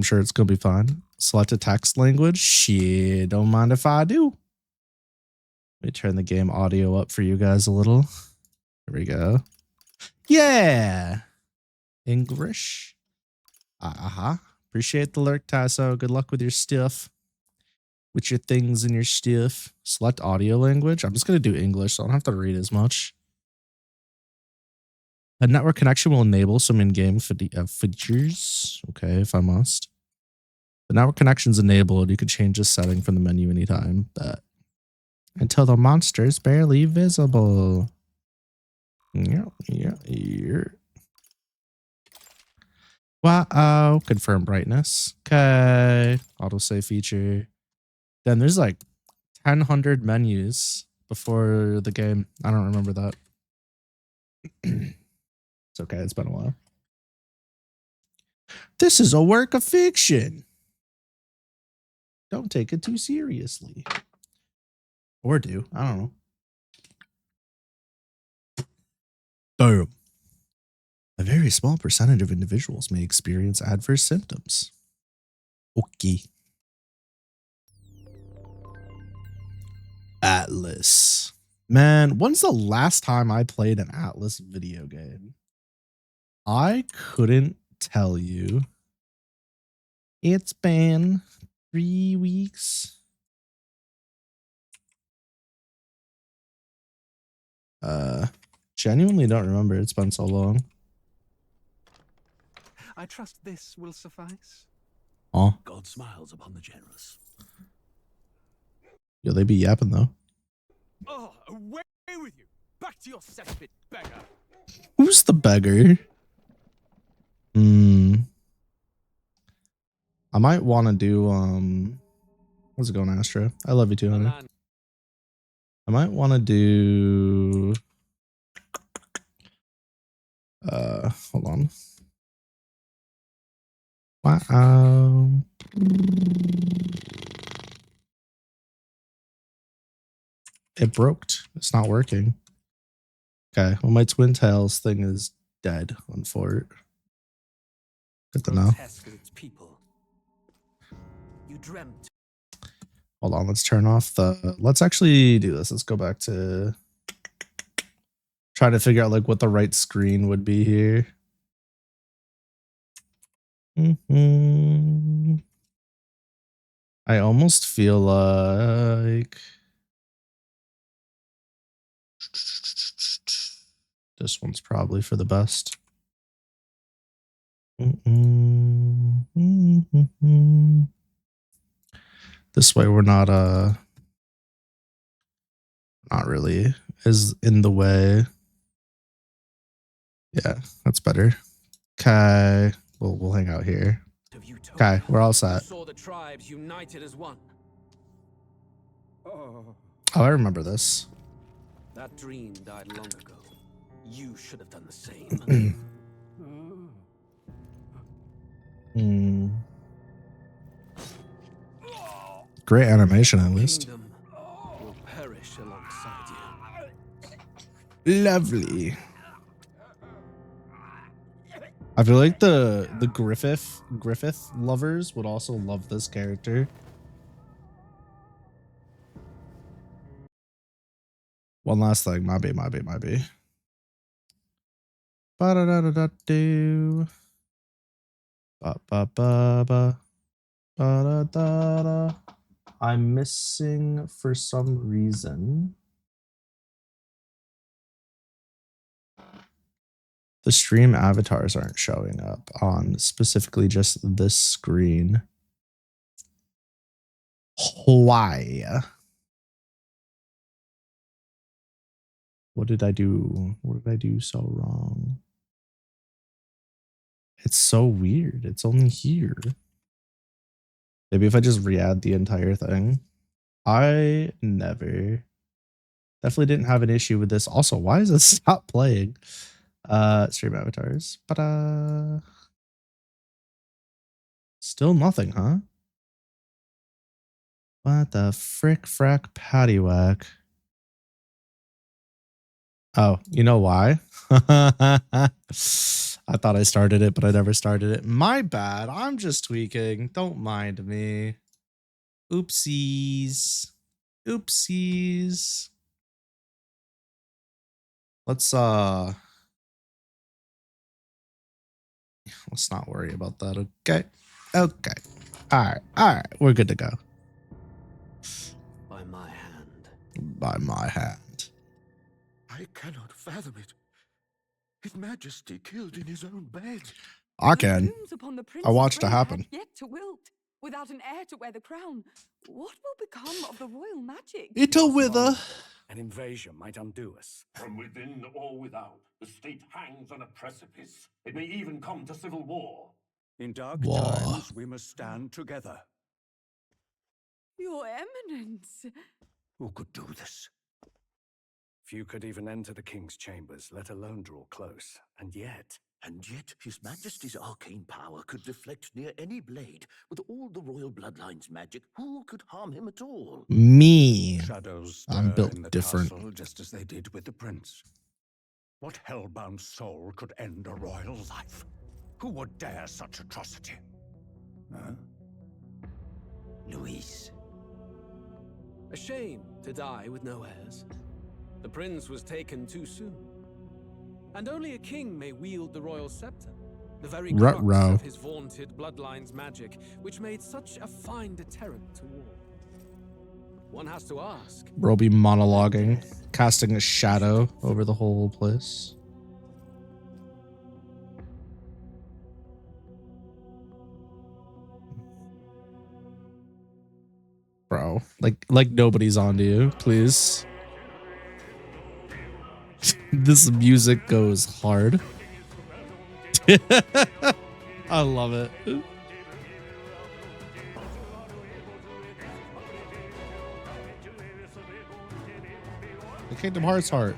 I'm sure it's going to be fine. Select a text language. Shit, don't mind if I do. Let me turn the game audio up for you guys a little. There we go. Yeah. English. Appreciate the lurk, Tasso. Good luck with your stuff. With your things and your stuff. Select audio language. I'm just going to do English, so I don't have to read as much. A network connection will enable some in-game features. Okay, if I must. The network connection's enabled. You can change this setting from the menu anytime. But until the monster is barely visible. Yeah. Wow. Confirm brightness. Okay. Autosave feature. Then there's like 1,000 menus before the game. I don't remember that. It's okay. It's been a while. This is a work of fiction. Don't take it too seriously. Or do. I don't know. Boom. A very small percentage of individuals may experience adverse symptoms. Okay. Atlas. Man, when's the last time I played an Atlas video game? I couldn't tell you. It's been 3 weeks. Genuinely don't remember. It's been so long. I trust this will suffice. Oh. God smiles upon the generous. Yo, they be yapping though. Oh, away with you! Back to your cesspit, beggar! Who's the beggar? I might want to do how's it going, Astro? I love you too, honey. I might want to do hold on. Wow. It broke. It's not working. Okay, well my Twin Tails thing is dead on Fort. Good to know. You dreamt. Hold on, let's turn off the, let's actually do this. Let's go back to try to figure out like what the right screen would be here. I almost feel like this one's probably for the best. This way we're not really as in the way. Yeah, that's better. Okay, we'll hang out here. Okay, we're all set. Saw the tribes united as one. Oh, I remember this. That dream died long ago. You should have done the same. Great animation, at least. Will perish alongside you. Lovely. I feel like the Griffith lovers would also love this character. One last thing, might be. Ba-da-da-da-da-do. Ba-ba-ba-ba. Ba-da-da-da. I'm missing for some reason. The stream avatars aren't showing up on specifically just this screen. Why? What did I do? What did I do so wrong? It's so weird. It's only here. Maybe if I just re-add the entire thing. I never. Definitely didn't have an issue with this. Also, why does it stop playing? Stream avatars. But still nothing, huh? What the frick frack paddywhack? Oh, you know why? I thought I started it, but I never started it. My bad. I'm just tweaking. Don't mind me. Oopsies. Oopsies. Let's not worry about that. Okay. Okay. All right. We're good to go. By my hand. By my hand. I cannot fathom it. His Majesty killed in his own bed. I can. Blooms upon the I watched it Princess happen. Krma had yet to wilt. Without an heir to wear the crown, what will become of the royal magic? It'll wither. An invasion might undo us. From within or without, the state hangs on a precipice. It may even come to civil war. In dark War. times, we must stand together. Your Eminence. Who could do this? Few could even enter the king's chambers, let alone draw close. And yet His Majesty's arcane power could deflect near any blade. With all the royal bloodline's magic, who could harm him at all? Me. shadows I'm stir built in the different. castle just as they did with the prince. What hellbound soul could end a royal life? Who would dare such atrocity? Huh? Luis. A shame to die with no heirs. The prince was taken too soon. And only a king may wield the royal scepter. The very crux Ruh-roh. of his vaunted bloodline's magic, which made such a fine deterrent to war. One has to ask. We'll be monologuing, casting a shadow over the whole place. Bro, like nobody's onto you, please. This music goes hard. I love it. The Kingdom Hearts heart.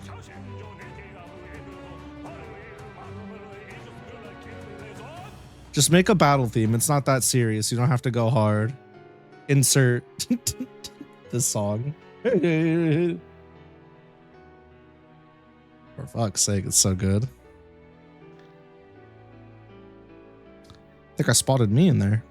Just make a battle theme. It's not that serious. You don't have to go hard. Insert this song. For fuck's sake, it's so good. I think I spotted me in there.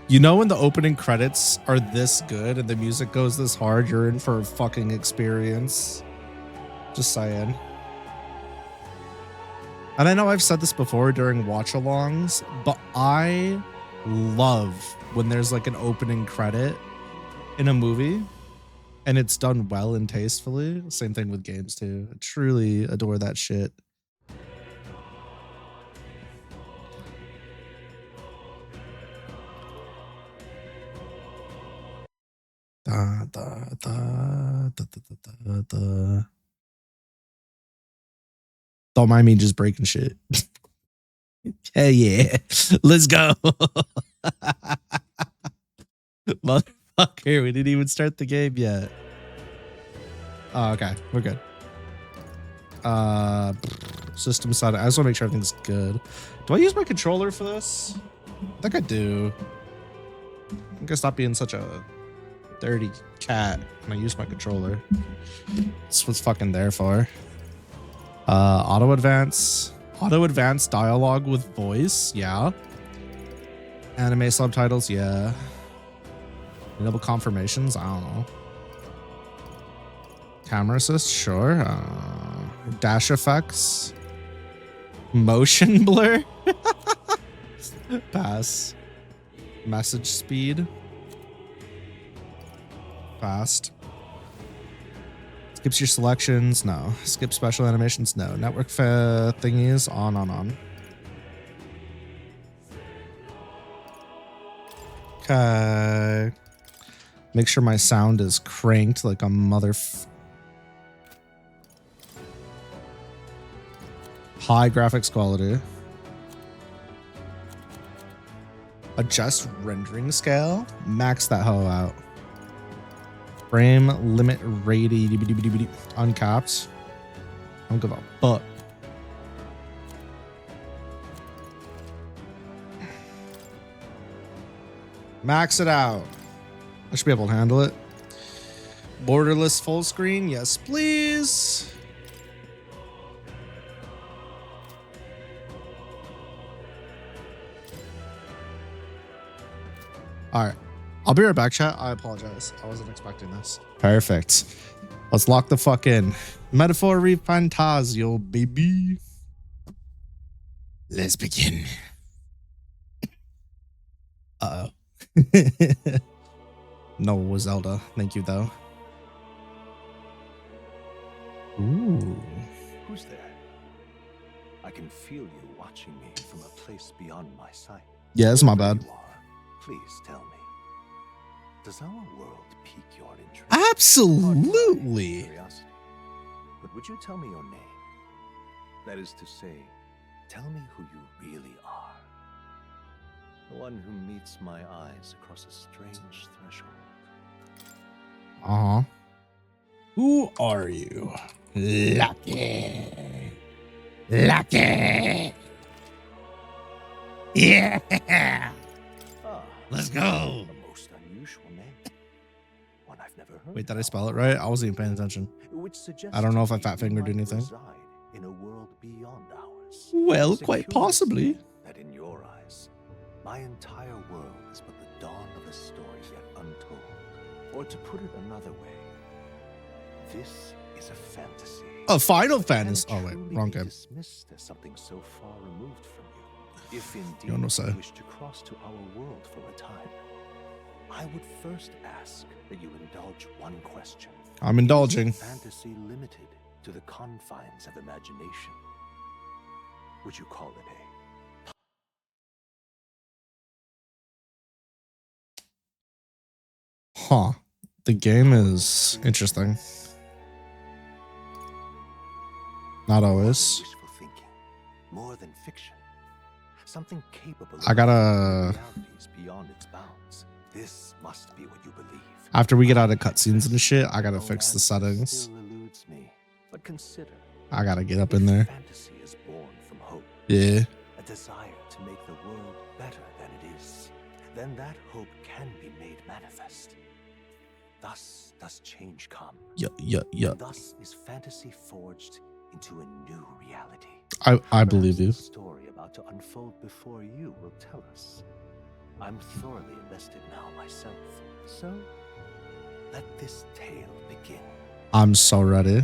You know when the opening credits are this good and the music goes this hard, you're in for a fucking experience. Just saying. And I know I've said this before during watch-alongs, but I love when there's like an opening credit in a movie and it's done well and tastefully. Same thing with games too. I truly adore that shit. Da, da, da, da, da, da, da. Don't mind me just breaking shit. Hell yeah. Let's go. Motherfucker, we didn't even start the game yet. Oh, okay. We're good. System side. I just want to make sure everything's good. Do I use my controller for this? I think I do. I think I stop being such a dirty cat when I use my controller. That's what's fucking there for. Auto advance dialogue with voice, yeah. Anime subtitles, yeah. Enable confirmations, I don't know. Camera assist, sure. Dash effects, motion blur. Pass. Message speed, fast. Skips your selections, no. Skip special animations, no. Network thingies, on. Okay. Make sure my sound is cranked like a high graphics quality. Adjust rendering scale. Max that hoe out. Frame limit rate uncapped. I don't give a fuck. Max it out. I should be able to handle it. Borderless full screen, yes, please. All right, I'll be right back, chat. I apologize. I wasn't expecting this. Perfect. Let's lock the fuck in. Metaphor ReFantazio, baby. Let's begin. Uh-oh. No, Zelda. Thank you, though. Ooh. Who's there? I can feel you watching me from a place beyond my sight. Yeah, it's my Whoever bad. you are, please tell me. Does our world pique your interest? Absolutely. Curiosity. But would you tell me your name? That is to say, tell me who you really are. The one who meets my eyes across a strange threshold. Uh-huh. Who are you? Lucky. Lucky. Yeah. Ah, Let's go. a most unusual name. One I've never heard. Wait, did I spell it right? I wasn't even paying attention. Which suggests I don't know if I to me fat fingered you might anything. reside in a world beyond ours. Well, It's a quite curious possibly. thing that in your eyes, my entire world is but the dawn of a story yet untold. Or to put it another way, this is a fantasy. A Final Can Fantasy. it Oh, wait, truly wrong be game. dismissed as something so far removed from you? If indeed KuroNoxAi. you wish to cross to our world for a time, I would first ask that you indulge one question. I'm indulging. Is fantasy limited to the confines of imagination? Would you call it a Huh. The game is interesting. Not always. wishful thinking, more than fiction? Something capable of I gotta- realities beyond its bounds. This must be what you believe. After we get out of cutscenes and shit, I gotta No fix the answer settings. still eludes me, but consider. I gotta get up If in there. Fantasy is born from hope, Yeah. a desire to make the world better than it is, then that hope can be made manifest. Thus does change come. Yeah. And thus is fantasy forged into a new reality. I believe you. Perhaps the story about to unfold before you will tell us. I'm thoroughly invested now myself. So, let this tale begin. I'm so ready.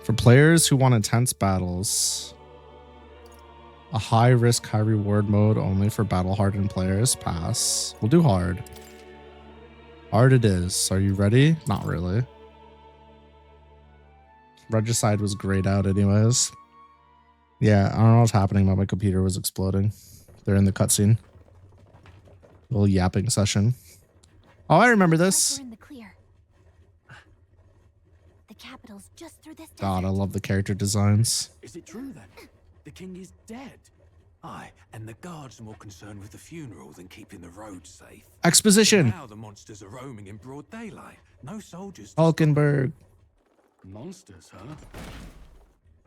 For players who want intense battles, a high risk, high reward mode only for battle hardened players. Pass. We'll do hard. Hard it is. Are you ready? Not really. Regicide was grayed out anyways. Yeah, I don't know what's happening, but my computer was exploding. They're in the cutscene. Little yapping session. Oh, I remember this. We're in the clear. The capital's just through this God, I desert. love the character designs. Is it true then? The king is dead. Aye, and the guards are more concerned with the funeral than keeping the roads safe. Exposition. Now the monsters are roaming in broad daylight. No soldiers. Hulkenberg. Monsters, huh?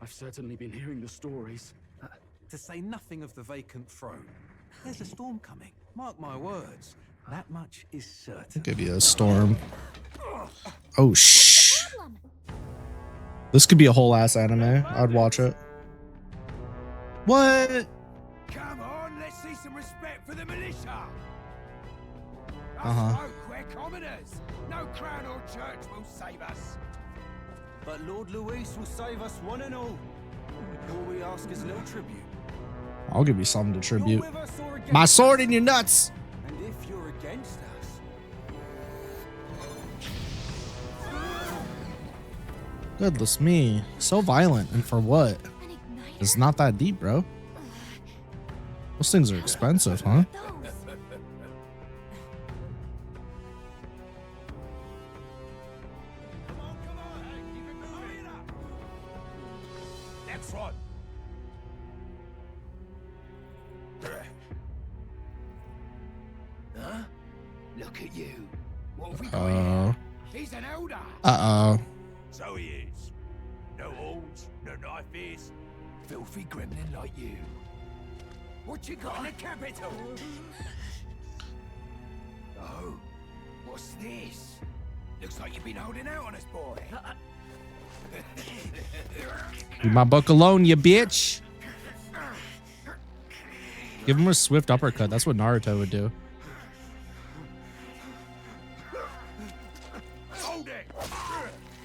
I've certainly been hearing the stories. To say nothing of the vacant throne. There's a storm coming. Mark my words. That much is certain. Give you a storm. Oh, shh. Problem. This could be a whole ass anime. I'd watch it. What? Come on, let's see some respect for the militia. Uh-huh. Us folk, we're commoners. No crown or church will save us. But Lord Luis will save us one and all. All we ask is a little tribute. I'll give you something to You're tribute. with us or against My sword us? in your nuts. And if you're against us, Goodness me. So violent. And for what? An igniter? It's not that deep, bro. Those things are expensive, huh? Those. Come on, hey, keep it moving up. Next one. Huh? Look at you. What have we got here? He's an elder. Uh-oh. So he is. No horns, no knife, filthy gremlin like you. What you got in the capital? Oh, what's this? Looks like you've been holding out on us, boy. Leave my book alone, you bitch. Give him a swift uppercut. That's what Naruto would do.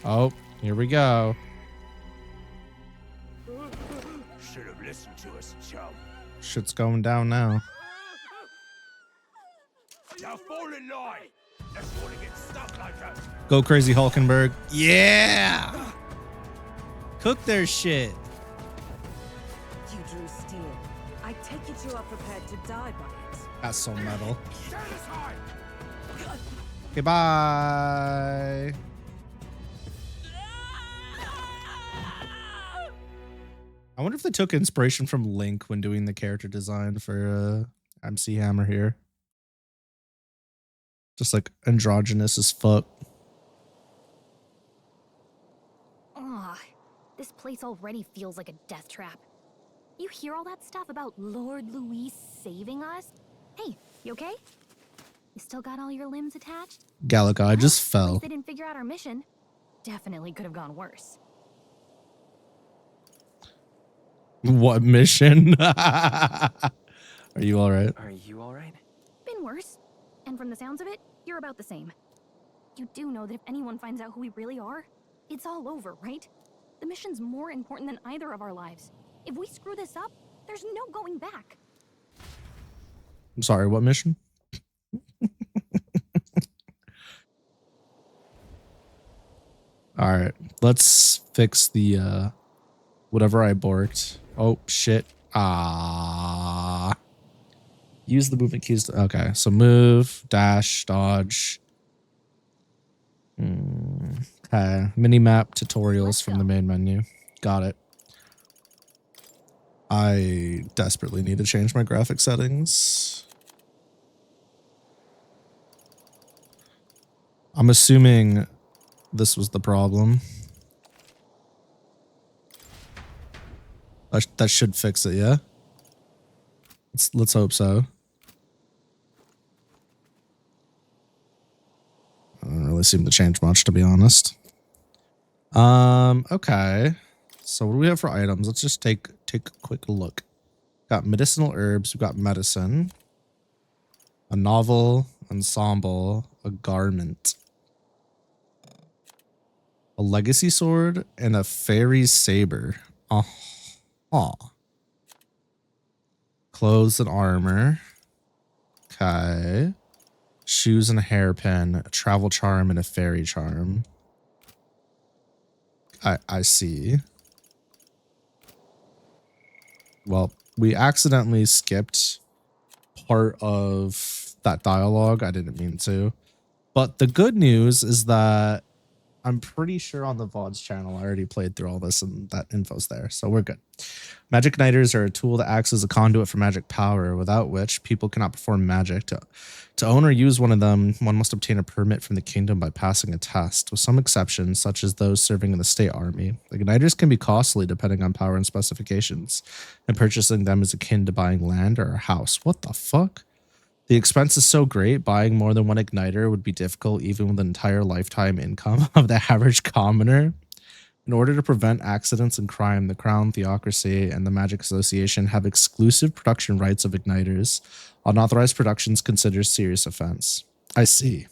Oh, here we go. Should have listened to us, chum. Shit's going down now. Now fall in line. Let's want to get stuck like that. Go crazy, Hulkenberg. Yeah. Cook their shit. You drew steel. I take it you are prepared to die by it. That's so metal. Stand aside. Okay, bye. I wonder if they took inspiration from Link when doing the character design for MC Hammer here. Just like androgynous as fuck. Ugh, this place already feels like a death trap. You hear all that stuff about Lord Louis saving us? Hey, you okay? You still got all your limbs attached? Gallica, I just At least fell. they didn't figure out our mission. Definitely could have gone worse. What mission? Are you all right? Are you all right? Been worse. And from the sounds of it, you're about the same. You do know that if anyone finds out who we really are, it's all over, right? The mission's more important than either of our lives. If we screw this up, there's no going back. I'm sorry, what mission? All right, let's fix the whatever I borked. Oh shit. Use the movement keys to, okay, so move, dash, dodge. Okay, mini-map tutorials from the main menu. Got it. I desperately need to change my graphic settings. I'm assuming this was the problem. That should fix it, yeah? Let's hope so. I don't really seem to change much, to be honest. Okay. So what do we have for items? Let's just take a quick look. Got medicinal herbs, we've got medicine, a novel, ensemble, a garment, a legacy sword, and a fairy saber. Clothes and armor. Okay. Shoes and a hairpin, a travel charm, and a fairy charm. I see. Well, we accidentally skipped part of that dialogue. I didn't mean to. But the good news is that I'm pretty sure on the VOD's channel, I already played through all this and that info's there. So we're good. Magic Igniters are a tool that acts as a conduit for magic power, without which people cannot perform magic. To own or use one of them, one must obtain a permit from the kingdom by passing a test, with some exceptions, such as those serving in the state army. Igniters can be costly depending on power and specifications, and purchasing them is akin to buying land or a house. What the fuck? The expense is so great, buying more than one igniter would be difficult even with an entire lifetime income of the average commoner. In order to prevent accidents and crime, the Crown, Theocracy, and the Magic Association have exclusive production rights of igniters. Unauthorized productions considered serious offense. I see.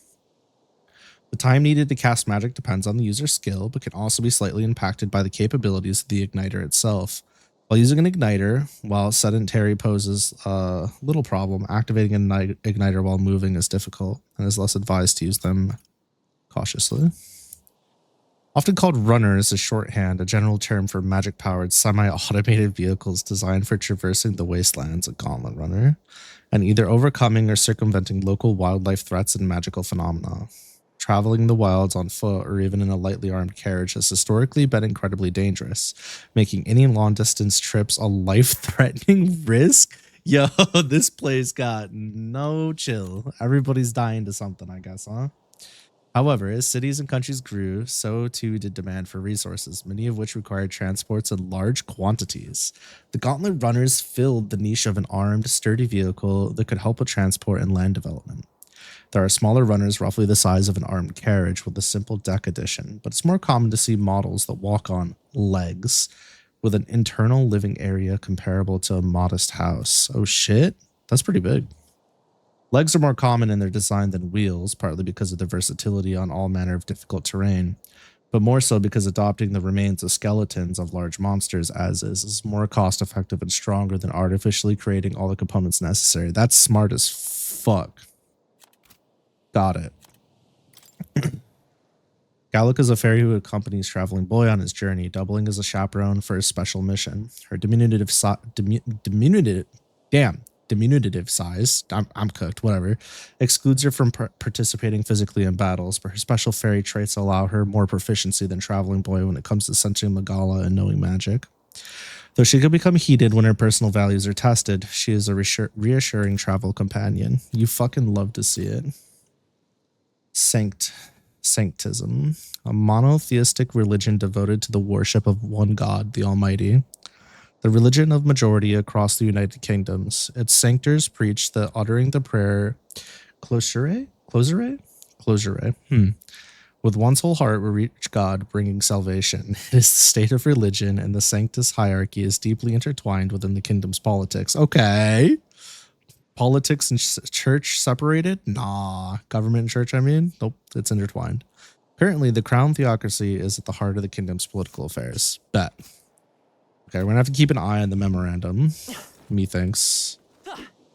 The time needed to cast magic depends on the user's skill, but can also be slightly impacted by the capabilities of the igniter itself. While using an igniter, while sedentary poses a little problem, activating an igniter while moving is difficult and is less advised to use them cautiously. Often called runners is shorthand, a general term for magic-powered semi-automated vehicles designed for traversing the wastelands, a gauntlet runner, and either overcoming or circumventing local wildlife threats and magical phenomena. Traveling the wilds on foot or even in a lightly armed carriage has historically been incredibly dangerous, making any long-distance trips a life-threatening risk. Yo, this place got no chill. Everybody's dying to something, I guess, huh? However, as cities and countries grew, so too did demand for resources, many of which required transports in large quantities. The gauntlet runners filled the niche of an armed, sturdy vehicle that could help with transport and land development. There are smaller runners roughly the size of an armed carriage with a simple deck addition, but it's more common to see models that walk on legs with an internal living area comparable to a modest house. Oh shit, that's pretty big. Legs are more common in their design than wheels, partly because of their versatility on all manner of difficult terrain, but more so because adopting the remains of skeletons of large monsters as is more cost effective and stronger than artificially creating all the components necessary. That's smart as fuck. Got it. Gallic is a fairy who accompanies traveling boy on his journey, doubling as a chaperone for his special mission. Her diminutive size, I'm cooked, whatever, excludes her from participating physically in battles, but her special fairy traits allow her more proficiency than traveling boy when it comes to sensing Magala and knowing magic. Though she can become heated when her personal values are tested, she is a reassuring travel companion. You fucking love to see it. Sanctism, a monotheistic religion devoted to the worship of one God, the Almighty. The religion of majority across the United Kingdoms. Its sanctors preach that uttering the prayer closure, with one's whole heart will reach God, bringing salvation. It is the state of religion, and the sanctus hierarchy is deeply intertwined within the kingdom's politics. Okay. Politics and church separated? Nah. Government and church, I mean? Nope, it's intertwined. Currently, the crown theocracy is at the heart of the kingdom's political affairs. Bet. Okay, we're going to have to keep an eye on the memorandum. Methinks.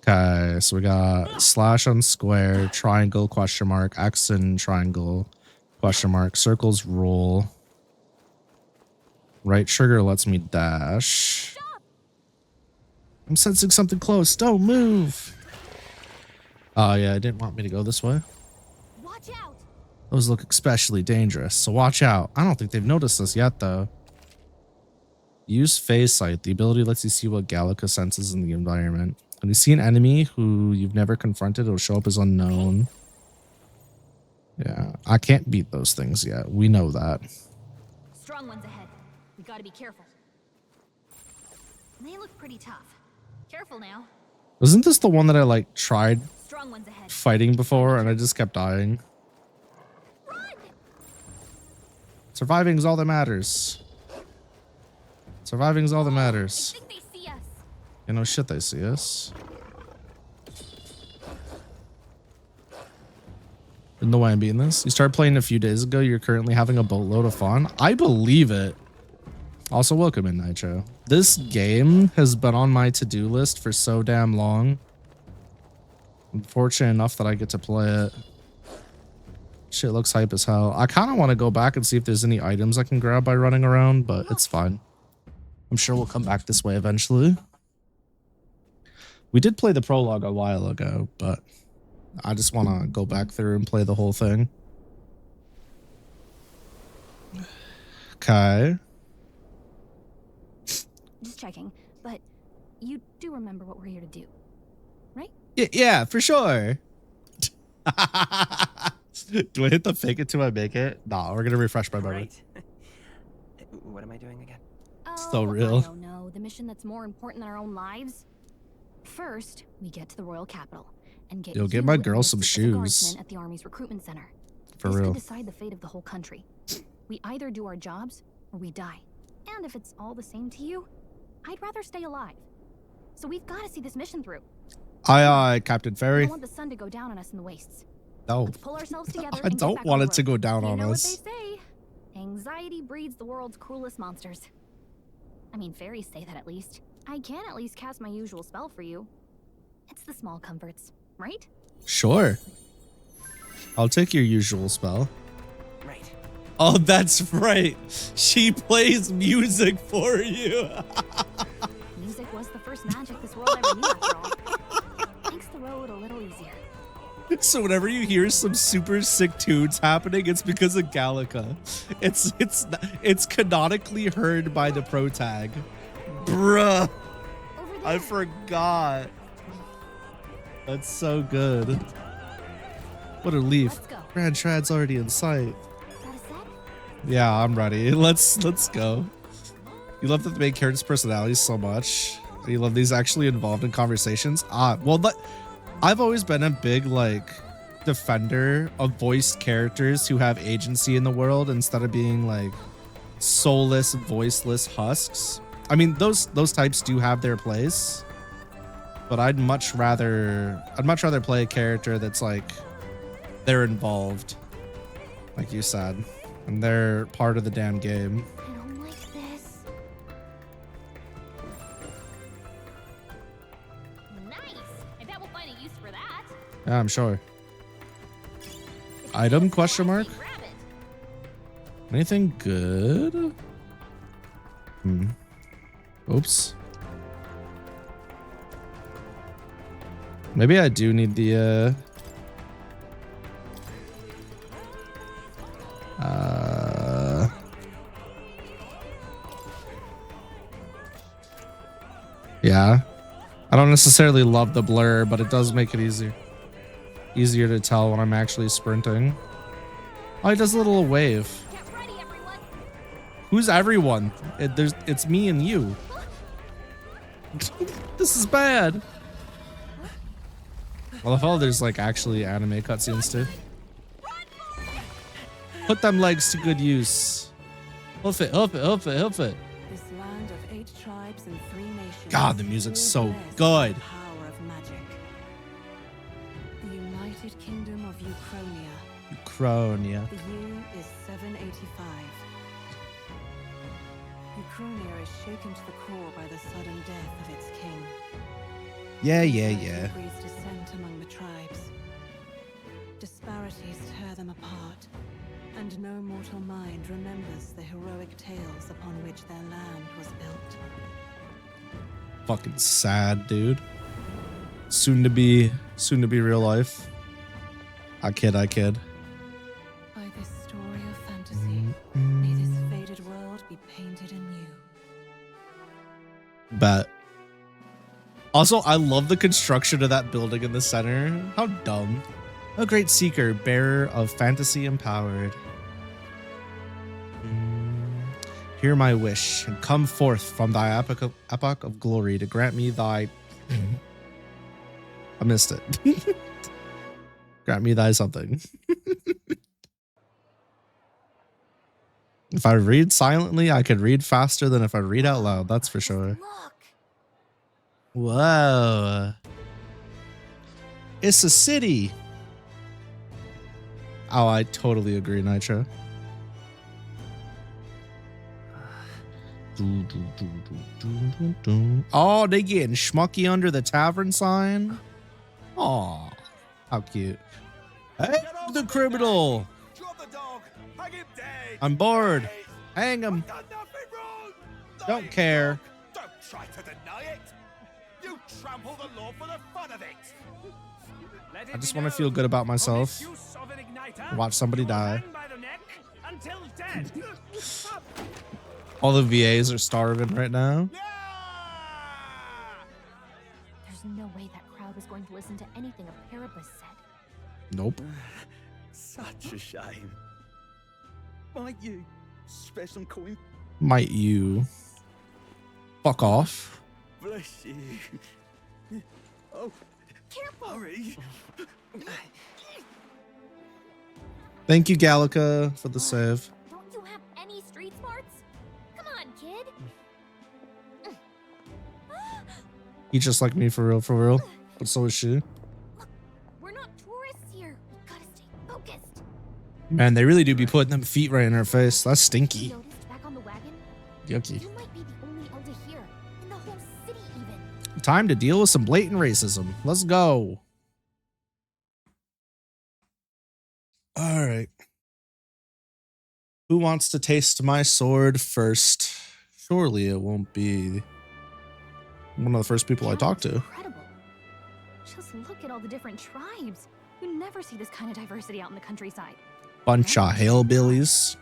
Okay, so we got slash on square, triangle, question mark, X and triangle, question mark, circles roll. Right trigger lets me dash. I'm sensing something close. Don't move. Oh, yeah, it didn't want me to go this way. Watch out. Those look especially dangerous, so watch out. I don't think they've noticed us yet, though. Use phase sight. The ability lets you see what Gallica senses in the environment. When you see an enemy who you've never confronted, it'll show up as unknown. Yeah, I can't beat those things yet. We know that. Strong ones ahead. We gotta be careful. They look pretty tough. Careful now. Isn't this the one that I like tried Strong ones ahead. fighting before and I just kept dying? Run! Surviving is all that matters. Surviving is all that matters. I think they see us. You know, shit, they see us. No way I'm beating this. You started playing a few days ago. You're currently having a boatload of fun. I believe it. Also, welcome in, Nitro. This game has been on my to-do list for so damn long. I'm fortunate enough that I get to play it. Shit looks hype as hell. I kind of want to go back and see if there's any items I can grab by running around, but it's fine. I'm sure we'll come back this way eventually. We did play the prologue a while ago, but I just want to go back through and play the whole thing. Okay. Just checking, but you do remember what we're here to do, right? Yeah, for sure. Do I hit the fake it till I make it? Nah, we're gonna refresh my memory. What am I doing again? So real. I don't know. The mission that's more important than our own lives. First, we get to the royal capital and get. You'll get my girl some shoes. At the army's recruitment center. For this real. could decide the fate of the whole country. We either do our jobs or we die. And if it's all the same to you, I'd rather stay alive. So we've got to see this mission through. Aye, Captain I Ferry. don't want the sun to go down on us in the wastes. No. Let's pull ourselves together. I and don't get back want on it to the go road. down You on know us. what they say? Anxiety breeds the world's cruelest monsters. I mean, fairies say that at least. I can at least cast my usual spell for you. It's the small comforts, right? Sure. I'll take your usual spell. Right. Oh, that's right. She plays music for you. Music was the first magic this world ever knew, after all. Makes the road a little easier. So whenever you hear some super sick tunes happening, it's because of Gallica. It's canonically heard by the pro tag. Bruh. I forgot. That's so good. What a leaf. Grand Trad's already in sight. Yeah, I'm ready. Let's go. You love the main character's personality so much. You love these actually involved in conversations. Well, I've always been a big, like, defender of voiced characters who have agency in the world instead of being like soulless, voiceless husks. I mean, those types do have their place, but I'd much rather play a character that's like they're involved, like you said, and they're part of the damn game. I don't like this. Nice. I bet we'll find a use for that. Yeah, I'm sure. Item question mark? Anything good? Oops. Maybe I do need the yeah. I don't necessarily love the blur, but it does make it easier to tell when I'm actually sprinting. Oh, he does a little wave. Get ready, everyone. Who's everyone? It's me and you. This is bad. Well, I thought there's like actually anime cutscenes too. Put them legs to good use. Hoof it, hoof it, hoof it, hoof it. This land of 8 tribes and 3 nations. God, the music's so good. Power of magic. The United Kingdom of Ukronia. Ukronia. The year is 785. Ukronia is shaken to the core by the sudden death of its king. Yeah. Breeds dissent among the tribes. Disparities tear them apart, and no mortal mind remembers the heroic tales upon which their land was built. Fucking sad, dude. Soon to be real life. I kid. By this story of fantasy, may this faded world be painted anew. Bet. Also, I love the construction of that building in the center. How dumb. A great seeker, bearer of fantasy empowered. Hear my wish, and come forth from thy epoch of glory to grant me thy... I missed it. Grant me thy something. If I read silently, I could read faster than if I read out loud, that's for sure. Look. Whoa. It's a city. Oh, I totally agree, Nitro. Oh, they getting schmucky under the tavern sign? Aw, how cute. Hey, the criminal. I'm bored. Hang him. Don't care. Don't try to deny it. You trample the law for the fun of it. I just want to feel good about myself. Watch somebody die. All the VAs are starving right now. There's no way that crowd was going to listen to anything a Parapus said. Nope. Such a shame. Might you spare some coin? Might you? Fuck off. Bless you. Oh, careful. Hurry. Thank you, Gallica, for the save. Don't you have any street smarts? Come on, kid. He's just like me for real. But so is she. Look, we're not tourists here. We gotta stay focused. Man, they really do be putting them feet right in her face. That's stinky. Noticed back on the wagon? Yucky. You might be the only elder here, in the whole city even. Time to deal with some blatant racism. Let's go. All right. Who wants to taste my sword first? Surely it won't be one of the first people I talk to. Incredible. Just look at all the different tribes. You never see this kind of diversity out in the countryside. Bunch of hillbillies.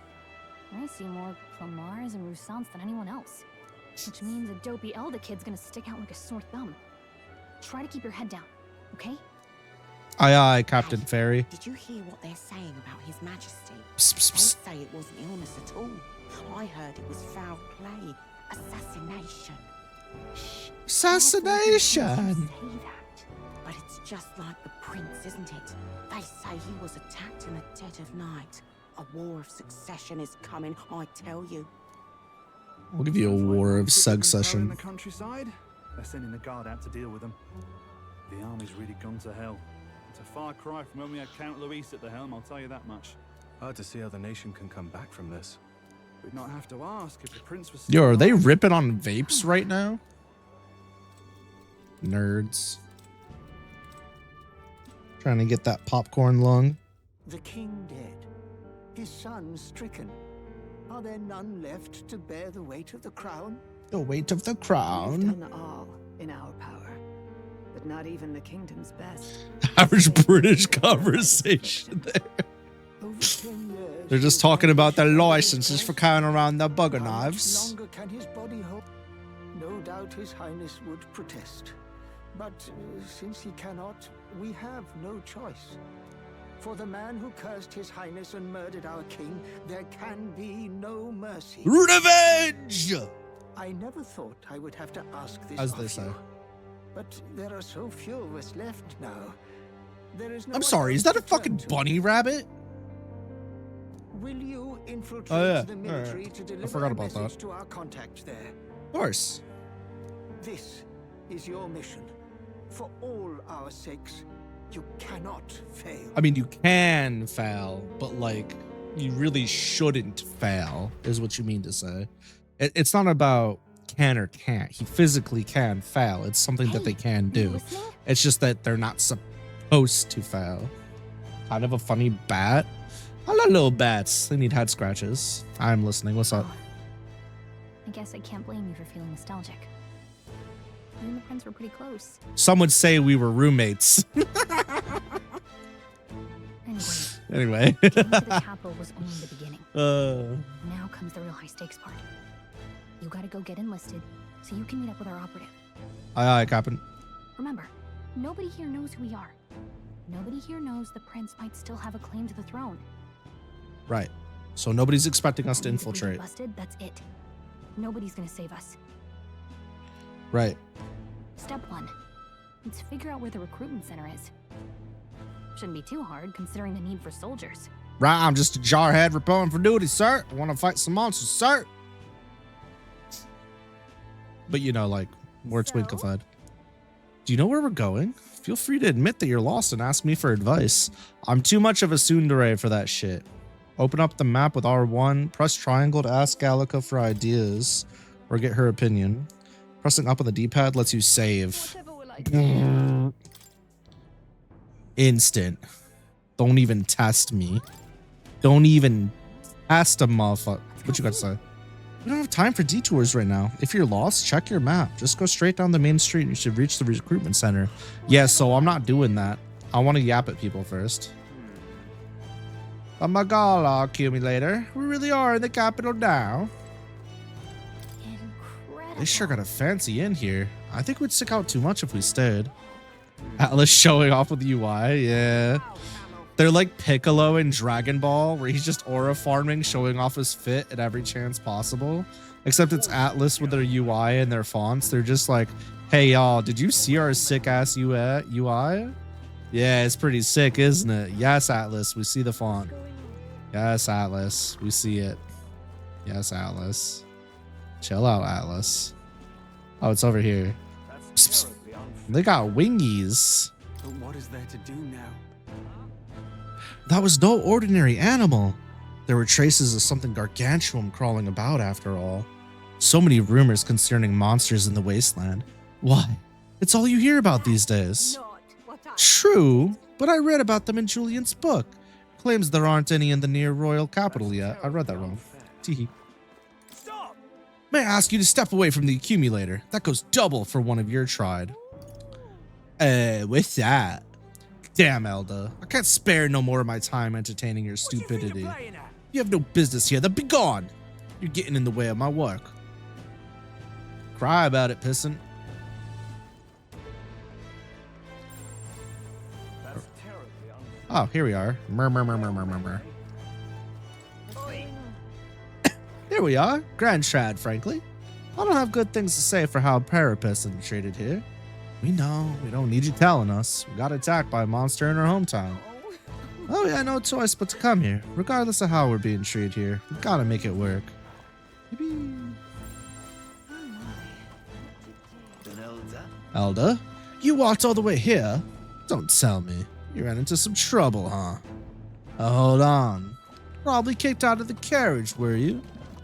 I see more Krmars and Rusants than anyone else. Which means a dopey elder kid's gonna stick out like a sore thumb. Try to keep your head down, okay? Aye, aye, Captain Fairy. Did you hear what they're saying about His Majesty? Psst, psst, psst. They say it wasn't illness at all. I heard it was foul play, assassination. Shh. Assassination. Say that. But it's just like the prince, isn't it? They say he was attacked in the dead of night. A war of succession is coming, I tell you. We'll give you a war of In succession. the countryside, they're sending the guard out to deal with them. The army's really gone to hell. It's a far cry from when we had Count Luis at the helm, I'll tell you that much. Hard to see how the nation can come back from this. We'd not have to ask if the prince was. Yo, are they ripping on vapes right now? Nerds. Trying to get that popcorn lung. The king dead. His son stricken. Are there none left to bear the weight of the crown? The weight of the We've crown. done all in our power, but not even the kingdom's best. Average British conversation there. Over 10 years. They're just talking about their licenses for carrying around their bugger How much knives. longer can his body hold? No doubt His Highness would protest. But since he cannot, we have no choice. For the man who cursed His Highness and murdered our king, there can be no mercy. Revenge! I never thought I would have to ask this As of they say. you, but there are so few of us left now. There is no I'm one sorry, is else that a to turn fucking to. bunny rabbit? Will you infiltrate Oh, yeah. the military Alright. to I deliver forgot a about message that. to our contact there? Of course. This is your mission. For all our sakes, you cannot fail. I mean, you can fail, but like, you really shouldn't fail, is what you mean to say. It's not about can or can't. He physically can fail. It's something that they can do. It's just that they're not supposed to fail. Kind of a funny bat. I love little bats. They need head scratches. I'm listening. What's up? I guess I can't blame you for feeling nostalgic. You and the prince were pretty close. Some would say we were roommates. Anyway. Getting to the capital was only the beginning. Uh, Now comes the real high stakes part. You gotta go get enlisted so you can meet up with our operative. aye, Captain. Remember, nobody here knows who we are. Nobody here knows the prince might still have a claim to the throne. Right. So nobody's expecting us to If we get infiltrate. busted, that's it. Nobody's gonna save us. Right. Step 1. Let's figure out where the recruitment center is. Shouldn't be too hard, considering the need for soldiers. Right, I'm just a jarhead reporting for duty, sir. I want to fight some monsters, sir. But you know, like, more twinklified. Do you know where we're going? Feel free to admit that you're lost and ask me for advice. I'm too much of a tsundere for that shit. Open up the map with R1, press triangle to ask Gallica for ideas, or get her opinion. Pressing up on the D-pad lets you save. Instant. Don't even test me. Don't even test a motherfucker. What you got to say? We don't have time for detours right now. If you're lost, check your map. Just go straight down the main street and you should reach the recruitment center. Yeah, so I'm not doing that. I want to yap at people first. A Magala accumulator. We really are in the capital now. They sure got a fancy inn here. I think we'd stick out too much if we stayed. Atlas showing off with UI, yeah. They're like Piccolo in Dragon Ball, where he's just aura farming, showing off his fit at every chance possible. Except it's Atlas with their UI and their fonts. They're just like, hey y'all, did you see our sick ass UI? Yeah, it's pretty sick, isn't it? Yes, Atlas, we see the font. Yes, Atlas, we see it. Yes, Atlas. Chill out, Atlas. Oh, it's over here. Psst, psst. They got wingies. But what is there to do now? That was no ordinary animal. There were traces of something gargantuan crawling about after all. So many rumors concerning monsters in the wasteland. Why? It's all you hear about these days. True, but I read about them in Julian's book. Claims there aren't any in the near royal capital yet. I read that wrong. Teehee. May I ask you to step away from the accumulator? That goes double for one of your tried. What's that? Damn, Elda. I can't spare no more of my time entertaining your stupidity. You have no business here, then be gone. You're getting in the way of my work. Cry about it, pissant. Oh, here we are. Murmur. Here we are. Grand Trad, frankly. I don't have good things to say for how Parapets are treated here. We know. We don't need you telling us. We got attacked by a monster in our hometown. Oh yeah, no choice but to come here. Regardless of how we're being treated here, we gotta make it work. Elda, you walked all the way here? Don't tell me. You ran into some trouble, huh? Hold on. Probably kicked out of the carriage, were you?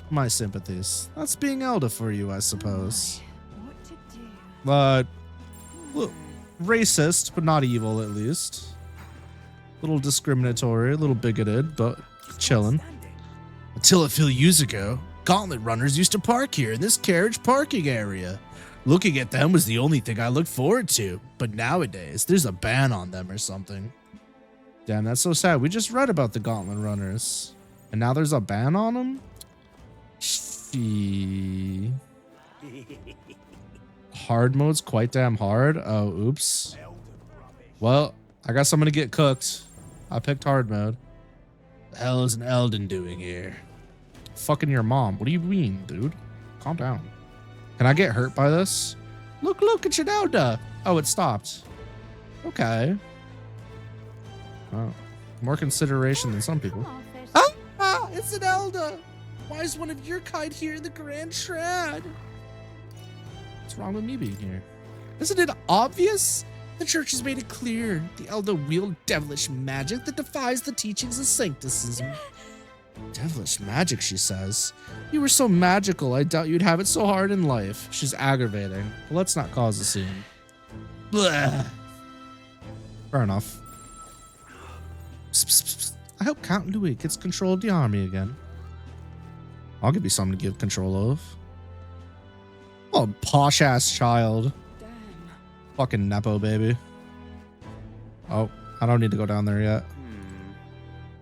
My sympathies. That's being Elda for you, I suppose. But, look, racist, but not evil at least. Little discriminatory, a little bigoted, but chillin'. Until a few years ago, Gauntlet runners used to park here in this carriage parking area. Looking at them was the only thing I looked forward to, but nowadays there's a ban on them or something. Damn, that's so sad. We just read about the Gauntlet runners, and now there's a ban on them? Shee. Hard mode's quite damn hard. Oh, oops. Well, I guess I'm gonna get cooked. I picked hard mode. The hell is an Elden doing here? Fucking your mom. What do you mean, dude? Calm down. Can I get hurt by this? Look, it's an Elda. Oh, it stopped. Okay. Oh, more consideration than some people. Ah, it's an Elda. Why is one of your kind here in the Grand Trad? What's wrong with me being here? Isn't it obvious? The church has made it clear. The Elda wield devilish magic that defies the teachings of sancticism. Devilish magic, she says. You were so magical, I doubt you'd have it so hard in life. She's aggravating. But let's not cause a scene. Blah. Fair enough. Psst, psst, psst. I hope Count Louis gets control of the army again. I'll give you something to give control of. Oh, posh-ass child. Damn. Fucking Nepo, baby. Oh, I don't need to go down there yet.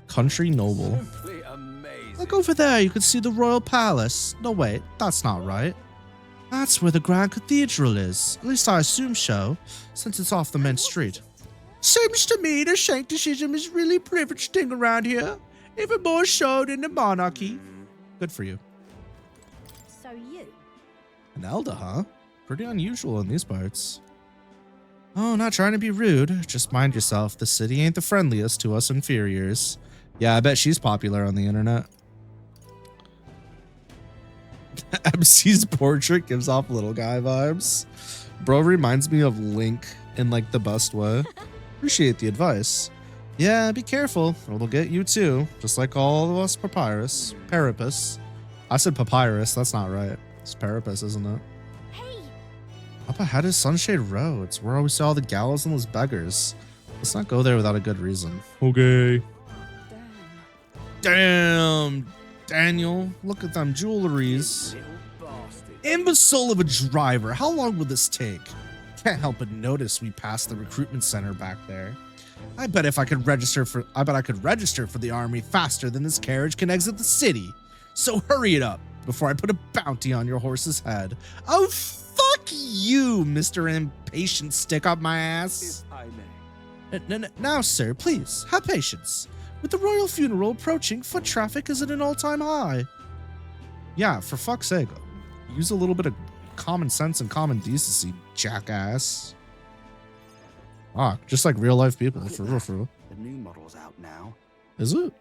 Country noble. Simply amazing. Look over there, you can see the royal palace. No, wait, that's not right. That's where the Grand Cathedral is. At least I assume so, since it's off the main street. Seems to me the sancticism is really privileged thing around here. Even more so than the monarchy. Good for you. So you? An Elda, huh? Pretty unusual in these parts. Oh, not trying to be rude. Just mind yourself. The city ain't the friendliest to us inferiors. Yeah, I bet she's popular on the internet. MC's portrait gives off little guy vibes. Bro reminds me of Link in like the best way. Appreciate the advice. Yeah, be careful or they'll get you too. Just like all of us Parapus. I said papyrus, that's not right. It's Parapus, isn't it? Hey! Up ahead is Sunshade Road. It's where we saw the gallows and those beggars. Let's not go there without a good reason. Okay. Damn, Daniel, look at them jewelries. Imbecile of a driver. How long will this take? Can't help but notice we passed the recruitment center back there. I bet I could register for the army faster than this carriage can exit the city. So hurry it up before I put a bounty on your horse's head. Oh, fuck you, Mr. Impatient Stick Up My Ass. Now, sir, please, have patience. With the royal funeral approaching, foot traffic is at an all-time high. Yeah, for fuck's sake, use a little bit of common sense and common decency, jackass. Ah, just like real-life people, for real, for real. The new model's out now. Is it?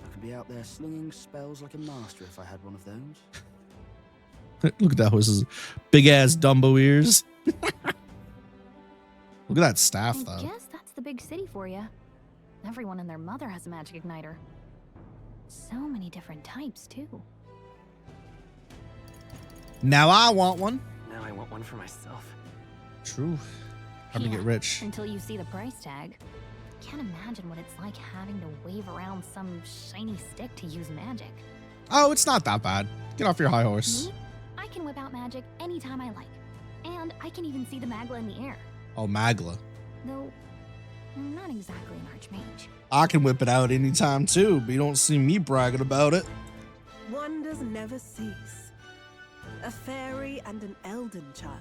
I could be out there slinging spells like a master if I had one of those. Look at that horse's big-ass Dumbo ears. Look at that staff, though. I guess that's the big city for you. Everyone and their mother has a magic igniter. So many different types, too. Now I want one. Now I want one for myself. True. How to get rich. Until you see the price tag. Can't imagine what it's like having to wave around some shiny stick to use magic. Oh, it's not that bad. Get off your high horse. Me? I can whip out magic anytime I like. And I can even see the Magla in the air. Oh, Magla. Though, I'm not exactly an archmage. I can whip it out anytime too, but you don't see me bragging about it. Wonders never cease. A fairy and an Elden child.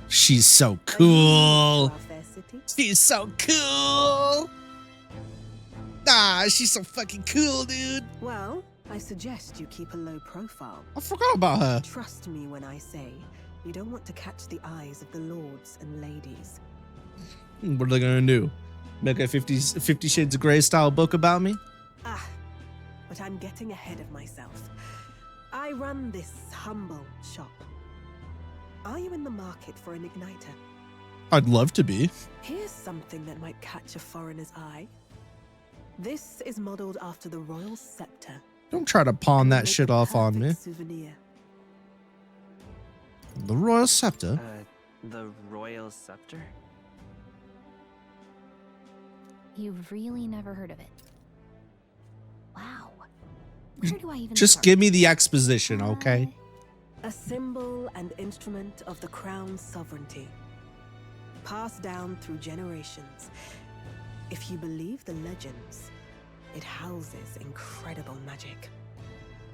She's so cool. City? She's so cool. Ah, she's so fucking cool, dude. Well, I suggest you keep a low profile. I forgot about her. Trust me when I say You don't want to catch the eyes of the lords and ladies. What are they gonna do? Make a 50 Shades of Grey style book about me? Ah, but I'm getting ahead of myself. I run this humble shop. Are you in the market for an igniter? I'd love to be. Here's something that might catch a foreigner's eye. This is modeled after the royal scepter. Don't try to pawn that shit off on me. Souvenir. The royal scepter? The royal scepter? You've really never heard of it. Wow. Where do I even Just start? give me the exposition, okay? A symbol and instrument of the crown's sovereignty, passed down through generations. If you believe the legends, it houses incredible magic,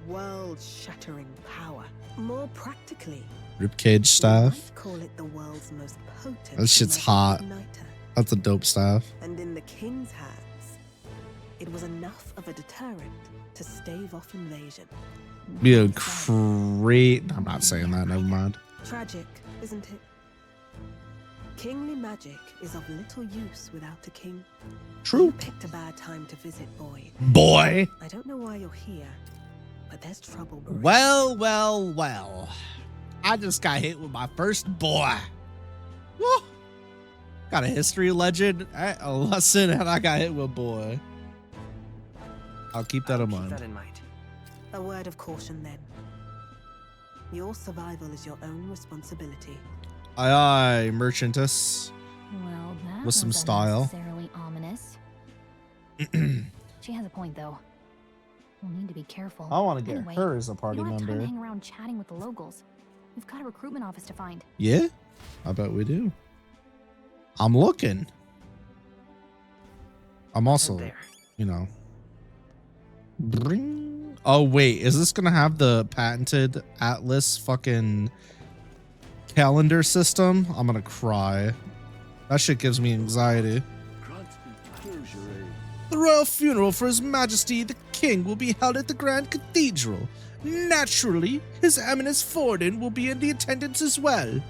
world-shattering power. More practically, Ribcage staff. you might call it the world's most potent. That shit's magic hot. igniter. That's a dope staff. And in the king's hands, it was enough of a deterrent to stave off invasion. Be a great. I'm not saying that. Never mind. Tragic, isn't it? Kingly magic is of little use without a king. True. You picked a bad time to visit, boy. Boy. I don't know why you're here, but there's trouble brewing. Well. I just got hit with my first boy. Woo. Got a history legend, a lesson, and I got hit with boy. I'll keep that in mind. Keep that in mind. A word of caution then. Your survival is your own responsibility. Aye, merchantess. Well, that With some was style. unnecessarily ominous. She has a point, though. We'll need to be careful. I want to get Anyway, her as a party we don't have time member. to hang around chatting with the locals. We've got a recruitment office to find. Yeah, I bet we do. I'm looking. I'm also, There. you know. Bring. Oh wait, is this gonna have the patented Atlas fucking calendar system? I'm gonna cry. That shit gives me anxiety. The royal funeral for His Majesty the King will be held at the Grand Cathedral. Naturally, His Eminence Forden will be in the attendance as well.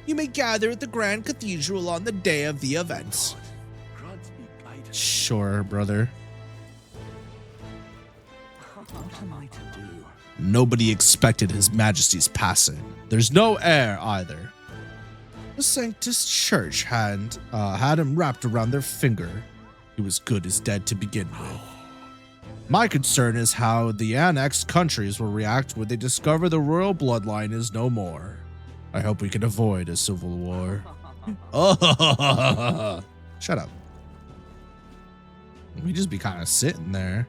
You may gather at the Grand Cathedral on the day of the event. Sure, brother. What am I to do? Nobody expected His Majesty's passing. There's no heir either. The Sanctus Church had him wrapped around their finger. He was good as dead to begin with. My concern is how the annexed countries will react when they discover the royal bloodline is no more. I hope we can avoid a civil war. Oh, shut up. We just be kind of sitting there.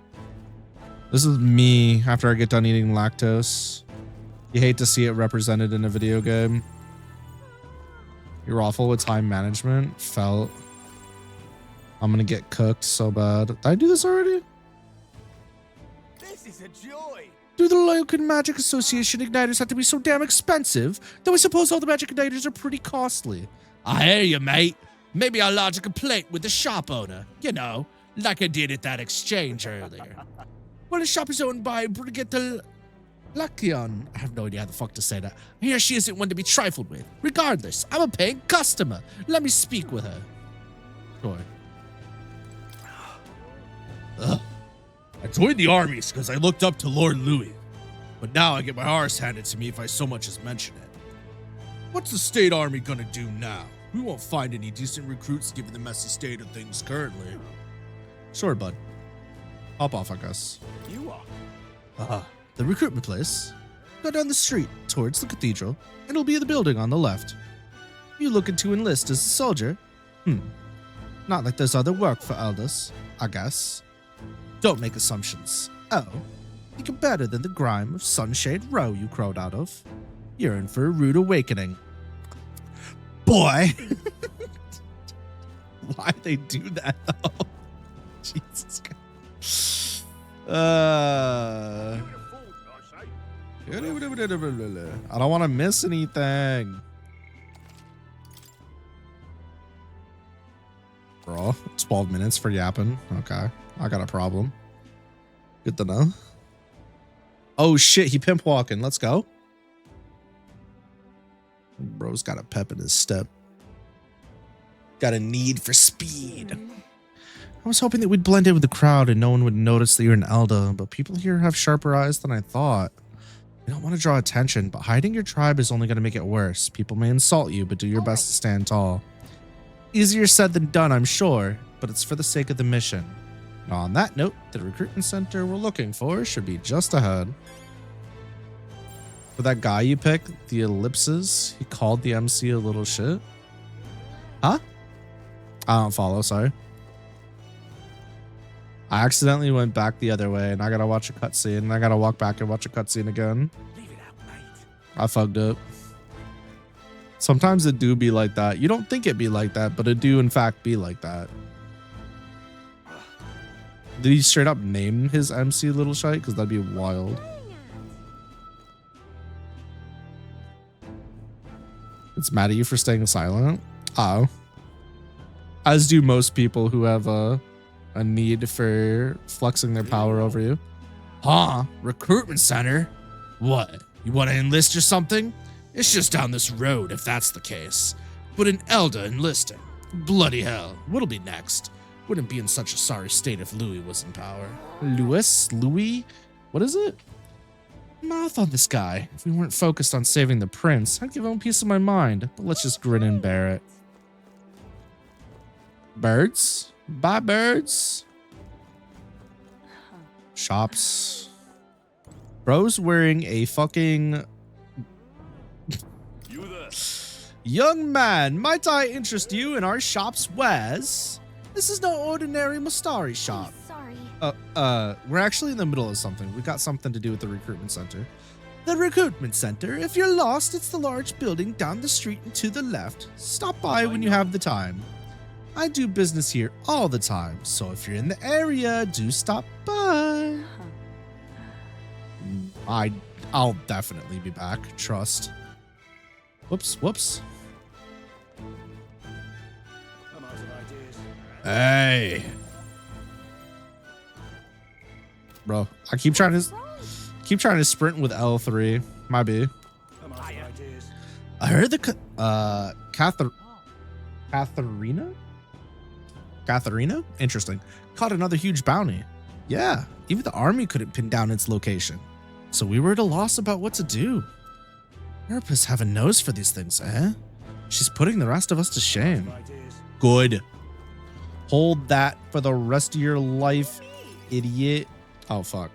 This is me after I get done eating lactose. You hate to see it represented in a video game. You're awful with time management. Felt. I'm gonna get cooked so bad. Did I do this already? This is a joy. Do the local Magic Association igniters have to be so damn expensive? Though I suppose all the magic igniters are pretty costly. I hear you, mate. Maybe I'll lodge a complaint with the shop owner. You know, like I did at that exchange earlier. Well, the shop is owned by Brigitte Lakion. I have no idea how the fuck to say that. I hear she isn't one to be trifled with. Regardless, I'm a paying customer. Let me speak with her. Sure. Ugh. I joined the armies because I looked up to Lord Louis. But now I get my arse handed to me if I so much as mention it. What's the state army gonna do now? We won't find any decent recruits given the messy state of things currently. Sure, bud. Hop off, I guess. You are. The recruitment place. Go down the street towards the cathedral, and it'll be the building on the left. You looking to enlist as a soldier? Not like there's other work for elders, I guess. Don't make assumptions. Oh, think you're better than the grime of Sunshade Row you crowed out of. You're in for a rude awakening. Boy! Why they do that, though? Jesus Christ. I don't want to miss anything. Bro, 12 minutes for yapping. Okay, I got a problem. Good to know. Oh shit, he pimp walking. Let's go. Bro's got a pep in his step. Got a need for speed. I was hoping that we'd blend in with the crowd and no one would notice that you're an Elder, but people here have sharper eyes than I thought. You don't want to draw attention, but hiding your tribe is only going to make it worse. People may insult you, but do your best to stand tall. Easier said than done, I'm sure, but it's for the sake of the mission. Now, on that note, the recruitment center we're looking for should be just ahead. For that guy you picked, the Ellipses, he called the MC a little shit. Huh? I don't follow, sorry. I accidentally went back the other way and I gotta watch a cutscene and I gotta walk back and watch a cutscene again. I fucked up. Sometimes it do be like that. You don't think it be like that, but it do in fact be like that. Did he straight up name his MC Little Shite? Because that'd be wild. It's mad at you for staying silent? Oh. As do most people who have a need for flexing their power over you. Huh? Recruitment center? What? You want to enlist or something? It's just down this road if that's the case. But an Elder enlisting? Bloody hell. What'll be next? Wouldn't be in such a sorry state if Louis was in power. Louis? What is it? Mouth on this guy. If we weren't focused on saving the prince, I'd give him a piece of my mind. But let's just grin and bear it. Birds? Bye, birds. Shops. Bro's wearing a fucking... You there? Young man, might I interest you in our shop's wares? This is no ordinary Mustari shop. Sorry. We're actually in the middle of something. We got something to do with the recruitment center. The recruitment center? If you're lost, it's the large building down the street and to the left. Stop by when you have the time. I do business here all the time, so if you're in the area, do stop by. I'll definitely be back. Trust. Whoops. Hey. Bro, I keep trying to sprint with L3. My B. I heard the Katharina? Interesting. Caught another huge bounty. Yeah, even the army couldn't pin down its location. So we were at a loss about what to do. Therapists have a nose for these things, eh? She's putting the rest of us to shame. Good. Hold that for the rest of your life, idiot. Oh, fuck.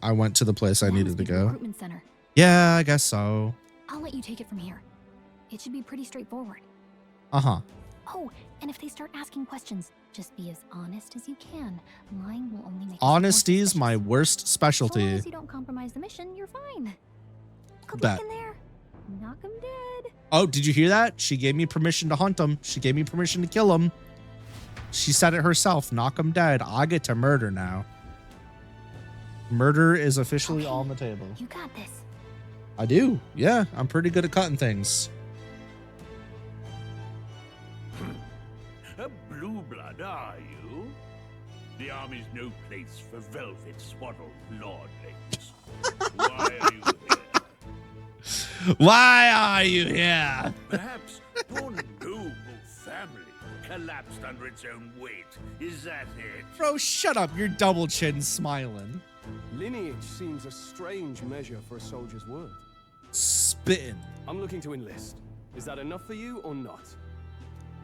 I went to the place I needed to go. Recruitment center. Yeah, I guess so. I'll let you take it from here. It should be pretty straightforward. Uh-huh. Oh, and if they start asking questions, just be as honest as you can. Lying will only make Honesty is my worst specialty. As long as you don't compromise the mission, you're fine. Good Bet. luck in there. Knock 'em dead. Oh, did you hear that? She gave me permission to hunt him. She gave me permission to kill him. She said it herself. Knock him dead. I get to murder now. Murder is officially on the table. You got this. I do. Yeah, I'm pretty good at cutting things. A blue blood, are you? The army's no place for velvet swaddled lordlings. Why are you here? Why are you here? Perhaps your noble family collapsed under its own weight. Is that it? Bro, shut up. You're double chin smiling. Lineage seems a strange measure for a soldier's word. Spitting. I'm looking to enlist. Is that enough for you or not?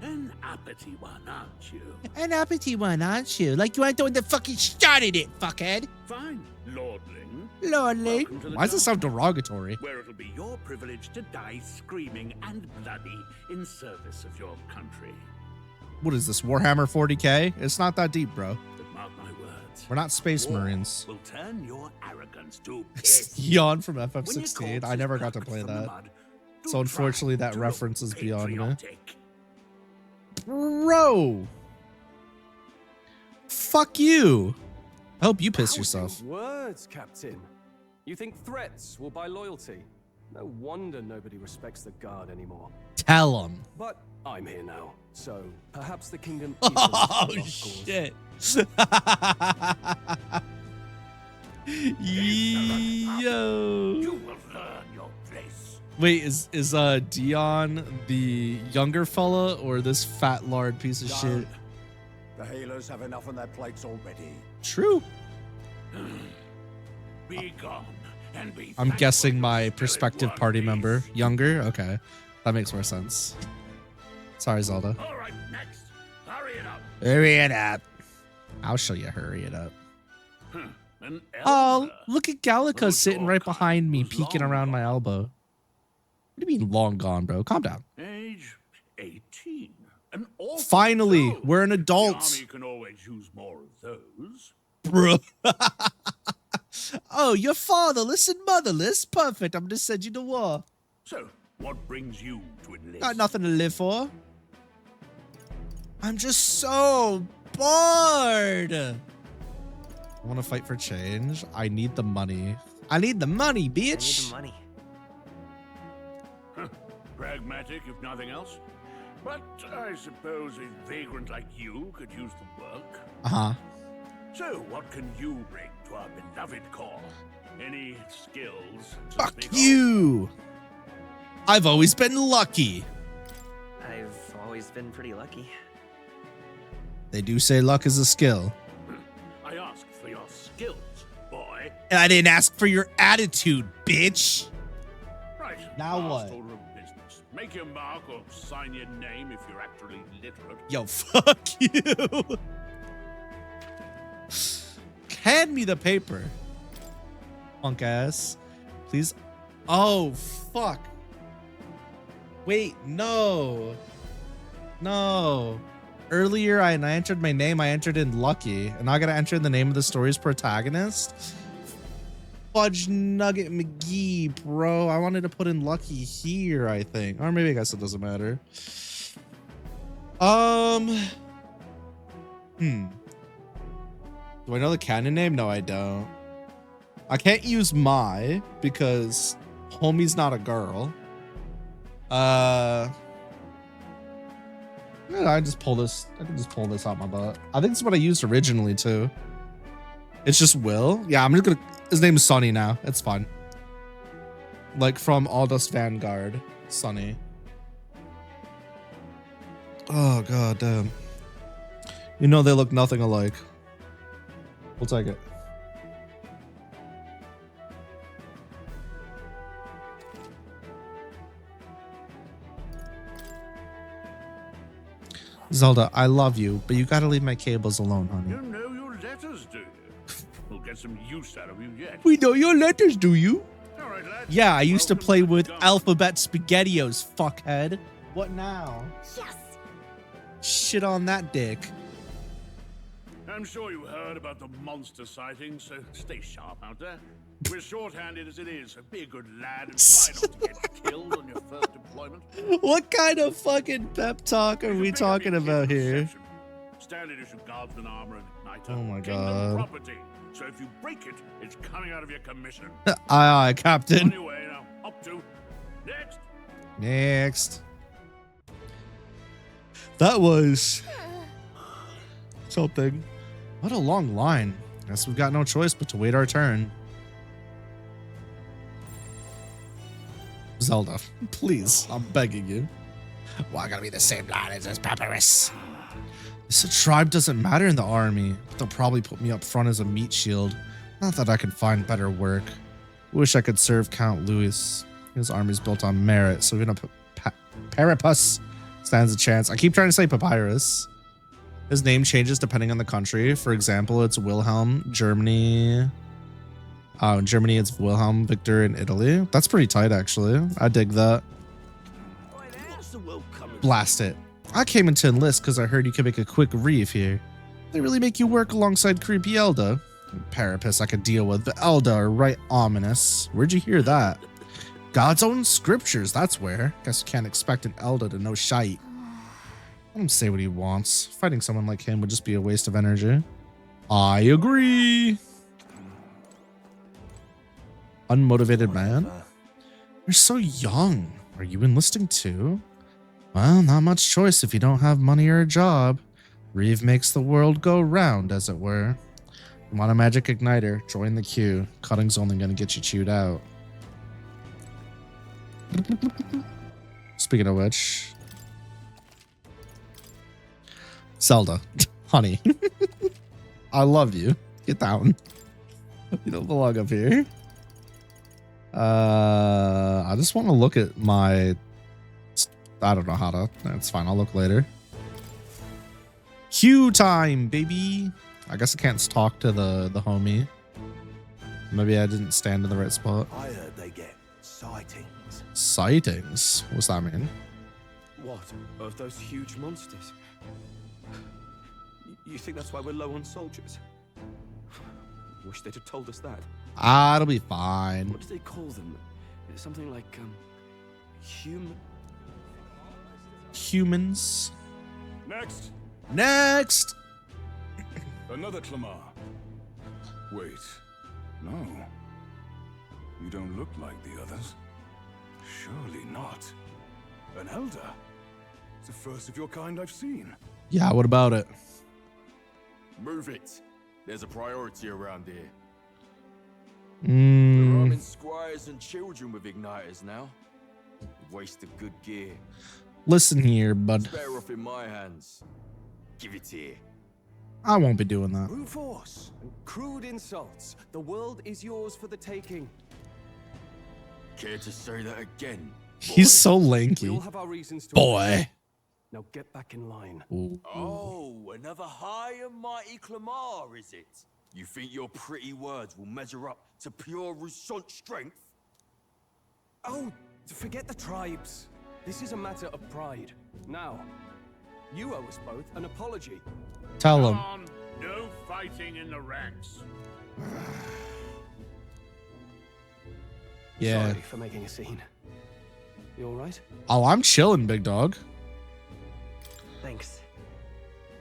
An uppity one, aren't you? An uppity one, aren't you? Like you ain't the one that fucking started it, fuckhead. Fine, lordling. Lordling. Welcome to the Why does it sound dark, derogatory? where it'll be your privilege to die screaming and bloody in service of your country. What is this, Warhammer 40k? It's not that deep, bro. But mark my words. We're not Space war Marines. will turn your arrogance to piss. Yawn from When your FF16. I corpse never is got to plucked play from the that. mud, So do unfortunately try that to reference look is beyond me. patriotic. Bro. Fuck you. I hope you piss yourself. Words, Captain. You think threats will buy loyalty? No wonder nobody respects the guard anymore. Tell him. But I'm here now, so perhaps the kingdom. Oh shit. Yo. You will learn your place. Wait, is Dion the younger fella or this fat lard piece of shit? The healers have enough on their plates already. True. Be gone and be I'm guessing my spirit prospective one party piece. member. Younger? Okay. That makes more sense. Sorry, Zelda. All right, next. Hurry it up. Hurry it up. I'll show you hurry it up. An Oh, elder. look at Gallica Those sitting your right kind behind me, was peeking long around my gone. elbow. What do you mean long gone, bro? Calm down. Age 18. An awful Finally, show. we're an The adult. army can always use more of those. Bro. Oh, you're fatherless and motherless? Perfect. I'm gonna send you to war. So, what brings you to enlist? Got nothing to live for. I'm just so bored. I want to fight for change. I need the money. I need the money, bitch. I need the money. Pragmatic, if nothing else. But I suppose a vagrant like you could use the work. Uh-huh. So, what can you bring to our beloved corps? Any skills? to Fuck speak of? you. I've always been lucky. I've always been pretty lucky. They do say luck is a skill. I asked for your skills, boy. And I didn't ask for your attitude, bitch. Right. Now last what? order of business. Make your mark or sign your name if you're actually literate. Yo, fuck you. Hand me the paper. Punk ass. Please. Oh, fuck. Wait, no. No. Earlier, I entered my name. I entered in Lucky. And now I gotta enter in the name of the story's protagonist. Fudge Nugget McGee, bro. I wanted to put in Lucky here, I think. Or maybe I guess it doesn't matter. Do I know the canon name? No, I don't. I can't use my because homie's not a girl. I just pull this. I can just pull this out my butt. I think it's what I used originally too. It's just Will. Yeah, I'm just gonna. His name is Sonny now. It's fine. Like from Aldous Vanguard, Sonny. Oh god damn. You know they look nothing alike. We'll take it. Zelda, I love you, but you gotta leave my cables alone, honey. You know your letters, do you? We'll get some use out of you yet. We know your letters, do you? All right, lads. Yeah, I used to Welcome play the with gun. Alphabet SpaghettiOs, fuckhead. What now? Yes! Shit on that dick. I'm sure you heard about the monster sighting, so stay sharp out there. We're shorthanded as it is, so be a good lad and try not to get killed on your first deployment. What kind of fucking pep talk are we talking about here? Standard issue guardsman armor and igniter. Oh my Kingdom God. property. So if you break it, it's coming out of your commission. Aye, aye, Captain. On your way now. Up to. Next. Next. That was something. What a long line. Guess we've got no choice but to wait our turn. Zelda, please, I'm begging you. Why gotta be the same line as this papyrus? This tribe doesn't matter in the army, but they'll probably put me up front as a meat shield. Not that I can find better work. Wish I could serve Count Louis. His army's built on merit, so even a Parapus stands a chance. I keep trying to say papyrus. His name changes depending on the country. For example, it's Wilhelm, Germany. In Germany, it's Wilhelm Victor in Italy. That's pretty tight, actually. I dig that. Blast it. I came in to enlist because I heard you could make a quick reef here. They really make you work alongside creepy Elda. Parapus I could deal with, but Elda are right ominous. Where'd you hear that? God's own scriptures, that's where. Guess you can't expect an Elda to know shite. Let him say what he wants. Fighting someone like him would just be a waste of energy. I agree. Unmotivated man? You're so young. Are you enlisting too? Well, not much choice if you don't have money or a job. Reeve makes the world go round, as it were. You want a magic igniter? Join the queue. Cutting's only gonna get you chewed out. Speaking of which, Zelda, honey, I love you. Get down. You don't belong up here. I just want to look at my. I don't know how to. That's fine. I'll look later. Queue time, baby. I guess I can't talk to the homie. Maybe I didn't stand in the right spot. I heard they get sightings. Sightings? What's that mean? What? Of those huge monsters? You think that's why we're low on soldiers? Wish they'd have told us that. Ah, it'll be fine. What do they call them? Something like, Humans. Next. Next! Another Krma. Wait. No. You don't look like the others. Surely not. An elder. It's the first of your kind I've seen. Yeah, what about it? Move it. There's a priority around here. Mm. They're arming squires and children with igniters now. Waste of good gear. Listen here, bud. It's better off in my hands. Give it here. I won't be doing that. Brute force and crude insults. The world is yours for the taking. Care to say that again? He's so lanky. We all have our reasons to Boy. Now get back in line. Ooh. Oh, another high and mighty Krma, is it? You think your pretty words will measure up to pure Rusant strength? Oh, forget the tribes. This is a matter of pride. Now, you owe us both an apology. Tell him. On. No fighting in the ranks. Yeah. Sorry for making a scene. You all right? Oh, I'm chilling, big dog. Thanks.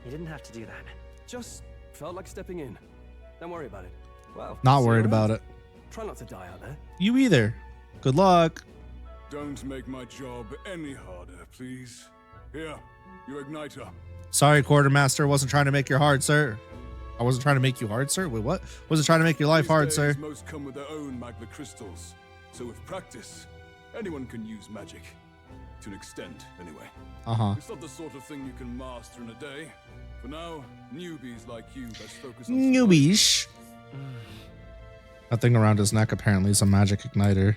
You didn't have to do that. Just felt like stepping in. Don't worry about it. Well, Not worried about it. Try not to die out there. You either. Good luck. Don't make my job any harder, please. Here, your igniter. Sorry, quartermaster. Wasn't trying to make your hard, sir. I wasn't trying to make you hard, sir. Wait, what? Wasn't trying to make your life hard, These sir. days, most come with their own magma crystals. So with practice, anyone can use magic. To an extent, anyway. Uh-huh. It's not the sort of thing you can master in a day. For now, newbies like you best focus on Newbies. That thing around his neck apparently is a magic igniter.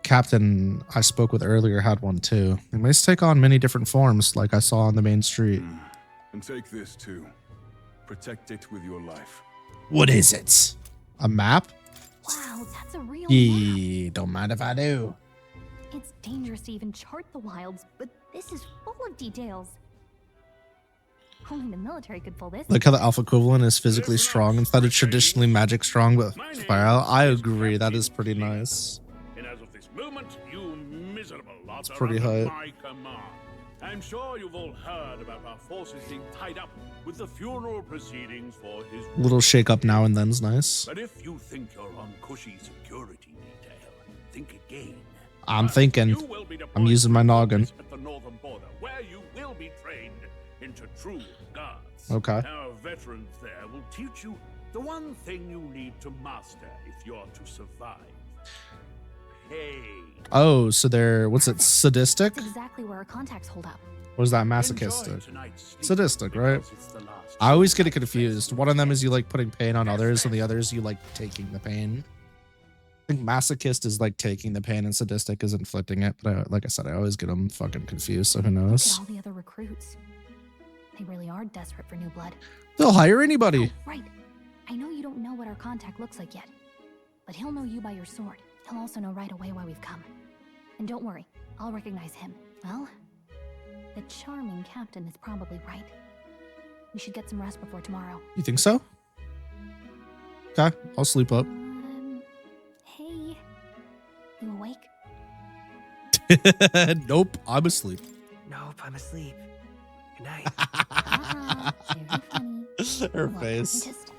Captain I spoke with earlier had one too. It may take on many different forms, like I saw on the main street. And take this too. Protect it with your life. What is it? A map? Wow, that's a real map. Yeah, don't mind if I do. It's dangerous to even chart the wilds, but this is full of details. Only the military could pull this. Like how the alpha equivalent is physically strong instead of traditionally magic strong, but fire. I agree, that is pretty nice. And as of this moment, you miserable lot It's pretty are under high. my command. I'm sure you've all heard about our forces being tied up with the funeral proceedings for his Little shake up now and then's nice. But if you think you're on cushy security detail, think again. I'm thinking. You will be I'm using my noggin. at the northern border, where you will be trained into true guards. Okay. Our veterans there will teach you the one thing you need to master if you're to survive. Hey. Oh, so they're, what's it, sadistic? That's exactly where our contacts hold up. Or is that masochistic? Sadistic, right? I always get it confused. One of them is you like putting pain on others, and the other is you like taking the pain. I think masochist is like taking the pain, and sadistic is inflicting it. But like I said, I always get them fucking confused, so who Look knows? at all the other recruits. They really are desperate for new blood. They'll hire anybody. Oh, right. I know you don't know what our contact looks like yet, but he'll know you by your sword. He'll also know right away why we've come. And don't worry, I'll recognize him. Well, the charming captain is probably right. We should get some rest before tomorrow. You think so? Okay, I'll sleep up. Hey, you awake? Nope, I'm asleep. Nope, I'm asleep. Good night. Very funny. Her Look, face. I just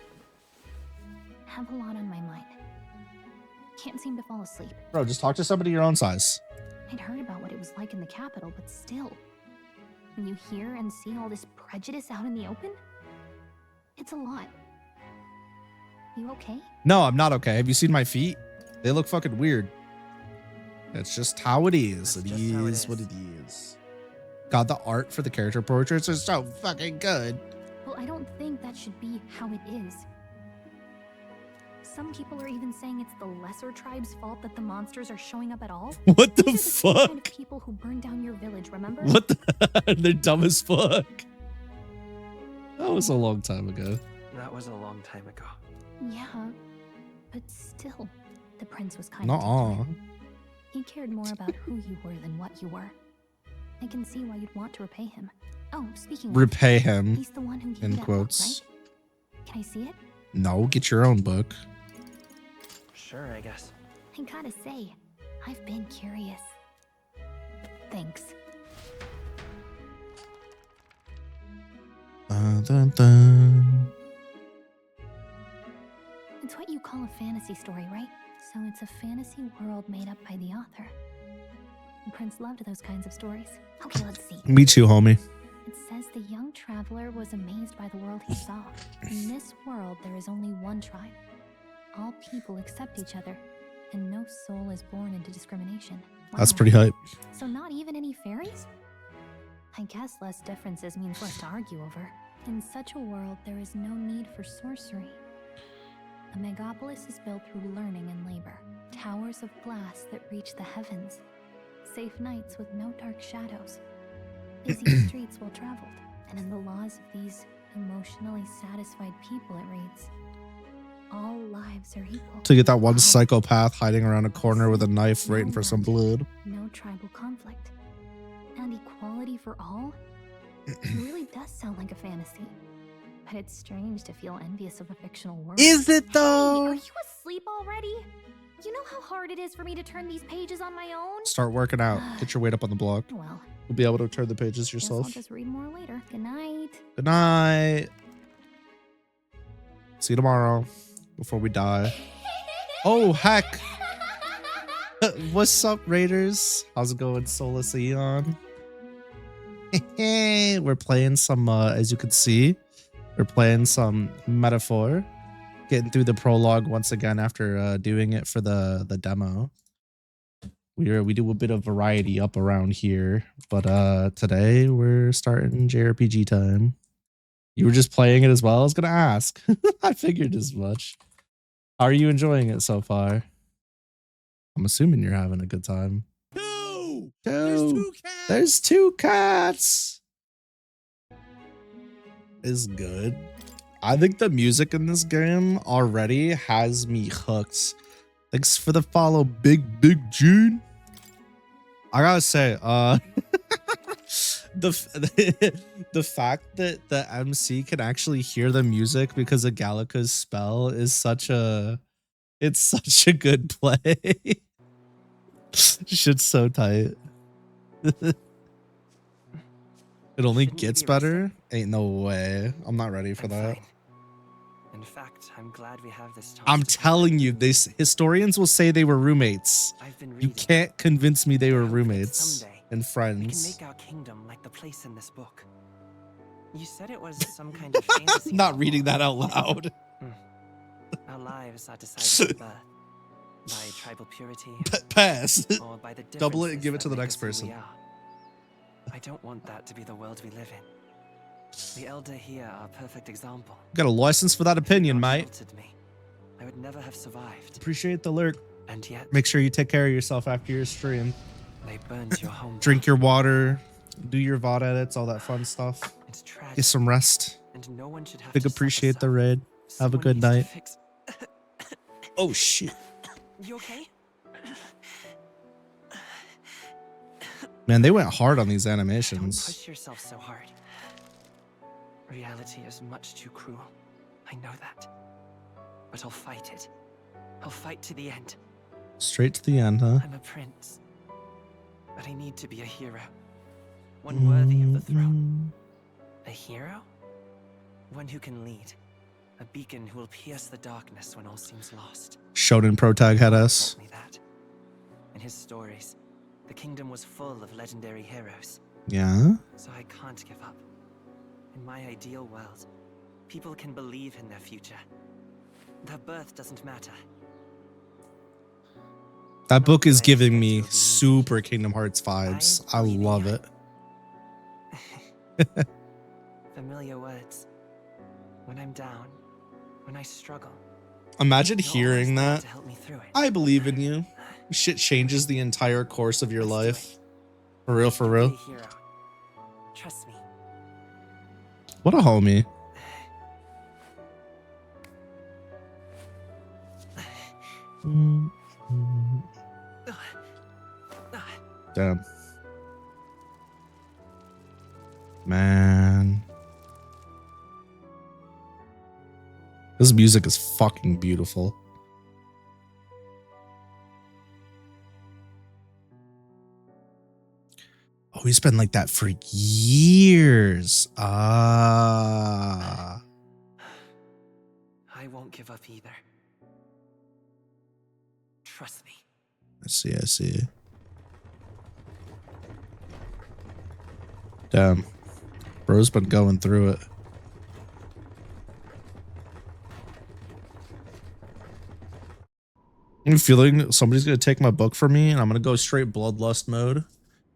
have a lot on my mind. Can't seem to fall asleep. Bro, just talk to somebody your own size. I'd heard about what it was like in the capital, but still, when you hear and see all this prejudice out in the open, it's a lot. You okay? No, I'm not okay. Have you seen my feet? They look fucking weird. It's just how it is. That's It just how it is what is. it is. God, the art for the character portraits is so fucking good. Well, I don't think that should be how it is. Some people are even saying it's the lesser tribe's fault that the monsters are showing up at all. What the These are same kind of fuck? people who burned down your village, remember? What the? They're dumb as fuck. That was a long time ago. That was a long time ago. Yeah, but still, the prince was kind of Nuh-uh. different. He cared more about who you were than what you were. I can see why you'd want to repay him. Oh, speaking of, Repay him. he's the one who gave In you that quotes. book, right? Can I see it? No, get your own book. Sure, I guess. I gotta say, I've been curious. Thanks. Dun, dun. It's what you call a fantasy story, right? So it's a fantasy world made up by the author. The prince loved those kinds of stories. Okay, let's see. Me too, homie. It says the young traveler was amazed by the world he saw. In this world, there is only one tribe. All people accept each other, and no soul is born into discrimination. That's Wow. pretty hype. So not even any fairies? I guess less differences means less to argue over. In such a world, there is no need for sorcery. A megapolis is built through learning and labor. Towers of glass that reach the heavens. Safe nights with no dark shadows. Busy streets well traveled. And in the laws of these emotionally satisfied people, it reads, all lives are equal. To get that one psychopath hiding around a corner with a knife waiting for some blood. No tribal conflict. And equality for all? It really does sound like a fantasy. But it's strange to feel envious of a fictional world. Is it Hey, though? are you asleep already? You know how hard it is for me to turn these pages on my own? Start working out. Get your weight up on the block. Well, You'll be able to turn the pages guess I'll yourself. just read more later. Good night. Good night. See you tomorrow before we die. Oh, heck. What's up, Raiders? How's it going, Solus Eon? We're playing some, as you can see, we're playing some Metaphor. Getting through the prologue once again after doing it for the demo. We do a bit of variety up around here, but today we're starting JRPG time. You were just playing it as well? I was gonna ask. I figured as much. How are you enjoying it so far? I'm assuming you're having a good time. Two! There's two cats! There's two cats! Is good. I think the music in this game already has me hooked. Thanks for the follow, Big June. I gotta say, the fact that the MC can actually hear the music because of Gallica's spell is such a good play. Shit's so tight. It only gets better? Ain't no way. I'm not ready for that. Fine. In fact, I'm glad we have this chance. I'm telling you, this historians will say they were roommates. I've been You reading. can't convince me they were I hope that roommates someday and We can friends. make our kingdom like the place in this book. You said it was some kind of fantasy. Not reading that out loud. Our lives are decided at birth by tribal purity, Pass. or by the Double it and differences give it to that the make next us who person. we are. I don't want that to be the world we live in. The elder here are a perfect example. Got a license for that opinion, mate. Sheltered me. I would never have survived. Appreciate the lurk. And yet, Make sure you take care of yourself after your stream. they burned your home. Drink your water, do your VOD edits, all that fun stuff. It's tragic. Get some rest. And no one should have Big to suffer appreciate the so. raid. Have a Someone good needs to night. fix- Oh shit. You okay? Man, they went hard on these Don't animations. push yourself so hard. Reality is much too cruel. I know that. But I'll fight it. I'll fight to the end. Straight to the end, huh? I'm a prince. But I need to be a hero. One worthy of the throne. A hero? One who can lead. A beacon who will pierce the darkness when all seems lost. Shonen Protag had us. Told me that. In his stories, the kingdom was full of legendary heroes. Yeah? So I can't give up. In my ideal world, people can believe in their future. Their birth doesn't matter. That book is giving me super Kingdom Hearts vibes. I love it. Familiar words. When I'm down, when I struggle. Imagine You're always hearing there that. to help me through it. I believe in you. Shit changes the entire course of your life. For real, for real. Hero. Trust me. What a homie. Damn. Man. This music is fucking beautiful. Oh, he's been like that for years. Ah. I won't give up either. Trust me. I see, I see. Damn. Bro's been going through it. I'm feeling somebody's going to take my book from me and I'm going to go straight bloodlust mode.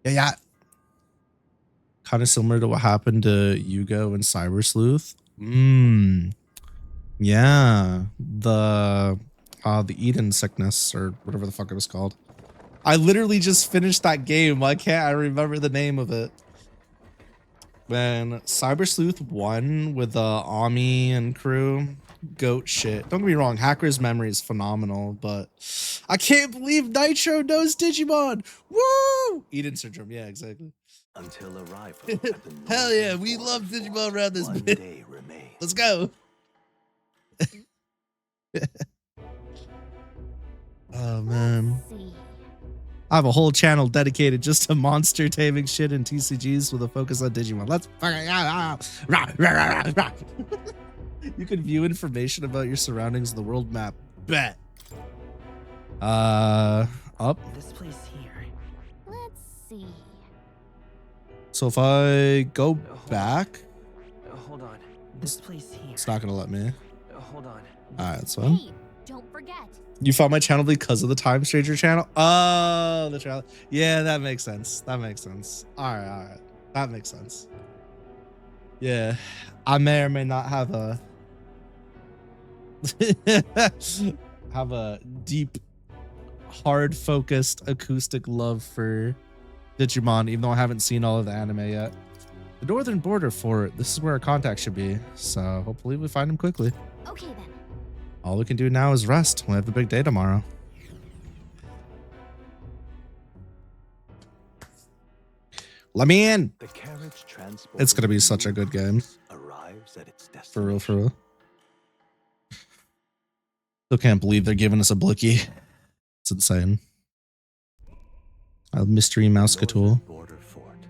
Yeah. Kind of similar to what happened to Yugo and Cyber Sleuth. Yeah. The Eden sickness or whatever the fuck it was called. I literally just finished that game. Why can't I remember the name of it? When Cyber Sleuth won with the Ami and crew, goat shit. Don't get me wrong, Hacker's memory is phenomenal, but I can't believe Nitro knows Digimon. Woo! Eden syndrome, yeah, exactly. Until arrival. Hell yeah, we love Digimon around this bit. Let's go. Oh man. I have a whole channel dedicated just to monster taming shit and TCGs with a focus on Digimon. Let's fucking You can view information about your surroundings in the world map. Bet. Up. This place here. Let's see. So if I go back, Hold on. This place here. it's not gonna let me. Hold on. Alright, that's fine. Hey, don't forget. You found my channel because of the Time Stranger channel? Oh, the channel. Yeah, that makes sense. That makes sense. All right. That makes sense. Yeah, I may or may not have a deep, hard-focused acoustic love for Digimon, even though I haven't seen all of the anime yet. The northern border fort. This is where our contact should be. So hopefully we find him quickly. Okay then. All we can do now is rest. We have the big day tomorrow. Let me in. The carriage transport It's gonna be such a good game. Arrives at its destination. For real, for real. Still can't believe they're giving us a blicky. It's insane. A mystery Mousecatool. Border fort.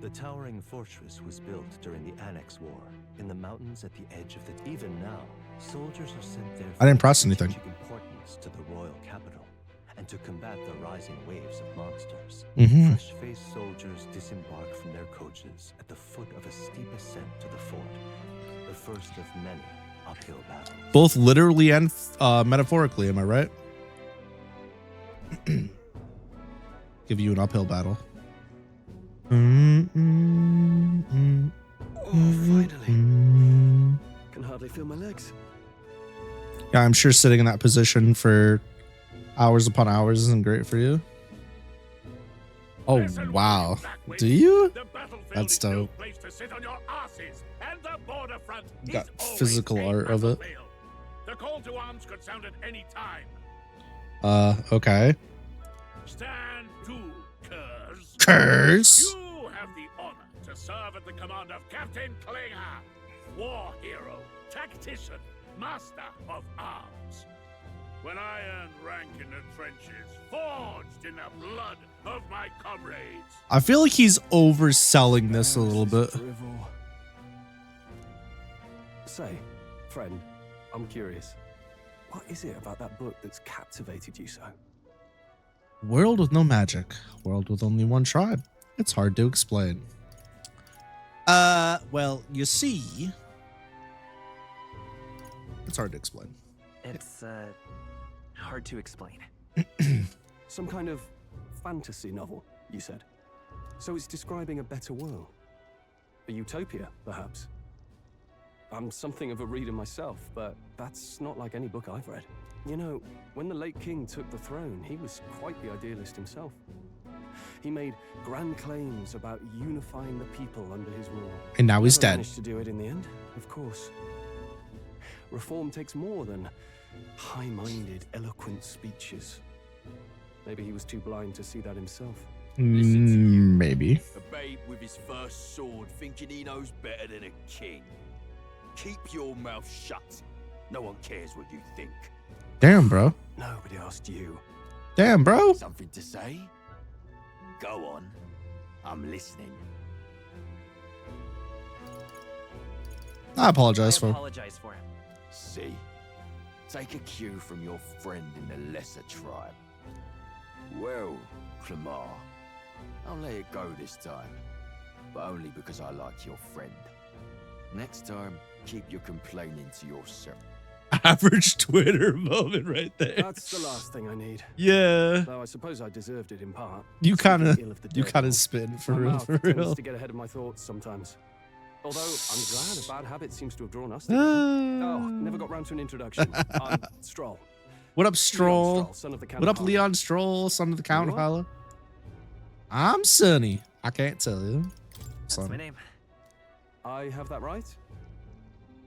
The towering fortress was built during the Annex War in the mountains at the edge of the. Even now, soldiers are sent there. I didn't press anything. Importance to the royal capital, and to combat the rising waves of monsters. Fresh-faced soldiers disembark from their coaches at the foot of a steep ascent to the fort. The first of many uphill battles. Both literally and metaphorically, am I right? Give you an uphill battle. Finally. Can hardly feel my legs. Yeah, I'm sure sitting in that position for hours upon hours isn't great for you. Oh, wow. Do you? That's dope. Got physical art of it. The call to arms could sound at any time. Okay. Stand to, Curs. Curs? You have the honor to serve at the command of Captain Klinger, war hero, tactician, master of arms. When I earned rank in the trenches, forged in the blood of my comrades. I feel like he's overselling this a little bit. Say, friend, I'm curious. What is it about that book that's captivated you so? World with no magic. World with only one tribe. It's hard to explain. Well, you see, it's hard to explain. It's hard to explain. Some kind of fantasy novel, you said. So it's describing a better world. A utopia, perhaps. I'm something of a reader myself, but that's not like any book I've read. You know, when the late king took the throne, he was quite the idealist himself. He made grand claims about unifying the people under his rule. And now he's Never dead. Managed to do it in the end, of course. Reform takes more than high-minded, eloquent speeches. Maybe he was too blind to see that himself. Maybe. A babe with his first sword thinking he knows better than a king. Keep your mouth shut. No one cares what you think. Damn, bro. Nobody asked you. Damn, bro. Something to say? Go on. I'm listening. I apologize for. Apologize for him. See? Take a cue from your friend in the lesser tribe. Well, Krma, I'll let it go this time. But only because I like your friend. Next time, keep your complaining to yourself. Average Twitter moment right there. That's the last thing I need. Yeah. Though I suppose I deserved it in part. You kind Speaking ill of the of dead, spin for my real, mouth for tends real. to get ahead of my thoughts sometimes. Although I'm glad a bad habit seems to have drawn us together. Oh, never got round to an introduction. I'm Stroll. What up, Stroll? Stroll, son of the Count What up, of Leon Stroll, son of the Count of You are? Hyla? I'm Sonny. I can't tell you. That's Sonny. my name. I have that right?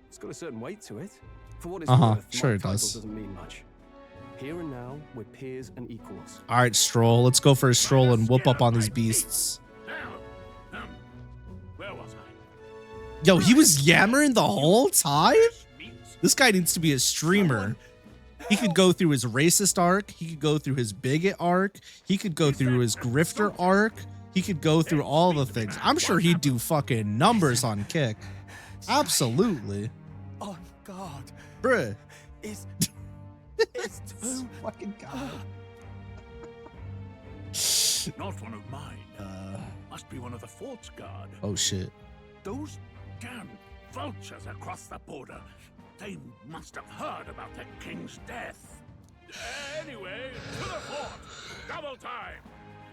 It's got a certain weight to it. For what it's worth, Sure my it title does. doesn't mean much. Here and now, we're peers and equals. All right, Stroll. Let's go for a stroll and whoop up on these beasts. Where was I? Yo, he was yammering the whole time? This guy needs to be a streamer. He could go through his racist arc. He could go through his bigot arc. He could go through his grifter arc. He could go through all the things. I'm sure he'd do fucking numbers on Kick. Absolutely. Oh, God. Bruh. It's too fucking God. Not one of mine. Must be one of the fort's guard. Oh, shit. Those damn vultures across the border. They must have heard about the king's death. Anyway, to the fort. Double time.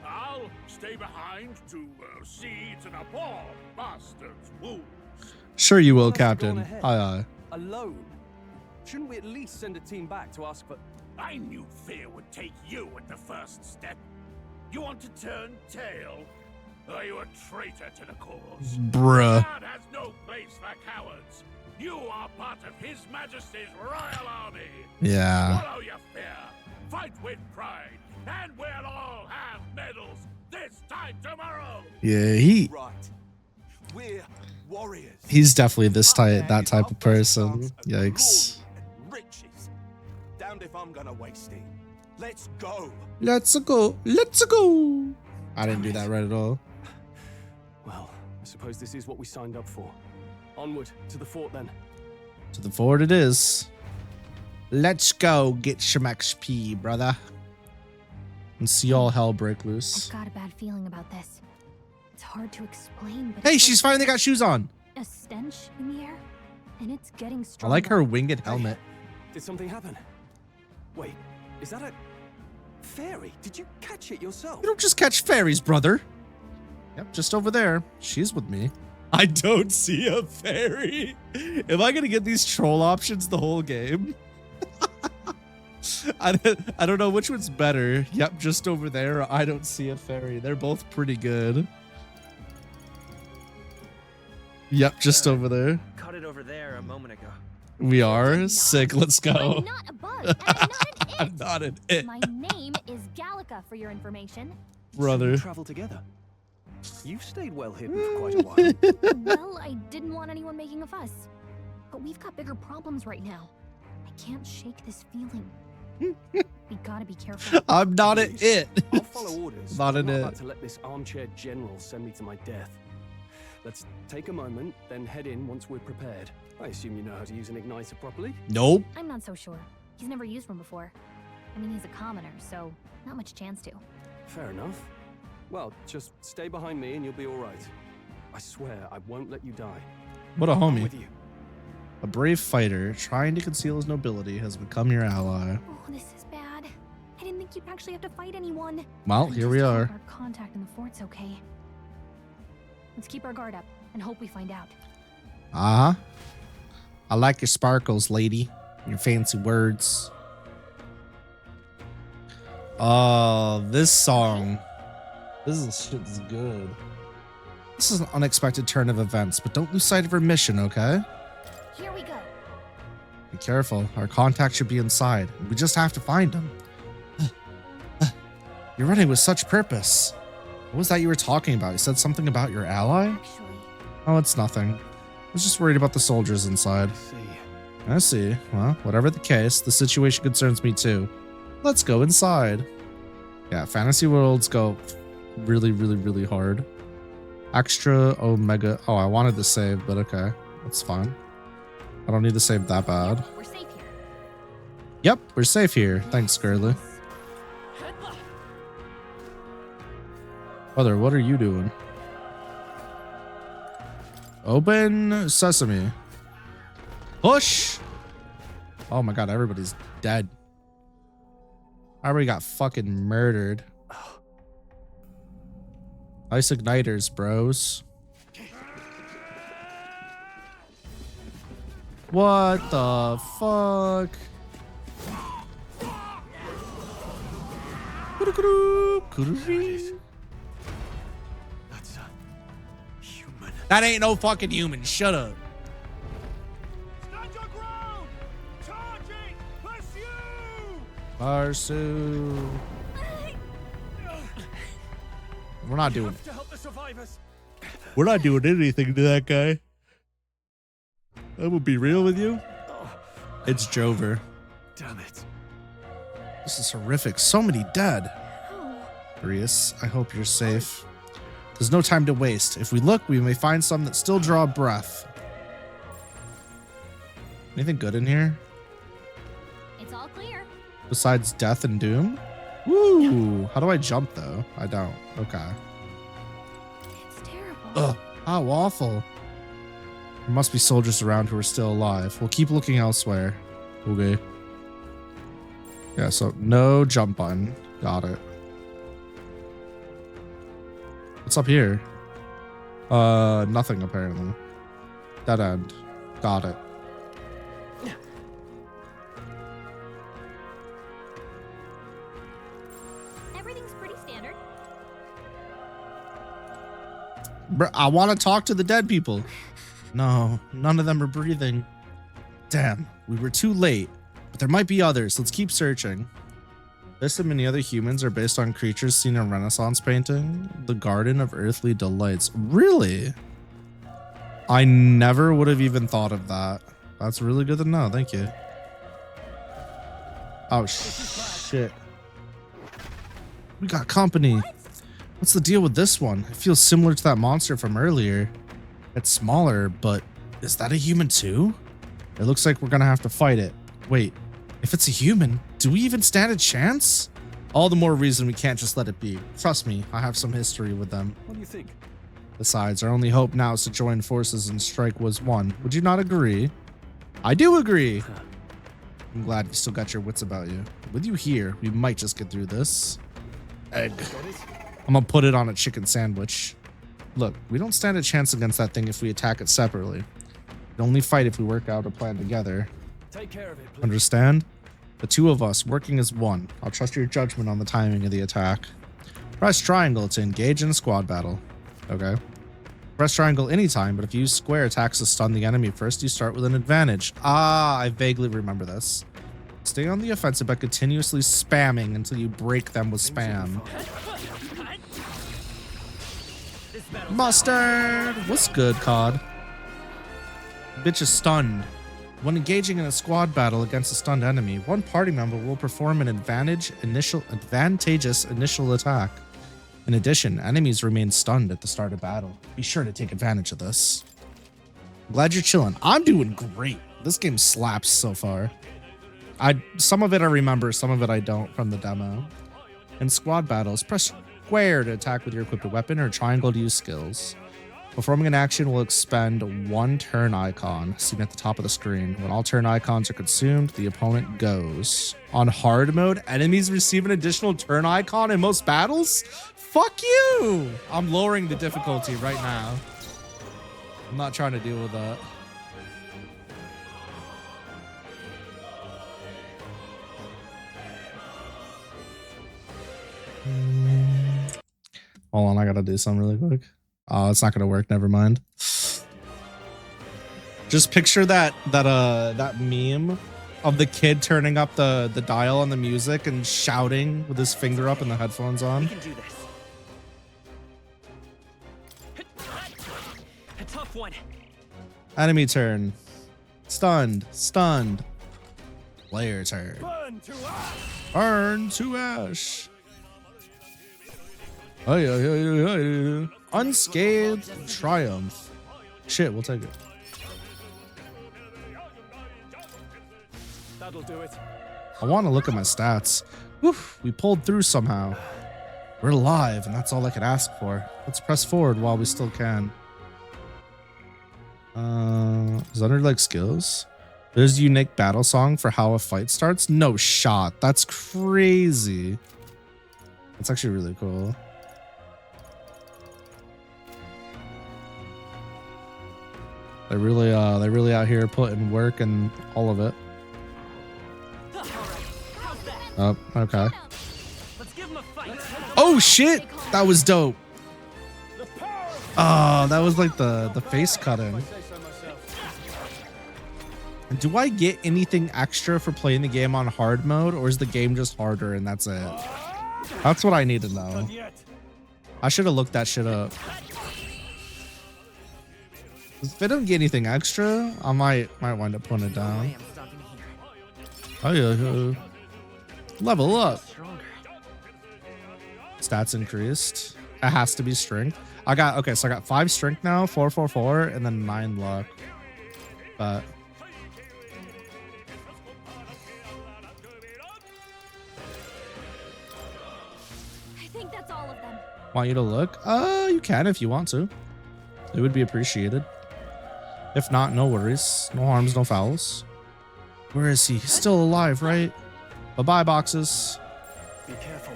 I'll stay behind to see to the poor bastard's wounds. Sure you will, Why have you gone Captain. ahead? Aye, aye. Alone? Shouldn't we at least send a team back to ask for... I knew fear would take you at the first step. You want to turn tail? Are you a traitor to the cause? Bruh. God has no place for cowards. You are part of His Majesty's Royal Army. Yeah. Swallow your fear. Fight with pride. And we'll all have medals this time tomorrow. Yeah, Right. We're warriors. he's definitely that type of person. Yikes. Riches. Damned if I'm gonna waste it. Let's go. Let's go. Let's go. I didn't do that right at all. Well, I suppose this is what we signed up for. Onward, to the fort then. To the fort it is. Let's go get some XP, brother. And see all hell break loose. I've got a bad feeling about this. It's hard to explain, but Hey, it's she's like finally got shoes on. a stench in the air, and it's getting I stronger. like her winged helmet. Did something happen? Wait, is that a fairy? Did you catch it yourself? You don't just catch fairies, brother. Yep, just over there. She's with me. I don't see a fairy. Am I gonna get these troll options the whole game? I don't know which one's better. Yep, just over there. I don't see a fairy. They're both pretty good. Yep, just over there. Caught it over there a moment ago. We are sick. Let's go. I'm not a bug, and I'm not an it. I'm not an it. My name is Gallica, for your information. Brother. We travel together. You've stayed well hidden for quite a while. Well, I didn't want anyone making a fuss. But we've got bigger problems right now. I can't shake this feeling. We gotta be careful. I'm not an it. I'll follow orders. Not I'm an not about it. to let this armchair general send me to my death. Let's take a moment, then head in once we're prepared. I assume you know how to use an igniter properly? Nope. I'm not so sure. He's never used one before. I mean, he's a commoner, so not much chance to. Fair enough. Well, just stay behind me and you'll be all right. I swear I won't let you die. What a I'm homie. with you. A brave fighter trying to conceal his nobility has become your ally. Oh, this is bad. I didn't think like you'd actually have to fight anyone. Well, here we are. Our contact in the fort's okay. Let's keep our guard up and hope we find out. Uh-huh. I like your sparkles, lady. Your fancy words. Oh, this song. This shit's good. This is an unexpected turn of events, but don't lose sight of our mission, okay? Here we go. Be careful. Our contact should be inside. We just have to find him. You're running with such purpose. What was that you were talking about? You said something about your ally? Actually. Oh, it's nothing. I was just worried about the soldiers inside. I see. Well, whatever the case, the situation concerns me too. Let's go inside. Yeah, fantasy worlds go really, really, really hard. Extra omega. Oh, I wanted to save, but okay. That's fine. I don't need to save that bad. We're safe here. Yep, we're safe here. Thanks, Girly. Brother, what are you doing? Open sesame. Push! Oh my god, everybody's dead. Everybody got fucking murdered. Ice igniters, bros. What the fuck? That's a human. That ain't no fucking human. Shut up. Stand your ground! Charging! Pursue. We're not doing it. To help the survivors. We're not doing anything to that guy. I will be real with you. It's Jover. Damn it. This is horrific. So many dead. Arius, I hope you're safe. There's no time to waste. If we look, we may find some that still draw breath. Anything good in here? It's all clear. Besides death and doom? Woo! How do I jump though? I don't. Okay. It's terrible. Ugh, how awful. There must be soldiers around who are still alive. We'll keep looking elsewhere. Okay. Yeah, so no jump button. Got it. What's up here? Nothing apparently. Dead end. Got it. Everything's pretty standard. Bruh, I want to talk to the dead people. No, none of them are breathing. Damn, we were too late. But there might be others. Let's keep searching. This and many other humans are based on creatures seen in Renaissance painting. The Garden of Earthly Delights. Really? I never would have even thought of that. That's really good to know. Thank you. Oh, shit. We got company. What's the deal with this one? It feels similar to that monster from earlier. It's smaller, but is that a human too? It looks like we're gonna have to fight it. Wait, if it's a human, do we even stand a chance? All the more reason we can't just let it be. Trust me, I have some history with them. What do you think? Besides, our only hope now is to join forces and strike was one. Would you not agree? I do agree. I'm glad you still got your wits about you. With you here, we might just get through this. Egg. I'm gonna put it on a chicken sandwich. Look, we don't stand a chance against that thing if we attack it separately. We only fight if we work out a plan together. Take care of it, please. Understand? The two of us working as one. I'll trust your judgment on the timing of the attack. Press triangle to engage in a squad battle. Okay. Press triangle anytime, but if you use square attacks to stun the enemy first, you start with an advantage. Ah, I vaguely remember this. Stay on the offensive by continuously spamming until you break them with spam. Mustard! What's good, COD? Bitch is stunned. When engaging in a squad battle against a stunned enemy, one party member will perform an advantageous initial attack. In addition, enemies remain stunned at the start of battle. Be sure to take advantage of this. Glad you're chilling. I'm doing great. This game slaps so far. Some of it I remember, some of it I don't from the demo. In squad battles, press square to attack with your equipped weapon or triangle to use skills. Performing an action will expend one turn icon seen at the top of the screen. When all turn icons are consumed, the opponent goes. On hard mode, enemies receive an additional turn icon in most battles? Fuck you! I'm lowering the difficulty right now. I'm not trying to deal with that. Hold on, I gotta do something really quick. Oh, it's not gonna work. Never mind. Just picture that meme of the kid turning up the dial on the music and shouting with his finger up and the headphones on. We can do this. A tough one. Enemy turn. Stunned. Stunned. Player turn. Burn to ash. Burn to ash. Unscathed triumph. Shit, we'll take it. That'll do it. I want to look at my stats. Woof, we pulled through somehow. We're alive, and that's all I could ask for. Let's press forward while we still can. Is that under like skills? There's a unique battle song for how a fight starts. No shot. That's crazy. That's actually really cool. They're really out here putting work and all of it. Oh, okay. Oh shit! That was dope. Oh, that was like the face cutting. Do I get anything extra for playing the game on hard mode, or is the game just harder and that's it? That's what I need to know. I should have looked that shit up. If I don't get anything extra, I might wind up putting it down. Oh yeah. Level up. Stats increased. It has to be strength. I got 5 strength now, 4, and then 9 luck. But I think that's all of them. want you to look? You can if you want to. It would be appreciated. If not, no worries. No harms, no fouls. Where is he? He's still alive, right? Bye-bye, boxes. Be careful.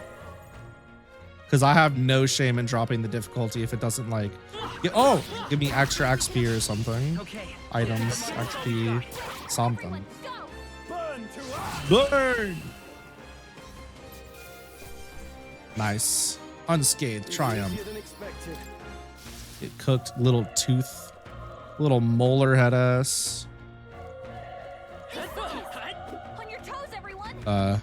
Because I have no shame in dropping the difficulty if it doesn't like... give me extra XP or something. Items, XP, something. Burn! Nice. Unscathed triumph. It cooked little tooth, little molar head ass. On your toes, everyone. Let's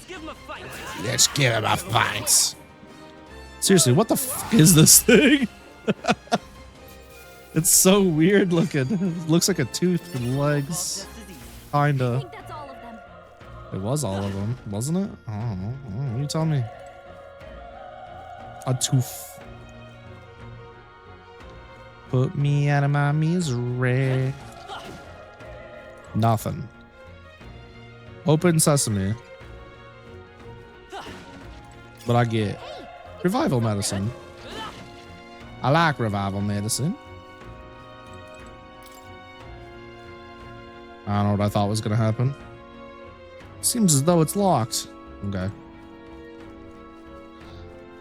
give him a fight. Let's give him a fight. Seriously, what the fuck is this thing? It's so weird looking. It looks like a tooth with legs. Kinda. It was all of them, wasn't it? I don't know. You tell me. A tooth. Put me out of my misery. Nothing. Open sesame. But I get revival medicine. I like revival medicine. I don't know what I thought was going to happen. Seems as though it's locked. Okay.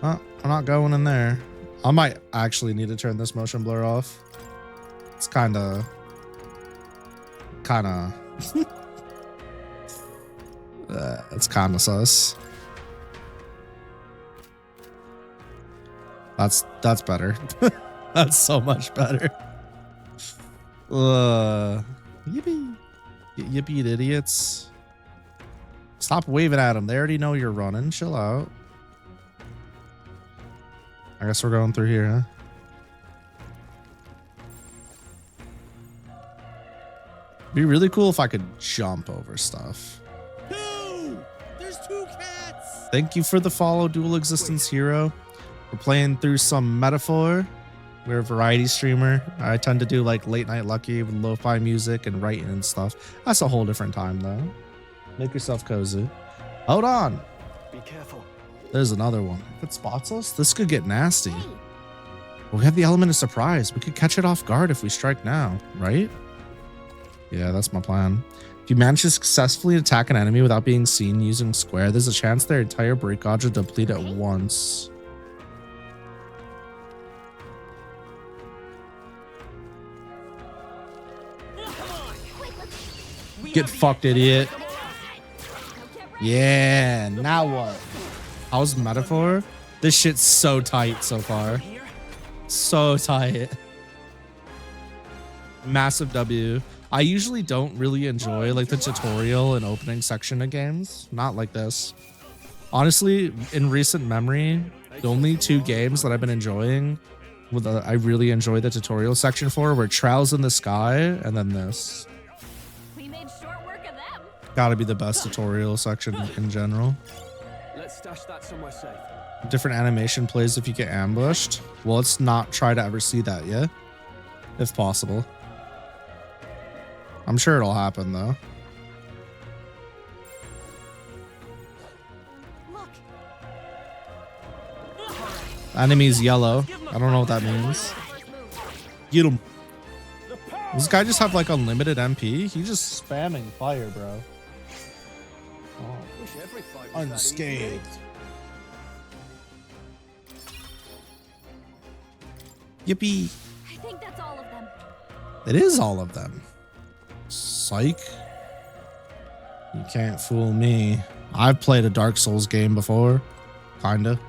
I'm not going in there. I might actually need to turn this motion blur off. It's kind of it's kind of sus. That's better. That's so much better. Yippee. Yippee, idiots. Stop waving at them. They already know you're running. Chill out. I guess we're going through here, huh? Be really cool if I could jump over stuff. There's 2 cats. Thank you for the follow, Dual Existence Hero. We're playing through some Metaphor. We're a variety streamer. I tend to do like late night lucky with lo-fi music and writing and stuff. That's a whole different time though. Make yourself cozy. Hold on. Be careful. There's another one. If it spots us, this could get nasty. But we have the element of surprise. We could catch it off guard if we strike now, right? Yeah, that's my plan. If you manage to successfully attack an enemy without being seen using square, there's a chance their entire break gauge will deplete at once. Get fucked, idiot. Yeah, now what? How's metaphor? This shit's so tight so far. So tight. Massive W. I usually don't really enjoy like the tutorial and opening section of games. Not like this. Honestly, in recent memory, the only 2 games that I've been enjoying with I really enjoy the tutorial section for were Trials in the Sky and then this. Gotta be the best tutorial section in general. Let's stash that somewhere safe. Different animation plays if you get ambushed. Well, let's not try to ever see that yet, if possible. I'm sure it'll happen though. Enemy's yellow. I don't know what that means. Get him. Does this guy just have like unlimited MP? He's just spamming fire, bro. Oh. Unscathed. Yippee. I think that's all of them. It is all of them. Psych. You can't fool me. I've played a Dark Souls game before. Kinda.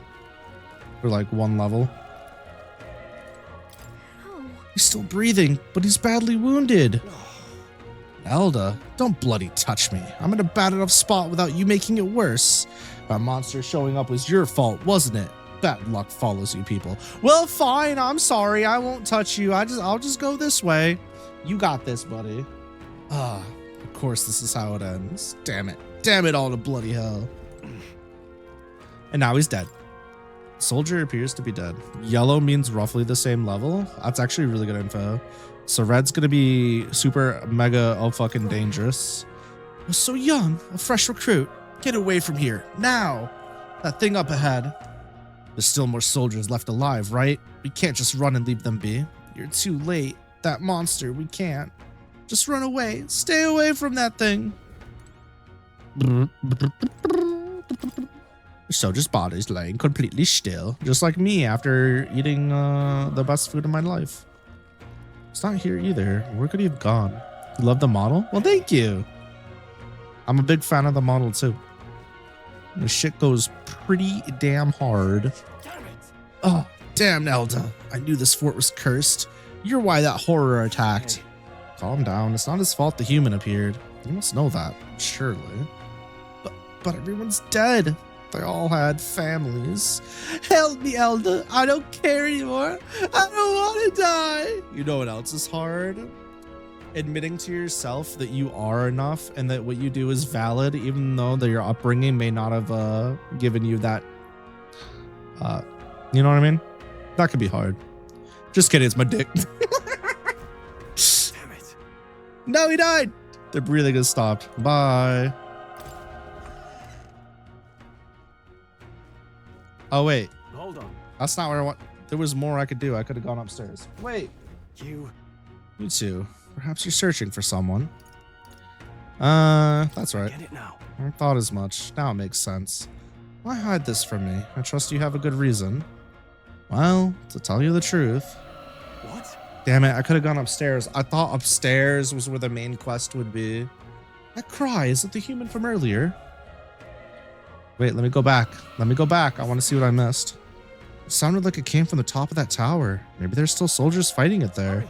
For like 1 level. He's still breathing, but he's badly wounded. Elda, don't bloody touch me. I'm in a bad enough spot without you making it worse. That monster showing up was your fault, wasn't it? Bad luck follows you people. Well, fine. I'm sorry. I won't touch you. I'll just go this way. You got this, buddy. Ah, of course this is how it ends. Damn it. Damn it all to bloody hell. And now he's dead. Soldier appears to be dead. Yellow means roughly the same level. That's actually really good info. So red's gonna be super mega fucking dangerous. I was so young, a fresh recruit. Get away from here, now. That thing up ahead. There's still more soldiers left alive, right? We can't just run and leave them be. You're too late. That monster, we can't. Just run away. Stay away from that thing. Soldiers' bodies laying completely still, just like me after eating the best food of my life. It's not here either. Where could he have gone? You love the model? Well, thank you. I'm a big fan of the model too. The shit goes pretty damn hard. Oh, damn, Elda. I knew this fort was cursed. You're why that horror attacked. Calm down. It's not his fault the human appeared. You must know that, surely. But everyone's dead. They all had families. Help me, Elda. I don't care anymore. I don't want to die. You know what else is hard? Admitting to yourself that you are enough and that what you do is valid, even though that your upbringing may not have given you that. You know what I mean? That could be hard. Just kidding. It's my dick. Damn it. No, he died. The breathing has stopped. Bye. Oh, wait. Hold on. That's not where I want. There was more I could do. I could have gone upstairs. Wait. You too. Perhaps you're searching for someone. That's right. Get it now. I thought as much. Now it makes sense. Why hide this from me? I trust you have a good reason. Well, to tell you the truth. What? Damn it, I could have gone upstairs. I thought upstairs was where the main quest would be. That cry, is it the human from earlier? Wait, let me go back. Let me go back. I want to see what I missed. It sounded like it came from the top of that tower. Maybe there's still soldiers fighting it there.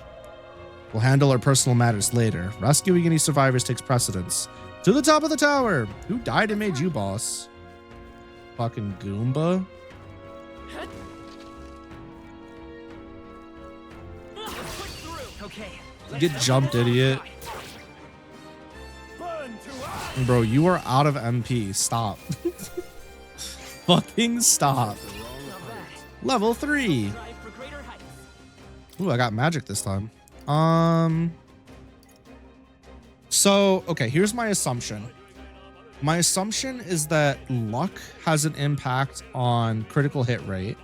We'll handle our personal matters later. Rescuing any survivors takes precedence. To the top of the tower! Who died and made you boss? Fucking Goomba? Okay. Get jumped, idiot. Bro, you are out of MP. Stop. Fucking stop. Level 3. Ooh, I got magic this time. So, okay, here's my assumption. My assumption is that luck has an impact on critical hit rate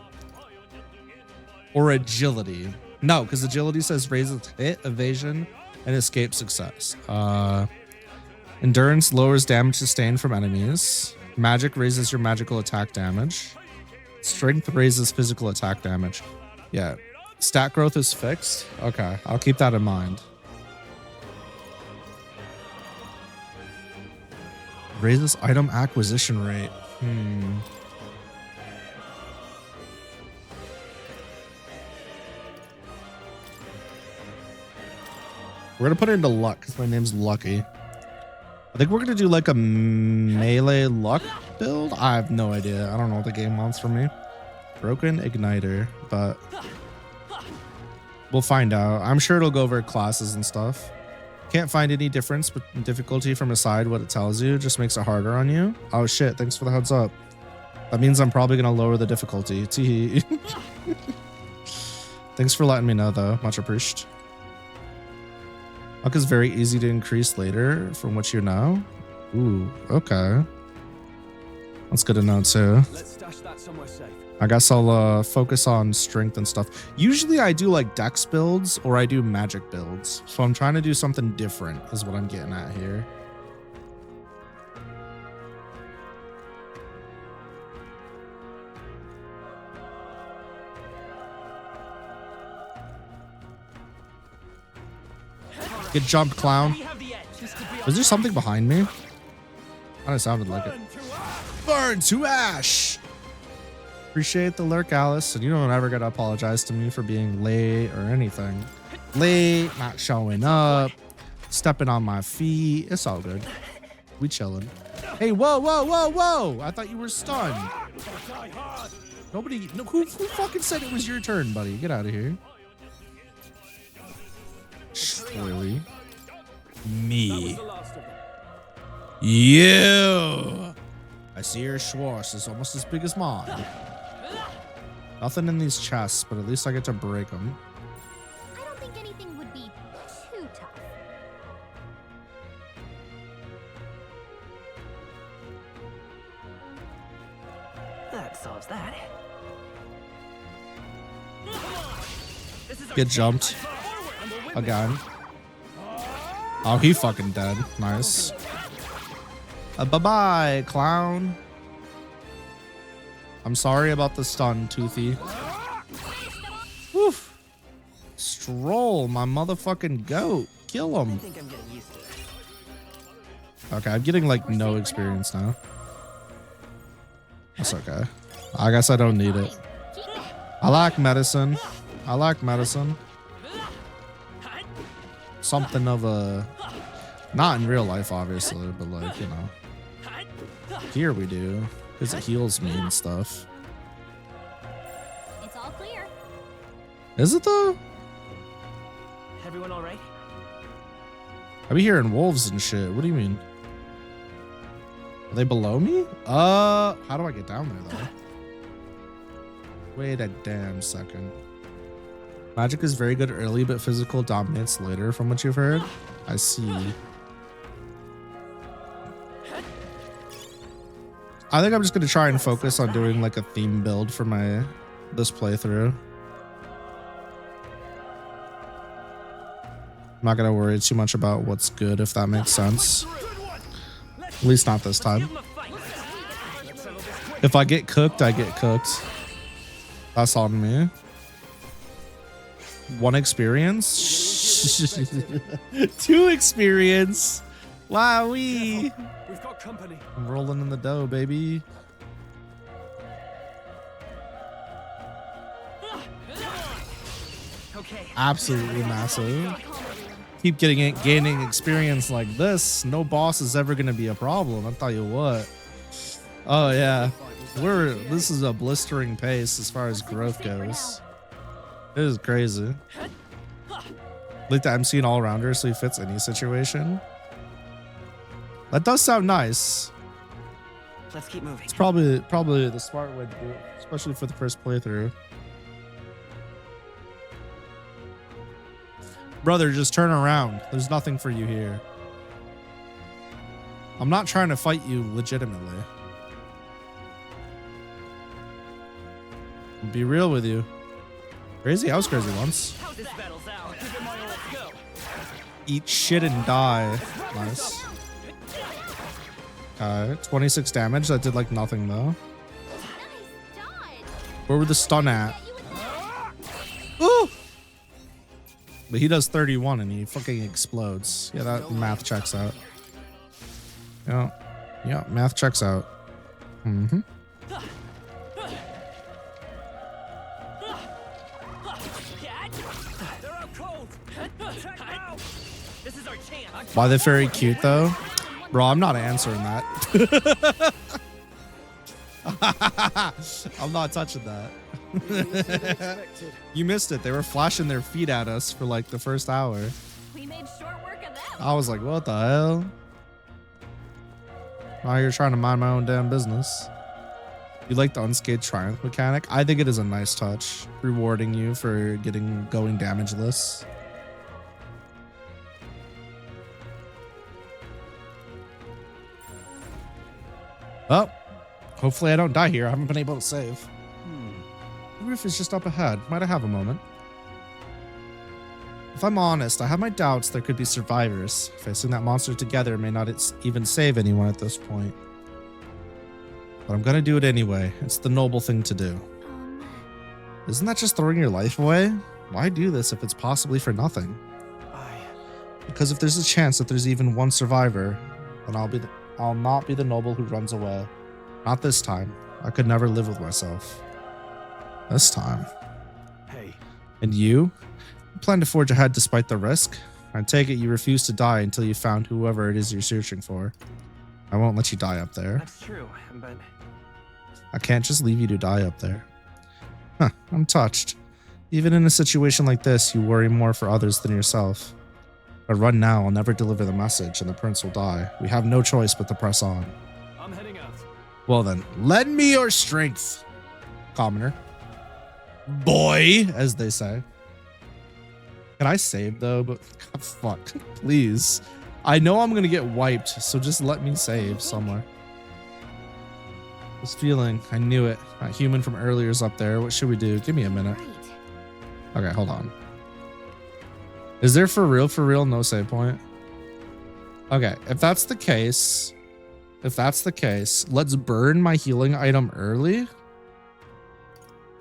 or agility. No, because agility says raises hit, evasion, and escape success. Endurance lowers damage sustained from enemies. Magic raises your magical attack damage. Strength raises physical attack damage. Yeah. Stat growth is fixed. Okay, I'll keep that in mind. Raises item acquisition rate. We're gonna put it into luck because my name's Lucky. I think we're gonna do like a melee luck build. I have no idea. I don't know what the game wants from me. Broken igniter, but we'll find out. I'm sure it'll go over classes and stuff. Can't find any difference in difficulty from aside what it tells you. Just makes it harder on you. Oh shit, thanks for the heads up. That means I'm probably gonna lower the difficulty. Tee. Thanks for letting me know though. Much appreciated. Luck is very easy to increase later from what you know. Ooh, okay. That's good to know too. Let's stash that somewhere safe. I guess I'll focus on strength and stuff. Usually I do like dex builds or I do magic builds. So I'm trying to do something different is what I'm getting at here. Get jumped, clown. Was there something behind me? Kind of sounded like it. Burn to ash. Appreciate the lurk, Alice, and you don't ever gotta apologize to me for being late or anything. Late, not showing up, stepping on my feet. It's all good. We chilling. Hey, whoa, whoa, whoa, whoa! I thought you were stunned. Nobody, no, who fucking said it was your turn, buddy? Get out of here. Spoily. Me. You. I see your Schwartz is almost as big as mine. Nothing in these chests, but at least I get to break them. I don't think anything would be too tough. That solves that. Get jumped. Again. Oh, he fucking dead. Nice. Bye-bye, clown. I'm sorry about the stun, Toothy. Woof. Stroll, my motherfucking goat. Kill him. Okay, I'm getting like no experience now. That's okay. I guess I don't need it. I like medicine. I like medicine. Something of a... Not in real life, obviously, but like, you know. Here we do. Because it heals me and stuff. It's all clear. Is it though? Everyone all right? I be hearing wolves and shit. What do you mean? Are they below me? How do I get down there though? Wait a damn second. Magic is very good early, but physical dominates later from what you've heard. I see. I think I'm just going to try and focus on doing like a theme build for this playthrough. I'm not going to worry too much about what's good, if that makes sense. At least not this time. If I get cooked, I get cooked. That's on me. 1 experience? 2 experience? Wowee. We've got company. I'm rolling in the dough, baby. Okay. Absolutely massive. Keep gaining experience like this. No boss is ever gonna be a problem. I tell you what. Oh yeah, this is a blistering pace as far as growth goes. It is crazy. Like the MC an all-rounder, so he fits any situation. That does sound nice. Let's keep moving. It's probably the smart way to do it, especially for the first playthrough. Brother, just turn around. There's nothing for you here. I'm not trying to fight you legitimately. I'll be real with you. Crazy? I was crazy once. This battle's out. Give it my all. Let's go. Eat shit and die. Nice. Okay, 26 damage. That did like nothing though. Where were the stun at? Ooh! But he does 31 and he fucking explodes. Yeah, that math checks out. Yeah, math checks out. Mm-hmm. Why they're very cute though? Bro, I'm not answering that. I'm not touching that. You missed it. They were flashing their feet at us for like the first hour. We made short work of them. I was like, what the hell? Now you're trying to mind my own damn business. You like the unscathed triumph mechanic? I think it is a nice touch, rewarding you for going damageless. Oh, hopefully I don't die here. I haven't been able to save. The roof is just up ahead. Might I have a moment? If I'm honest, I have my doubts there could be survivors. Facing that monster together may not even save anyone at this point. But I'm gonna do it anyway. It's the noble thing to do. Isn't that just throwing your life away? Why do this if it's possibly for nothing? Because if there's a chance that there's even one survivor, then I'll not be the noble who runs away. Not this time. I could never live with myself. This time. Hey. And you? You plan to forge ahead despite the risk? I take it you refuse to die until you found whoever it is you're searching for. I won't let you die up there. That's true, but I can't just leave you to die up there. Huh, I'm touched. Even in a situation like this, you worry more for others than yourself. If I run now, I'll never deliver the message and the prince will die. We have no choice but to press on. I'm heading out. Well then, lend me your strength, commoner. Boy, as they say. Can I save though? But God, fuck, please. I know I'm gonna get wiped, so just let me save somewhere. This feeling, I knew it. That human from earlier is up there. What should we do? Give me a minute. Okay, hold on. Is there for real no save point? Okay, if that's the case, let's burn my healing item early.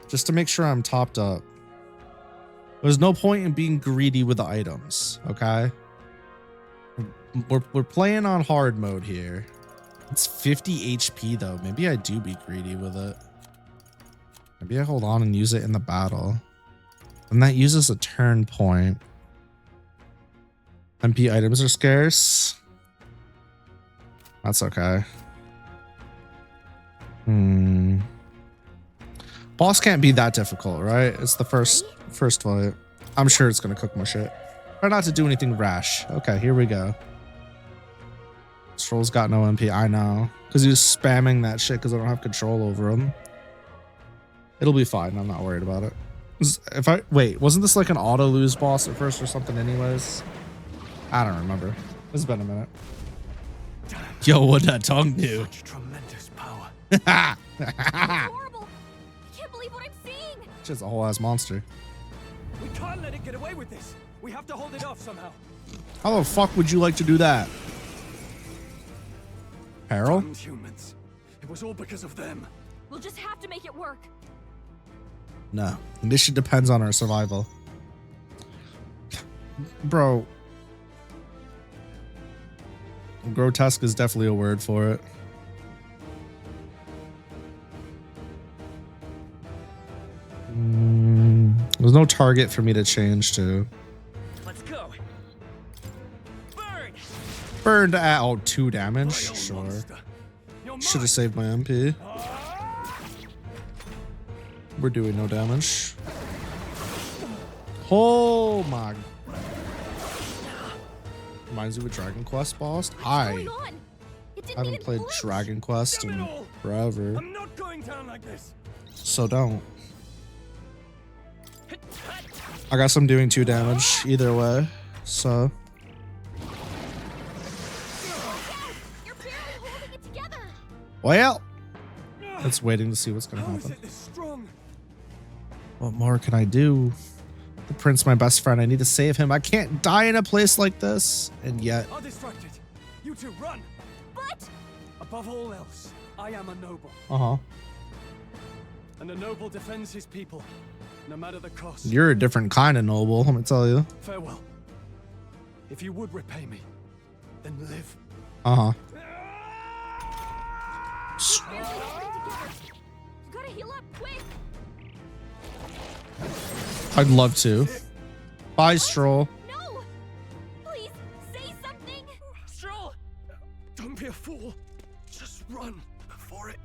Just to make sure I'm topped up. There's no point in being greedy with the items, okay? We're playing on hard mode here. It's 50 HP though. Maybe I do be greedy with it. Maybe I hold on and use it in the battle. And that uses a turn point. MP items are scarce. That's okay. Boss can't be that difficult, right? It's the first fight. I'm sure it's gonna cook my shit. Try not to do anything rash. Okay, here we go. Troll's got no MP. I know, because he was spamming that shit because I don't have control over him. It'll be fine. I'm not worried about it. Wait, wasn't this like an auto lose boss at first or something? Anyways, I don't remember. It's been a minute. Yo, what that tongue do? Such tremendous power. Horrible! I can't believe what I'm seeing. Just a whole ass monster. We can't let it get away with this. We have to hold it off somehow. How the fuck would you like to do that? Peril? Humans. It was all because of them. We'll just have to make it work. No. This shit depends on our survival. Bro. Grotesque is definitely a word for it. There's no target for me to change to. Let's go. Burn. Burned at 2 damage. Sure. Should have saved my MP. We're doing no damage. Oh my. Reminds me of a Dragon Quest boss. I haven't played Dragon Quest in forever. I'm not going down like this. So don't. I guess I'm doing 2 damage either way. So. Well, it's waiting to see what's going to happen. What more can I do? The prince, my best friend. I need to save him. I can't die in a place like this. And yet. I'm distracted. You two run. But above all else, I am a noble. Uh-huh. And a noble defends his people, no matter the cost. You're a different kind of noble, let me tell you. Farewell. If you would repay me, then live. Uh-huh. You gotta heal up quick. I'd love to. Bye, Stroll. No! Please, say something! Stroll! Don't be a fool. Just run before it...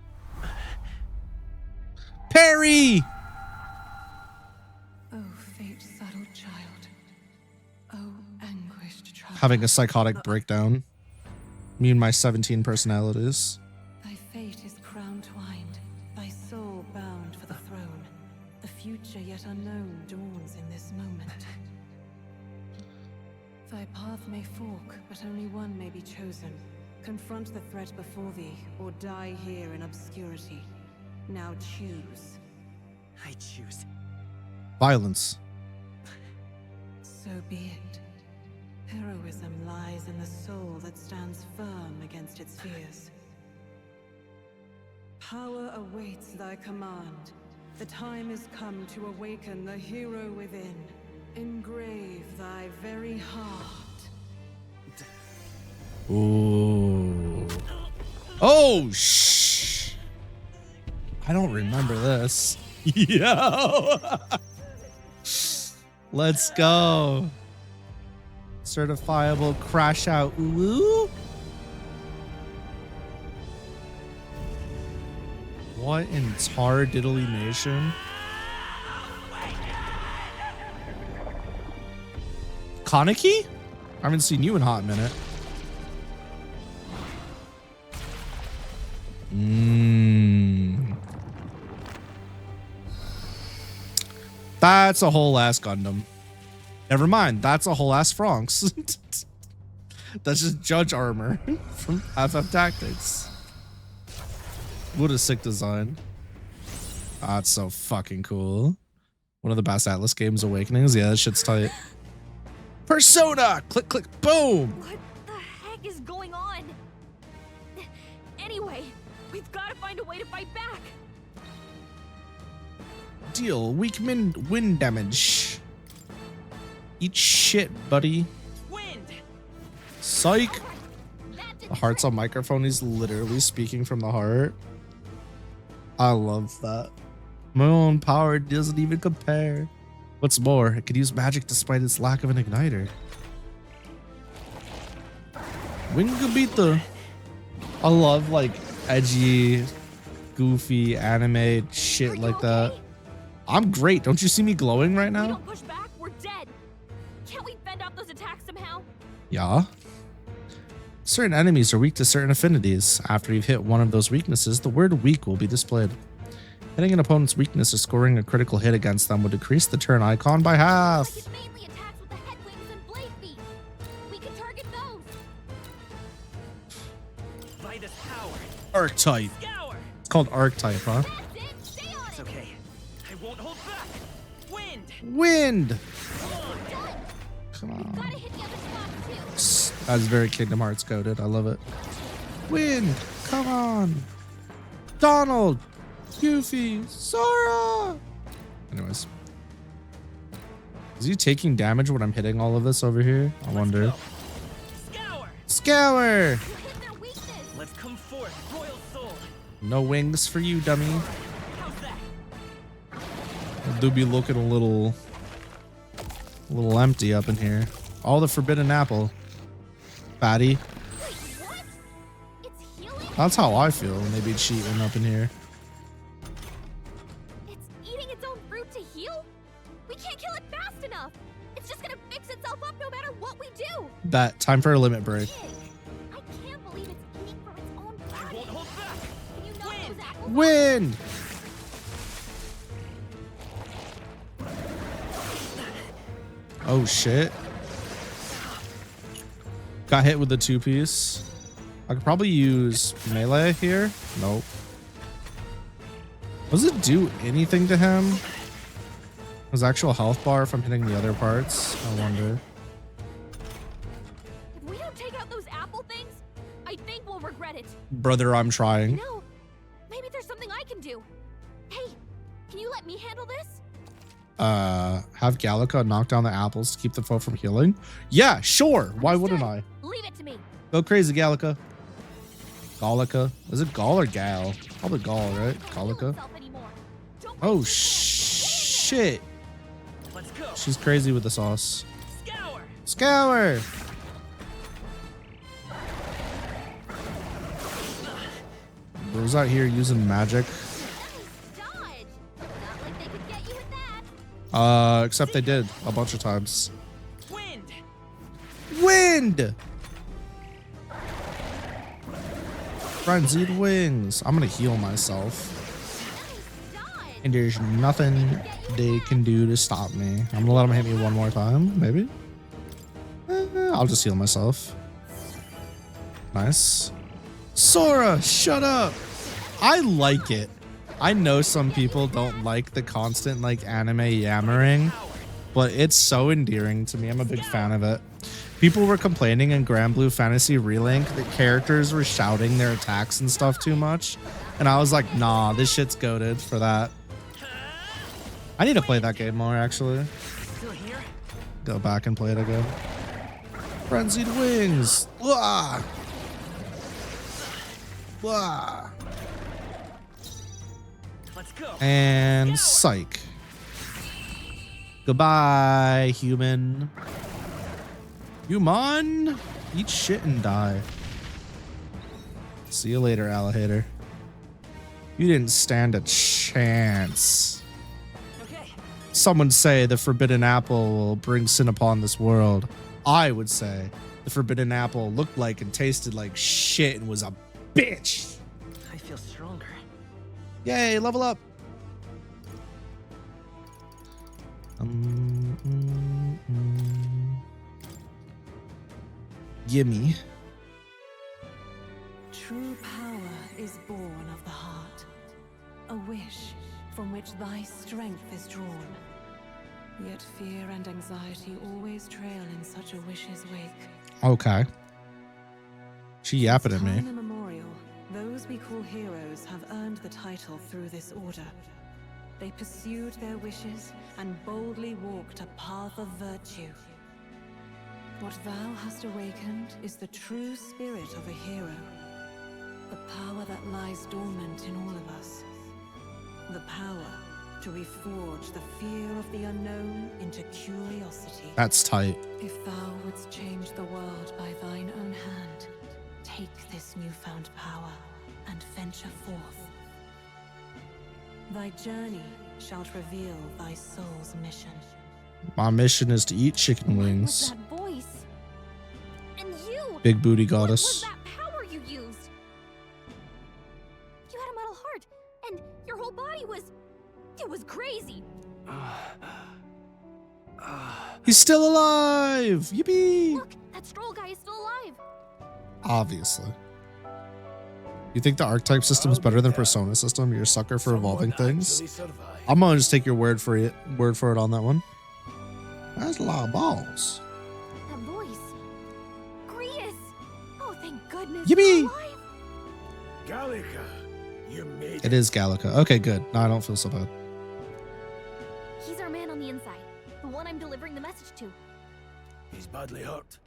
Perry! Oh, fate-saddled child. Oh, anguished child. Having a psychotic breakdown. Me and my 17 personalities. Thy fate is crown-twined, thy soul bound for the throne. The future yet unknown dawns in this moment. Thy path may fork, but only one may be chosen. Confront the threat before thee, or die here in obscurity. Now choose. I choose. Violence. So be it. Heroism lies in the soul that stands firm against its fears. Power awaits thy command. The time is come to awaken the hero within. Engrave thy very heart. Ooh. Oh, shh. I don't remember this. Yo. Let's go. Certifiable crash out. Ooh. What in tar diddly nation? Kaneki? I haven't seen you in a hot minute. That's a whole ass Gundam. Never mind, that's a whole ass Franks. That's just judge armor from FF Tactics. What a sick design. Ah, it's so fucking cool. One of the best Atlas games, Awakenings. Yeah, that shit's tight. Persona! Click, click, boom! What the heck is going on? Anyway, we've got to find a way to fight back. Deal weak wind damage. Eat shit, buddy. Wind. Psych. The heart's on microphone. He's literally speaking from the heart. I love that. My own power doesn't even compare. What's more, it could use magic despite its lack of an igniter. Wingabita. I love like edgy, goofy anime shit like that. I'm great. Don't you see me glowing right If we now? don't push back, we're dead. Can't we fend off those attacks somehow? Yeah. Certain enemies are weak to certain affinities. After you've hit one of those weaknesses, the word weak will be displayed. Hitting an opponent's weakness or scoring a critical hit against them will decrease the turn icon by half. Like it mainly attacks with the head wings and blade feet. We can target those. Vitus power. Archetype. Scour. It's called Archetype, huh? It's okay. I won't hold back. Wind. Wind. Done. Come We've got on. to hit the other spots too. That's very Kingdom Hearts coded. I love it. Wind. Come on. Donald. Goofy. Sora. Anyways. Is he taking damage when I'm hitting all of this over here? I wonder. Scour. Scour. Let's come forth, royal soul. No wings for you, dummy. How's that? I do be looking a little empty up in here. All the forbidden apple. Fatty. That's how I feel when they be cheating up in here. It's eating its own fruit to heal? We can't kill it fast enough. It's just gonna fix itself up no matter what we do. That time for a limit break. I can't believe it's eating from its own body. I won't hold back. Can you knock those apples? Wind. Oh shit. Got hit with the 2-piece. I could probably use melee here. Nope. Does it do anything to him? His actual health bar if I'm hitting the other parts? I wonder. If we don't take out those apple things, I think we'll regret it. Brother, I'm trying. No, maybe there's something I can do. Hey, can you let me handle this? Have Gallica knock down the apples to keep the foe from healing? Yeah, sure. Why wouldn't I? Leave it to me. Go crazy, Gallica. Gallica. Is it Gall or Gal? Probably Gall, right? Gallica. Oh, shit. Let's go. She's crazy with the sauce. Scour. Scour. Bro's out here using magic. Except they did a bunch of times. Wind. Wind. Frenzied wings. I'm gonna heal myself. And there's nothing they can do to stop me. I'm gonna let them hit me one more time, maybe. I'll just heal myself. Nice. Sora, shut up. I like it. I know some people don't like the constant like anime yammering, but it's so endearing to me. I'm a big fan of it. People were complaining in Grand Blue Fantasy Relink that characters were shouting their attacks and stuff too much. And I was like, nah, this shit's goated for that. I need to play that game more, actually. Go back and play it again. Frenzied Wings. Blah. Blah. Let's go. And psych. Goodbye, human. Human. Eat shit and die. See you later, alligator. You didn't stand a chance. Okay. Someone say the forbidden apple will bring sin upon this world. I would say the forbidden apple looked like and tasted like shit and was a bitch. I feel stronger. Yay, level up. Gimme. True power is born of the heart, a wish from which thy strength is drawn. Yet fear and anxiety always trail in such a wish's wake. Okay. She yapping at me. Time immemorial, those we call heroes have earned the title through this order. They pursued their wishes and boldly walked a path of virtue. What thou hast awakened is the true spirit of a hero. The power that lies dormant in all of us. The power to reforge the fear of the unknown into curiosity. That's tight. If thou wouldst change the world by thine own hand, take this newfound power and venture forth. Thy journey shalt reveal thy soul's mission. My mission is to eat chicken wings. That voice. And you. Big booty What goddess. was that power you used? You had a metal heart, and your whole body was. It was crazy. He's still alive! Yippee! Look, that stroll guy is still alive. Obviously. You think the archetype system is better than Persona system? You're a sucker for evolving things. I'm gonna just take your word for it on that one. That's a lot of balls. That voice. Grius. Oh, thank goodness. Yippee! you're alive. Gallica, you made It is Gallica. Okay, good. No, I don't feel so bad. He's our man on the inside. The one I'm delivering the message to. He's badly hurt.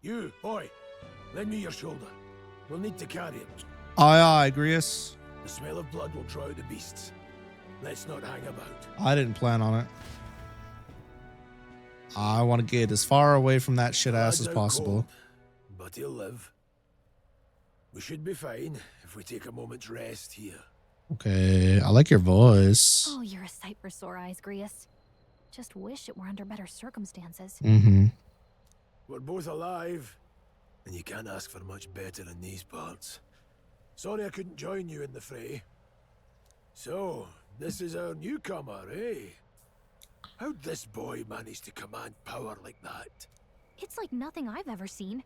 You, boy, lend me your shoulder. We'll need to carry him. Aye, aye, Grius. The smell of blood will draw out the beasts. Let's not hang about. I didn't plan on it. I want to get as far away from that shit ass as Lad's out possible. cold, but he'll live. We should be fine if we take a moment's rest here. Okay, I like your voice. Oh, you're a sight for sore eyes, Grius. Just wish it were under better circumstances. Mm-hmm. We're both alive, and you can't ask for much better in these parts. Sorry I couldn't join you in the fray. So, this is our newcomer, eh? How'd this boy manage to command power like that? It's like nothing I've ever seen.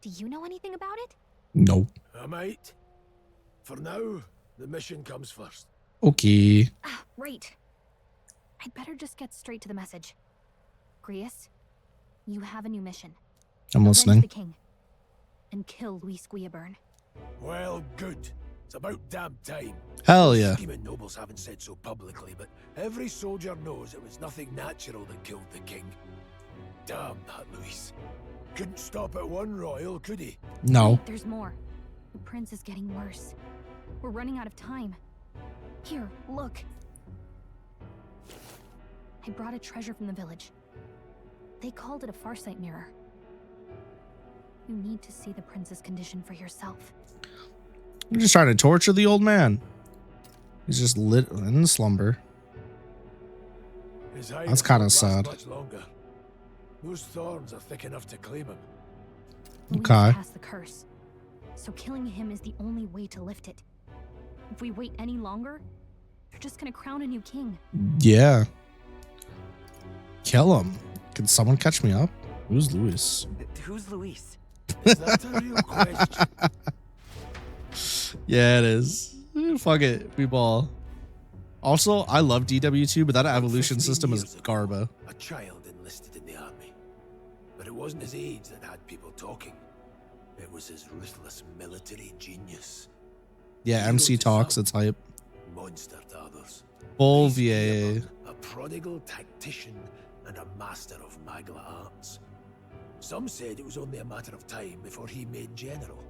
Do you know anything about it? No. I might. For now, the mission comes first. Okay. Ah, right. I'd better just get straight to the message. Grius, you have a new mission. I'm Avenge listening. the king. And kill Luis Guillaburn. Well, good. It's about damn time. Hell yeah. Scheming nobles haven't said so publicly, but every soldier knows it was nothing natural that killed the king. Damn that Luis. Couldn't stop at one royal, could he? No. Wait, there's more. The prince is getting worse. We're running out of time. Here, look. I brought a treasure from the village. They called it a farsight mirror. You need to see the prince's condition for yourself. I'm just trying to torture the old man. He's just lit in slumber. His That's hiding kind of won't last sad. much longer. Those thorns are thick enough to claim him. Luis Okay. passed the curse, so killing him is the only way to lift it. If we wait any longer, they're just gonna crown a new king. Yeah. Kill him. Can someone catch me up? Who's Luis? Who's Luis? Is that a real question? Yeah, it is. Fuck it. We ball. Also, I love DW2, but that evolution 15 system is years ago, garba. A child enlisted in the army. But it wasn't his age that had people talking. It was his ruthless military genius. Yeah, Hero MC to talks. some, It's hype. monster to others. Full Luis VA. Guillaburn, a prodigal tactician and a master of Magla arts. Some said it was only a matter of time before he made general,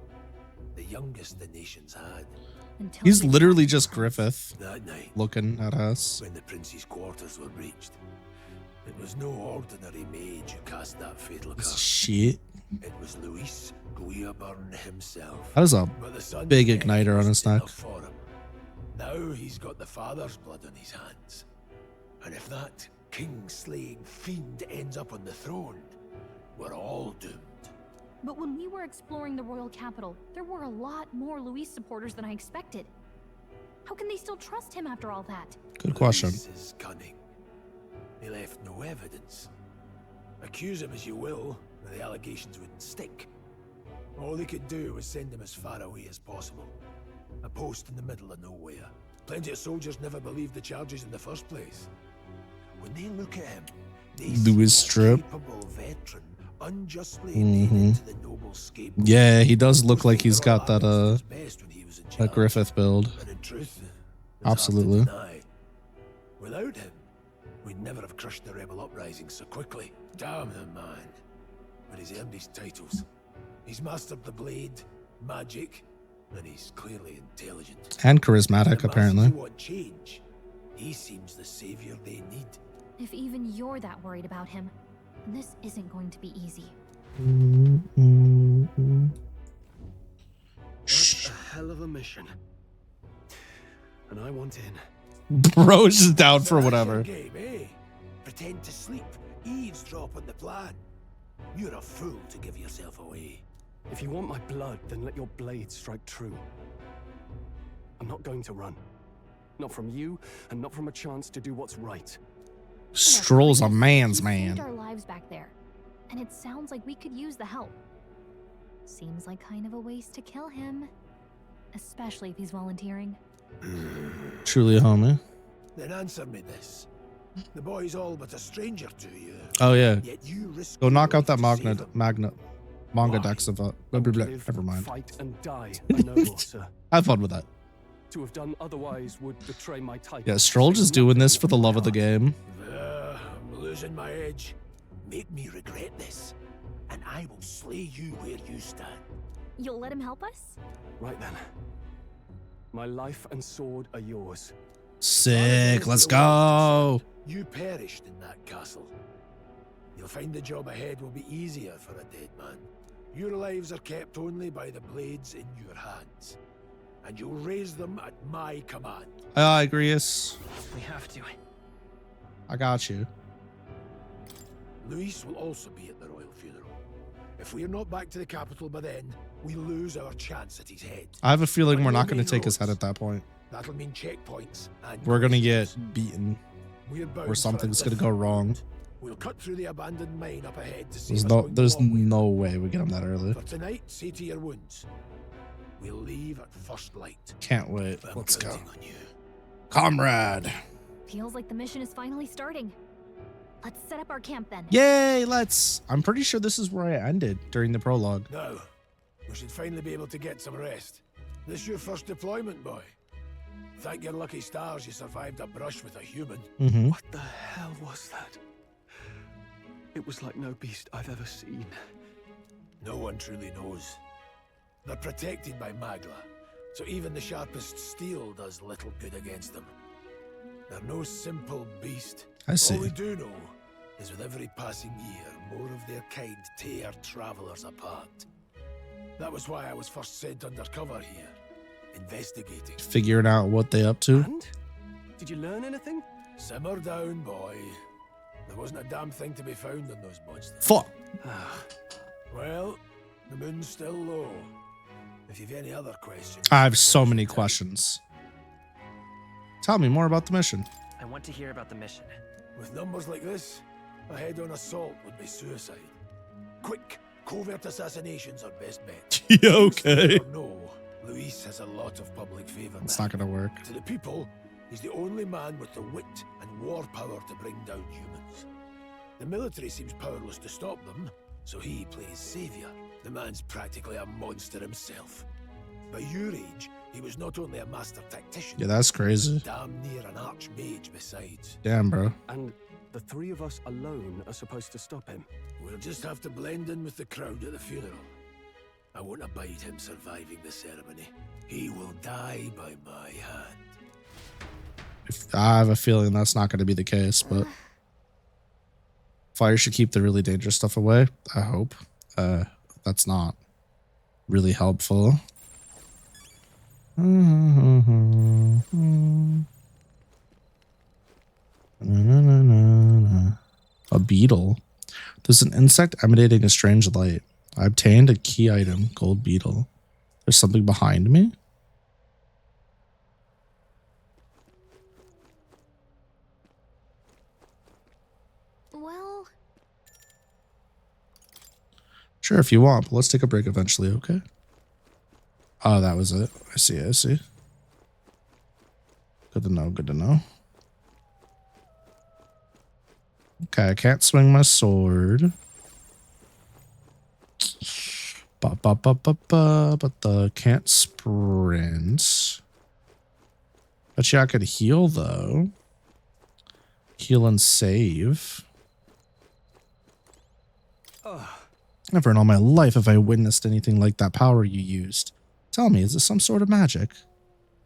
the youngest the nations had. Until He's they literally catch the just prince. Griffith That night, looking at us. when the prince's quarters were breached, it was no ordinary mage who cast that fatal curse. Shit. It was Luis Guillaburn himself. That is a But the son's big death igniter on wasn't his neck. enough for him. Now he's got the father's blood on his hands. And if that king-slaying fiend ends up on the throne, we're all doomed. But when we were exploring the royal capital, there were a lot more Luis supporters than I expected. How can they still trust him after all that? Good question. Luis is cunning. He left no evidence. Accuse him as you will, the allegations wouldn't stick. All they could do was send him as far away as possible. A post in the middle of nowhere. Plenty of soldiers never believed the charges in the first place. When they look at him, they Luis see a Strip. capable veteran unjustly made into the noble scapegoat. Yeah, he does look like he's got that His best when he was in that charge. Griffith build. And in truth, it's Absolutely. hard to deny. Without him, we'd never have crushed the rebel uprising so quickly. Damn the man. But he's earned his titles. He's mastered the blade, magic, and he's clearly intelligent. And charismatic, The apparently. masses who want change. He seems the savior they need. If even you're that worried about him, this isn't going to be easy. That's a hell of a mission. And I want in. Bro's just down for That's whatever. your game, eh? Pretend to sleep, eavesdrop on the plan. You're a fool to give yourself away. If you want my blood, then let your blade strike true. I'm not going to run. Not from you, and not from a chance to do what's right. Stroll's a man's He man. saved our lives back there, and it sounds like we could use the help. Seems like kind of a waste to kill him, especially if he's volunteering. Truly a homie. Then answer me this. The boy's all but a stranger to you. Oh yeah. Yet you risk Go your knock out life that to save him. manga Why? decks of blah, I blah, would blah. live, Never mind. fight and die a noble, sir. Have fun with that. To have done otherwise would betray my title. Yeah, Stroll just doing this for the love of the game. I'm losing my edge. Make me regret this, and I will slay you where you stand. You'll let him help us? Right then. My life and sword are yours. Sick. Let's go. You perished in that castle. You'll find the job ahead will be easier for a dead man. Your lives are kept only by the blades in your hands, and you'll raise them at my command. I agree. Yes. We have to. I got you. Luis will also be at the royal funeral. If we're not back to the capital by then, we lose our chance at his head. I have a feeling On we're your not going to main take his head roads, at that point. That'll mean checkpoints and We're going to questions. get beaten. We're bound Or for a something's going to go different wrong. route. We'll cut through the abandoned mine up ahead to see There's what's going there's on. no way we get him that early. For tonight, see to your wounds. We'll leave at first light. Can't wait. I'm Let's go. counting on you. Comrade. Feels like the mission is finally starting. Let's set up our camp then. Yay, let's. I'm pretty sure this is where I ended during the prologue. Now, we should finally be able to get some rest. This your first deployment, boy. Thank your lucky stars you survived a brush with a human. Mm-hmm. What the hell was that? It was like no beast I've ever seen. No one truly knows. They're protected by Magla, so even the sharpest steel does little good against them. They're no simple beast. I see. All we do know is with every passing year, more of their kind tear travelers apart. That was why I was first sent undercover here, investigating. Figuring out what they up to. And? Did you learn anything? Simmer down, boy. There wasn't a damn thing to be found in those monsters. Fuck. Well, the moon's still low. If you've any other questions... I have so many questions. Tell me more about the mission. I want to hear about the mission. With numbers like this, a head-on assault would be suicide. Quick, covert assassinations are best bet. Yeah, okay. No, Luis has a lot of public favor. It's not gonna work. To the people, he's the only man with the wit and war power to bring down humans. The military seems powerless to stop them, so he plays savior. The man's practically a monster himself. By your age, he was not only a master tactician. Yeah, that's crazy. Damn near an archmage besides. Damn, bro. And the three of us alone are supposed to stop him. We'll just have to blend in with the crowd at the funeral. I won't abide him surviving the ceremony. He will die by my hand. I have a feeling that's not going to be the case, but fire should keep the really dangerous stuff away. I hope. That's not really helpful. A beetle. There's an insect emanating a strange light. I obtained a key item, gold beetle. There's something behind me. Well, sure, if you want, but let's take a break eventually, okay? Oh, that was it. I see, I see. Good to know, good to know. Okay, I can't swing my sword. But the can't sprint. But yeah, I could heal though. Heal and save. Never in all my life have I witnessed anything like that power you used. Tell me, is this some sort of magic?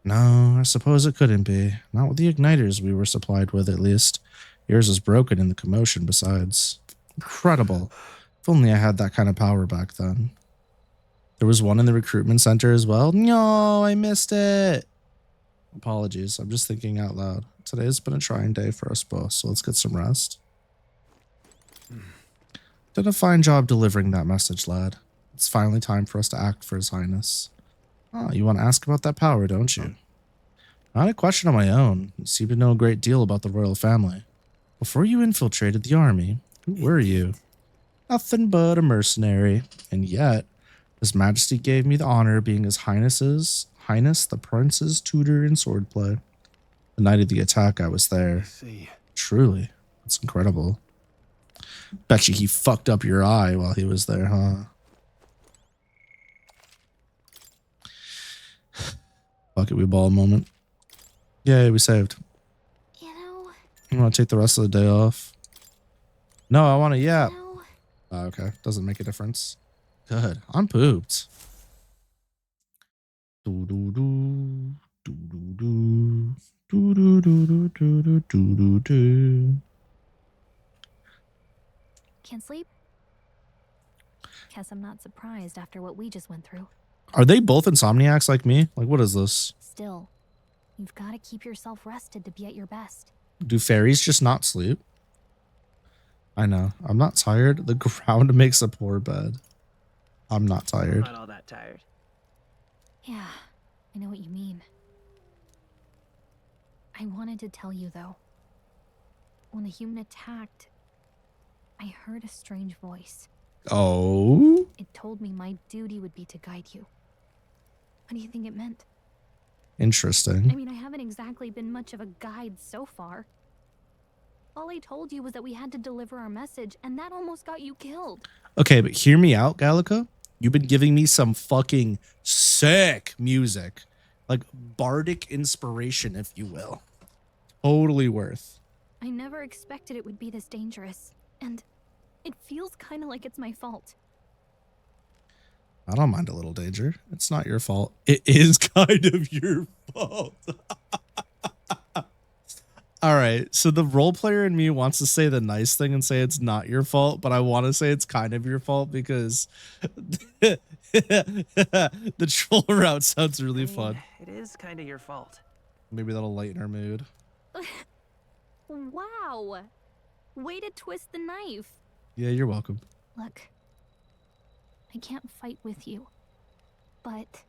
No, I suppose it couldn't be. Not with the igniters we were supplied with, at least. Yours was broken in the commotion, besides. Incredible. If only I had that kind of power back then. There was one in the recruitment center as well. No, I missed it. Apologies, I'm just thinking out loud. Today's been a trying day for us both, so let's get some rest. Did a fine job delivering that message, lad. It's finally time for us to act for His Highness. Oh, you want to ask about that power, don't you? I had a question of my own. You seem to know a great deal about the royal family. Before you infiltrated the army, who were you? Nothing but a mercenary. And yet, His Majesty gave me the honor of being His Highness the Prince's tutor in swordplay. The night of the attack, I was there. Truly, that's incredible. Bet you he fucked up your eye while he was there, huh? Bucket we ball moment. Yay, we saved. You want to take the rest of the day off? No, I want to yap. Oh, okay, doesn't make a difference. Good, I'm pooped. Do do do do do do do do do do do do do. can't sleep? Guess I'm not surprised after what we just went through. Are they both insomniacs like me? Like, what is this? Still, you've got to keep yourself rested to be at your best. Do fairies just not sleep? I know. I'm not tired. The ground makes a poor bed. I'm not tired. Not all that tired. Yeah, I know what you mean. I wanted to tell you, though. When the human attacked, I heard a strange voice. Oh? It told me my duty would be to guide you. What do you think it meant? Interesting. I mean, I haven't exactly been much of a guide so far. All I told you was that we had to deliver our message, and that almost got you killed. Okay, but hear me out, Gallica. You've been giving me some fucking sick music. Like bardic inspiration, if you will. Totally worth. I never expected it would be this dangerous, and it feels kind of like it's my fault. I don't mind a little danger. It's not your fault. It is kind of your fault. All right. So the role player in me wants to say the nice thing and say it's not your fault, but I want to say it's kind of your fault because the troll route sounds really fun. It is kind of your fault. Maybe that'll lighten our mood. Wow. Way to twist the knife. Yeah, you're welcome. Look, I can't fight with you, but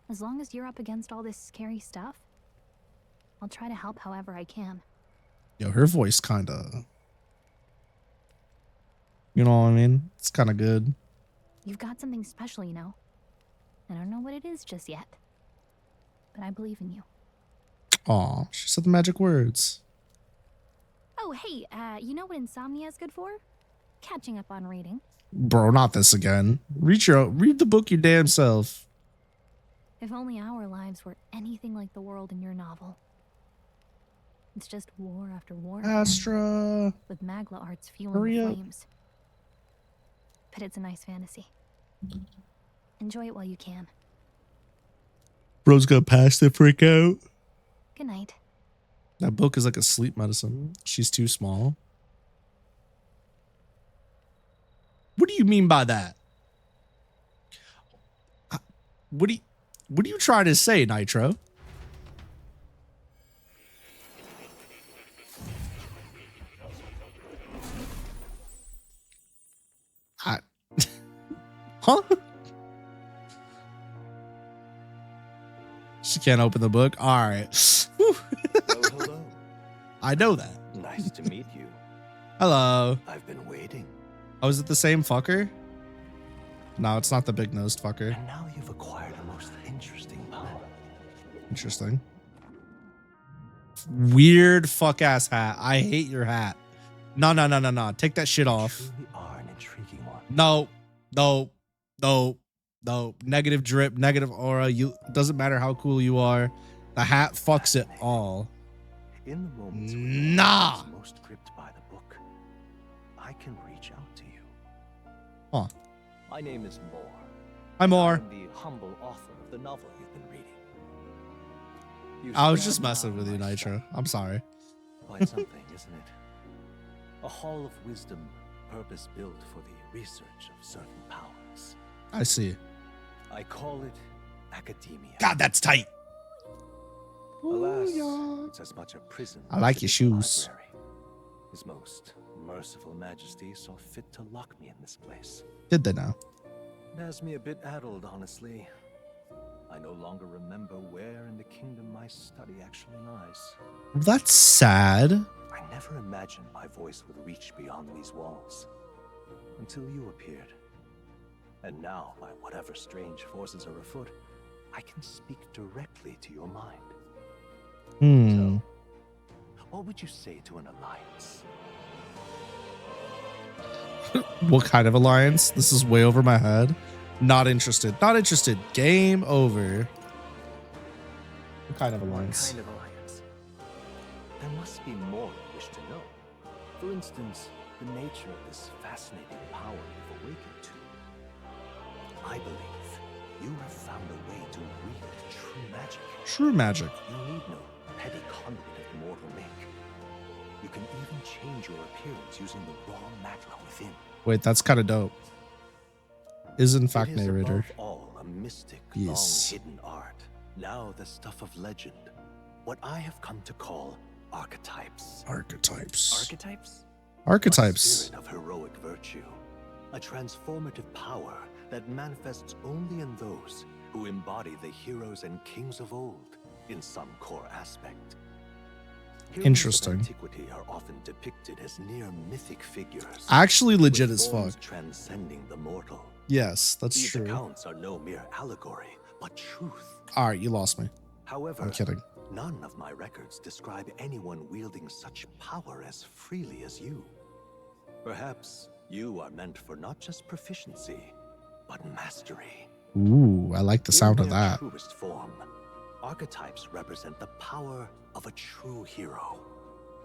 as long as you're up against all this scary stuff, I'll try to help however I can. Yo, her voice kind of, you know what I mean? It's kind of good. You've got something special, you know. I don't know what it is just yet, but I believe in you. Aw, she said the magic words. Oh, hey, you know what insomnia is good for? Catching up on reading. Bro, not this again. Read the book your damn self. If only our lives were anything like the world in your novel. It's just war after war. Astra. With Magla arts fueling Hurry the up. flames. But it's a nice fantasy. Enjoy it while you can. Bro's gonna pass the freak out. Good night. That book is like a sleep medicine. She's too small. What do you mean by that? What are you trying to say, Nitro? Huh? She can't open the book. All right. Hello. I know that. Nice to meet you. Hello. I've been waiting. Oh, is it the same fucker? No, it's not the big-nosed fucker. And now you've acquired a most interesting power. Interesting. Weird fuck-ass hat. I hate your hat. No. Take that shit off. Truly are an intriguing one. No. Negative drip, negative aura. Doesn't matter how cool you are. The hat fucks it all. In the moments Nah. when you're most gripped by the book, I can reach out to you. Huh. My name is Moore. Hi, Moore. I'm the humble author of the novel you've been reading. I was just messing with you, Nitro. I'm sorry. Quite something, isn't it? A hall of wisdom, purpose-built for the research of certain powers. I see. I call it academia. God, that's tight. Alas, it's as much a prison. I like your as it is a shoes. library. His most merciful majesty saw fit to lock me in this place. Did they now? It has me a bit addled, honestly. I no longer remember where in the kingdom my study actually lies. That's sad. I never imagined my voice would reach beyond these walls. Until you appeared. And now, by whatever strange forces are afoot, I can speak directly to your mind. Hmm. What would you say to an alliance? What kind of alliance? This is way over my head. Not interested. Not interested. Game over. What kind of alliance? What kind of alliance? There must be more you wish to know. For instance, the nature of this fascinating power you've awakened to. I believe you have found a way to wield true magic. True magic. You need no petty conduit of mortal make. You can even change your appearance using the raw magma within. Wait, that's kind of dope. Is in fact It is narrator. above all a mystic, Yes. long-hidden art. Now the stuff of legend. What I have come to call archetypes. Archetypes. Archetypes? A Archetypes. spirit of heroic virtue. A transformative power that manifests only in those who embody the heroes and kings of old in some core aspect. Heroes Interesting. of antiquity are often depicted as near mythic figures. Actually legit with as forms fuck. transcending the mortal. Yes, that's These true. accounts are no mere allegory, but but truth. All right, you lost me. However, I'm kidding. None of my records describe anyone wielding such power as freely as you. Perhaps you are meant for not just proficiency, but mastery. Ooh, I like the sound of that. In their truest form, archetypes represent the power of a true hero.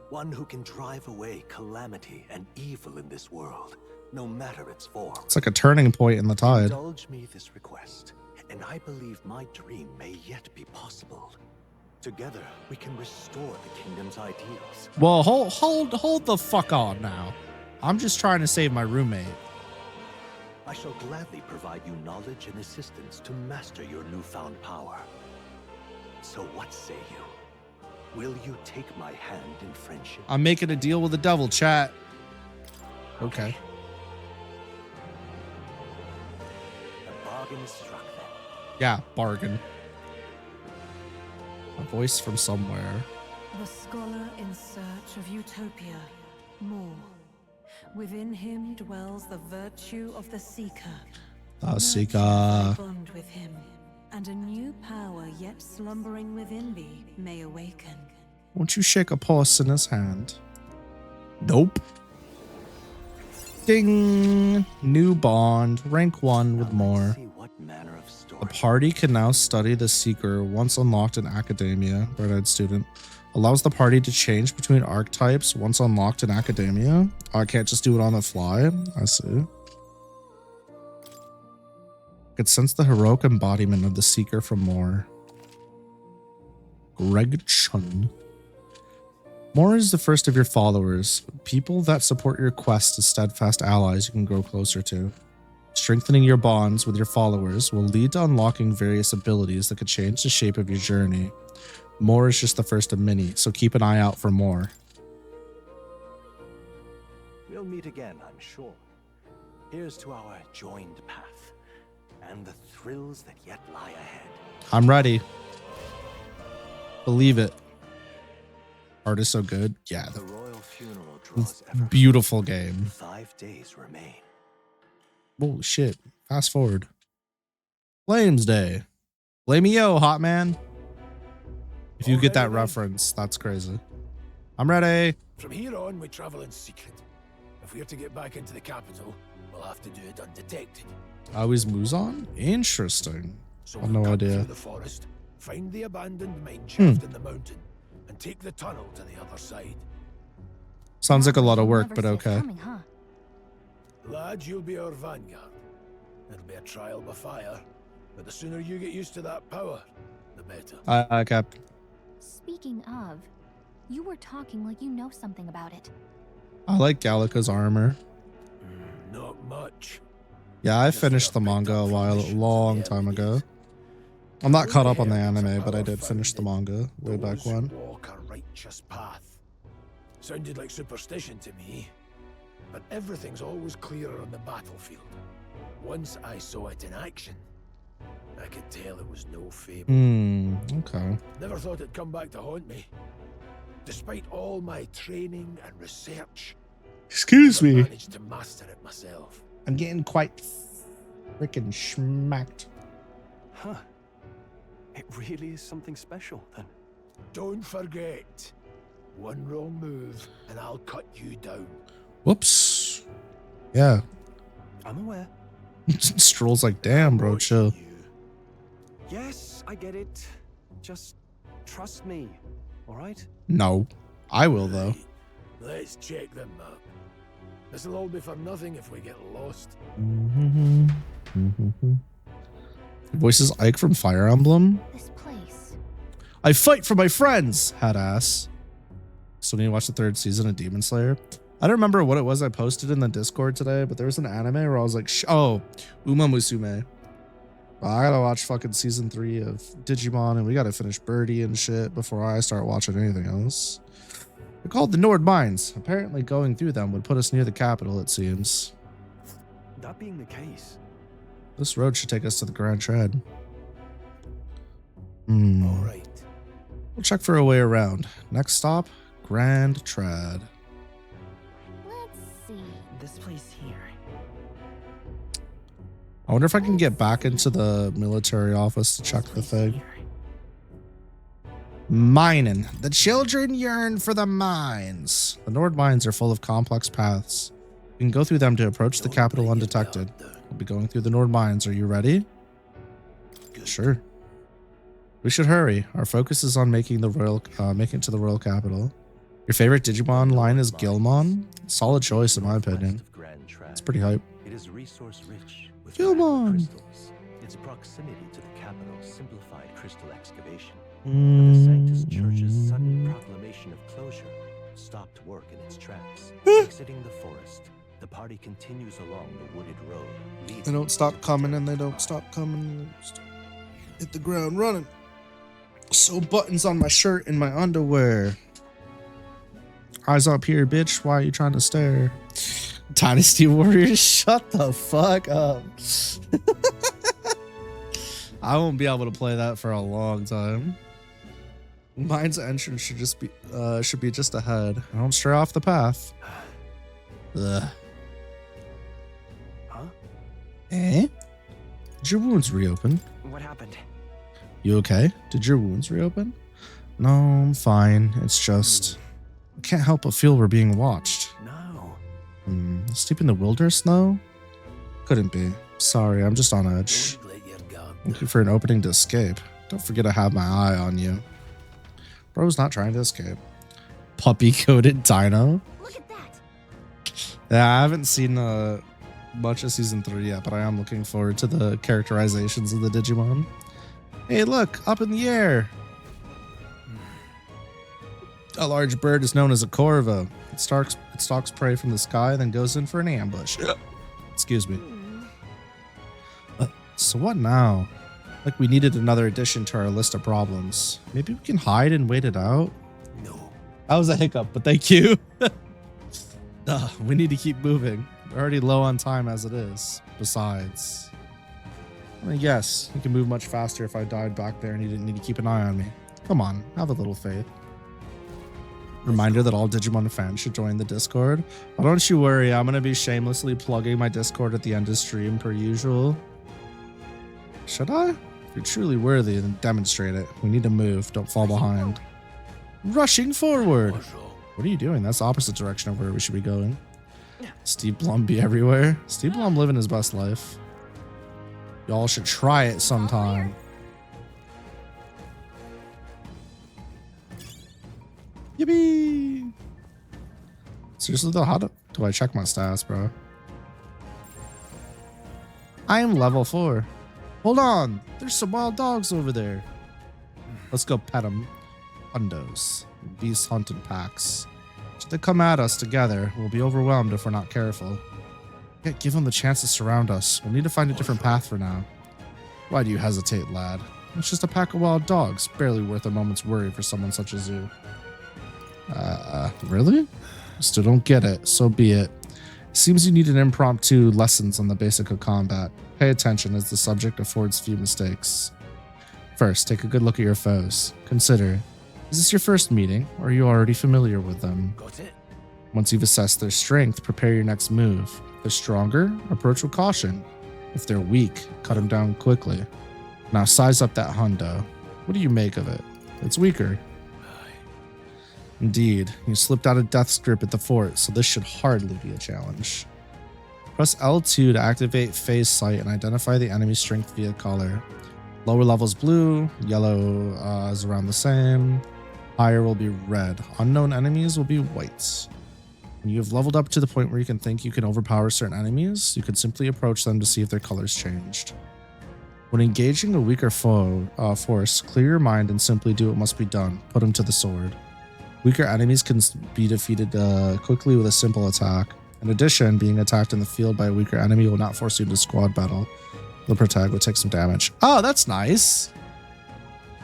One who can drive away calamity and evil in this world, no matter its form. It's like a turning point in the tide. Indulge me this request, and I believe my dream may yet be possible. Together, we can restore the kingdom's ideals. Well, hold the fuck on now. I'm just trying to save my roommate. I shall gladly provide you knowledge and assistance to master your newfound power. So what say you? Will you take my hand in friendship? I'm making a deal with the devil, chat. Okay. A bargain is struck then. Yeah, bargain. A voice from somewhere. The scholar in search of utopia. More. Within him dwells the virtue of the seeker. The seeker. Bond with him, and a new power yet slumbering within thee may awaken. Won't you shake a pulse in his hand? Nope. Ding! New bond, rank 1 with more. The party can now study the seeker once unlocked in academia. Bright-eyed student. Allows the party to change between archetypes once unlocked in academia. Oh, I can't just do it on the fly. I see. Could sense the heroic embodiment of the seeker from more. Greg Chun. More is the first of your followers, people that support your quest as steadfast allies you can grow closer to. Strengthening your bonds with your followers will lead to unlocking various abilities that could change the shape of your journey. More is just the first of many, so keep an eye out for more. We'll meet again, I'm sure. Here's to our joined path and the thrills that yet lie ahead. I'm ready. Believe it. Art is so good. Yeah. The royal funeral draws Beautiful game. 5 days remain. Holy shit. Fast forward. Flames Day. Blame-yo, hot man. If you get that reference, that's crazy. I'm ready. From here on, we travel in secret. If we're to get back into the capital, we'll have to do it undetected. I was Muzan? Interesting. So I have no idea. through the forest, find the abandoned mine shaft in the mountain, and take the tunnel to the other side. Sounds like a lot of work, but okay. Lad, you'll be our vanguard. It'll be a trial by fire, but the sooner you get used to that power, the better. Aye, Captain. Speaking of, you were talking like you know something about it. I like Gallica's armor. Not much. Yeah, I finished the manga a long time ago. I'm not caught up on the anime, but I did finish the manga way back when. Walk a righteous path. Sounded like superstition to me, but everything's always clearer on the battlefield. Once I saw it in action, I could tell it was no fable. Okay. Never thought it'd come back to haunt me. Despite all my training and research, Excuse me. I managed to master it myself. I'm getting quite freaking schmacked. Huh. It really is something special, then. Don't forget, one wrong move and I'll cut you down. Whoops. Yeah. I'm aware. Stroll's like, damn, bro, chill. Yes, I get it. Just trust me, all right? No. I will, though. Let's check the map. This'll all be for nothing if we get lost. Voices Ike from Fire Emblem. This place. I fight for my friends, hat ass. Still need to watch the 3rd season of Demon Slayer. I don't remember what it was I posted in the Discord today, but there was an anime where I was like, oh, Uma Musume. I gotta watch fucking season 3 of Digimon, and we gotta finish Birdie and shit before I start watching anything else. They're called the Nord Mines. Apparently going through them would put us near the capital, it seems. That being the case, this road should take us to the Grand Trad. All right. We'll check for a way around. Next stop, Grand Trad. Let's see. This place here. I wonder if I can get back into the military office to check the thing. Mining. The children yearn for the mines. The Nord mines are full of complex paths. You can go through them to approach the capital undetected. We'll be going through the Nord mines. Are you ready? Sure. We should hurry. Our focus is on making it to the royal capital. Your favorite Digimon line is Gilmon? Solid choice in my opinion. It's pretty hype. It is resource rich with Gilmon. crystals. Its proximity to the capital simplified crystal excavation. But the Mm. Sanctus Church's sudden proclamation of closure stopped work in its tracks. Exiting the forest, the party continues along the wooded road. They don't stop coming and they don't stop coming. Hit the ground running. Sew buttons on my shirt and my underwear. Eyes up here, bitch. Why are you trying to stare? Dynasty Warriors, shut the fuck up. I won't be able to play that for a long time. Mine's entrance should be just ahead. I don't stray off the path. Ugh. Huh? Eh? Did your wounds reopen? What happened? You okay? Did your wounds reopen? No, I'm fine. It's just I can't help but feel we're being watched. No. Steep in the wilderness, though? Couldn't be. Sorry, I'm just on edge. Looking for an opening to escape. Don't forget I have my eye on you. Bro's not trying to escape. Puppy-coated dino? Look at that. Yeah, I haven't seen much of Season 3 yet, but I am looking forward to the characterizations of the Digimon. Hey, look! Up in the air! A large bird is known as a corvo. It stalks prey from the sky, then goes in for an ambush. Excuse me. So what now? Like we needed another addition to our list of problems. Maybe we can hide and wait it out? No. That was a hiccup, but thank you. We need to keep moving. We're already low on time as it is. Besides, yes, you can move much faster if I died back there and you didn't need to keep an eye on me. Come on, have a little faith. Reminder that all Digimon fans should join the Discord. Well, don't you worry, I'm going to be shamelessly plugging my Discord at the end of stream per usual. Should I? If you're truly worthy, then demonstrate it. We need to move. Don't fall behind. Rushing forward. What are you doing? That's the opposite direction of where we should be going. Steve Blum be everywhere. Steve Blum living his best life. Y'all should try it sometime. Yippee! Seriously though, how do I check my stats, bro? I am level 4. Hold on, there's some wild dogs over there. Let's go pet them. Hundos. Beast hunting packs. Should they come at us together, we'll be overwhelmed if we're not careful. Yeah, give them the chance to surround us. We'll need to find a different path for now. Why do you hesitate, lad? It's just a pack of wild dogs, barely worth a moment's worry for someone such as you. Really? Still don't get it, so be it. Seems you need an impromptu lessons on the basic of combat. Pay attention as the subject affords few mistakes. First, take a good look at your foes. Consider, is this your first meeting, or are you already familiar with them? Got it. Once you've assessed their strength, prepare your next move. If they're stronger, approach with caution. If they're weak, cut them down quickly. Now size up that hundo. What do you make of it? It's weaker. Indeed, you slipped out of Death's grip at the fort, so this should hardly be a challenge. Press L2 to activate phase sight and identify the enemy strength via color. Lower levels blue, yellow is around the same, higher will be red. Unknown enemies will be white. When you have leveled up to the point where you can think you can overpower certain enemies, you can simply approach them to see if their colors changed. When engaging a weaker force, clear your mind and simply do what must be done. Put them to the sword. Weaker enemies can be defeated quickly with a simple attack. In addition, being attacked in the field by a weaker enemy will not force you into squad battle. The protag will take some damage. Oh, that's nice.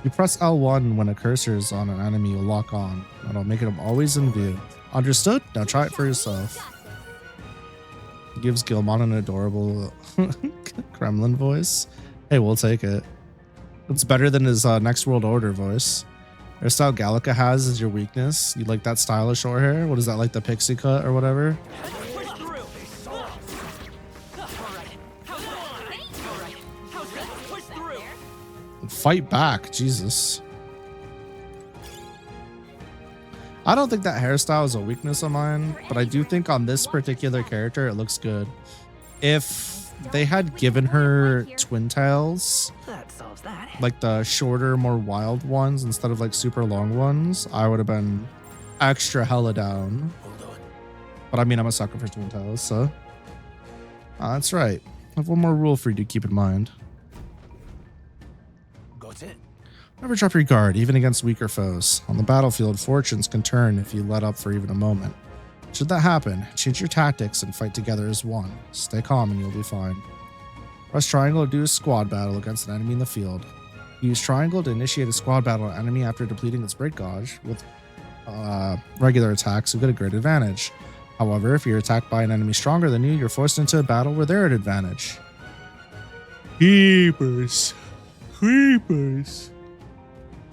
You press L1 when a cursor is on an enemy, you'll lock on. That'll make it always in view. Understood? Now try it for yourself. He gives Gilmon an adorable Kremlin voice. Hey, we'll take it. It's better than his Next World Order voice. Hairstyle Gallica has is your weakness. You like that style of short hair? What is that, like the pixie cut or whatever? Fight back, Jesus. I don't think that hairstyle is a weakness of mine, but I do think on this particular character, it looks good. If they had given her twin tails, That solves that. like the shorter, more wild ones instead of like super long ones, I would have been extra hella down. But I mean, I'm a sucker for twin tails, so. That's right. I have one more rule for you to keep in mind. Got it? Never drop your guard, even against weaker foes. On the battlefield, fortunes can turn if you let up for even a moment. Should that happen, change your tactics and fight together as one. Stay calm and you'll be fine. Press triangle to do a squad battle against an enemy in the field. Use triangle to initiate a squad battle on an enemy after depleting its break gauge with regular attacks, you get a great advantage. However, if you're attacked by an enemy stronger than you, you're forced into a battle where they're at advantage. Creepers. Creepers.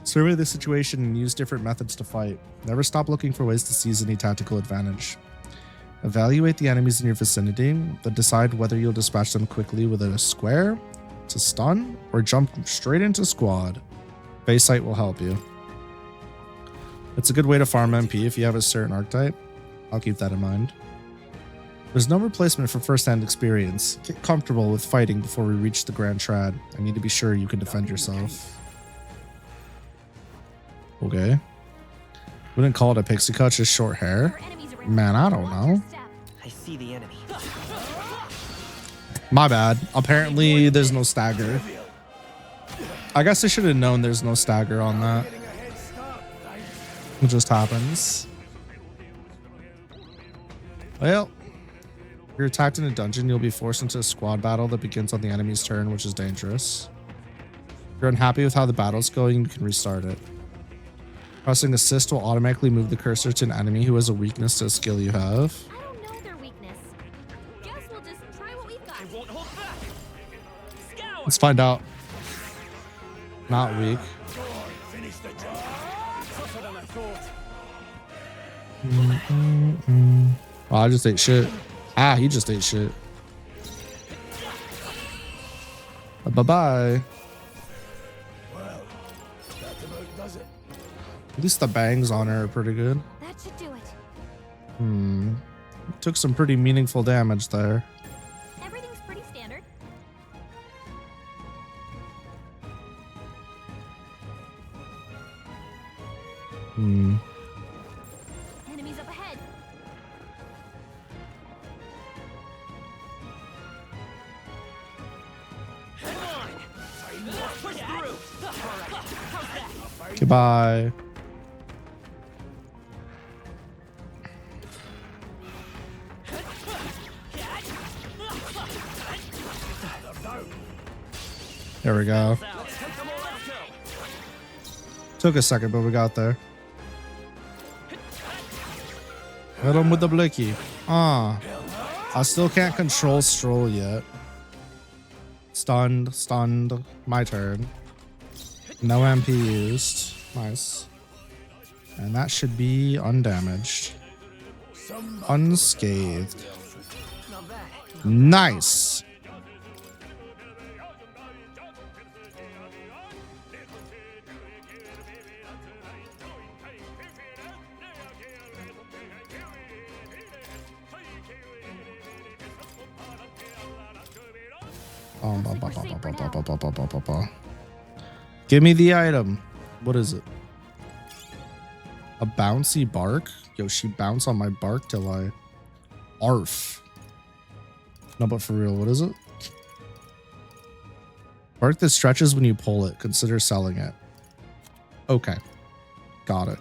Survey the situation and use different methods to fight. Never stop looking for ways to seize any tactical advantage. Evaluate the enemies in your vicinity, then decide whether you'll dispatch them quickly with a square, to stun, or jump straight into squad. Base sight will help you. It's a good way to farm MP if you have a certain archetype. I'll keep that in mind. There's no replacement for first-hand experience. Get comfortable with fighting before we reach the Grand Trad. I need to be sure you can defend yourself. Okay. Wouldn't call it a pixie cut, just short hair. Man, I don't know. I see the enemy. My bad. Apparently, there's no stagger. I guess I should have known there's no stagger on that. It just happens. Well, if you're attacked in a dungeon, you'll be forced into a squad battle that begins on the enemy's turn, which is dangerous. If you're unhappy with how the battle's going, you can restart it. Pressing assist will automatically move the cursor to an enemy who has a weakness to a skill you have. I don't know their weakness. Guess we'll just try what we've got. I won't hold back. Let's find out. Not weak. Finish the job. Tougher than I thought. Oh, I just ate shit. Ah, he just ate shit. Bye-bye. Well, that about does it. At least the bangs on her are pretty good. That should do it. Took some pretty meaningful damage there. Everything's pretty standard. Enemies up ahead. Goodbye. There we go. Took a second, but we got there. Hit him with the blicky. I still can't control Stroll yet. Stunned. My turn. No MP used. Nice. And that should be undamaged. Unscathed. Nice. Give me the item. What is it? A bouncy bark? Yo, she bounced on my bark till I arf. No, but for real, what is it? Bark that stretches when you pull it. Consider selling it. Okay. Got it.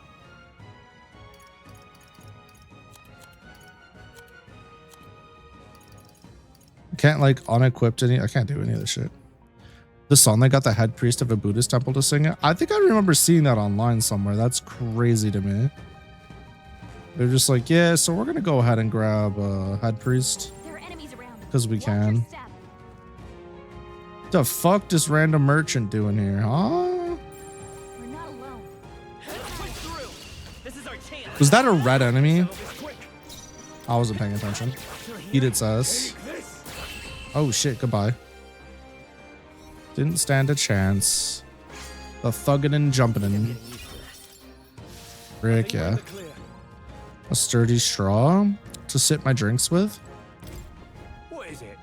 I can't like unequip any. I can't do any of this shit. The song they got the head priest of a Buddhist temple to sing it. I think I remember seeing that online somewhere. That's crazy to me. They're just like, yeah, so we're gonna go ahead and grab a head priest because we can. The fuck this random merchant doing here, huh? Was that a red enemy? I wasn't paying attention. He did says. Oh shit, goodbye. Didn't stand a chance. The thugging and jumping in. Frick yeah. A sturdy straw to sip my drinks with. What is it?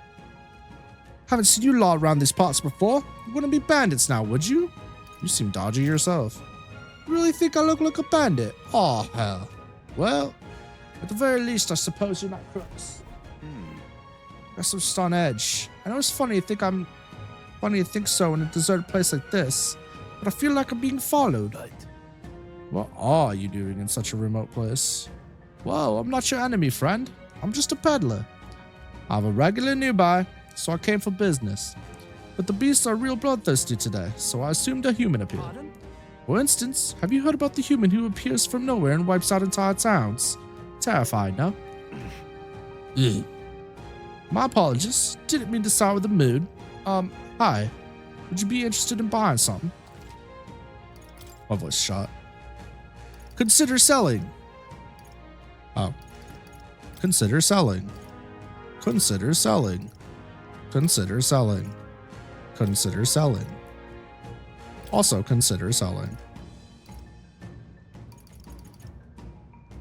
Haven't seen you lot around these parts before. You wouldn't be bandits now, would you? You seem dodgy yourself. You really think I look like a bandit? Oh, hell. Well, at the very least, I suppose you're not crooks. Got some stun edge. I know it's funny you think so in a deserted place like this, but I feel like I'm being followed. What are you doing in such a remote place? Well, I'm not your enemy, friend. I'm just a peddler. I have a regular nearby, so I came for business. But the beasts are real bloodthirsty today, so I assumed a human appeared. For instance, have you heard about the human who appears from nowhere and wipes out entire towns? Terrifying, no? My apologies. Didn't mean to sour the mood. Hi. Would you be interested in buying something? My voice shot. Consider selling. Oh. Consider selling. Consider selling. Consider selling. Consider selling. Also consider selling.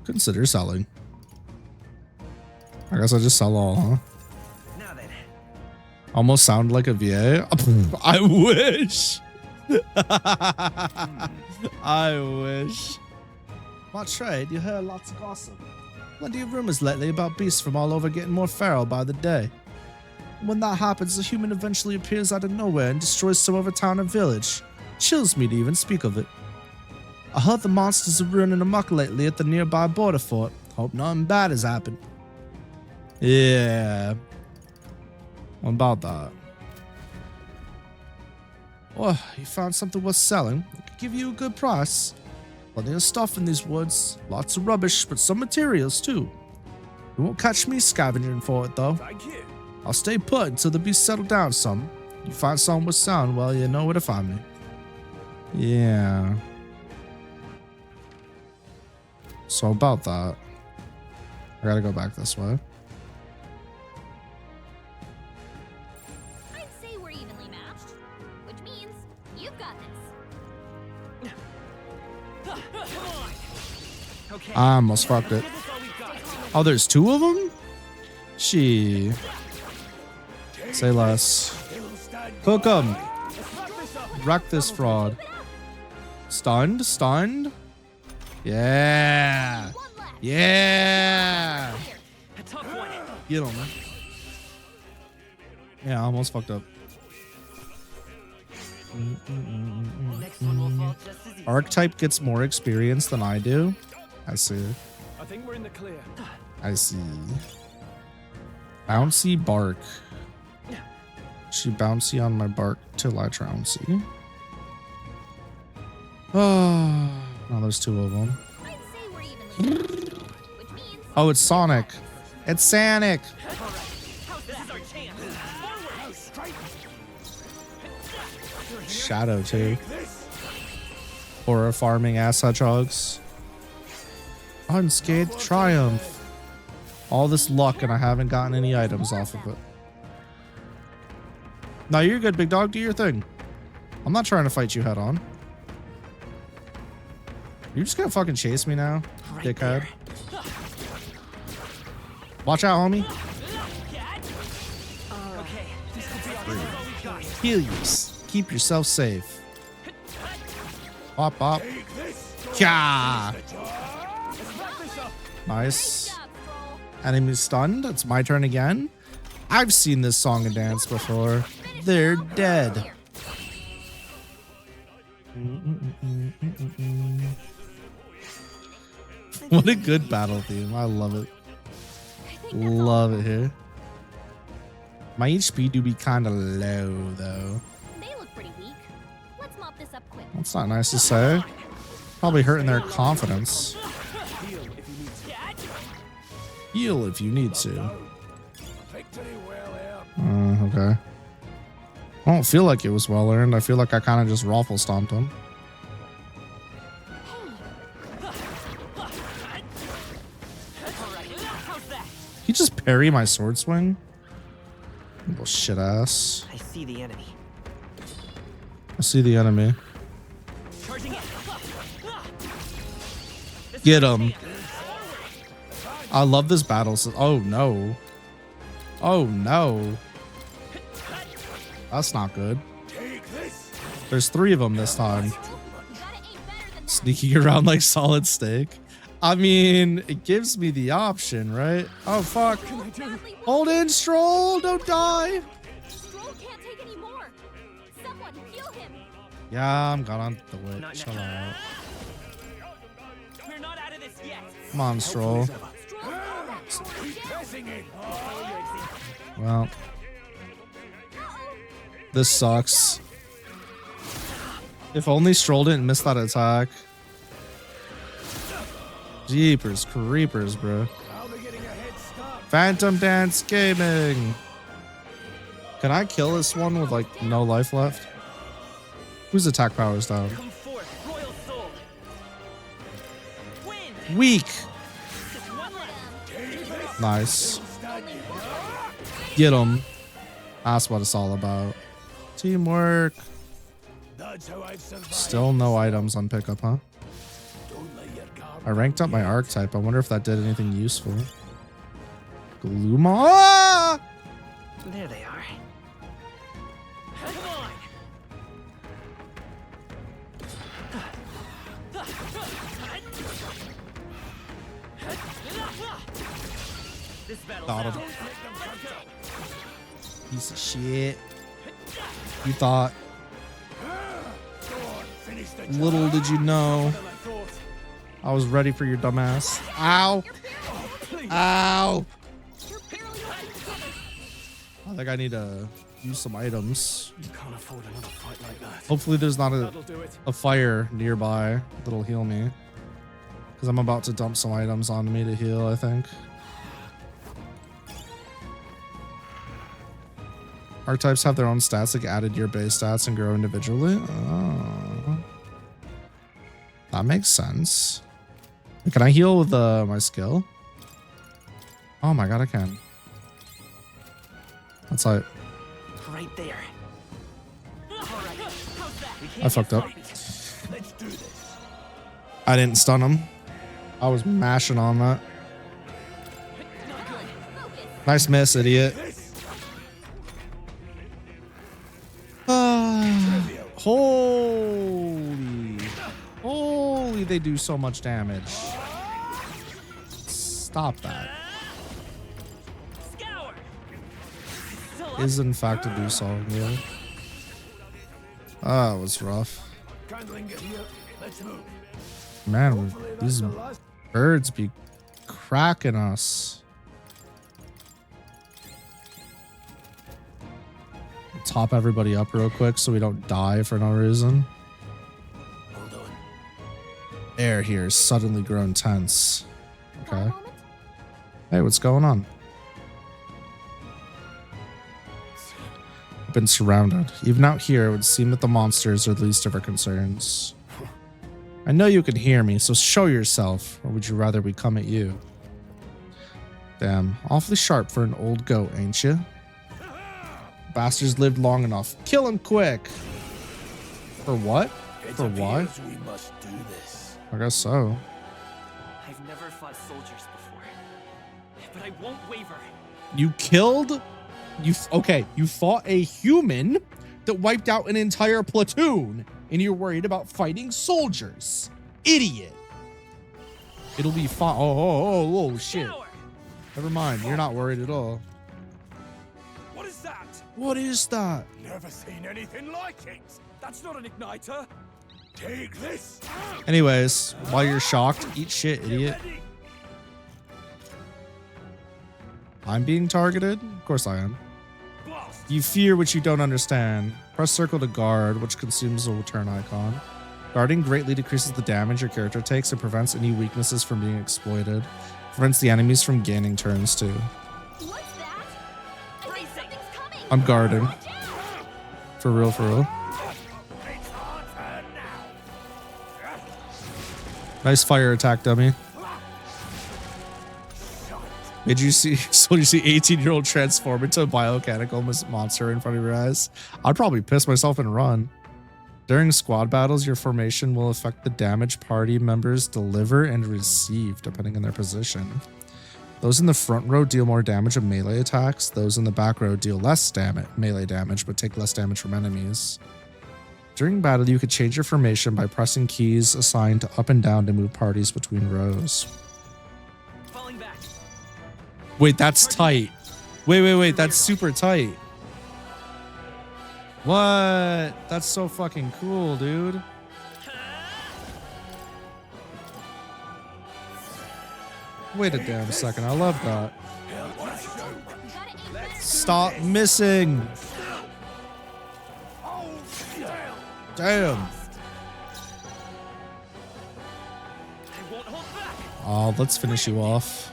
Consider selling. I guess I just sell all, huh? Now then. Almost sound like a VA. I wish. I wish. My trade, you heard lots of gossip. Plenty of rumors lately about beasts from all over getting more feral by the day. When that happens, a human eventually appears out of nowhere and destroys some other town or village. Chills me to even speak of it. I heard the monsters are running amok lately at the nearby border fort. Hope nothing bad has happened. Yeah. What about that? Oh, you found something worth selling. I could give you a good price. Plenty of stuff in these woods. Lots of rubbish, but some materials too. You won't catch me scavenging for it though. Thank you. I'll stay put until the beast settle down some. You find something with sound, well, you know where to find me. Yeah. So about that. I gotta go back this way. I'd say we're evenly matched, which means you've got this. Okay. I almost fucked it. Oh, there's two of them? She. Say less. Hook 'em. Wreck this fraud. Stunned? Stunned? Yeah. Yeah. Get him. Yeah, I almost fucked up. Archetype gets more experience than I do. I see. I think we're in the clear. I see. Bouncy bark. She bouncy on my bark till I trouncy. Oh, now there's two of them. Oh, it's Sonic. It's Sonic. Shadow too. Horror farming ass hedgehogs. Unscathed triumph. All this luck and I haven't gotten any items off of it. No, you're good, big dog. Do your thing. I'm not trying to fight you head on. You're just gonna fucking chase me now, dickhead. Watch out, homie. Heal you. Keep yourself safe. Pop, pop. Yeah. Nice. Enemy stunned. It's my turn again. I've seen this song and dance before. They're dead. What a good battle theme. I love it. Love it here. My HP do be kind of low though. They look pretty weak. Let's mop this up quick. That's not nice to say. Probably hurting their confidence. Heal if you need to. Okay. I don't feel like it was well earned. I feel like I kind of just raffle stomped him. He just parry my sword swing? Little shit ass. I see the enemy. I see the enemy. Get him. I love this battle. Oh no. Oh no. That's not good. There's 3 of them this time. Sneaking around like Solid Snake. I mean, it gives me the option, right? Oh fuck. Hold in, Stroll. Don't die. Yeah, I'm gone on the way. Chill out. We're not out of this yet. Come on, Stroll. Well, this sucks. If only Stroll didn't miss that attack. Jeepers creepers, bro. Phantom Dance Gaming. Can I kill this one with like no life left? Whose attack power is down? Weak. Nice. Get him. That's what it's all about. Teamwork. Still no items on pickup, huh? I ranked up my archetype. I wonder if that did anything useful. Gluma. Ah! There they are. Come on. This Got him. Piece of shit. You thought. Little did you know. I was ready for your dumbass. Ow. Ow. I think I need to use some items. You can't afford another fight like that. Hopefully there's not a fire nearby that'll heal me. Because I'm about to dump some items onto me to heal, I think. Archetypes have their own stats that get added to your base stats and grow individually. Oh. That makes sense. Can I heal with my skill? Oh my god, I can. That's like... Right there. I fucked up. I didn't stun him. I was mashing on that. Nice miss, idiot. Holy, they do so much damage. Stop that. Is in fact a do song, yeah. Ah, it was rough. Man, these birds be cracking us. Top everybody up real quick so we don't die for no reason. Air here is suddenly grown tense. Okay. Hey, what's going on? I've been surrounded. Even out here, it would seem that the monsters are the least of our concerns. I know you can hear me, so show yourself, or would you rather we come at you? Damn, awfully sharp for an old goat, ain't you? Bastards lived long enough. Kill him quick. For what? For why? We must do this. I guess so. I've never fought soldiers before, but I won't waver. You killed? Okay, you fought a human that wiped out an entire platoon, and you're worried about fighting soldiers. Idiot. It'll be fine. Oh, shit. Never mind. You're not worried at all. What is that? What is that? Never seen anything like it. That's not an igniter. Take this. Anyways, while you're shocked, eat shit, idiot. I'm being targeted? Of course I am. You fear what you don't understand. Press circle to guard, which consumes a turn icon. Guarding greatly decreases the damage your character takes and prevents any weaknesses from being exploited. Prevents the enemies from gaining turns too. I'm guarding. For real, for real. Nice fire attack, dummy. Did you see? So you see 18-year-old transform into a biomechanical monster in front of your eyes? I'd probably piss myself and run. During squad battles, your formation will affect the damage party members deliver and receive, depending on their position. Those in the front row deal more damage of melee attacks. Those in the back row deal less melee damage, but take less damage from enemies. During battle, you could change your formation by pressing keys assigned to up and down to move parties between rows. Falling back. Wait, that's tight. Wait, that's super tight. What? That's so fucking cool, dude. Wait a damn second. I love that. Stop missing. Damn. Oh, let's finish you off.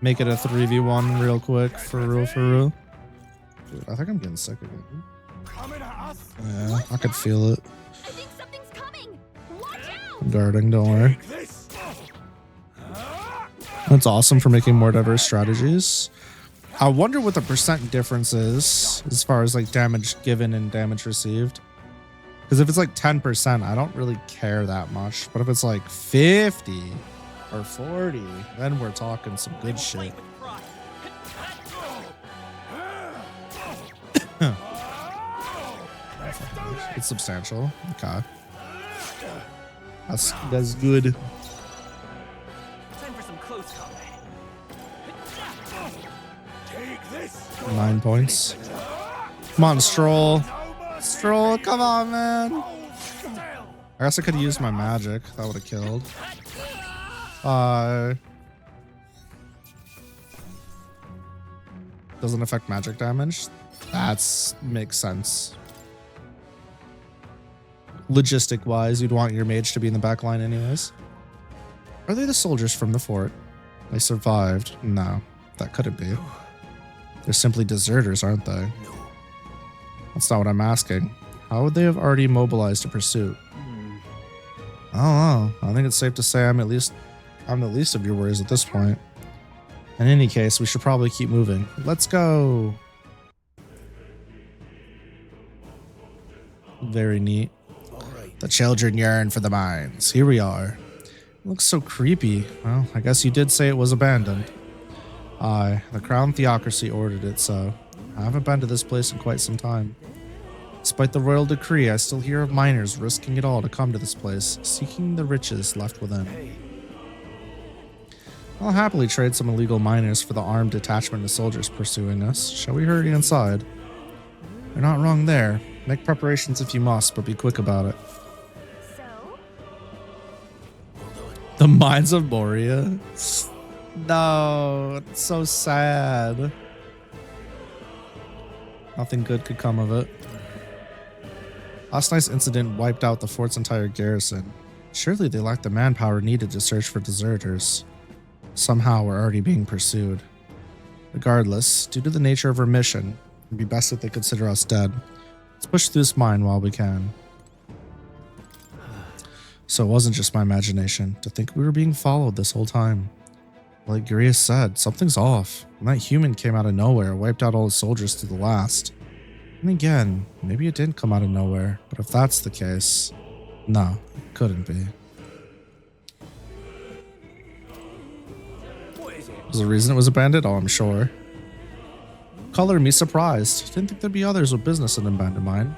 Make it a 3v1 real quick. For real. Dude, I think I'm getting sick again. Yeah, I could feel it. I'm guarding, don't worry. That's awesome for making more diverse strategies. I wonder what the percent difference is as far as like damage given and damage received. Because if it's like 10%, I don't really care that much. But if it's like 50 or 40, then we're talking some good shit. It's substantial. Okay. That's good. Time for some close combat. 9 points. Come on, Stroll. Stroll, come on, man. I guess I could have used my magic. That would have killed. Doesn't affect magic damage. That's makes sense. Logistic wise, you'd want your mage to be in the back line anyways. Are they the soldiers from the fort? They survived. No, that couldn't be. They're simply deserters, aren't they? That's not what I'm asking. How would they have already mobilized a pursuit? I don't know. I think it's safe to say I'm the least of your worries at this point. In any case, we should probably keep moving. Let's go. Very neat. The children yearn for the mines. Here we are. It looks so creepy. Well, I guess you did say it was abandoned. Aye, the Crown Theocracy ordered it so. I haven't been to this place in quite some time. Despite the royal decree, I still hear of miners risking it all to come to this place, seeking the riches left within. I'll happily trade some illegal miners for the armed detachment of soldiers pursuing us. Shall we hurry inside? You're not wrong there. Make preparations if you must, but be quick about it. The Mines of Moria? No, it's so sad. Nothing good could come of it. Last night's incident wiped out the fort's entire garrison. Surely they lacked the manpower needed to search for deserters. Somehow we're already being pursued. Regardless, due to the nature of our mission, it'd be best if they consider us dead. Let's push through this mine while we can. So it wasn't just my imagination to think we were being followed this whole time. Like Gurius said, something's off. And that human came out of nowhere, wiped out all the soldiers to the last. And again, maybe it didn't come out of nowhere, but if that's the case, no, it couldn't be. There's a reason it was abandoned? Oh, I'm sure. Color me surprised. Didn't think there'd be others with business in an abandoned mine.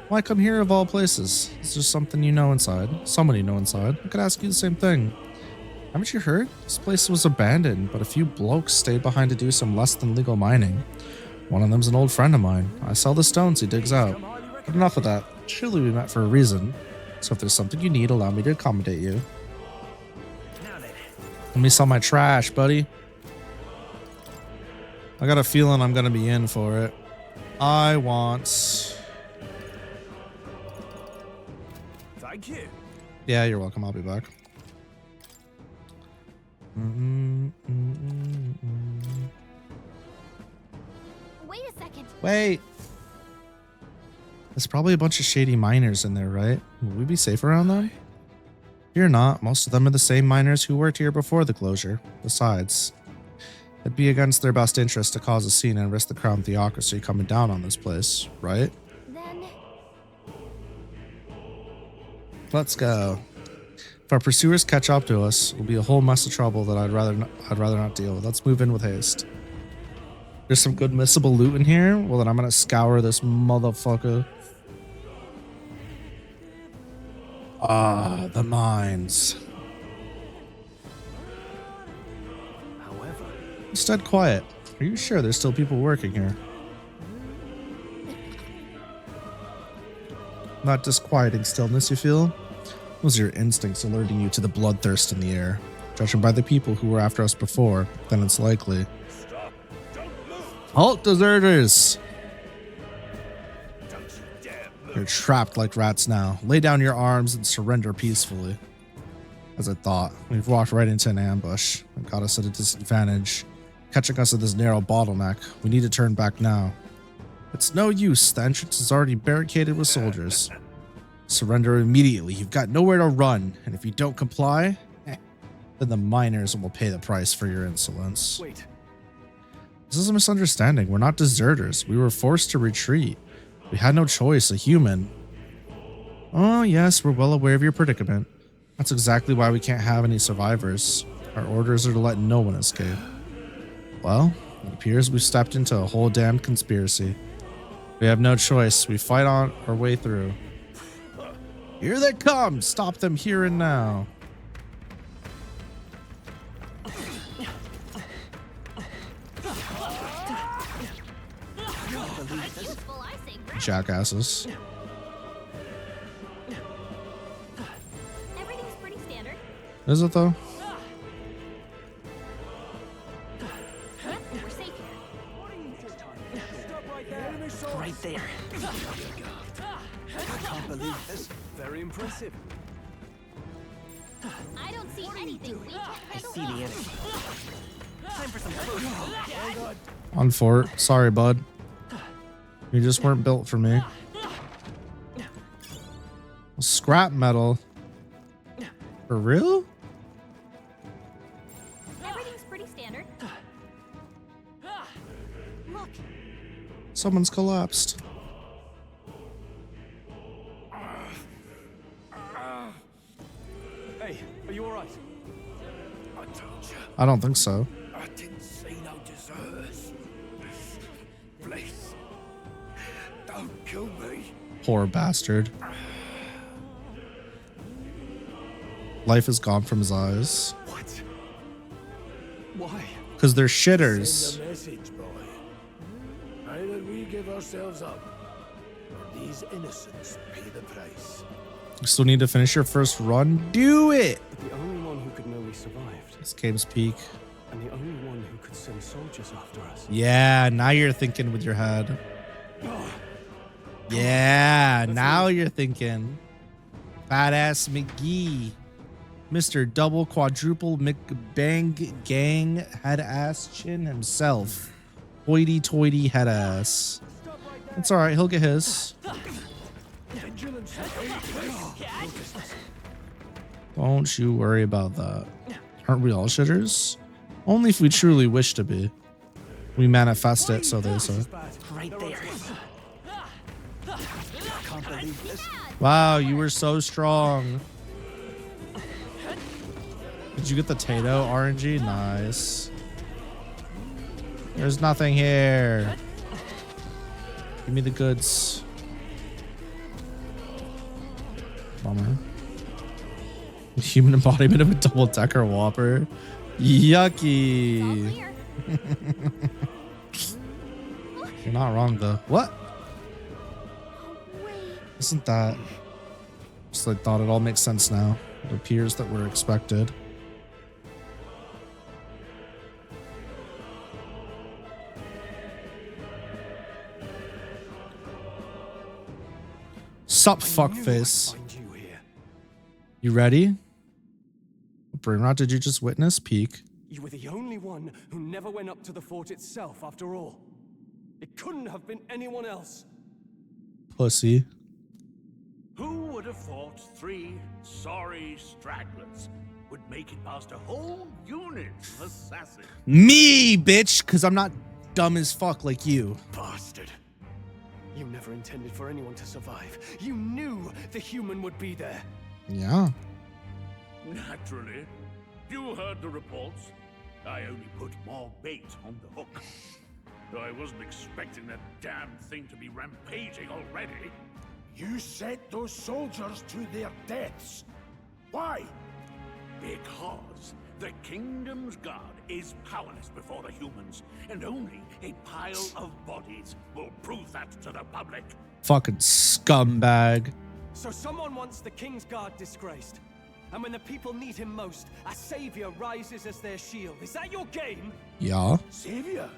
Why come here of all places? Is there something you know inside? Someone you know inside? I could ask you the same thing. Haven't you heard? This place was abandoned, but a few blokes stayed behind to do some less than legal mining. One of them's an old friend of mine. I sell the stones he digs out. But enough of that. Surely we met for a reason. So if there's something you need, allow me to accommodate you. Let me sell my trash, buddy. I got a feeling I'm gonna be in for it. I want... Thank you. Yeah, you're welcome. I'll be back. Wait a second. Wait. There's probably a bunch of shady miners in there, right? Will we be safe around them? Fear not. Most of them are the same miners who worked here before the closure. Besides, It'd be against their best interest to cause a scene and risk the crown theocracy coming down on this place, right? Then let's go. If our pursuers catch up to us, it'll be a whole mess of trouble that I'd rather not deal with. Let's move in with haste. There's some good missable loot in here. Well, then I'm gonna scour this motherfucker. Ah, the mines. However, Instead, quiet. Are you sure there's still people working here? Not disquieting stillness, you feel? Those are your instincts alerting you to the bloodthirst in the air. Judging by the people who were after us before, then it's likely. Halt, deserters! You're trapped like rats now. Lay down your arms and surrender peacefully. As I thought, we've walked right into an ambush. It got us at a disadvantage. Catching us at this narrow bottleneck. We need to turn back now. It's no use. The entrance is already barricaded with soldiers. Surrender immediately. You've got nowhere to run. And if you don't comply, then the miners will pay the price for your insolence. Wait. This is a misunderstanding. We're not deserters. We were forced to retreat. We had no choice, a human. Oh, yes, we're well aware of your predicament. That's exactly why we can't have any survivors. Our orders are to let no one escape. Well, it appears we've stepped into a whole damned conspiracy. We have no choice. We fight on our way through. Here they come! Stop them here and now. Jackasses. everything's pretty standard. Is it though? Yep, we're safe here. Right there. I can't believe this. Very impressive. I don't see anything we can't I handle. see the enemy. Time for some close. On fort. Sorry, bud. You just weren't built for me. Scrap metal. For real? Everything's pretty standard. Look, Someone's collapsed. Hey, are you alright? I told you. I don't think so. I didn't see no deserters. Please, don't kill me. Poor bastard. Life is gone from his eyes. What? Why? Because they're shitters. Send a message, boy. Either we give ourselves up, or these innocents pay the price. You still need to finish your first run? Do it! But the only one who could know we survived, This game's peak. and the only one who could send soldiers after us. Yeah, now you're thinking with your head. Yeah, now you're thinking. Badass McGee. Mr. Double Quadruple McBang Gang Head Ass Chin himself. Hoity toity head ass. It's alright, he'll get his. Don't you worry about that. Aren't we all shitters? Only if we truly wish to be. We manifest it, so they say. Right there. I can't believe this. Wow, you were so strong. Did you get the Tato RNG? Nice. There's nothing here. Give me the goods. Bummer. Human embodiment of a double-decker Whopper. Yucky. You're not wrong though. What? Isn't that? Just I thought it all makes sense now. It appears that we're expected. Sup, fuckface. You ready? Brunrod, did you just witness? Peek. You were the only one who never went up to the fort itself, after all. It couldn't have been anyone else. Pussy. Who would have thought 3 sorry stragglers would make it past a whole unit of assassins? Me, bitch, because I'm not dumb as fuck like you. Bastard. You never intended for anyone to survive. You knew the human would be there. Yeah. Naturally. You heard the reports. I only put more bait on the hook. I wasn't expecting that damn thing to be rampaging already. You sent those soldiers to their deaths. Why? Because the kingdom's guard is powerless before the humans, and only a pile of bodies will prove that to the public. Fucking scumbag. So someone wants the King's Guard disgraced. And when the people need him most, a savior rises as their shield. Is that your game? Yeah. Savior?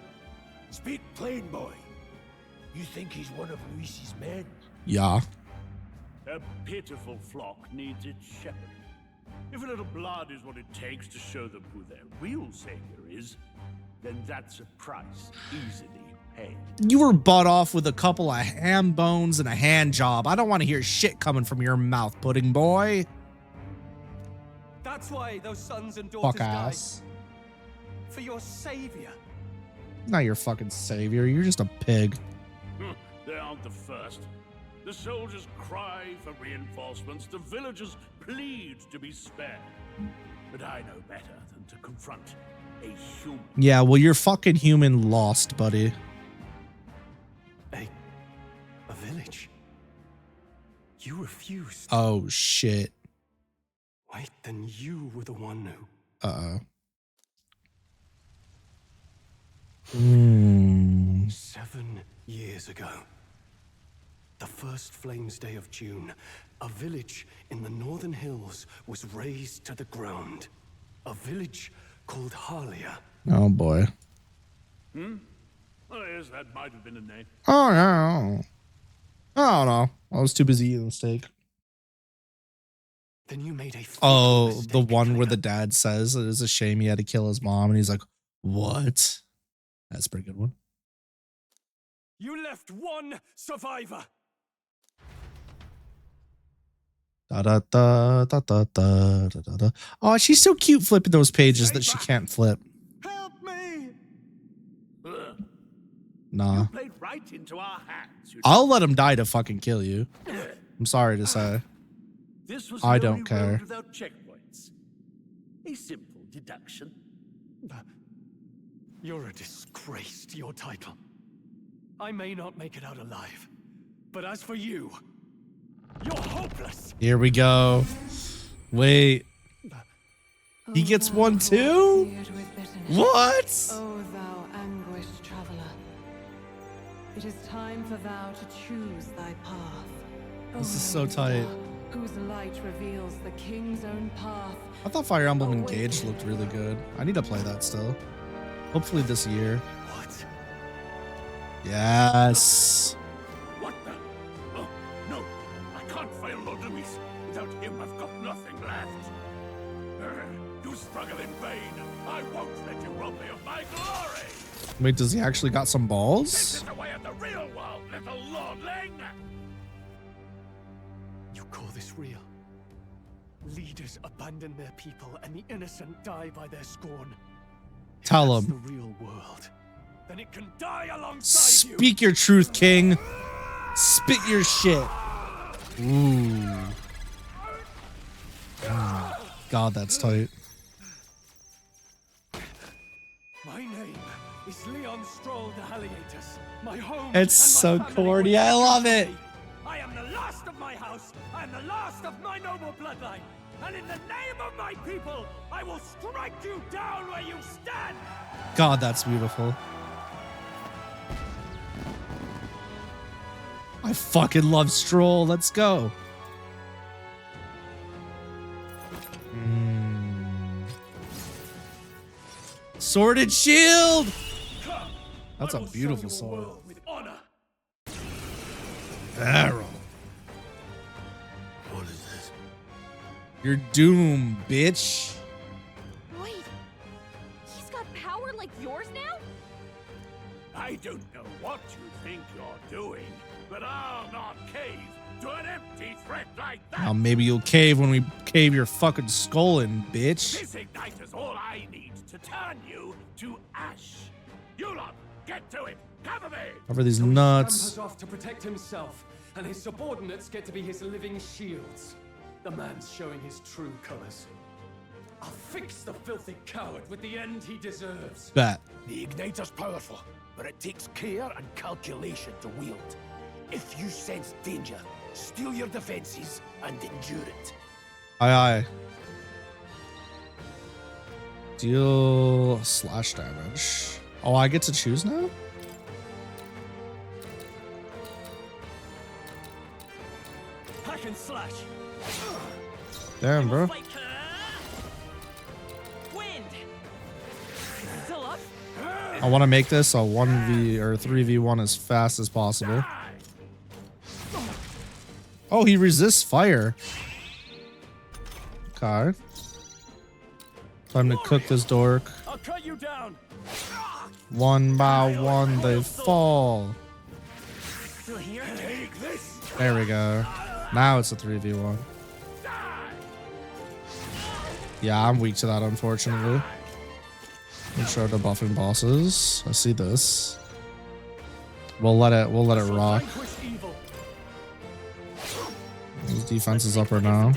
Speak plain, boy. You think he's one of Luis's men? Yeah. A pitiful flock needs its shepherd. If a little blood is what it takes to show them who their real savior is, then that's a price easily paid. You were bought off with a couple of ham bones and a hand job. I don't want to hear shit coming from your mouth, pudding boy. That's why those sons and daughters Fuck died. ass. For your savior. Not your fucking savior. You're just a pig. They aren't the first. The soldiers cry for reinforcements. The villagers plead to be spared. But I know better than to confront a human. Yeah, well, you're fucking human lost, buddy. A village? You refused. Oh, shit. Wait, then you were the one who... Uh-oh. 7 years ago, the first Flames Day of June, a village in the northern hills was razed to the ground. A village called Harlia. Oh, boy. Oh, yes, that might have been a name. Oh, yeah. I don't know. I was too busy eating steak. Then you made a Oh, the one where the dad says it is a shame he had to kill his mom, and he's like, what? That's a pretty good one. You left one survivor. Da da da da da da da da. Oh, she's so cute flipping those pages that she can't flip. Help me! Nah. You played right into our hands. I'll let him die to fucking kill you. I'm sorry to say. This was I the don't only care. road without checkpoints. A simple deduction. You're a disgrace to your title. I may not make it out alive, but as for you, you're hopeless. Here we go. Wait. He gets one too? What? O thou anguished traveler, it is time for thou to choose thy path. This is so tight. Whose light reveals the king's own path. I thought Fire Emblem Engaged looked really good. I need to play that still. Hopefully this year. What? Yes. What the? Oh, no. I can't fail Lord Luis. Without him, I've got nothing left. You struggle in vain. I won't let you rob me of my glory. Wait, does he actually got some This balls? is the way of the real world, little lordling. You call this real? Leaders abandon their people and the innocent die by their scorn. Tell That's him. the real world. Then it can die alongside you. Speak your truth, King. Spit your shit. Ooh. God, that's tight. My name is Leon Stroll de Haliatus. My home. It's so corny. I love it. I am the last of my house. I am the last of my noble bloodline. And in the name of my people, I will strike you down where you stand. God, that's beautiful. I fucking love Stroll. Let's go. Sword and shield. That's a beautiful sword. Arrow. What is this? You're doomed, bitch. Wait, he's got power like yours now? I don't know what you think you're doing, but I'll not cave to an empty threat like that? Now maybe you'll cave when we cave your fucking skull in, bitch. This ignite is all I need to turn you to ash. You lot, get to it. Cover me. Cover these So he nuts. scampers off to protect himself, and his subordinates get to be his living shields. The man's showing his true colors. I'll fix the filthy coward with the end he deserves. Bet. The igniter's powerful, but it takes care and calculation to wield. If you sense danger, steel your defenses and endure it. Aye aye. Deal slash damage. Oh, I get to choose now? Hack and slash. Damn, bro. I want to make this a 1v or 3v1 as fast as possible. Oh, he resists fire. Okay. Time to cook this dork. I'll cut you down. One by one, they fall. Still here? Take this. There we go. Now it's a 3v1. Yeah, I'm weak to that, unfortunately. Intro to buffing bosses. I see this. We'll let it rock. His defense is up right now.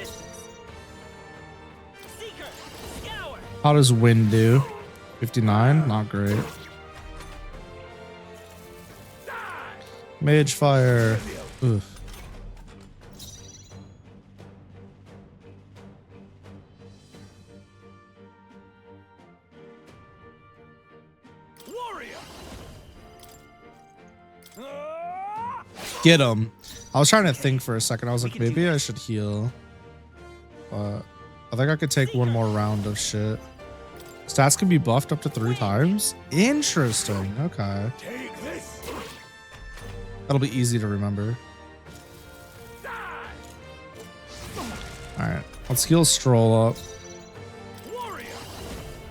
How does wind do? 59? Not great. Mage fire. Ugh. Get him. I was trying to think for a second. I was like, maybe I should heal. But I think I could take one more round of shit. Stats can be buffed up to 3 times. Interesting. Okay. That'll be easy to remember. Alright. Let's heal Stroll up.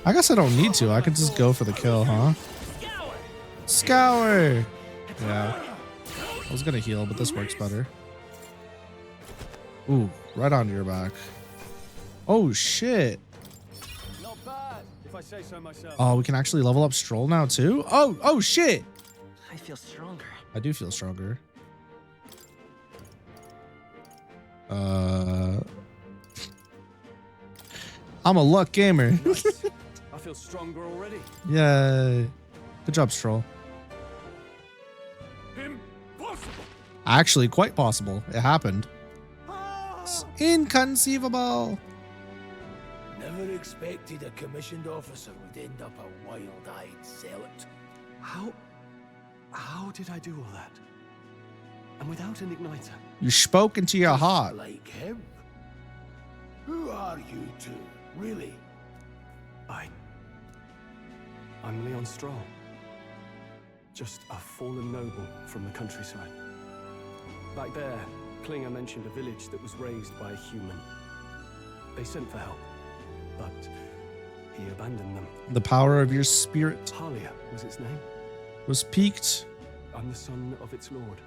I guess I don't need to. I could just go for the kill, huh? Scour! Yeah. I was gonna heal, but this works better. Ooh, right onto your back. Oh shit. Not bad, if I say so myself. Oh, we can actually level up Stroll now too? Oh shit! I feel stronger. I do feel stronger. I'm a luck gamer. Nice. I feel stronger already. Yay. Good job, Stroll. Impossible. Actually, quite possible. It happened. It's inconceivable. Never expected a commissioned officer would end up a wild-eyed zealot. How did I do all that? And without an igniter? You spoke into your heart. Like him? Who are you two, really? I'm Leon Stroll. Just a fallen noble from the countryside. Back there, Klinger mentioned a village that was raised by a human. They sent for help, but he abandoned them. The power of your spirit Halia was its name. was peaked. I'm the son of its lord.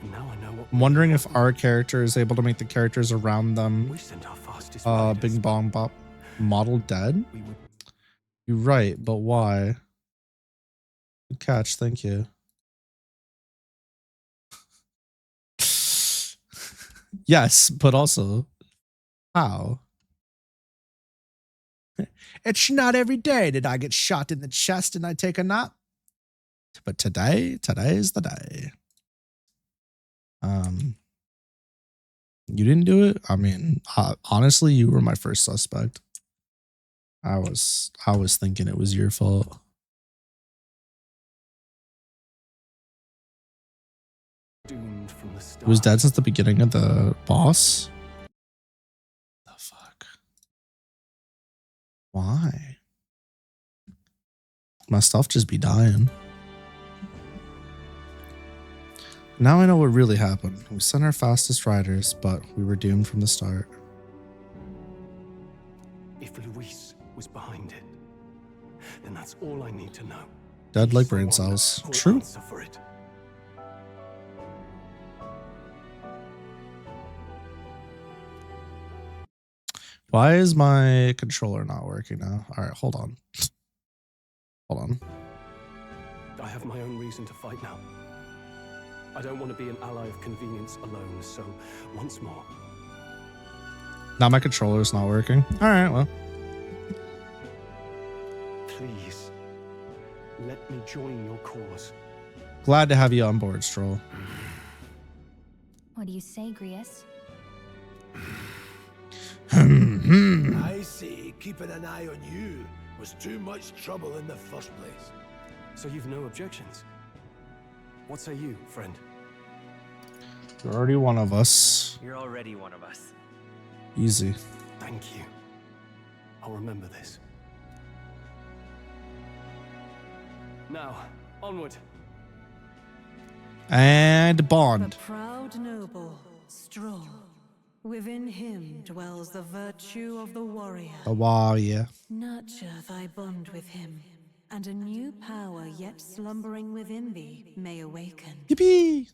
And now I know what. I'm wondering if our character is able to make the characters around them We sent our fastest riders. Bing Bong Bop model dead. We would You're right, but why? Good catch, thank you. Yes, but also, how? It's not every day that I get shot in the chest and I take a nap. But today is the day. You didn't do it? I mean, honestly, you were my first suspect. I was thinking it was your fault. doomed from the start. It was dead since the beginning of the boss? The fuck? Why? My stuff just be dying. Now I know what really happened. We sent our fastest riders, but we were doomed from the start. If Luis was behind it, then that's all I need to know. Dead He's like the brain one cells. who'll True. answer for it. Why is my controller not working now? All right, hold on. Hold on. I have my own reason to fight now. I don't want to be an ally of convenience alone, so once more. Now my controller's not working. All right, well. Please, let me join your cause. Glad to have you on board, Stroll. What do you say, Grius? I see keeping an eye on you was too much trouble in the first place. So you've no objections? What say you, friend? You're already one of us. You're already one of us. Easy. Thank you. I'll remember this. Now, onward. And Bond. The proud noble, Stroll. Within him dwells the virtue of the warrior. Wow, yeah. Nurture thy bond with him, and a new power yet slumbering within thee may awaken. Yippee!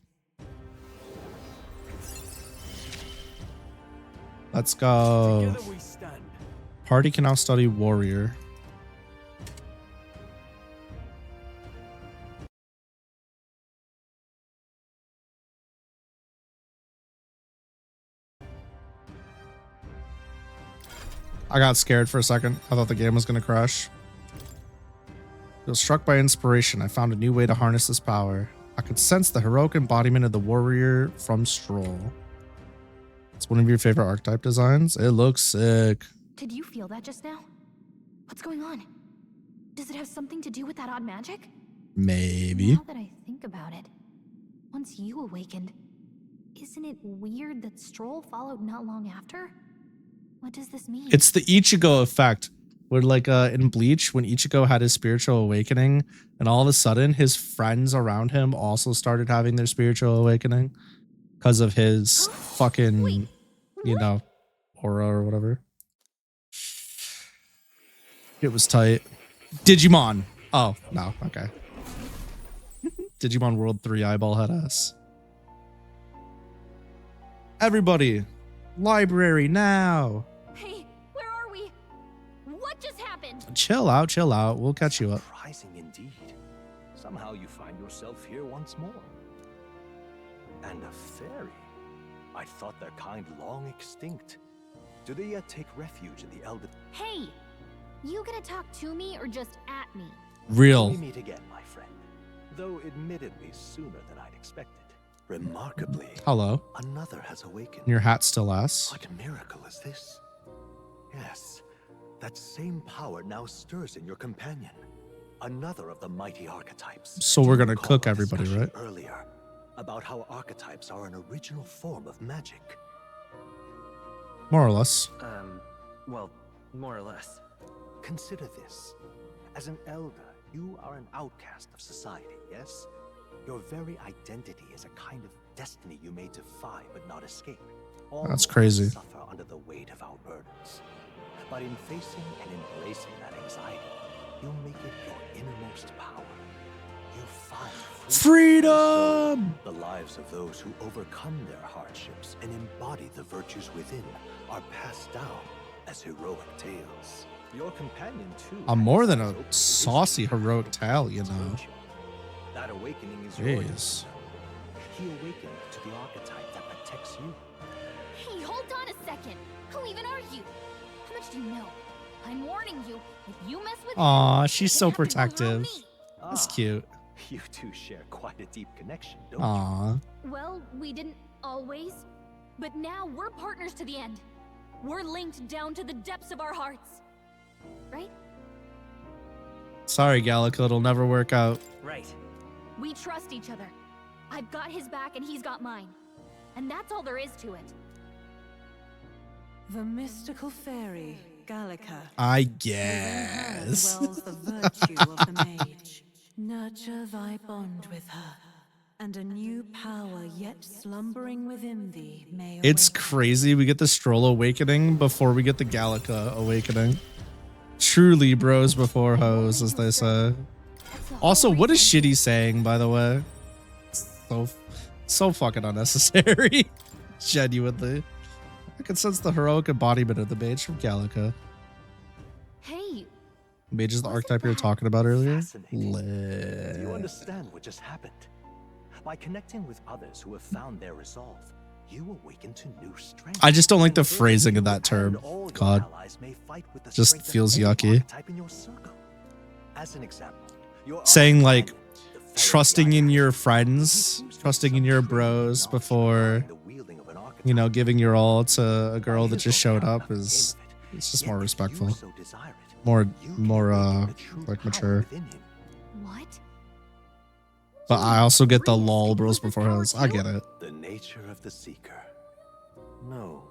Let's go. Together we stand. Party can now study warrior. I got scared for a second. I thought the game was going to crash. I was struck by inspiration. I found a new way to harness this power. I could sense the heroic embodiment of the warrior from Stroll. It's one of your favorite archetype designs. It looks sick. Did you feel that just now? What's going on? Does it have something to do with that odd magic? Maybe. Now that I think about it, once you awakened, isn't it weird that Stroll followed not long after? What does this mean? It's the Ichigo effect. Where like in Bleach, when Ichigo had his spiritual awakening, and all of a sudden his friends around him also started having their spiritual awakening because of his fucking, you know, aura or whatever. It was tight. Digimon. Oh, no. Okay. Digimon World 3 eyeball head ass. Everybody, library now. Hey, where are we? What just happened? Chill out, chill out. We'll catch you up. Surprising indeed. Somehow you find yourself here once more. And a fairy. I thought their kind long extinct. Do they yet take refuge in the Elder? Hey, you gonna talk to me or just at me? Real. We meet again, my friend. Though admittedly sooner than I'd expected. Remarkably, Hello. another has awakened. Your hat still ass. What miracle is this? Yes, that same power now stirs in your companion. Another of the mighty archetypes. So we're gonna Recall cook our everybody, discussion right? Earlier, about how archetypes are an original form of magic. More or less. Well, more or less. Consider this. As an elder, you are an outcast of society, yes? Your very identity is a kind of destiny you may defy but not escape. All That's mortals crazy. Suffer under the weight of our burdens. But in facing and embracing that anxiety, you make it your innermost power. You find freedom! The lives of those who overcome their hardships and embody the virtues within are passed down as heroic tales. Your companion, too. I'm more than a saucy heroic tale, you know. That awakening is Jeez. yours. He awakened to the archetype that protects you. Hey, hold on a second. Who even are you? How much do you know? I'm warning you. If you mess with Aw, me, she's you so have to go through protective. me. That's cute. You two share quite a deep connection, don't Aw. Well, we didn't always, but now we're partners to the end. We're linked down to the depths of our hearts. Right? Sorry, Gallico, it'll never work out. Right. We trust each other. I've got his back and he's got mine. And that's all there is to it. The mystical fairy, Gallica. I Within her guess. dwells the virtue of the mage. Nurture thy bond with her, and a new power yet slumbering within thee may awake. It's crazy. We get the Stroll awakening before we get the Gallica awakening. Truly bros before hoes, as they say. Also, what is Shitty saying, by the way? So fucking unnecessary. Genuinely. I can sense the heroic embodiment of the mage from Gallica. Hey, Mage is the archetype you were talking about earlier. Fascinating. Do you understand what just happened? By connecting with others who have found their resolve, you awaken to new strength. I just don't like the phrasing of that term. God, just feels yucky. As an example, saying like trusting in your friends, trusting in your bros before, you know, giving your all to a girl that just showed up is, it's just more respectful, more like mature. what? But I also get the lol bros before hoes. I get it. The nature of the seeker. No.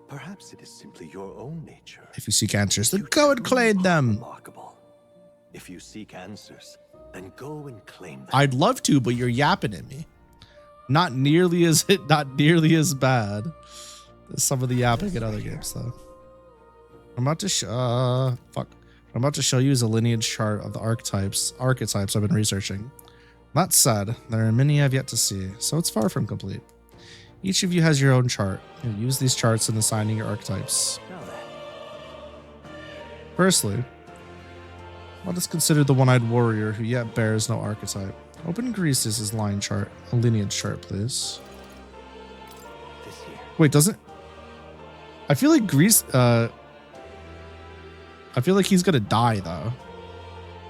Perhaps it is simply your own nature. If you seek answers, then go and claim them. Remarkable. If you seek answers, then go and claim them. I'd love to, but you're yapping at me. Not nearly as bad as some of the yapping in other games, though. I'm about to show you is a lineage chart of the archetypes I've been researching. That said, there are many I've yet to see, so it's far from complete. Each of you has your own chart. You'll use these charts in assigning your archetypes. Firstly, what is considered the one-eyed warrior who yet bears no archetype? Open Grease's line chart, a lineage chart, please. Wait, doesn't... I feel like Grease... I feel like he's gonna die, though.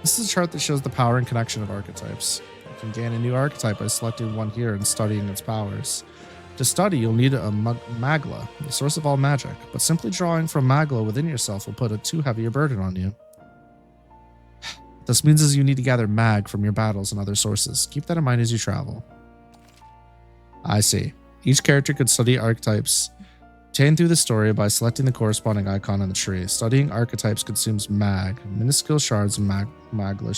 This is a chart that shows the power and connection of archetypes. You can gain a new archetype by selecting one here and studying its powers. To study, you'll need a Magla, the source of all magic, but simply drawing from Magla within yourself will put a too heavy a burden on you. This means is you need to gather mag from your battles and other sources. Keep that in mind as you travel. I see. Each character could study archetypes obtained through the story by selecting the corresponding icon on the tree. Studying archetypes consumes mag, minuscule shards, and Magla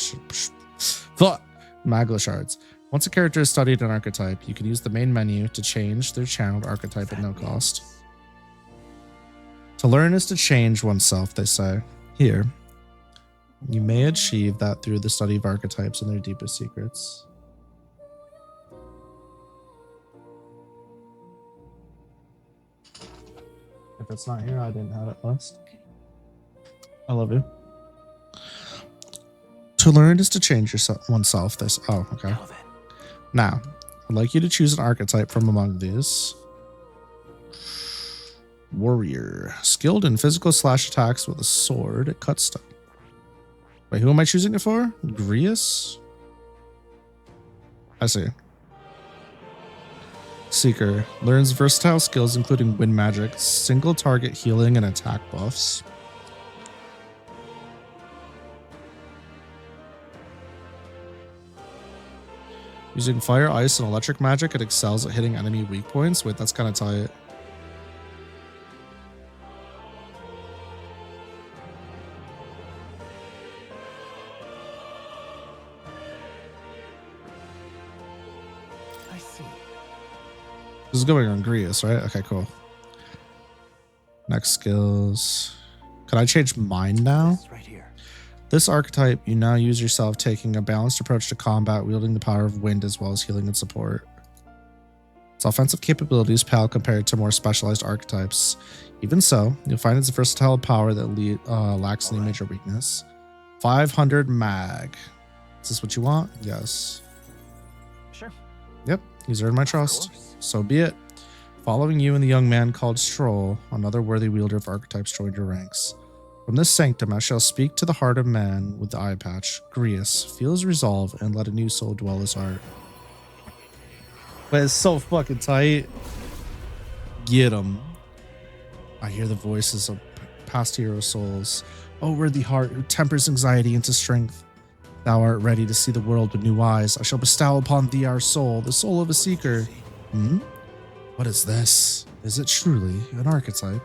shards. Once a character has studied an archetype, you can use the main menu to change their channeled archetype at no cost. To learn is to change oneself, they say. Here, you may achieve that through the study of archetypes and their deepest secrets. If it's not here, I didn't have it last. I love you. To learn is to change oneself. This. Oh, okay. Now, I'd like you to choose an archetype from among these. Warrior. Skilled in physical slash attacks with a sword at Cutstone. Wait, who am I choosing it for? Grius? I see. Seeker. Learns versatile skills including wind magic, single target healing, and attack buffs. Using fire, ice, and electric magic, it excels at hitting enemy weak points. Wait, that's kind of tight. I see. This is going on Grius, right? Okay, cool. Next skills. Can I change mine now? Right here. This archetype, you now use yourself, taking a balanced approach to combat, wielding the power of wind as well as healing and support. Its offensive capabilities pale compared to more specialized archetypes. Even so, you'll find its versatile power that lacks any major weakness. 500 mag. Is this what you want? Yes. Sure. Yep, he's earned my trust. So be it. Following you and the young man called Stroll, another worthy wielder of archetypes joined your ranks. From this sanctum, I shall speak to the heart of man with the eye patch. Grius, feel his resolve and let a new soul dwell his heart. But it's so fucking tight. Get him. I hear the voices of past hero souls. O worthy heart who tempers anxiety into strength. Thou art ready to see the world with new eyes. I shall bestow upon thee our soul, the soul of a seeker. What is this? Is it truly an archetype?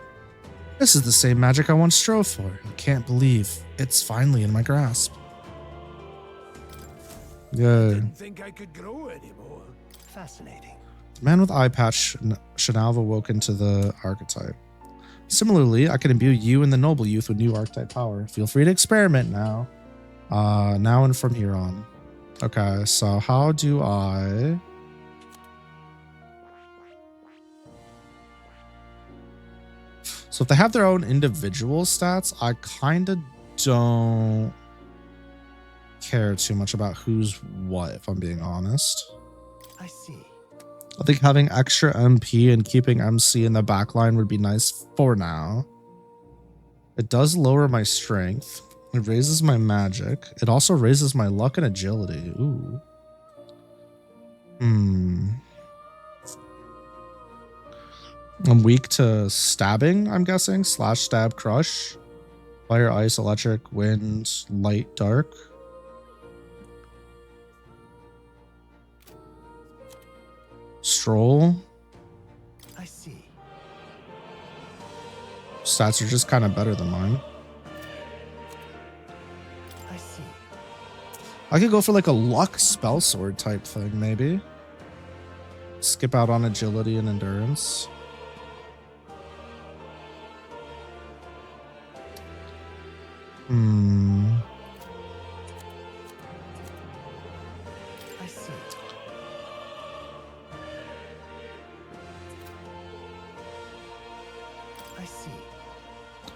This is the same magic I once strove for. I can't believe it's finally in my grasp. Good. Didn't think I could grow anymore. Fascinating. The man with eye patch should now have awoken to the archetype. Similarly, I can imbue you and the noble youth with new archetype power. Feel free to experiment now. Now and from here on. Okay, so how do I... So if they have their own individual stats, I kind of don't care too much about who's what, if I'm being honest. I see. I think having extra MP and keeping MC in the back line would be nice for now. It does lower my strength. It raises my magic. It also raises my luck and agility. Ooh. I'm weak to stabbing, I'm guessing. Slash, stab, crush. Fire, ice, electric, wind, light, dark. Stroll. I see. Stats are just kind of better than mine. I see. I could go for like a luck spell sword type thing, maybe. Skip out on agility and endurance. I see. I see.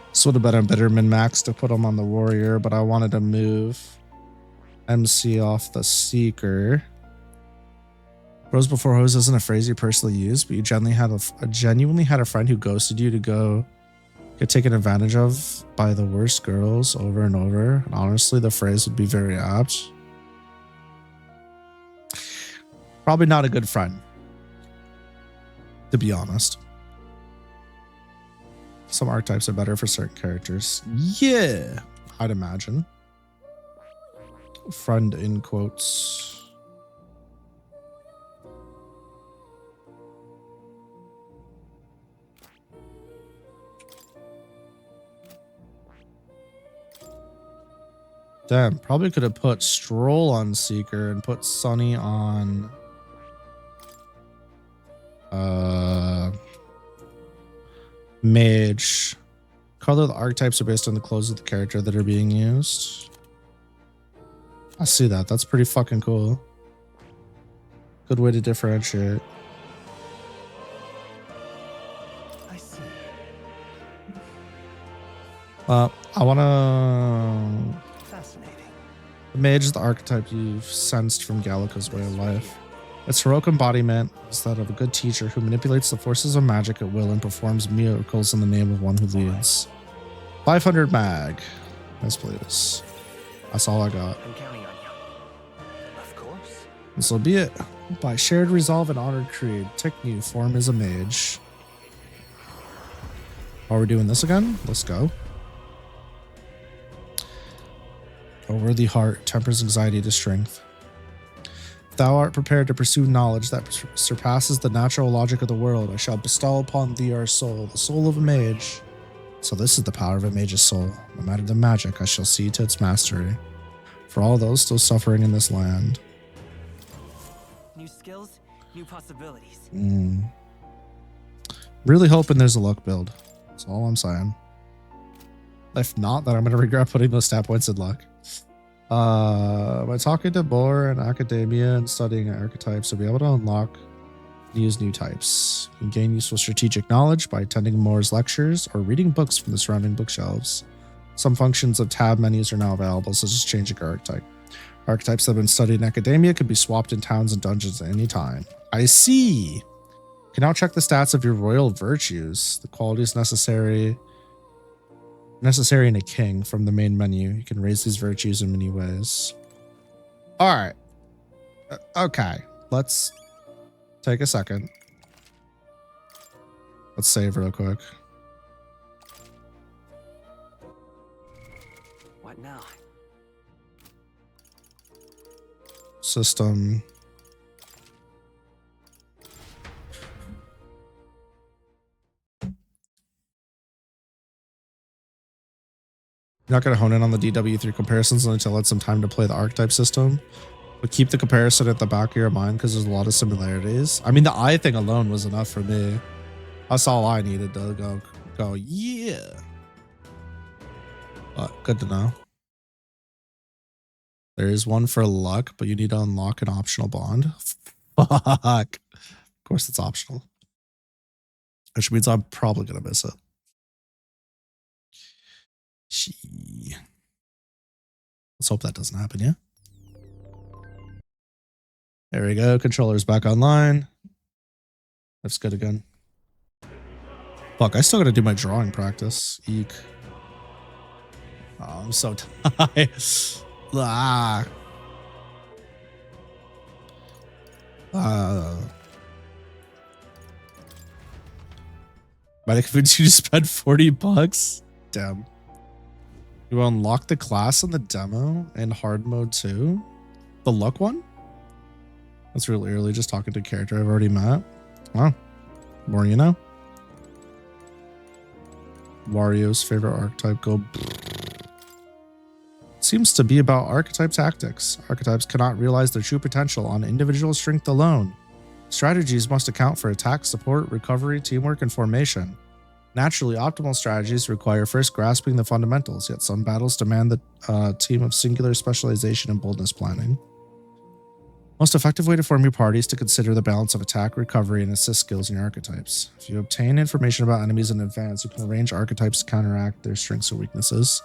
This would have been a better min-max to put him on the warrior, but I wanted to move MC off the seeker. Rose before hose isn't a phrase you personally use, but you genuinely had a friend who ghosted you to go get taken advantage of by the worst girls over and over. And honestly, the phrase would be very apt. Probably not a good friend, to be honest. Some archetypes are better for certain characters. Yeah, I'd imagine. Friend in quotes. Damn, probably could have put Stroll on Seeker and put Sunny on Mage. Color the archetypes are based on the clothes of the character that are being used. I see that. That's pretty fucking cool. Good way to differentiate. I see. I wanna... Fascinating. The mage is the archetype you've sensed from Gallica's way of life. Its heroic embodiment is that of a good teacher who manipulates the forces of magic at will and performs miracles in the name of one who leads. 500 mag. Yes, please. That's all I got. I'm counting on you. Of course. This will be it. By shared resolve and honored creed, Tiknu form is a mage. Are we doing this again? Let's go. A worthy heart tempers anxiety to strength. If thou art prepared to pursue knowledge that surpasses the natural logic of the world, I shall bestow upon thee our soul, the soul of a mage. So this is the power of a mage's soul. No matter the magic, I shall see to its mastery. For all those still suffering in this land. New skills, new possibilities. Really hoping there's a luck build. That's all I'm saying. If not, then I'm going to regret putting those stat points in luck. By talking to Bohr in academia and studying archetypes, you'll be able to unlock and use new types. You can gain useful strategic knowledge by attending Mohr's lectures or reading books from the surrounding bookshelves. Some functions of tab menus are now available, such as changing archetype. Archetypes that have been studied in academia can be swapped in towns and dungeons at any time. I see! You can now check the stats of your royal virtues, the qualities necessary in a king from the main menu. You can raise these virtues in many ways. All right. Okay. Let's take a second. Let's save real quick. What now? System. Not going to hone in on the DW3 comparisons until it's some time to play the archetype system. But keep the comparison at the back of your mind because there's a lot of similarities. I mean, the eye thing alone was enough for me. That's all I needed to go yeah. But good to know. There is one for luck, but you need to unlock an optional bond. Fuck. Of course it's optional. Which means I'm probably going to miss it. Let's hope that doesn't happen, yeah? There we go. Controller's back online. That's good again. Fuck, I still gotta do my drawing practice. Eek. Oh, I'm so tired. Might I convince you to spend $40? Damn. You unlock the class in the demo and hard mode too? The luck one? That's really early, just talking to a character I've already met. Wow. More you know. Wario's favorite archetype go. Seems to be about archetype tactics. Archetypes cannot realize their true potential on individual strength alone. Strategies must account for attack, support, recovery, teamwork, and formation. Naturally, optimal strategies require first grasping the fundamentals, yet some battles demand the team of singular specialization and boldness planning. Most effective way to form your party is to consider the balance of attack, recovery, and assist skills in your archetypes. If you obtain information about enemies in advance, you can arrange archetypes to counteract their strengths or weaknesses.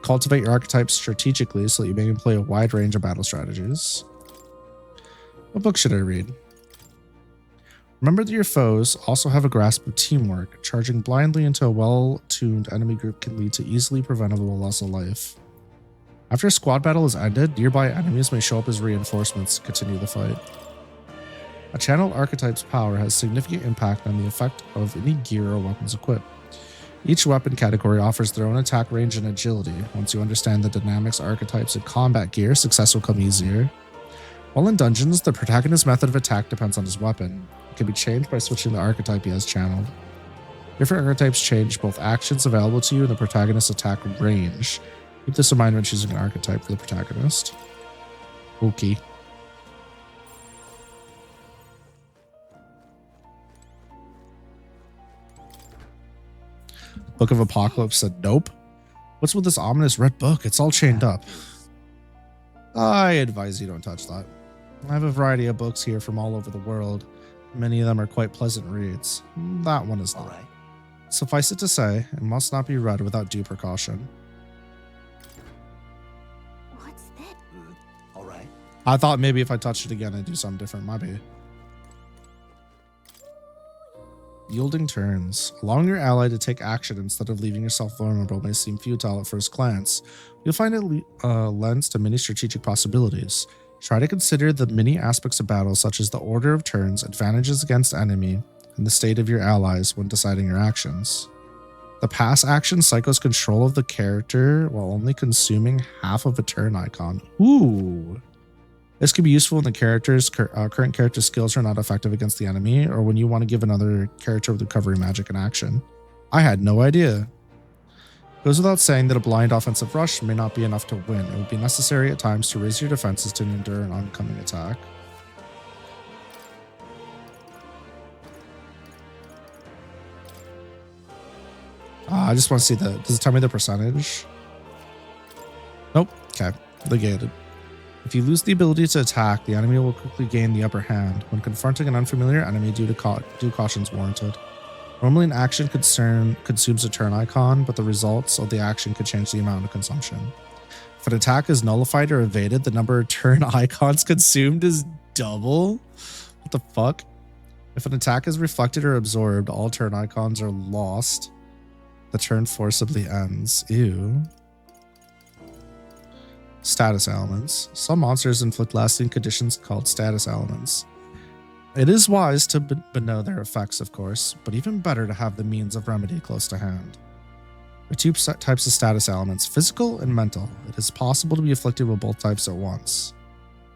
Cultivate your archetypes strategically so that you may employ a wide range of battle strategies. What book should I read? Remember that your foes also have a grasp of teamwork. Charging blindly into a well-tuned enemy group can lead to easily preventable loss of life. After a squad battle is ended, nearby enemies may show up as reinforcements to continue the fight. A channeled archetype's power has significant impact on the effect of any gear or weapons equipped. Each weapon category offers their own attack range and agility. Once you understand the dynamics, archetypes, and combat gear, success will come easier. While in dungeons, the protagonist's method of attack depends on his weapon. It can be changed by switching the archetype he has channeled. Different archetypes change both actions available to you and the protagonist's attack range. Keep this in mind when choosing an archetype for the protagonist. Okay. Book of Apocalypse said nope. What's with this ominous red book? It's all chained up. I advise you don't touch that. I have a variety of books here from all over the world. Many of them are quite pleasant reads. That one is not. Suffice it to say, it must not be read without due precaution. What's that? All right. I thought maybe if I touched it again, I'd do something different. Might be. Yielding turns. Allowing your ally to take action instead of leaving yourself vulnerable may seem futile at first glance. You'll find it lends to many strategic possibilities. Try to consider the many aspects of battle, such as the order of turns, advantages against enemy, and the state of your allies when deciding your actions. The pass action cycles control of the character while only consuming half of a turn icon. Ooh. This can be useful when the character's current character skills are not effective against the enemy, or when you want to give another character with recovery magic an action. I had no idea. It goes without saying that a blind offensive rush may not be enough to win. It would be necessary at times to raise your defenses to endure an oncoming attack. I just want to see does it tell me the percentage? Nope. Okay. Negated. If you lose the ability to attack, the enemy will quickly gain the upper hand. When confronting an unfamiliar enemy, due cautions warranted. Normally an action consumes a turn icon, but the results of the action could change the amount of consumption. If an attack is nullified or evaded, the number of turn icons consumed is double. What the fuck? If an attack is reflected or absorbed, all turn icons are lost. The turn forcibly ends. Ew. Status elements. Some monsters inflict lasting conditions called status elements. It is wise to know their effects, of course, but even better to have the means of remedy close to hand. There are two types of status elements, physical and mental. It is possible to be afflicted with both types at once.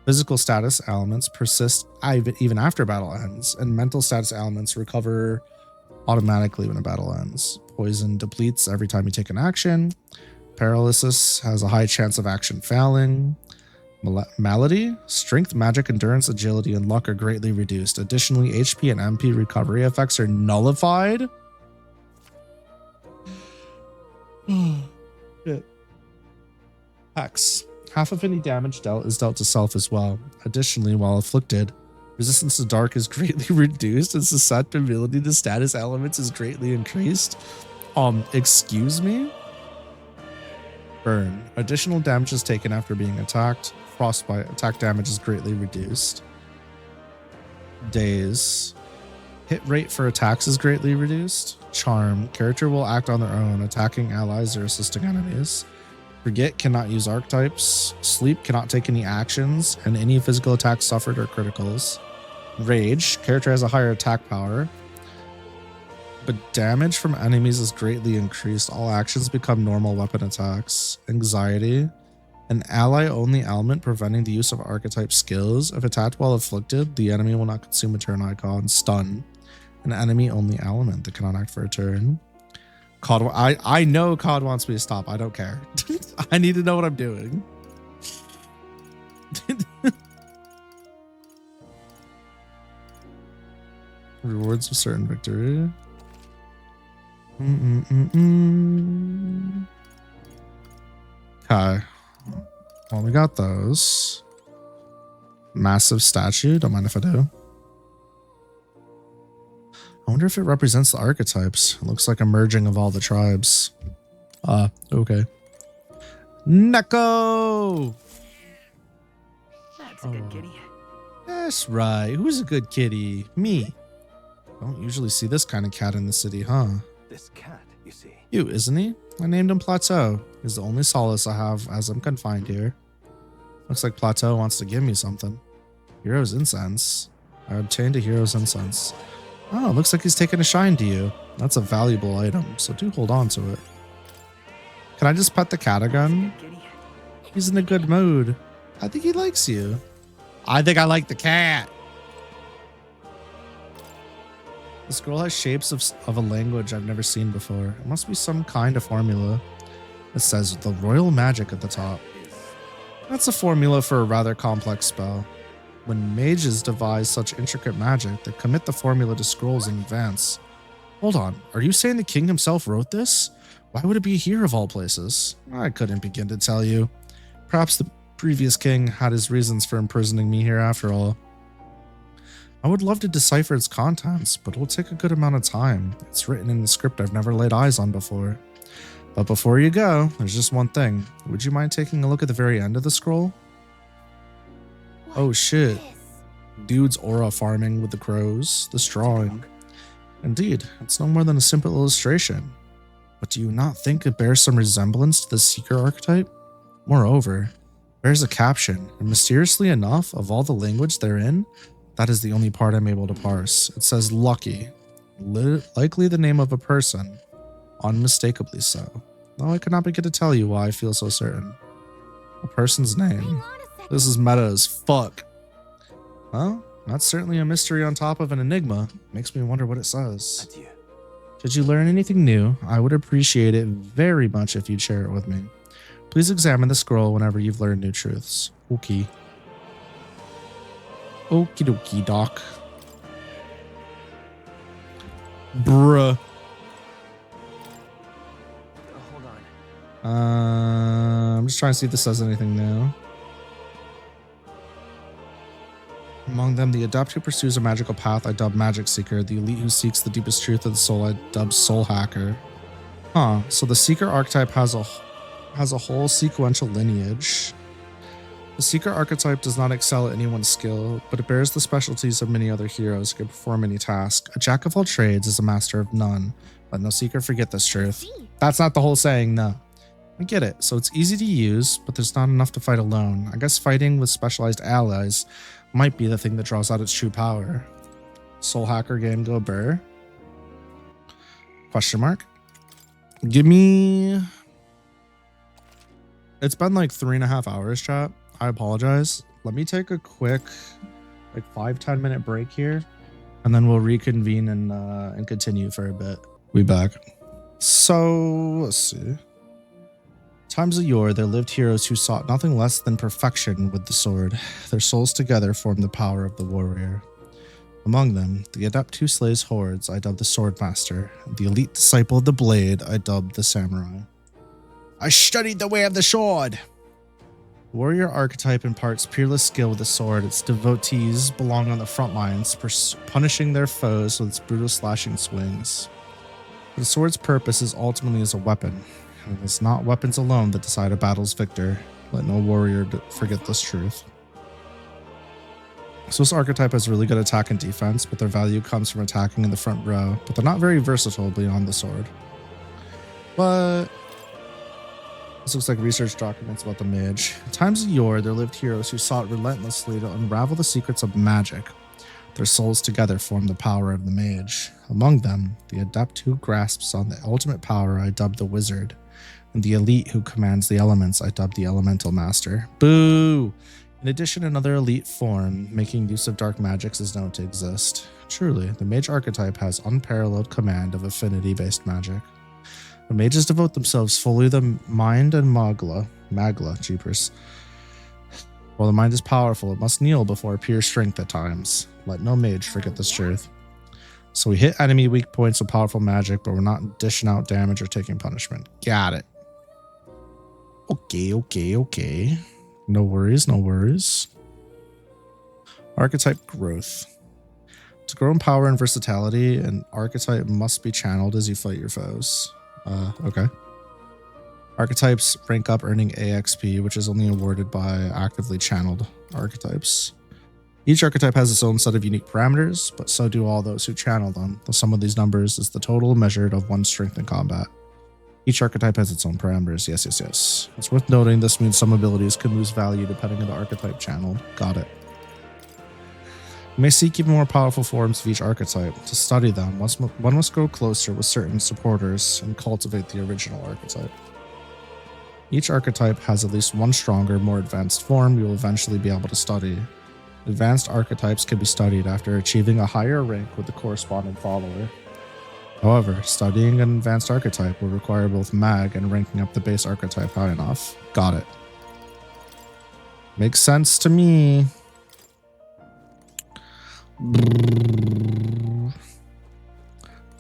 Physical status elements persist even after battle ends, and mental status elements recover automatically when a battle ends. Poison depletes every time you take an action. Paralysis has a high chance of action failing. Malady, strength, magic, endurance, agility, and luck are greatly reduced. Additionally, HP and MP recovery effects are nullified. Hex. Half of any damage dealt is dealt to self as well. Additionally, while afflicted, resistance to dark is greatly reduced and susceptibility to status elements is greatly increased. Excuse me? Burn. Additional damage is taken after being attacked. Frostbite. Attack damage is greatly reduced. Daze. Hit rate for attacks is greatly reduced. Charm. Character will act on their own, attacking allies or assisting enemies. Forget cannot use archetypes. Sleep cannot take any actions, and any physical attacks suffered are criticals. Rage. Character has a higher attack power, but damage from enemies is greatly increased. All actions become normal weapon attacks. Anxiety. An ally-only element preventing the use of archetype skills. If attacked while afflicted, the enemy will not consume a turn icon. Stun. An enemy-only element that cannot act for a turn. COD, I know COD wants me to stop. I don't care. I need to know what I'm doing. Rewards of certain victory. Okay. Well, we got those. Massive statue. Don't mind if I do. I wonder if it represents the archetypes. It looks like a merging of all the tribes. Okay. Neko! That's a good kitty. That's right. Who's a good kitty? Me. Don't usually see this kind of cat in the city, huh? This cat, you see. You, isn't he? I named him Plateau. He's the only solace I have as I'm confined here. Looks like Plateau wants to give me something. Hero's incense. I obtained a hero's incense. Oh, looks like he's taking a shine to you. That's a valuable item, so do hold on to it. Can I just pet the cat again? He's in a good mood. I think he likes you. I think I like the cat. The scroll has shapes of a language I've never seen before. It must be some kind of formula. It says the royal magic at the top. That's a formula for a rather complex spell. When mages devise such intricate magic, they commit the formula to scrolls in advance. Hold on, are you saying the king himself wrote this? Why would it be here of all places? I couldn't begin to tell you. Perhaps the previous king had his reasons for imprisoning me here after all. I would love to decipher its contents, but it will take a good amount of time. It's written in the script I've never laid eyes on before. But before you go, there's just one thing. Would you mind taking a look at the very end of the scroll? Oh shit. Dude's aura farming with the crows. This drawing. Indeed, it's no more than a simple illustration. But do you not think it bears some resemblance to the Seeker archetype? Moreover, there's a caption, and mysteriously enough, of all the language therein, that is the only part I'm able to parse. It says Lucky, likely the name of a person, unmistakably so. Though I cannot begin to tell you why I feel so certain. A person's name. This is meta as fuck. Well, that's certainly a mystery on top of an enigma. Makes me wonder what it says. Adieu. Did you learn anything new? I would appreciate it very much if you'd share it with me. Please examine the scroll whenever you've learned new truths. Okay. Okie dokie, doc. Bruh. Hold on. I'm just trying to see if this says anything new. Among them, the adept who pursues a magical path I dub Magic Seeker. The elite who seeks the deepest truth of the soul I dub Soul Hacker. Huh, so the Seeker archetype has a whole sequential lineage. The Seeker archetype does not excel at anyone's skill, but it bears the specialties of many other heroes who can perform any task. A jack of all trades is a master of none. Let no Seeker forget this truth. That's not the whole saying, no. I get it, so it's easy to use, but there's not enough to fight alone. I guess fighting with specialized allies might be the thing that draws out its true power. Soul Hacker game go burr? Question mark? Give me... It's been like 3.5 hours, chat. I apologize. Let me take a quick, like 5-10 minute break here, and then we'll reconvene and continue for a bit. We back. So let's see. Times of yore, there lived heroes who sought nothing less than perfection with the sword. Their souls together formed the power of the warrior. Among them, the adept who slays hordes, I dubbed the Swordmaster. The elite disciple of the blade, I dubbed the Samurai. I studied the way of the sword! Warrior archetype imparts peerless skill with the sword. Its devotees belong on the front lines, punishing their foes with its brutal slashing swings. The sword's purpose is ultimately as a weapon. and it's not weapons alone that decide a battle's victor. Let no warrior forget this truth. So this archetype has really good attack and defense, but their value comes from attacking in the front row, but they're not very versatile beyond the sword. But this looks like research documents about the mage. In times of yore, there lived heroes who sought relentlessly to unravel the secrets of magic. Their souls together form the power of the mage. Among them, the adept who grasps on the ultimate power I dubbed the wizard, and the elite who commands the elements I dubbed the elemental master. Boo! In addition, another elite form, making use of dark magics, is known to exist. Truly, the mage archetype has unparalleled command of affinity-based magic. The mages devote themselves fully to the mind and magla, jeepers. While the mind is powerful, it must kneel before pure strength at times. Let no mage forget this truth. So we hit enemy weak points with powerful magic, but we're not dishing out damage or taking punishment. Got it. Okay. No worries. Archetype growth. To grow in power and versatility, an archetype must be channeled as you fight your foes. Okay. Archetypes rank up, earning AXP, which is only awarded by actively channeled archetypes. Each archetype has its own set of unique parameters, but so do all those who channel them. The sum of these numbers is the total measured of one's strength in combat. Each archetype has its own parameters. Yes. It's worth noting this means some abilities can lose value depending on the archetype channeled. Got it. You may seek even more powerful forms of each archetype. To study them, one must go closer with certain supporters and cultivate the original archetype. Each archetype has at least one stronger, more advanced form you will eventually be able to study. Advanced archetypes can be studied after achieving a higher rank with the corresponding follower. However, studying an advanced archetype will require both mag and ranking up the base archetype high enough. Got it. Makes sense to me.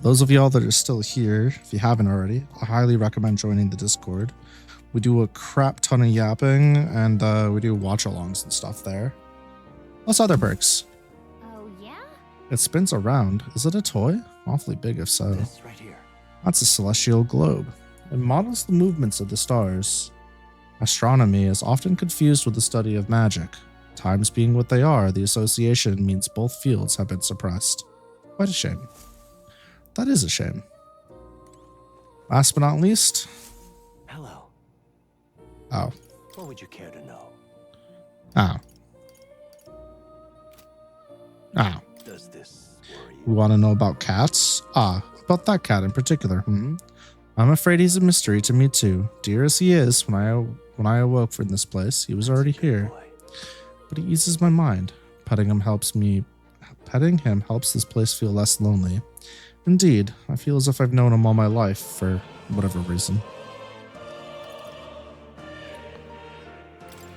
Those of y'all that are still here, if you haven't already, I highly recommend joining the Discord. We do a crap ton of yapping, and we do watch-alongs and stuff there. What's other perks? Oh, yeah? It spins around. Is it a toy? Awfully big if so. This right here. That's a celestial globe. It models the movements of the stars. Astronomy is often confused with the study of magic. Times being what they are, the association means both fields have been suppressed. Quite a shame. That is a shame. Last but not least. Hello. Oh. What would you care to know? Oh. Does this worry you? We want to know about cats? About that cat in particular. I'm afraid he's a mystery to me too. Dear as he is, when I awoke from this place, he was already here. But he eases my mind. Petting him helps this place feel less lonely. Indeed, I feel as if I've known him all my life for whatever reason.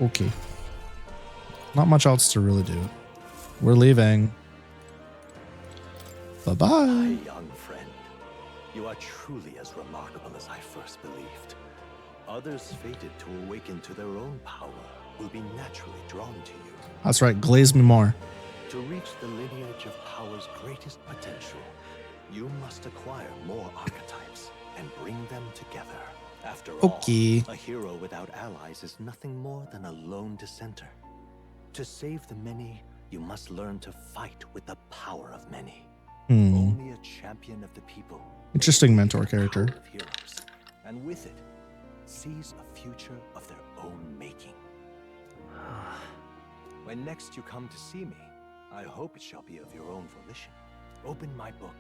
Okay. Not much else to really do. We're leaving. Bye-bye. My young friend, you are truly as remarkable as I first believed. Others fated to awaken to their own power will be naturally drawn to you. That's right, glaze me more. To reach the lineage of power's greatest potential, you must acquire more archetypes and bring them together. After all, a hero without allies is nothing more than a lone dissenter. To save the many, you must learn to fight with the power of many. Only a champion of the people. Interesting mentor character. Of heroes, and with it, sees a future of their own making. When next you come to see me, I hope it shall be of your own volition. Open my book,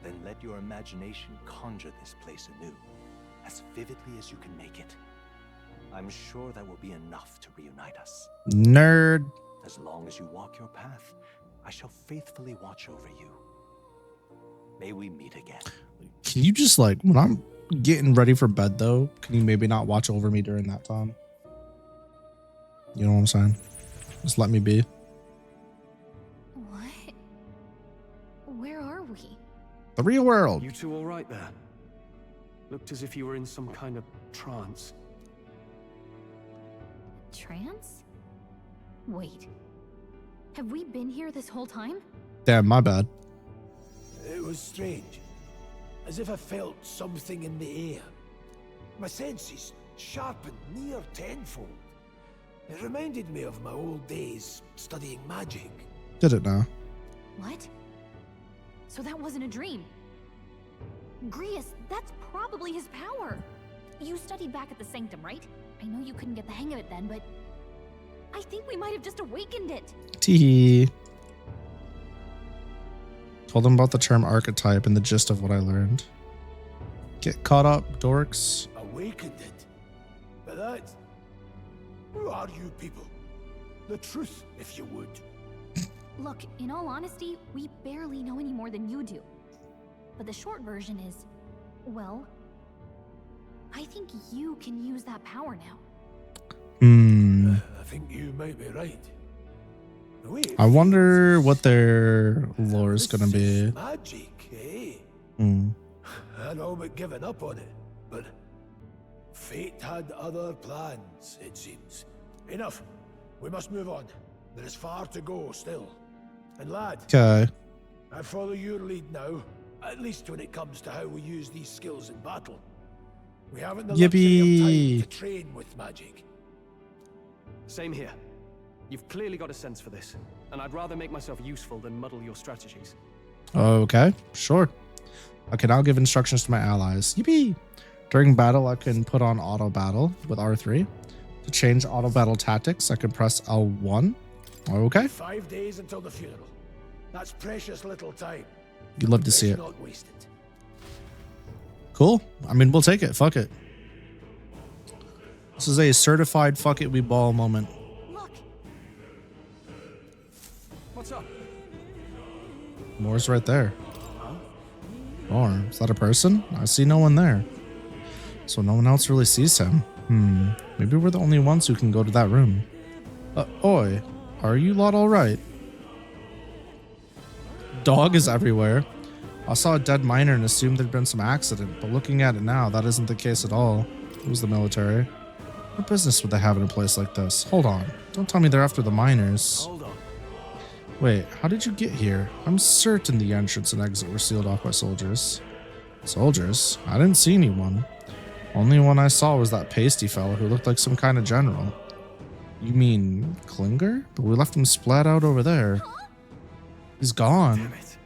then let your imagination conjure this place anew, as vividly as you can make it. I'm sure that will be enough to reunite us. Nerd. As long as you walk your path, I shall faithfully watch over you. May we meet again. Can you just when I'm getting ready for bed though, can you maybe not watch over me during that time? You know what I'm saying? Just let me be. What? Where are we? The real world. You two all right there? Looked as if you were in some kind of trance. Trance? Wait. Have we been here this whole time? Damn, my bad. It was strange. As if I felt something in the air. My senses sharpened near tenfold. It reminded me of my old days studying magic. Did it now? What? So that wasn't a dream. Grius, that's probably his power. You studied back at the Sanctum, right? I know you couldn't get the hang of it then, but I think we might have just awakened it. Tee. Told them about the term archetype and the gist of what I learned. Get caught up, dorks. Awakened it? But that... Who are you people? The truth, if you would. Look, in all honesty, we barely know any more than you do. But the short version is, well, I think you can use that power now. I think you might be right. Wait, I wonder what their lore is gonna be. Magic, eh? Hmm. I'd all but given up on it, but fate had other plans, it seems. Enough. We must move on. There is far to go still. And lad, Okay. I follow your lead now, at least when it comes to how we use these skills in battle. We haven't the luxury of Yippee. time to train with magic. Same here. You've clearly got a sense for this, and I'd rather make myself useful than muddle your strategies. Okay, sure. I can now give instructions to my allies. Yippee! During battle, I can put on auto battle with R3. To change auto battle tactics, I can press L1. Okay. 5 days until the funeral. That's precious little time. You'd love to see it. Let's not waste it. Cool. I mean, we'll take it. Fuck it. This is a certified fuck it we ball moment. What's up? Moore's right there. Or is that a person? I see no one there. So no one else really sees him. Maybe we're the only ones who can go to that room. Oi, are you lot alright? Dog is everywhere. I saw a dead miner and assumed there'd been some accident, but looking at it now, that isn't the case at all. It was the military. What business would they have in a place like this? Hold on. Don't tell me they're after the miners. Hold on. Wait, how did you get here? I'm certain the entrance and exit were sealed off by soldiers. Soldiers? I didn't see anyone. Only one I saw was that pasty fellow who looked like some kind of general. You mean Klinger? But we left him splat out over there. He's gone. Damn it.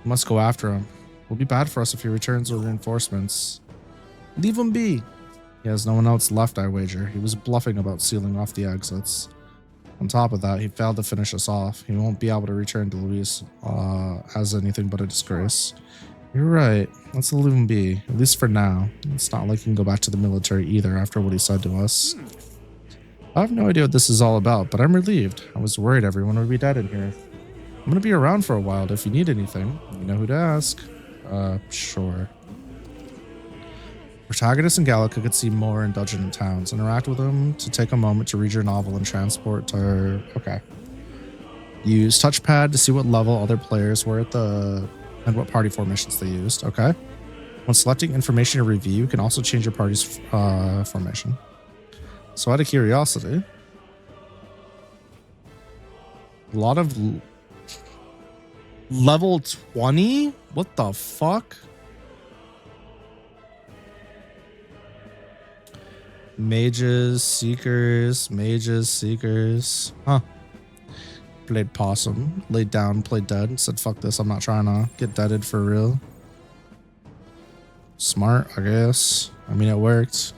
We must go after him. It'll be bad for us if he returns with reinforcements. Leave him be. He has no one else left, I wager. He was bluffing about sealing off the exits. On top of that, he failed to finish us off. He won't be able to return to Luis as anything but a disgrace. You're right. Let's leave him be, at least for now. It's not like he can go back to the military either after what he said to us. I have no idea what this is all about, but I'm relieved. I was worried everyone would be dead in here. I'm going to be around for a while. If you need anything, you know who to ask. Sure. Protagonists and Gallica could see more in Dungeon and Towns. Interact with them to take a moment to read your novel and transport to... Okay. Use touchpad to see what level other players were at the... and what party formations they used. Okay. When selecting information to review, you can also change your party's formation. So out of curiosity... A lot of... Level 20? What the fuck? Mages, seekers. Huh. Played possum. Laid down, played dead. Said, fuck this, I'm not trying to get deaded for real. Smart, I guess. I mean, it worked.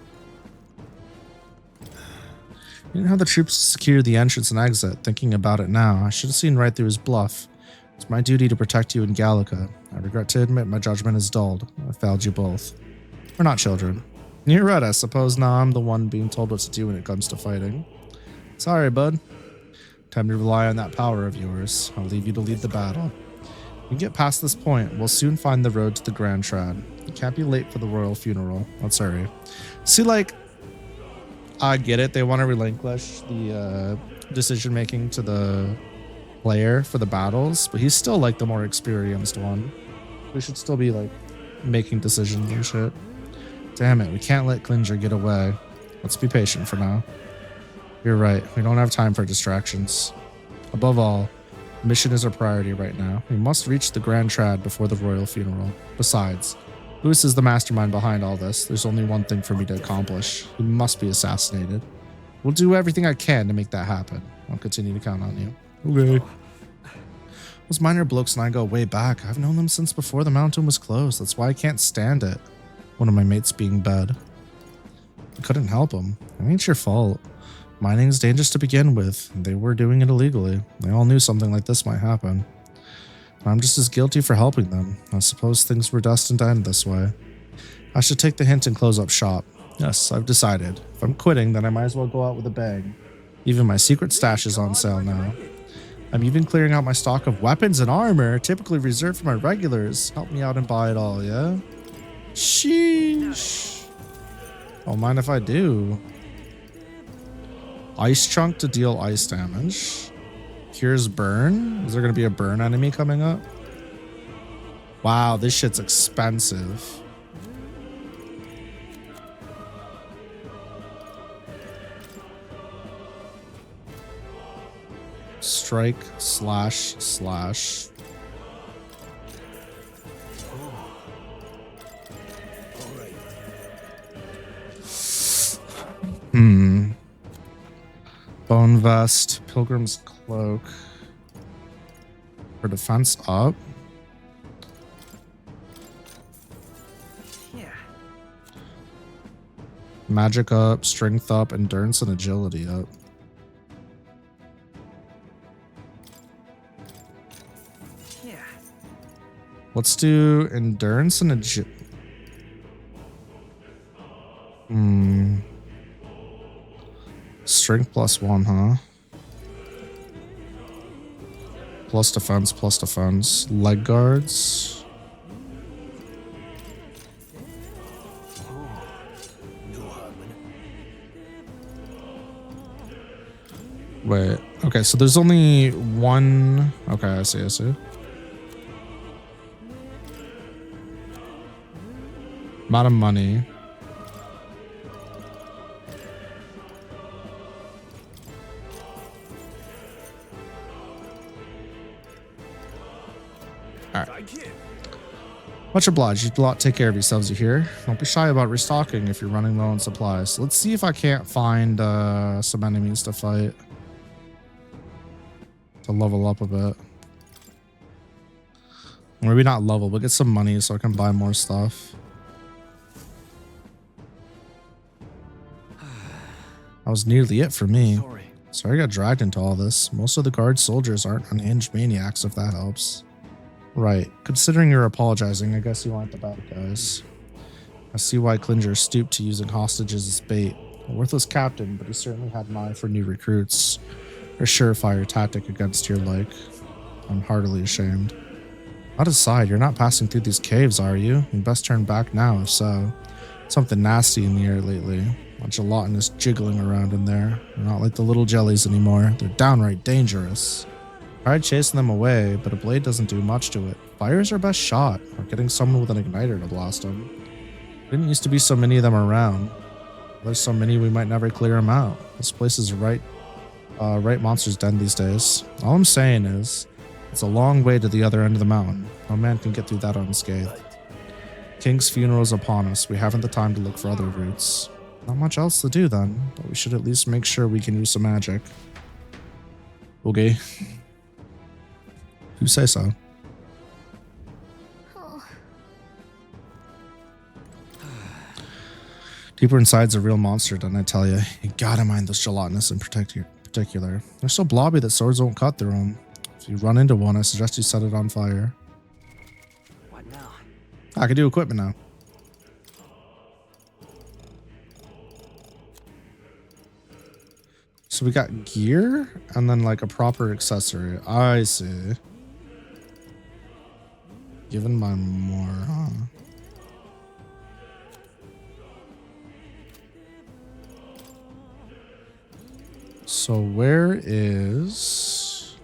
You didn't have the troops secure the entrance and exit. Thinking about it now, I should have seen right through his bluff. It's my duty to protect you in Gallica. I regret to admit my judgment is dulled. I failed you both. We're not children. You're right, I suppose now I'm the one being told what to do when it comes to fighting. Sorry, bud. Time to rely on that power of yours. I'll leave you to lead the battle. When you get past this point, we'll soon find the road to the Grand Trad. You can't be late for the royal funeral. Let's hurry. See, like, I get it. They want to relinquish the decision-making to the player for the battles, but he's still, like, the more experienced one. We should still be, like, making decisions and shit. Damn it, we can't let Klinger get away. Let's be patient for now. You're right, we don't have time for distractions. Above all, mission is our priority right now. We must reach the Grand Trad before the royal funeral. Besides, Lewis is the mastermind behind all this. There's only one thing for me to accomplish. He must be assassinated. We'll do everything I can to make that happen. I'll continue to count on you. Okay. Those miner blokes and I go way back. I've known them since before the mountain was closed. That's why I can't stand it. One of my mates being bad. I couldn't help them. It ain't your fault. Mining's dangerous to begin with. They were doing it illegally. They all knew something like this might happen. I'm just as guilty for helping them. I suppose things were destined to end this way. I should take the hint and close up shop. Yes, I've decided. If I'm quitting, then I might as well go out with a bang. Even my secret stash is on sale now. I'm even clearing out my stock of weapons and armor, typically reserved for my regulars. Help me out and buy it all, yeah? Sheesh. Don't mind if I do. Ice chunk to deal ice damage. Cures burn. Is there going to be a burn enemy coming up? Wow, this shit's expensive. Strike slash slash. Bone vest, pilgrim's cloak. For defense up. Yeah. Magic up, strength up, endurance and agility up. Yeah. Let's do endurance and agility. Strength +1, huh? Plus defense. Leg guards. Wait, okay, so there's only one. Okay, I see. Amount of money. Much obliged. You lot take care of yourselves, you hear? Don't be shy about restocking if you're running low on supplies. Let's see if I can't find some enemies to fight. To level up a bit. Maybe not level, but get some money so I can buy more stuff. That was nearly it for me. Sorry I got dragged into all this. Most of the guard soldiers aren't unhinged maniacs, if that helps. Right. Considering you're apologizing, I guess you aren't the bad guys. I see why Klinger stooped to using hostages as bait. A worthless captain, but he certainly had an eye for new recruits. A surefire tactic against your like. I'm heartily ashamed. Not aside, you're not passing through these caves, are you? You best turn back now, if so. Something nasty in the air lately. A gelatinous jiggling around in there. They're not like the little jellies anymore. They're downright dangerous. Tried chasing them away, but a blade doesn't do much to it. Fire's our best shot, or getting someone with an igniter to blast them. Didn't used to be so many of them around. There's so many we might never clear them out. This place is right monster's den these days. All I'm saying is, it's a long way to the other end of the mountain. No man can get through that unscathed. King's funeral is upon us. We haven't the time to look for other routes. Not much else to do then, but we should at least make sure we can use some magic. Okay. Who say so? Deeper inside's a real monster, don't I tell you? You gotta mind those gelatinous in particular. They're so blobby that swords won't cut through them. If you run into one, I suggest you set it on fire. What now? I can do equipment now. So we got gear and then like a proper accessory. I see. Given by more, huh? So where is...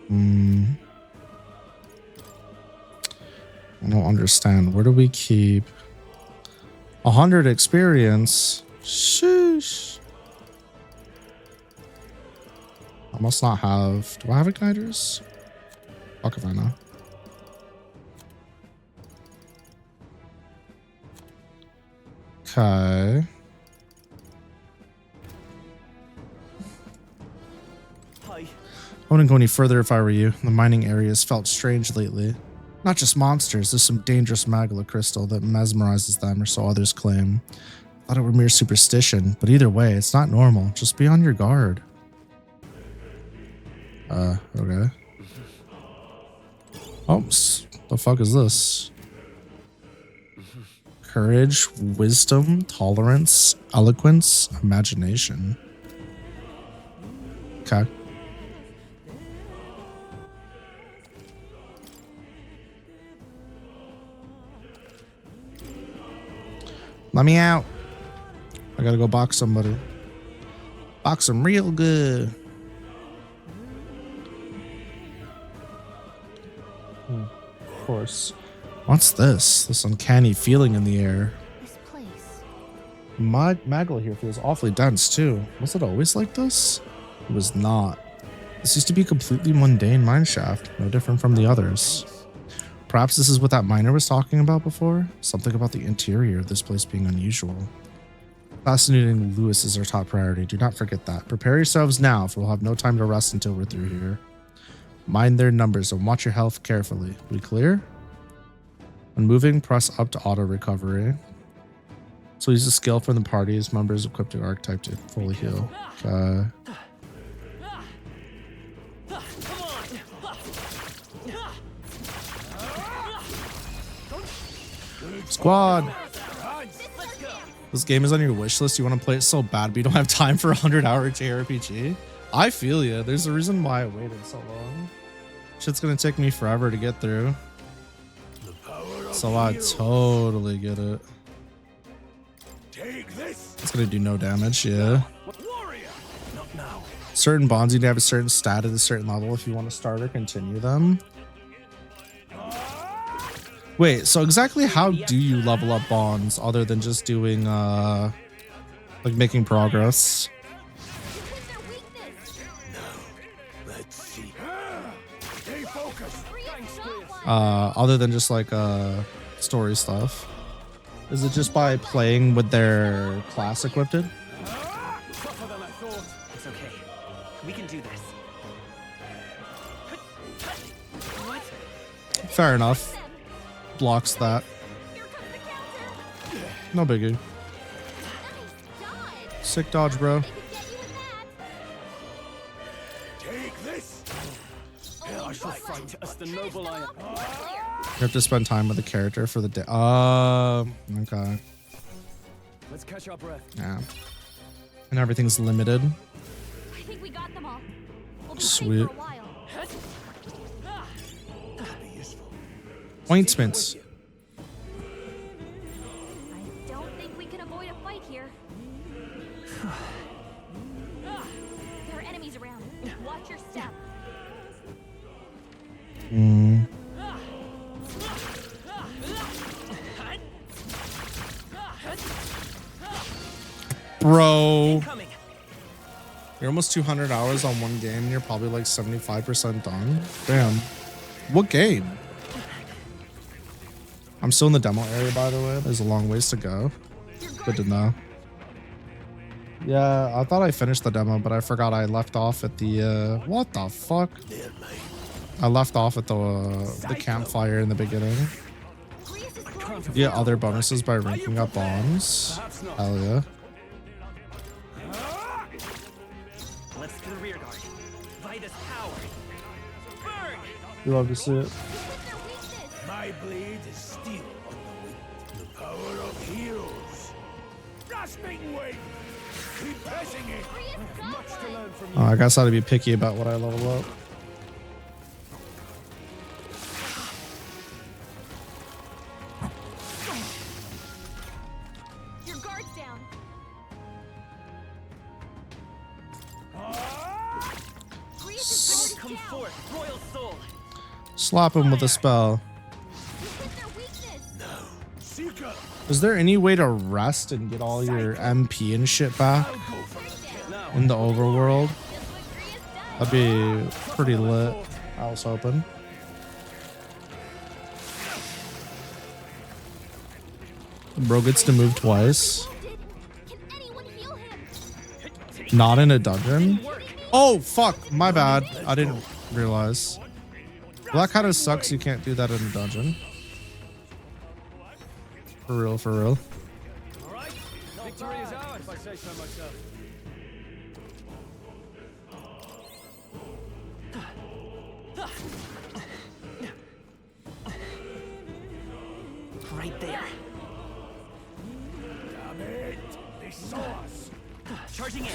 I don't understand. Where do we keep 100 experience? Sheesh. I must not have... Do I have igniters? Fuck if I know. Okay. Hi. I wouldn't go any further if I were you. The mining areas felt strange lately. Not just monsters, there's some dangerous magma crystal that mesmerizes them, or so others claim. I thought it were mere superstition, but either way, it's not normal. Just be on your guard. Okay. Oops. The fuck is this? Courage, wisdom, tolerance, eloquence, imagination. Okay. Let me out. I gotta go box somebody. Box them real good. Of course. What's this? This uncanny feeling in the air. This place. Magma here feels awfully dense too. Was it always like this? It was not. This used to be a completely mundane mine shaft, no different from the others. Perhaps this is what that miner was talking about before? Something about the interior of this place being unusual. Fascinating Lewis is our top priority. Do not forget that. Prepare yourselves now, for we'll have no time to rest until we're through here. Mind their numbers and watch your health carefully. We clear? When moving, press up to auto recovery. So use a skill from the party's members equipped to archetype to fully heal. Okay. Squad! This game is on your wish list. You want to play it so bad, but you don't have time for a 100-hour JRPG? I feel ya. There's a reason why I waited so long. Shit's gonna take me forever to get through. So I totally get it. It's gonna do no damage, yeah. Certain bonds, you need to have a certain stat at a certain level if you want to start or continue them. Wait, so exactly how do you level up bonds other than just doing like making progress? Other than just like story stuff. Is it just by playing with their class equipped? It's okay. We can do this. What? Fair enough. Blocks that. No biggie. Sick dodge, bro. Take this. I shall fight as the noble I am. You have to spend time with the character for the day. Okay. Let's catch our breath. Yeah. And everything's limited. I think we got them all. We'll be Sweet. safe for a while. Ointments. I don't think we can avoid a fight here. There are enemies around. Watch your step. Bro. You're almost 200 hours on one game and you're probably like 75% done. Damn. What game? I'm still in the demo area, by the way. There's a long ways to go. Good to know. Yeah, I thought I finished the demo, but I forgot I left off at the, what the fuck? I left off at the campfire in the beginning. You get other bonuses by ranking up bombs. Hell yeah. Let's to the rear guard. Vitus power. Burn! You love to see it. My blade is steel on the wind. The power of heroes. Grasping weight. Keep pressing it. Much to learn from you. Oh, I guess I ought to be picky about what I level up. Your guard's down. Come forth, royal soul. Slap him with a spell. Is there any way to rest and get all your MP and shit back in the overworld? That'd be pretty lit. I was hoping. Bro gets to move twice. Not in a dungeon? Oh, fuck. My bad. I didn't realize. Well, that kind of sucks. You can't do that in a dungeon. For real, for real. All right, victory is ours, if I say so myself. Right there. Damn it! They saw us. Charging in.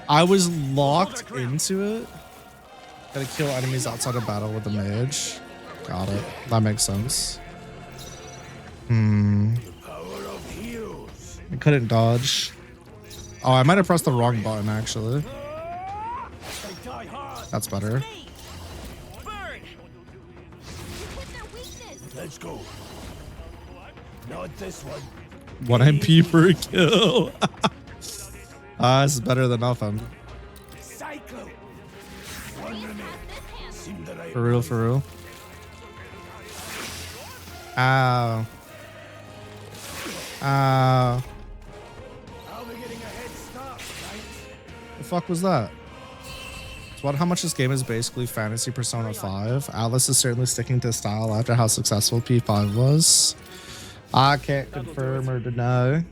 I was locked into it. Gotta kill enemies outside of battle with a mage. Got it. That makes sense. I couldn't dodge. Oh, I might have pressed the wrong button actually. That's better. Let's go. Not this one. 1 MP per kill. This is better than nothing. Cyclo. For real, for real. Ow. Ow. The fuck was that? It's what how much this game is basically fantasy Persona 5. Alice is certainly sticking to style after how successful P5 was. I can't confirm or deny. I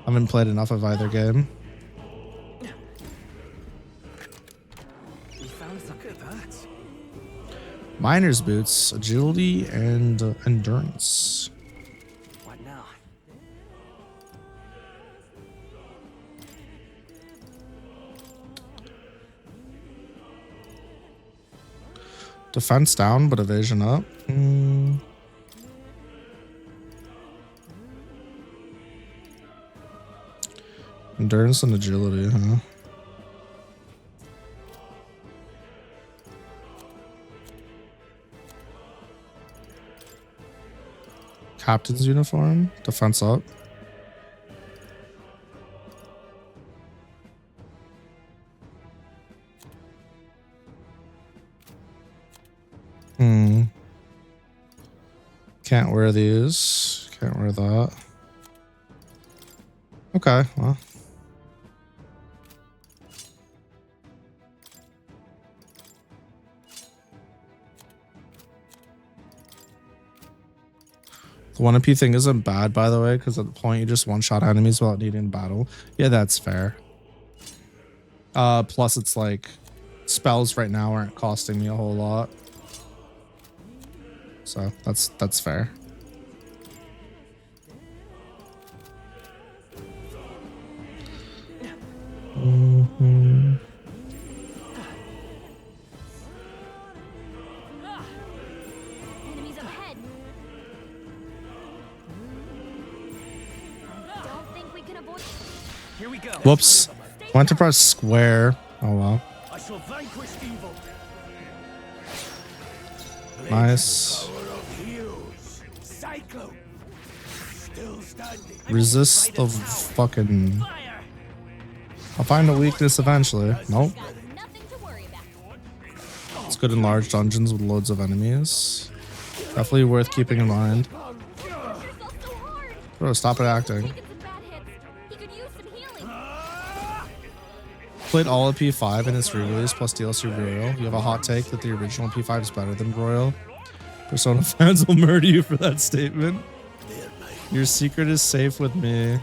haven't played enough of either game. We found some good that. Miner's boots, agility, and endurance. What now? Defense down, but evasion up. Endurance and agility, huh? Captain's uniform, defense up. Can't wear these. Can't wear that. Okay, well. The 1 MP thing isn't bad, by the way, because at the point you just one-shot enemies without needing battle. Yeah, that's fair. Plus it's like spells right now aren't costing me a whole lot. So that's fair. Enemies ahead. Don't think we can avoid. Here we go. Whoops. Went to press square. Oh well. I shall vanquish evil. Nice. Cyclo. Still standing. Resist the fucking... I'll find a weakness eventually. Nope. It's good in large dungeons with loads of enemies. Definitely worth keeping in mind. Bro, stop it acting. Played all of P5 and its re-release plus DLC Royal. You have a hot take that the original P5 is better than Royal. Persona fans will murder you for that statement. Your secret is safe with me.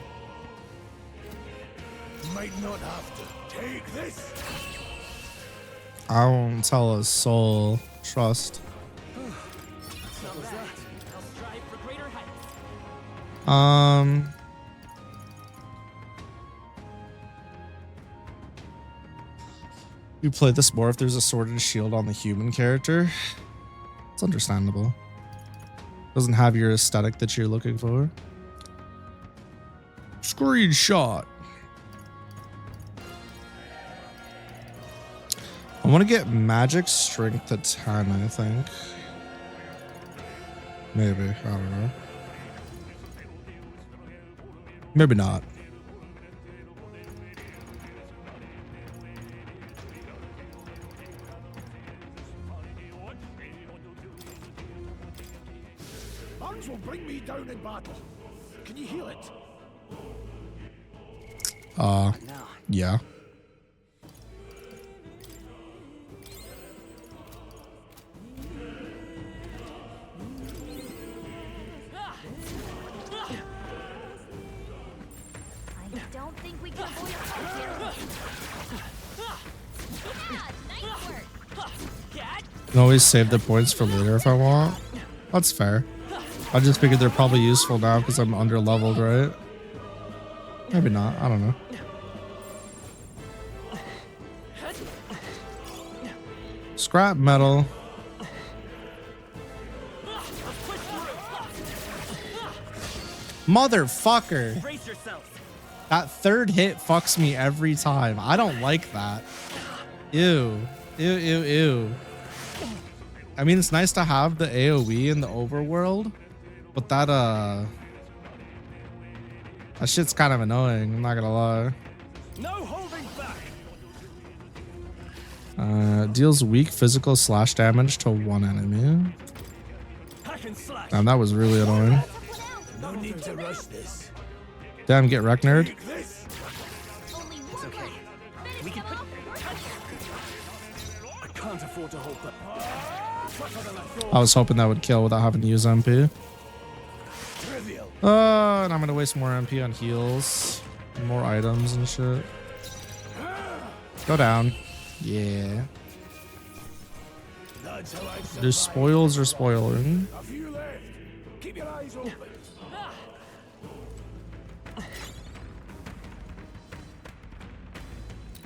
Might not have to take this. I won't tell a soul. Trust. You play this more if there's a sword and shield on the human character. It's understandable. Doesn't have your aesthetic that you're looking for. Screenshot. I want to get magic strength to 10, I think. Maybe. I don't know. Maybe not. Arms will bring me down in battle. Can you heal it? Yeah. I don't think we can avoid a fight here. Yeah, nice work. I can always save the points for later if I want. That's fair. I just figured they're probably useful now because I'm under leveled, right? Maybe not. I don't know. Scrap metal. Motherfucker. That third hit fucks me every time. I don't like that. Ew. Ew, ew, ew. I mean, it's nice to have the AoE in the overworld, but that shit's kind of annoying, I'm not gonna lie. No holding back. Deals weak physical slash damage to one enemy. Damn, that was really annoying. No need to rush this. Damn, get Recknerd. This. It's okay. We can. I can't afford to hold that. I was hoping that would kill without having to use MP. And I'm gonna waste more MP on heals, and more items and shit. Go down. Yeah. The spoils are spoiling. A few left. Keep your eyes open.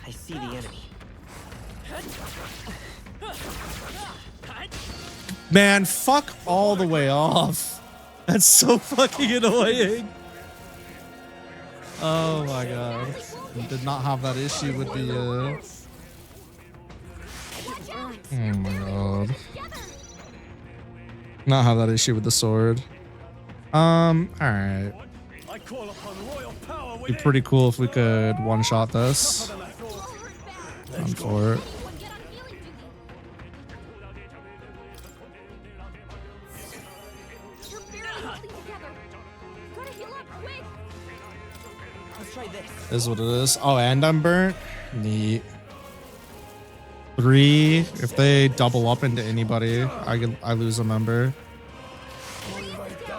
I see the enemy. Man, fuck all the way off. That's so fucking annoying. Oh my god. I did not have that issue with the oh my god. Not have that issue with the sword. Alright. Be pretty cool if we could one-shot this. I'm for it. Is what it is. Oh, and I'm burnt. Neat. 3. If they double up into anybody, I lose a member.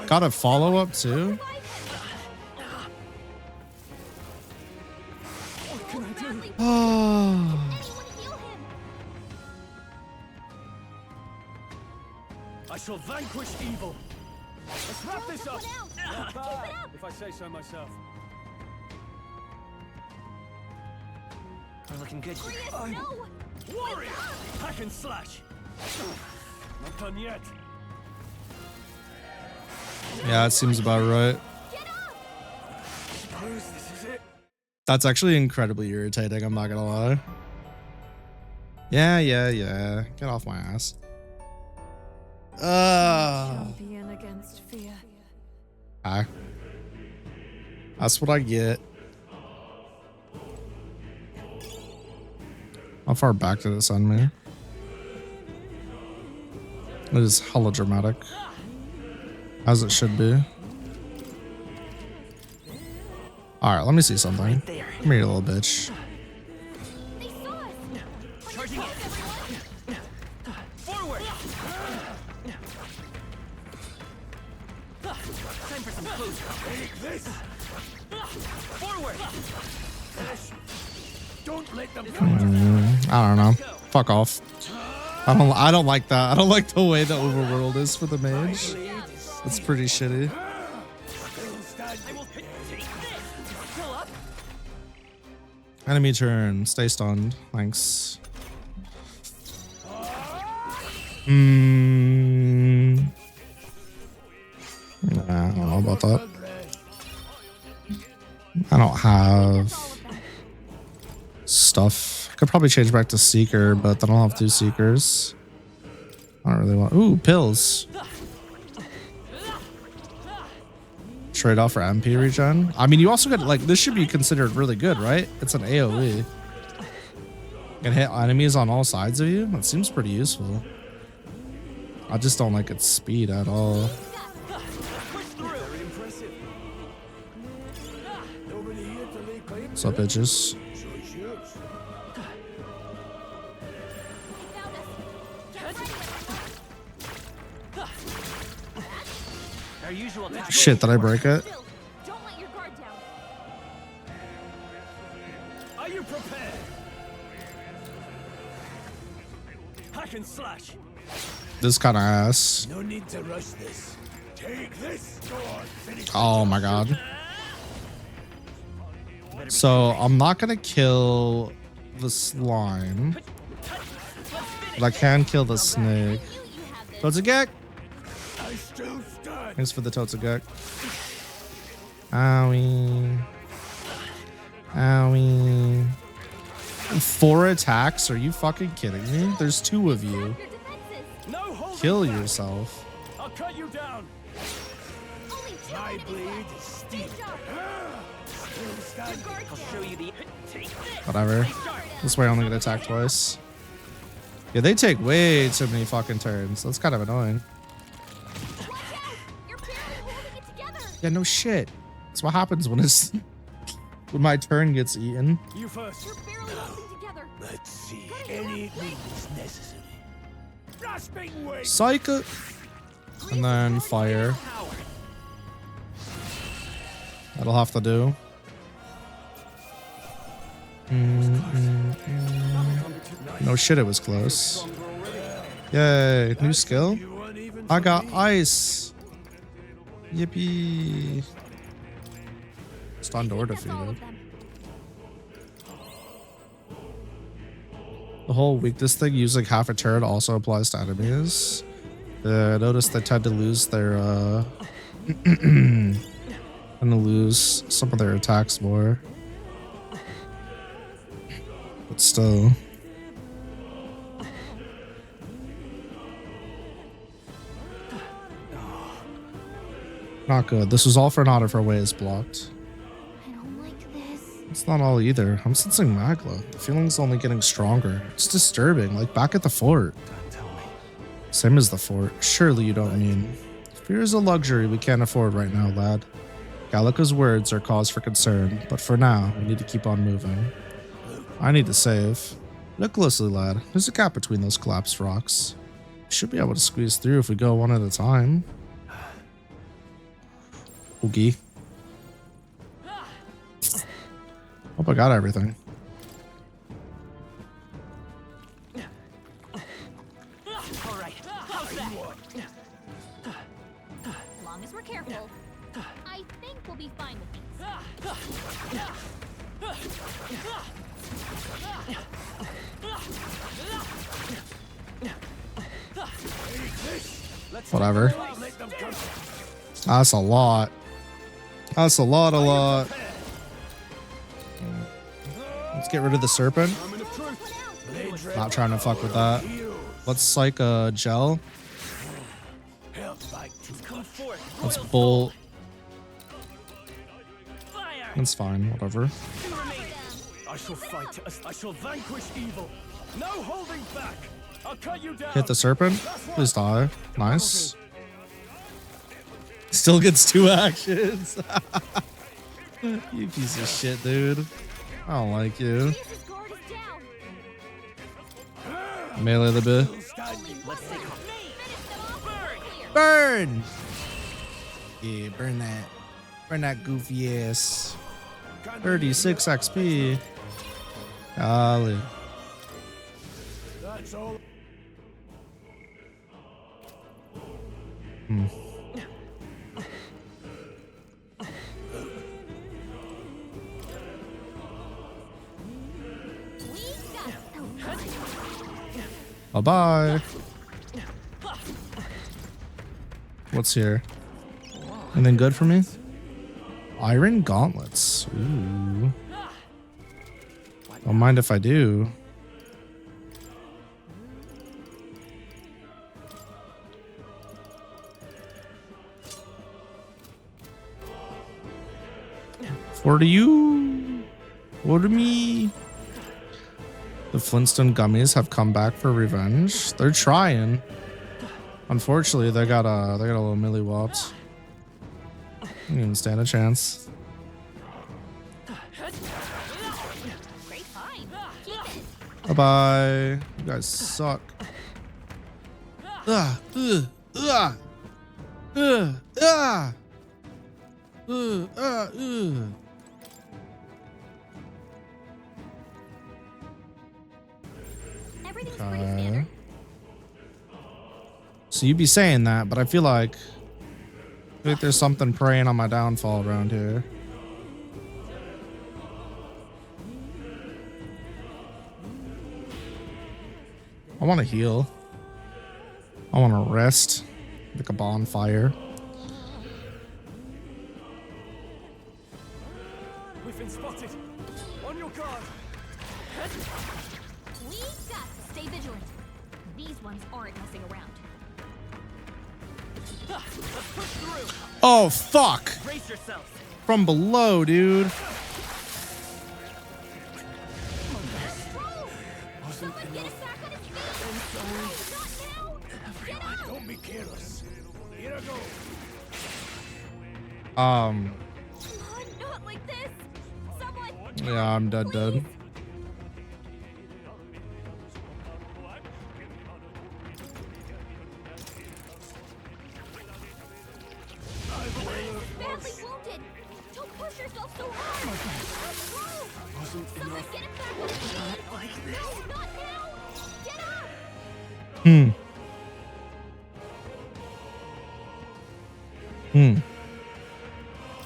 Got a follow up too. Oh. I shall vanquish evil. Let's wrap this up. Not bad, if I say so myself. We're looking good. Warrior! Hack and slash! Not done yet. Yeah, it seems about right. Suppose this is it. That's actually incredibly irritating, I'm not gonna lie. Yeah. Get off my ass. Champion against fear. Hi. That's what I get. How far back did it send me? It is hella dramatic. As it should be. Alright, let me see something. Come here, you little bitch. Forward! Time for some closure. Take this. Forward! Don't let them I don't know. Fuck off. I don't like that. I don't like the way the overworld is for the mage. It's pretty shitty. Enemy turn. Stay stunned. Thanks. Nah, I don't know about that. I don't have stuff. I could probably change back to Seeker, but then I'll have 2 Seekers. I don't really want... Ooh, pills. Trade off for MP regen. I mean, you also get, like, this should be considered really good, right? It's an AoE. You can hit enemies on all sides of you. That seems pretty useful. I just don't like its speed at all. What's up, bitches? Our usual tactics. Shit, did I break it? Don't let your guard down. Are you prepared? Hack and slash. This kind of ass. No need to rush this. Take this sword. Finish Oh my god. So I'm not gonna kill the slime, but I can kill the snake. Totsugek! I still stand. Thanks for the Totsugek. Owie. Owie. 4 attacks? Are you fucking kidding me? There's 2 of you. Kill yourself. I'll cut you down. My blade is steel. I'll show you the. Whatever. This way I only get attacked twice. Yeah, they take way too many fucking turns. That's kind of annoying. Yeah, no shit. That's what happens when it's when my turn gets eaten. You first. Let's see. Any means necessary. Grasping weight. Psycho. And then fire. That'll have to do. No shit, it was close. Yay, new skill. I got ice. Yippee. Stunned or defeated. The whole weakness thing, using half a turret also applies to enemies. I noticed they tend to lose their and to lose some of their attacks more. But still. Not good. This was all for naught if her way is blocked. I don't like this. It's not all either. I'm sensing Magla. The feeling's only getting stronger. It's disturbing, like back at the fort. Same as the fort. Surely you don't mean. Fear is a luxury we can't afford right now, lad. Gallica's words are cause for concern, but for now, we need to keep on moving. I need to save. Look closely, lad. There's a gap between those collapsed rocks. We should be able to squeeze through if we go one at a time. Oogie. Hope I got everything. All right. How's that? As long as we're careful, I think we'll be fine with Let's Whatever. let them go. That's a lot. That's a lot. Let's get rid of the serpent. Not trying to fuck with that. Let's psych a gel. Let's bolt. That's fine, whatever. I shall fight. I shall vanquish evil. No holding back. I'll cut you down. Hit the serpent. Please die. Nice. Still gets 2 actions. You piece of shit, dude. I don't like you. Melee the bit. Burn! Yeah, burn that. Burn that goofy ass. 36 XP. Golly. That's all. Bye-bye. What's here? Anything good for me? Iron gauntlets. Ooh. Don't mind if I do. For you. For me. The Flintstone gummies have come back for revenge. They're trying. Unfortunately, they got a little milli whopped. Didn't even stand a chance. Bye-bye. You guys suck. Ugh. Ugh. Ugh. Ugh. Ugh. Ugh. Okay. So you'd be saying that, but I feel like there's something preying on my downfall around here. I want to heal. I want to rest like a bonfire. We've been spotted. On your guard. We got to stay vigilant. These ones aren't messing around. Let's push through. Oh, fuck. Brace yourselves. From below, dude. Don't be careless. Here I go. Not like this. Someone. Yeah, I'm dead. Badly wounded. Don't push yourself so hard. Someone get him back on his feet. No, not now. Get up.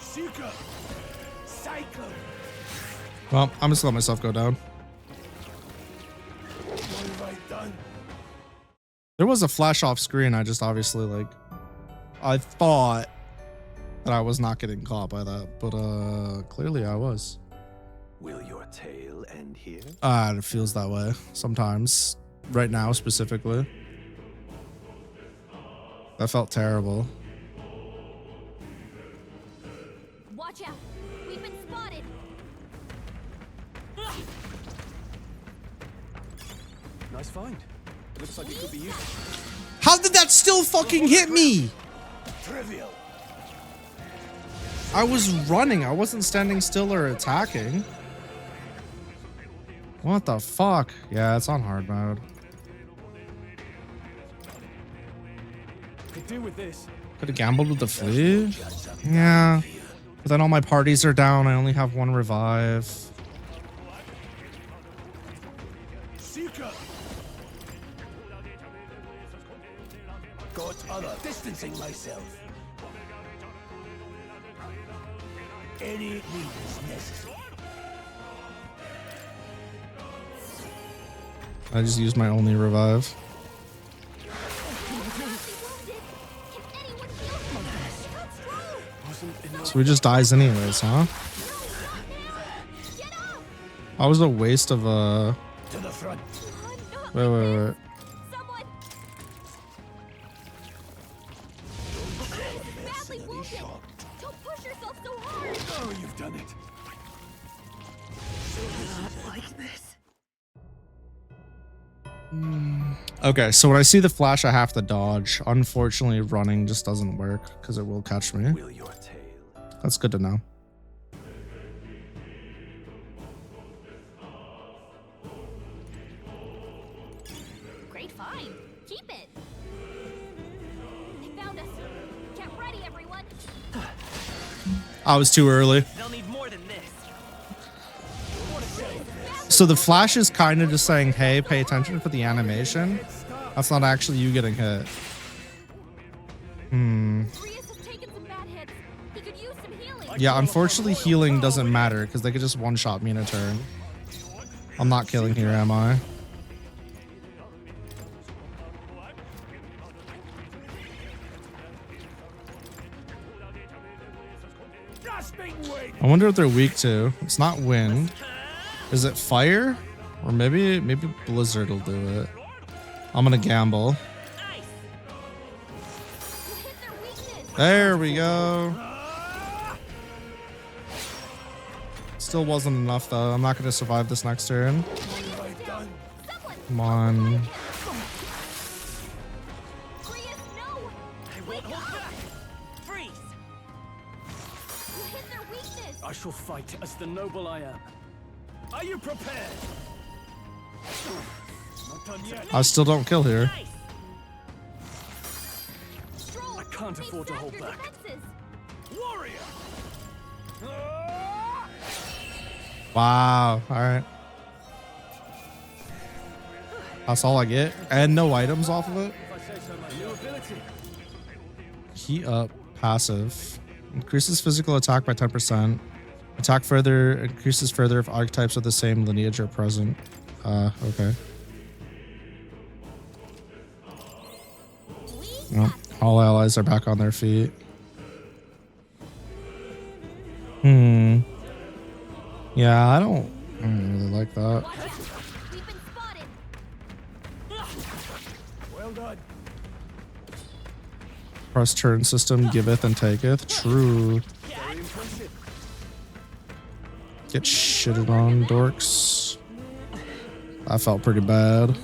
Seeker. Cyclone. Well, I'm just gonna let myself go down. What have I done? There was a flash off screen. I just obviously like, I thought that I was not getting caught by that, but clearly I was. Will your tale end here? It feels that way sometimes. Right now, specifically. That felt terrible. Watch out. We've been spotted. Nice find. Looks like it could be useful. How did that still fucking hit me? Trivial. I was running. I wasn't standing still or attacking. What the fuck? Yeah, it's on hard mode. Could do with this. Could have gambled with the flea? Yeah. But then all my parties are down. I only have one revive. Seeker. Got other distancing myself. Any means necessary. I just used my only revive. So he just dies anyways, huh? That was a waste of To the front. Wait. Badly wounded. Don't push yourself so hard. Oh, you've done it. Not like this. Okay, so when I see the flash, I have to dodge. Unfortunately, running just doesn't work because it will catch me. Will your tale? That's good to know. Great find. Keep it. They found us. Get ready, everyone. I was too early. They'll need more than this. So the flash is kind of just saying, hey, pay attention for the animation. That's not actually you getting hit. Yeah, unfortunately healing doesn't matter because they could just one-shot me in a turn. I'm not killing here, am I? I wonder what they're weak to. It's not wind. Is it fire? Or maybe blizzard will do it. I'm gonna gamble. There we go. Still wasn't enough though. I'm not gonna survive this next turn. Come on. I shall fight as the noble I am. Are you prepared? I still don't kill here. I can't afford to hold back. Warrior! Wow. All right. That's all I get. And no items off of it. Heat up. Passive. Increases physical attack by 10%. Attack further. Increases further if archetypes of the same lineage are present. Okay. Well, all allies are back on their feet. Yeah, I don't really like that. Well done. Press turn system giveth and taketh. True. Get shitted on, dorks. That felt pretty bad.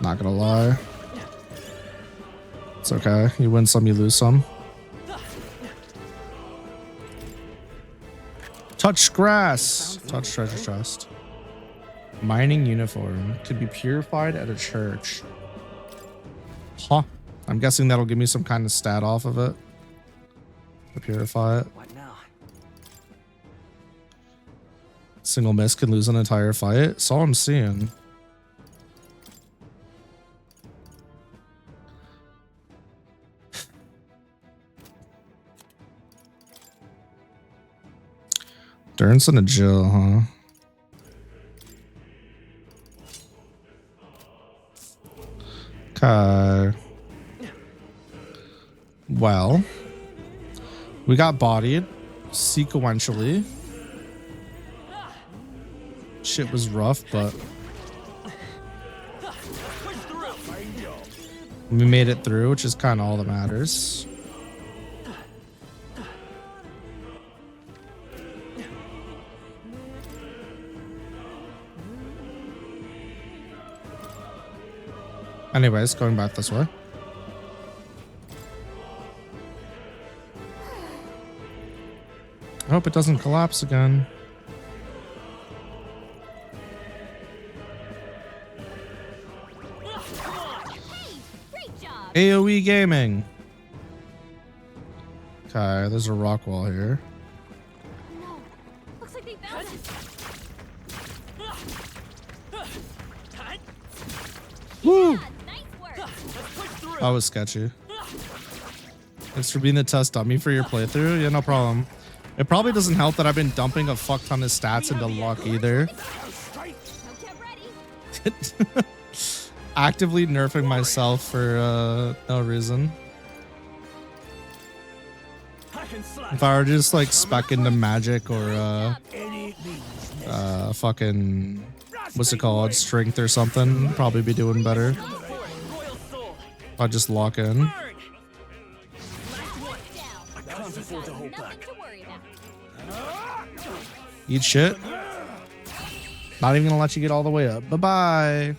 Not gonna lie. It's okay. You win some, you lose some. Touch grass. Touch treasure chest. Mining uniform. Could be purified at a church. Huh. I'm guessing that'll give me some kind of stat off of it. To purify it. What now? Single miss can lose an entire fight. That's all I'm seeing. Durance in a Jill, huh? Okay. Well, we got bodied sequentially. Shit was rough, but we made it through, which is kind of all that matters. Anyways, going back this way. I hope it doesn't collapse again. AoE gaming. Okay, there's a rock wall here. No. Looks like they found us. Woo! That was sketchy. Thanks for being the test dummy for your playthrough. Yeah, no problem. It probably doesn't help that I've been dumping a fuck ton of stats into luck either. Actively nerfing myself for no reason. If I were just like spec into magic or fucking what's it called, strength or something, probably be doing better. I'll just lock in. Eat shit. Not even gonna let you get all the way up. Bye bye.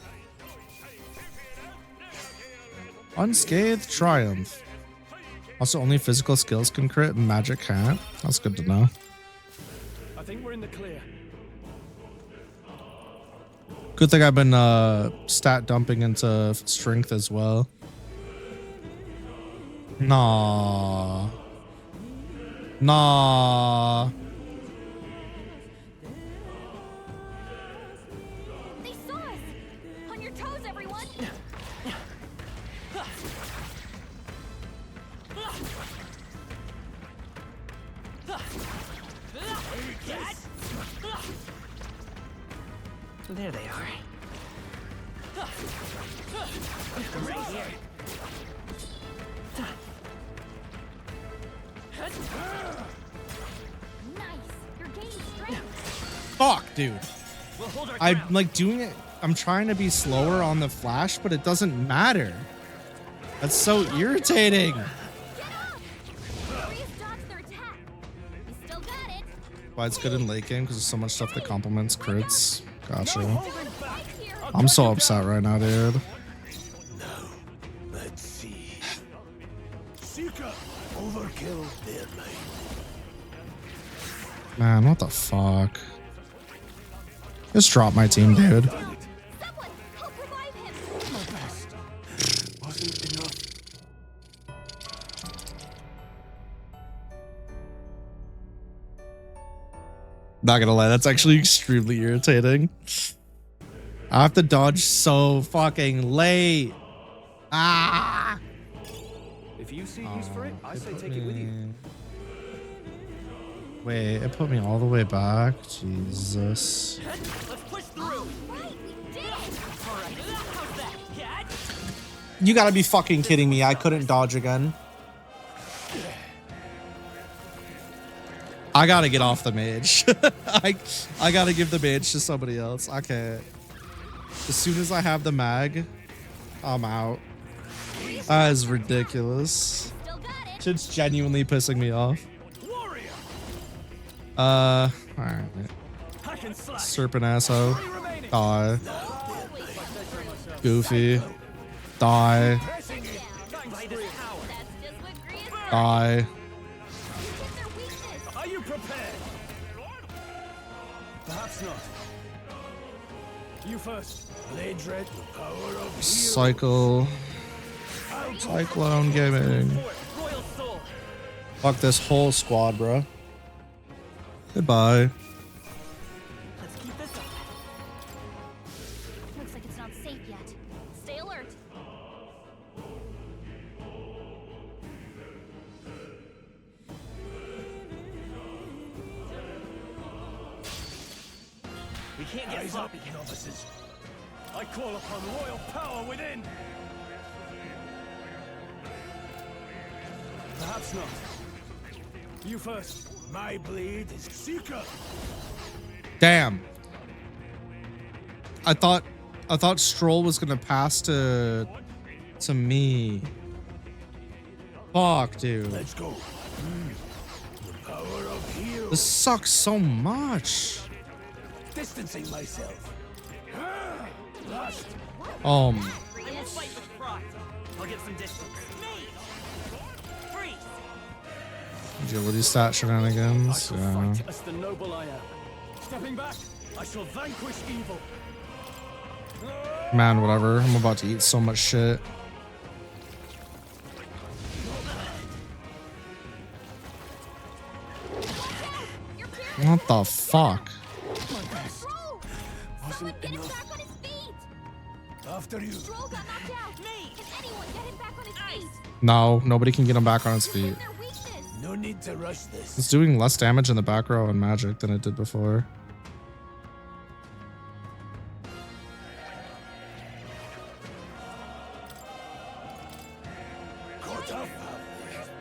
Unscathed triumph. Also, only physical skills can crit, magic can't. That's good to know. I think we're in the clear. Good thing I've been stat dumping into strength as well. Nah. Nah. They saw us. On your toes, everyone. There they are. Right here. Nice. You're gaining strength. Fuck, dude. I'm like doing it. I'm trying to be slower on the flash, but it doesn't matter. That's so irritating. Why it's good in late game because there's so much stuff that complements crits. Gotcha. I'm so upset right now, dude. Let's see. Seeker, overkill their life. Man, what the fuck? Just drop my team, dude. Not gonna lie, that's actually extremely irritating. I have to dodge so fucking late. Ah! If you see use for it, I say take it with you. Wait, it put me all the way back. Jesus. Let's push through. You gotta be fucking kidding me. I couldn't dodge again. I gotta get off the mage. I gotta give the mage to somebody else. I can't. As soon as I have the mag, I'm out. That is ridiculous. Shit's genuinely pissing me off. Alright. Serpent asshole. Die. Goofy. Die. Die. Are you prepared? Perhaps not. You first. Blade Dread, the power of Cycle. Cyclone Gaming. Fuck this whole squad, bro. Goodbye. Let's keep this up. Looks like it's not safe yet. Stay alert. We can't get sloppy, novices. I call upon royal power within. Perhaps not. You first. My blade is Seeker. Damn. I thought Stroll was gonna pass to me. Fuck, dude. Let's go. The power of heroes. This sucks so much. Distancing myself. Lost. I will fight with pride. I'll get some distance. Freeze. Agility stat shenanigans. Yeah. As the noble I am. Stepping back, I shall vanquish evil. Man, whatever. I'm about to eat so much shit. What the fuck? Wasn't enough. After you. Stroll got knocked out. Can anyone get him back on his feet? No, nobody can get him back on his feet. No need to rush this. It's doing less damage in the back row on magic than it did before.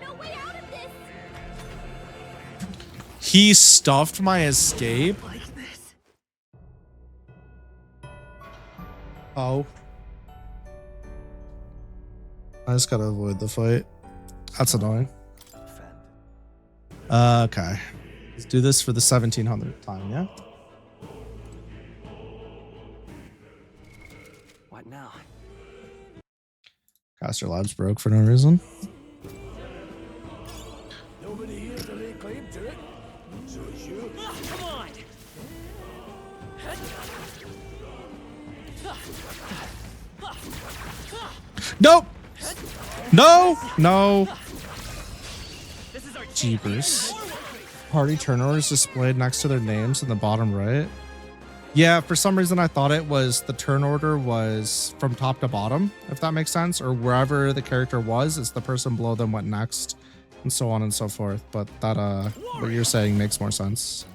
No way out of this. He stuffed my escape. Oh. I just gotta avoid the fight. That's annoying. Okay. Let's do this for the 1700th time, yeah? What now? Caster Labs broke for no reason. Nobody here to lay claim to it. So it's you. Come on! Nope! No! No! Jeepers. Party turn orders displayed next to their names in the bottom right. Yeah, for some reason I thought it was the turn order was from top to bottom, if that makes sense, or wherever the character was, it's the person below them went next, and so on and so forth. But that what you're saying makes more sense.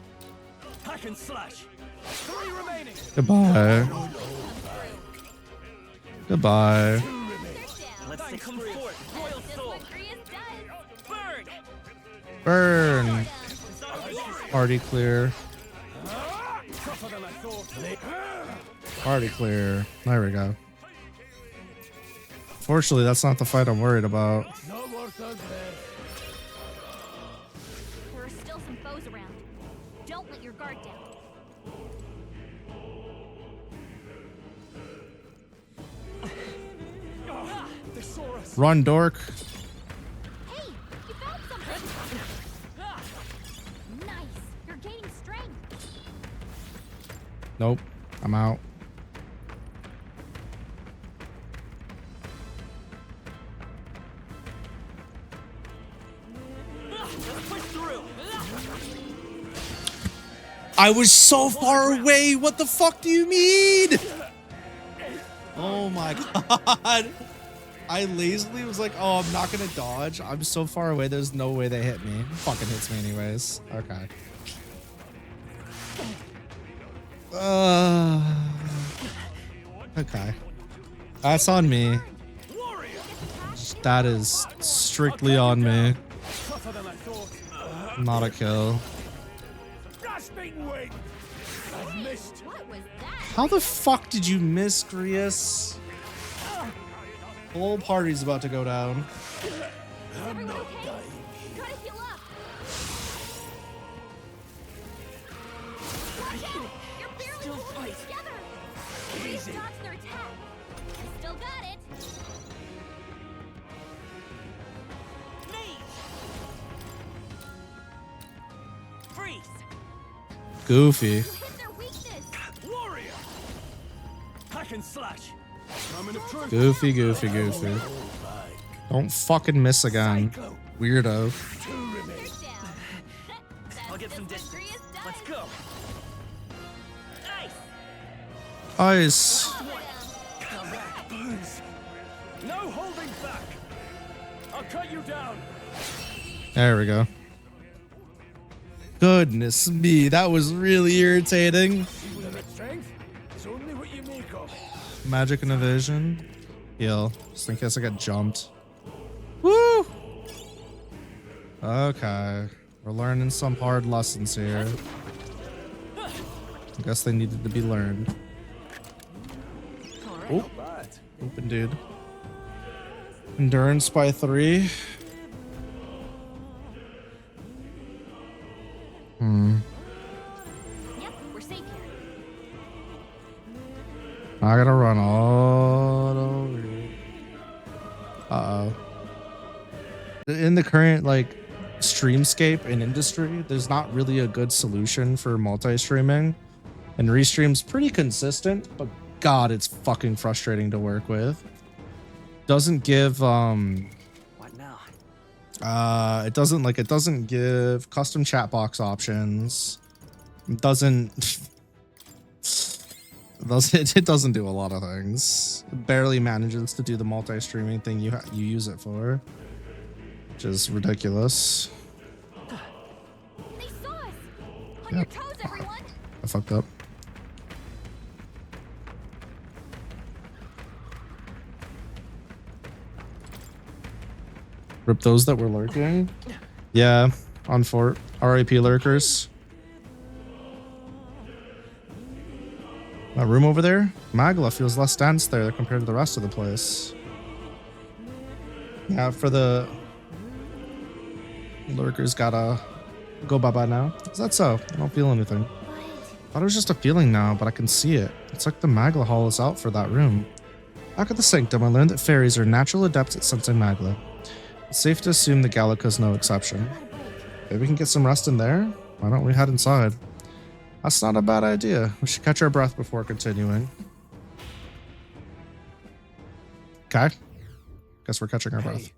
Hack and slash. 3 remaining. Goodbye. Goodbye. Let's say come forth, royal soul. Burn. Burn. Party clear. Party clear. There we go. Fortunately, that's not the fight I'm worried about. No more thugs there. There are still some foes around. Don't let your guard down. Run, dork. Hey, you found something. Nice. You're gaining strength. Nope. I'm out. I was so far away. What the fuck do you mean? Oh my god. I lazily was like, oh, I'm not gonna dodge. I'm so far away. There's no way they hit me. Fucking hits me anyways. Okay. Okay. That's on me. That is strictly on me. Not a kill. How the fuck did you miss, Grius? The whole party's about to go down. I'm not dying. You're barely holding it together. Please dodge their attack. I still got it. Freeze. Goofy. Warrior. Hack and slash. Goofy, goofy, goofy. Don't fucking miss again. Weirdo. I'll get some distance. Let's go. Ice. No holding back. I'll cut you down. There we go. Goodness me, that was really irritating. Magic and evasion. Heal. Just in case I get jumped. Woo! Okay. We're learning some hard lessons here. I guess they needed to be learned. Oh. Open dude. Endurance by 3. Yep, we're safe here. I gotta run all over here. Uh-oh. In the current, like, streamscape and industry, there's not really a good solution for multi-streaming. And Restream's pretty consistent, but God, it's fucking frustrating to work with. Doesn't give, What now? it doesn't give custom chat box options. It doesn't do a lot of things. It barely manages to do the multi-streaming thing you use it for, which is ridiculous. They saw us. On Yep. your toes, everyone. I fucked up. Rip those that were lurking. Yeah, on fort. RIP lurkers. That room over there? Magla feels less dense there compared to the rest of the place. Yeah, for the lurkers gotta go bye-bye now. Is that so? I don't feel anything. Thought it was just a feeling now, but I can see it. It's like the Magla Hall is out for that room. Back at the Sanctum, I learned that fairies are natural adepts at sensing Magla. It's safe to assume the Gallica's no exception. Maybe we can get some rest in there? Why don't we head inside? That's not a bad idea. We should catch our breath before continuing. Okay. Guess we're catching our breath.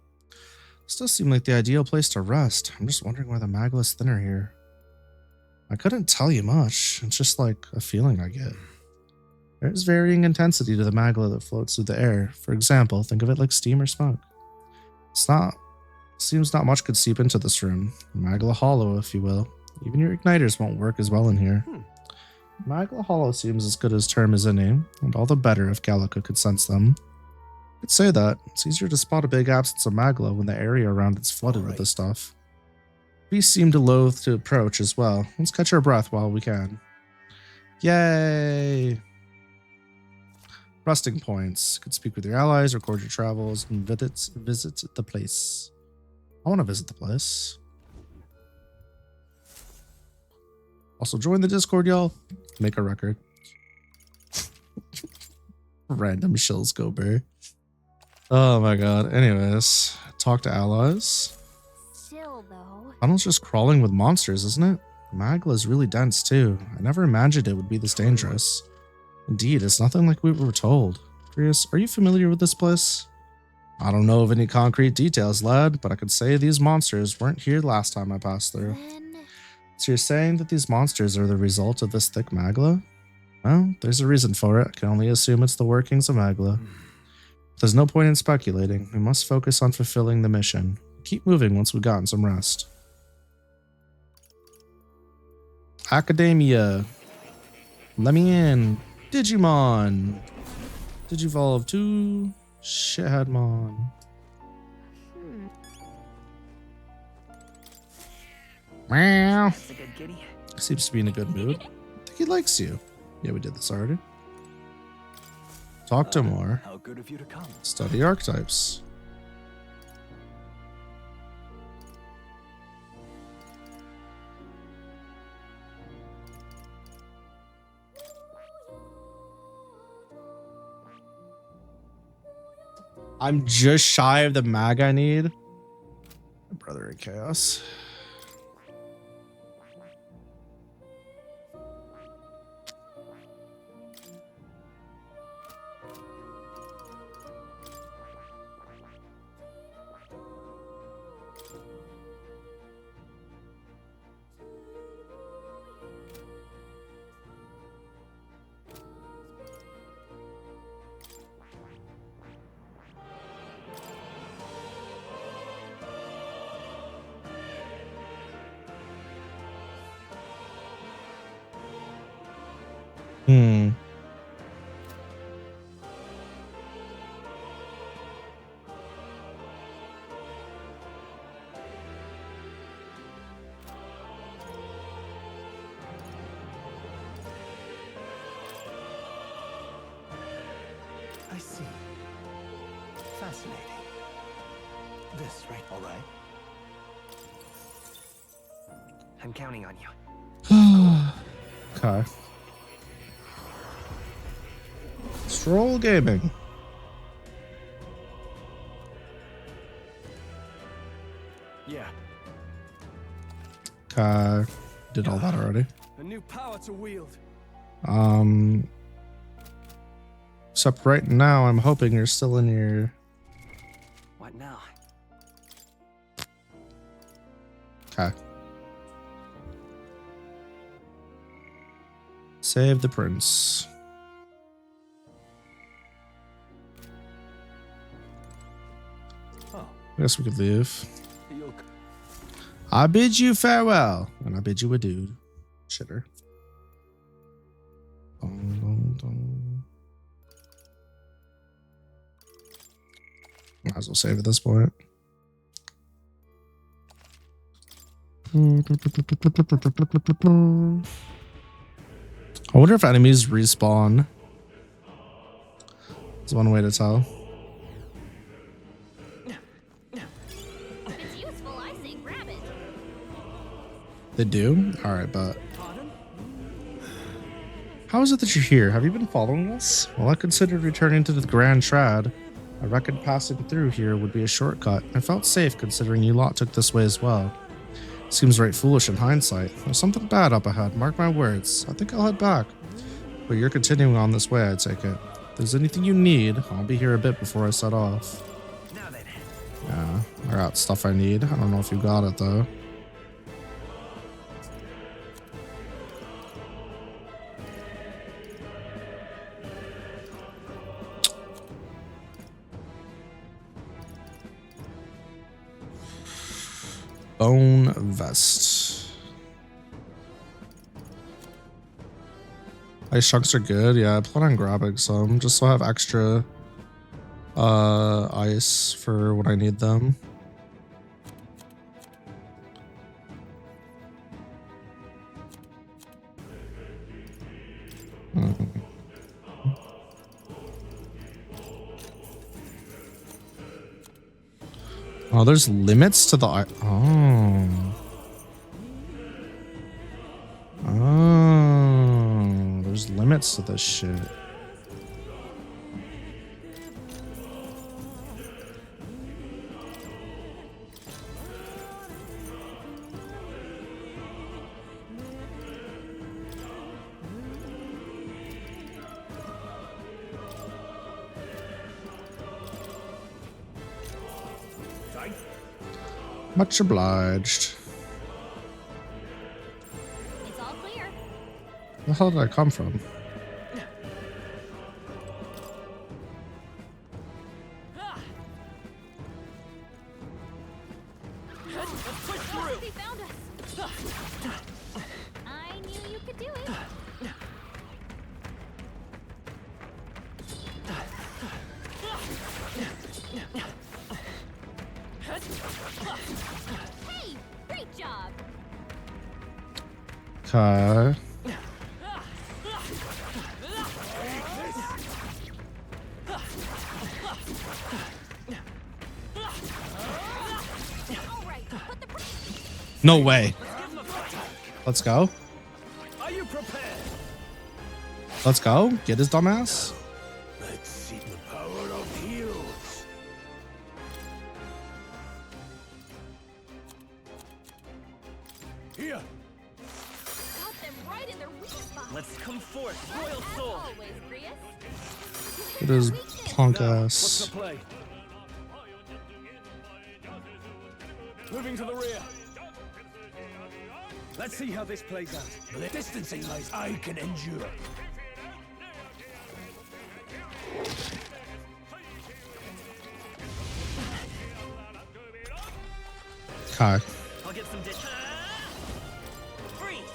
Still seem like the ideal place to rest. I'm just wondering why the Magla's thinner here. I couldn't tell you much. It's just like a feeling I get. There's varying intensity to the Magla that floats through the air. For example, think of it like steam or smoke. Seems not much could seep into this room. Magla Hollow, if you will. Even your igniters won't work as well in here. Magla Hollow seems as good as term as any, and all the better if Gallica could sense them. I could say that. It's easier to spot a big absence of Magla when the area around it's flooded with this stuff. Beasts seem to loathe to approach as well. Let's catch our breath while we can. Yay! Resting points. Could speak with your allies, record your travels, and visit the place. I want to visit the place. Also, join the Discord, y'all. Make a record. Random shills go bear. Oh my god. Anyways, talk to allies. Still, though. Tunnel's just crawling with monsters, isn't it? Magla is really dense too. I never imagined it would be this dangerous. Indeed, it's nothing like we were told. Prius, are you familiar with this place? I don't know of any concrete details, lad, but I could say these monsters weren't here last time I passed through. So you're saying that these monsters are the result of this thick Magla? Well, there's a reason for it. I can only assume it's the workings of Magla. There's no point in speculating. We must focus on fulfilling the mission. Keep moving once we've gotten some rest. Academia. Let me in. Digimon. Digivolve to Shadmon. Meow. That's a good kitty. Seems to be in a good mood. I think he likes you. Yeah, we did this already. Talk to more. How good of you to come. Study archetypes. I'm just shy of the mag I need. My brother in chaos. I see. Fascinating. This right, all right? I'm counting on you. Okay. Stroll gaming. Yeah. Okay. Did all that already. A new power to wield. Except right now, I'm hoping you're still in your... What now? Okay. Save the prince. Oh. I guess we could leave. I bid you farewell, and I bid you adieu. Shitter. Dong, dong, dong. Might as well save at this point. I wonder if enemies respawn. That's one way to tell. If it's useful, I say grab it. They do? Alright, but... How is it that you're here? Have you been following us? Well, I considered returning to the Grand Trad. I reckoned passing through here would be a shortcut. I felt safe considering you lot took this way as well. Seems right foolish in hindsight. There's something bad up ahead, mark my words. I think I'll head back. But you're continuing on this way, I take it. If there's anything you need, I'll be here a bit before I set off. Now then. Yeah, I got stuff I need. I don't know if you got it though. Bone vest. Ice chunks are good. Yeah, I plan on grabbing some just so I have extra ice for when I need them. Oh, there's limits to the... Oh, there's limits to this shit. Much obliged. It's all clear. Where the hell did I come from? They found us. I knew you could do it. Hey, great job. Okay. No way. Let's go. Are you prepared? Let's go. Get his dumbass. Let's see the power of heroes. Here. Got them right in their weak spot. Let's come forth, royal soul. Always, Prius. It is punk What's ass. the play? Moving to the rear. Let's see how this plays out. The distancing lies I can endure. Okay. I'll get some dish. Freeze!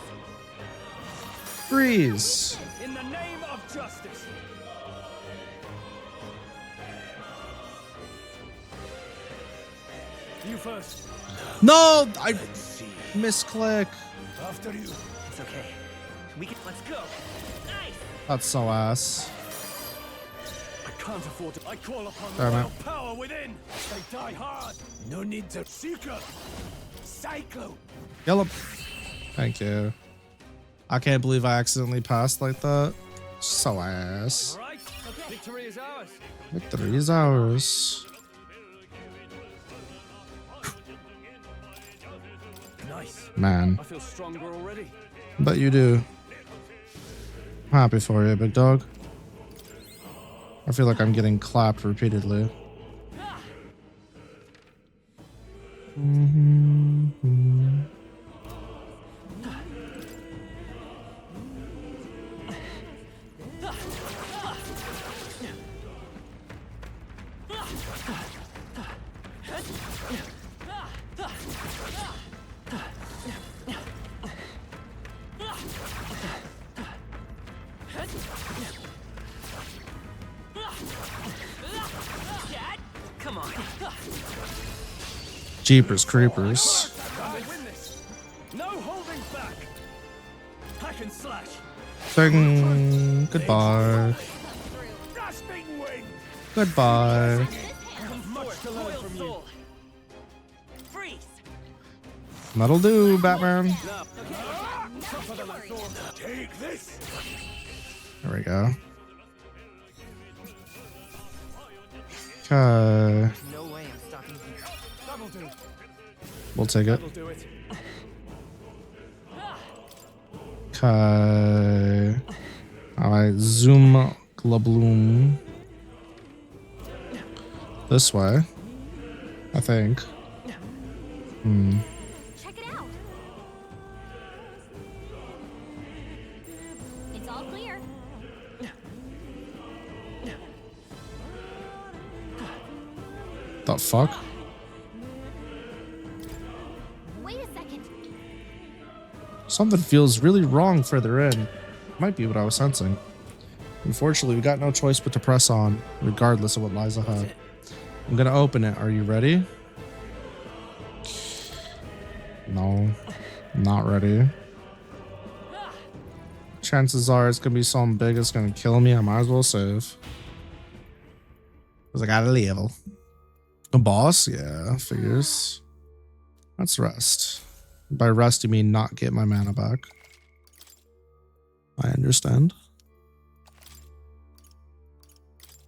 Freeze. In the name of justice. You first. No, I misclick. After you. It's okay. Let's go. Nice. That's so ass. I can't afford to. I call upon the Damn it. royal power within. They die hard. No need to. Seeker. Cyclone. Yellow. Thank you. I can't believe I accidentally passed like that. So ass. All right. Okay. Victory is ours. Victory is ours. Nice. Man, I feel stronger already. bet you do. I'm happy for you, big dog. I feel like I'm getting clapped repeatedly. Come on. Jeepers creepers. I win this. No holding back. Hack and slash. Ding. Goodbye. Grasping wing. Goodbye. Come forth, royal soul. Freeze. That'll do, Batman. Take this. There we go. Okay. No way I'm stopping here. That'll do. We'll take it. That'll do it. Okay. Alright, zoom globloom. This way. I think. Check it out. It's all clear. The fuck? Wait a second. Something feels really wrong further in. Might be what I was sensing. Unfortunately, we got no choice but to press on, regardless of what lies ahead. I'm gonna open it. Are you ready? No, not ready. Chances are it's gonna be something big that's gonna kill me. I might as well save. Because I got a level. A boss? Yeah, figures. Let's rest. By rest, you mean not get my mana back. I understand.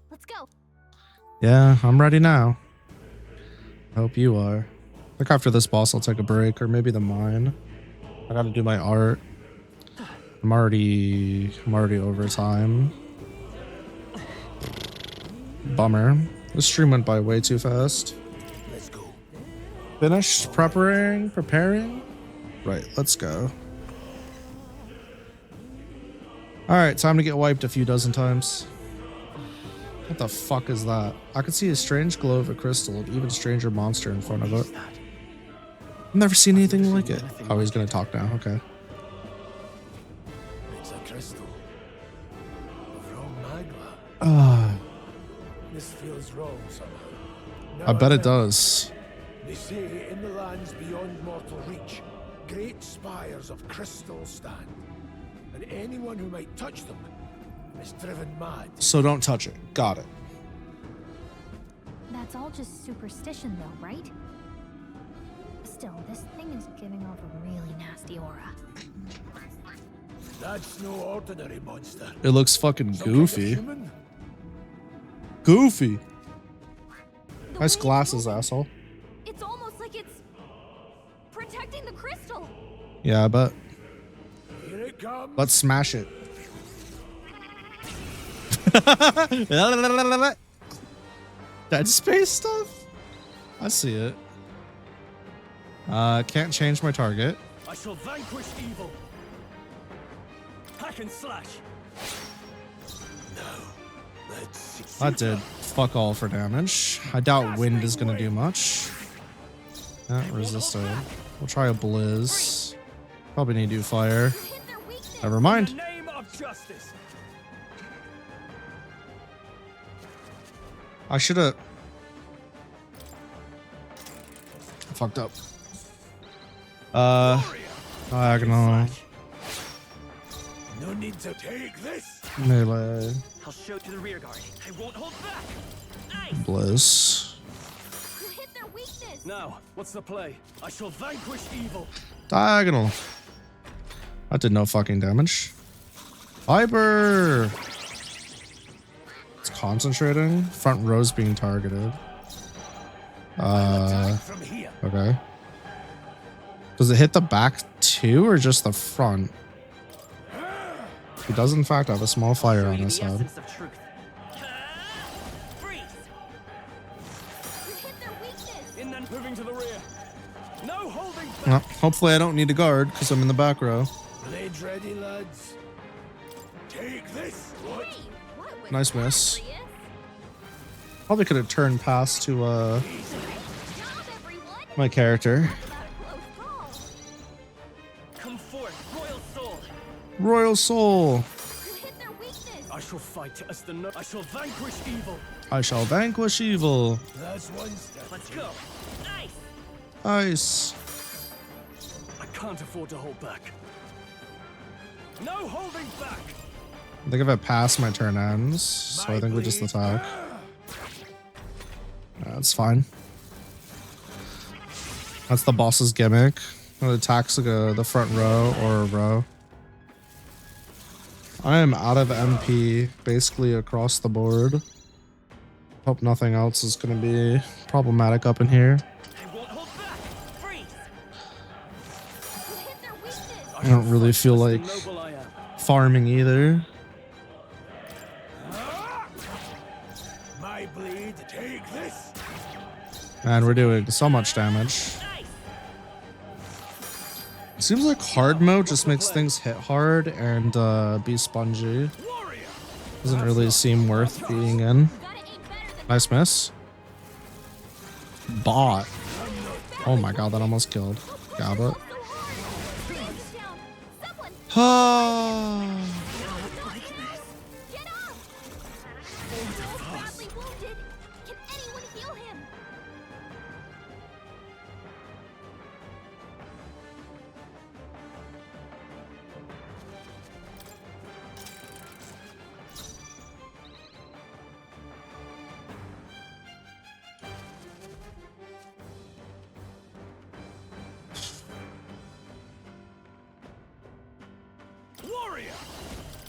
Let's go. Yeah, I'm ready now. I hope you are. I think after this boss, I'll take a break, or maybe the mine. I gotta do my art. I'm already over time. Bummer. This stream went by way too fast. Let's go. Finished preparing. Right, let's go. All right, time to get wiped a few dozen times. What the fuck is that? I could see a strange glow of a crystal, an even stranger monster in front of it. I've never seen anything like it. Oh, he's gonna talk now. Okay. It's a crystal of raw magma. This feels wrong somehow. I bet it does. They say in the lands beyond mortal reach, great spires of crystal stand, and anyone who might touch them is driven mad. So don't touch it. Got it. That's all just superstition though, right? Still, this thing is giving off a really nasty aura. That's no ordinary monster. It looks fucking goofy. Goofy. Nice glasses, asshole. It's almost like it's protecting the crystal. Yeah, I bet. Here it comes. Let's smash it. Dead Space stuff? I see it. Can't change my target. I shall vanquish evil. Hack and slash. That did fuck all for damage. I doubt wind is gonna do much. Resisted. We'll try a blizz. Probably need to do fire. Never mind. I should have fucked up. Diagonal. No need to take this. Melee. I'll show to the rear guard. I won't hold back. Blizz. Now, what's the play? I shall vanquish evil. Diagonal. That did no fucking damage. Fiber. It's concentrating. Front row's being targeted. Okay. Does it hit the back too, or just the front? He does in fact have a small fire on his head. Well, hopefully I don't need to guard because I'm in the back row. Blades ready, lads. Take this. What? Nice miss. Probably could have turned past to my character. Come forth, Royal Soul. Royal Soul. I shall fight as the I shall vanquish evil. I shall vanquish evil. That's one step. Let's go. Nice. Nice. I can't afford to hold back. No holding back. I think if I pass, my turn ends. So I think we just attack. That's fine. That's the boss's gimmick. It attacks like the front row or a row. I am out of MP basically across the board. Hope nothing else is going to be problematic up in here. I don't really feel like farming either. My blade, take this. And we're doing so much damage. It seems like hard mode just makes things hit hard and be spongy. Doesn't really seem worth being in. Nice miss. Bot. Oh my god, that almost killed. Got it.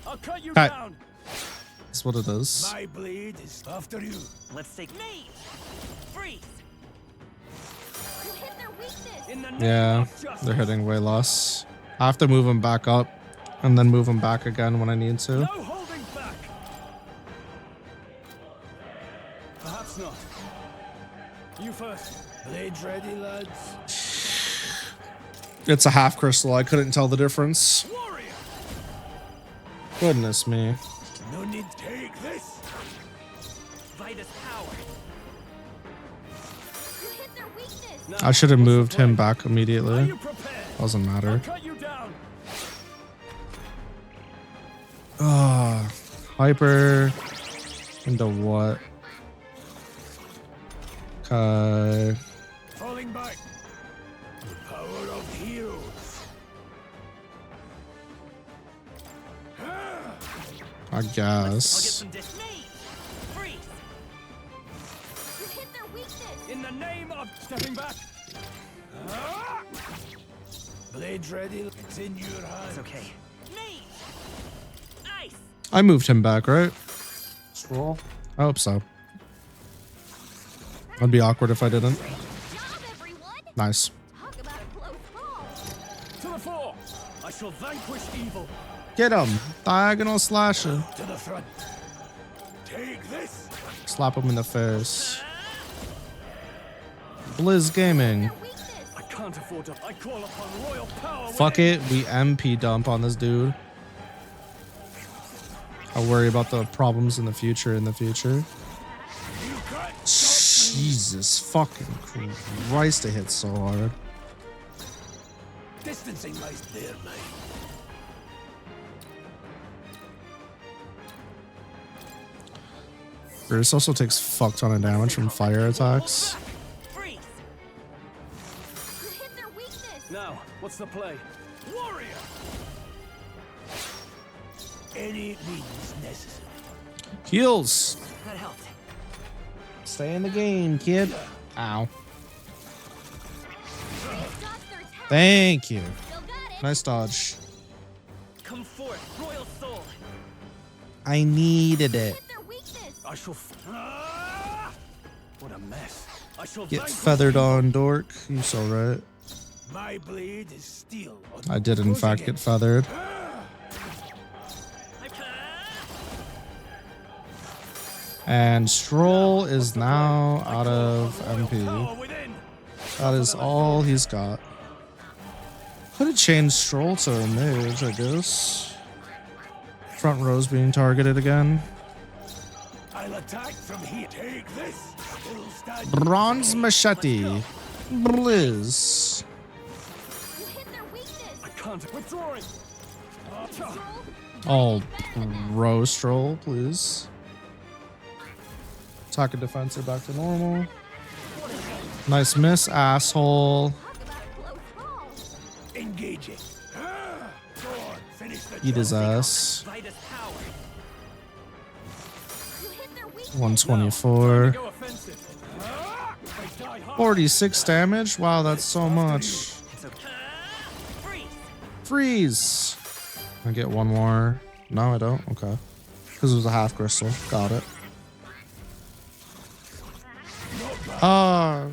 I'll cut you Cut. down. That's what it is. My blade is after you. Let's take me. Freeze. Yeah, they're hitting way less. I have to move them back up and then move them back again when I need to. No holding back. Perhaps not. You first. Blade Blades ready, lads. It's a half crystal. I couldn't tell the difference. Goodness me. No need to take this. Vitus power. You hit their weakness. I should have moved him back immediately. Doesn't matter. Ah, hyper into what? Okay. Falling back. The power of heroes. I guess. You hit their weakness. In the name of stepping back. Blades ready. It's in your hands. It's okay. Ice. I moved him back, right? Scroll. I hope so. That'd be awkward if I didn't. Nice. Talk about a close call. To the fore. I shall vanquish evil. Get him. Diagonal slasher. To the front. Take this. Slap him in the face. Blizz Gaming. I can't afford to. I call upon royal power. Fuck it. We MP dump on this dude. I'll worry about the problems in the future. Jesus fucking Christ, it hits so hard. Distancing my there, mate. This also takes fuck ton of damage from fire attacks. Now, what's the play? Warrior. Any means necessary. Heals. That helped. Stay in the game, kid. Ow. Thank you. Nice dodge. Come forth, royal soul. I needed it. I shall. What a mess. I shall Get feathered on, dork. You so right. My blade is steel. I did in fact get feathered. And Stroll is now out of MP. That is all he's got. Could have changed Stroll to a mage, I guess. Front row's being targeted again. I'll attack from here. Take this. Bronze machete. Blizz. I can't. Withdrawing. Oh, row Stroll, please. Attack and defense are back to normal. Nice miss, asshole. Engaging. Eat his ass. 124. 46 damage? Wow, that's so much. Freeze! I get one more. No, I don't. Okay. Because it was a half crystal. Got it. My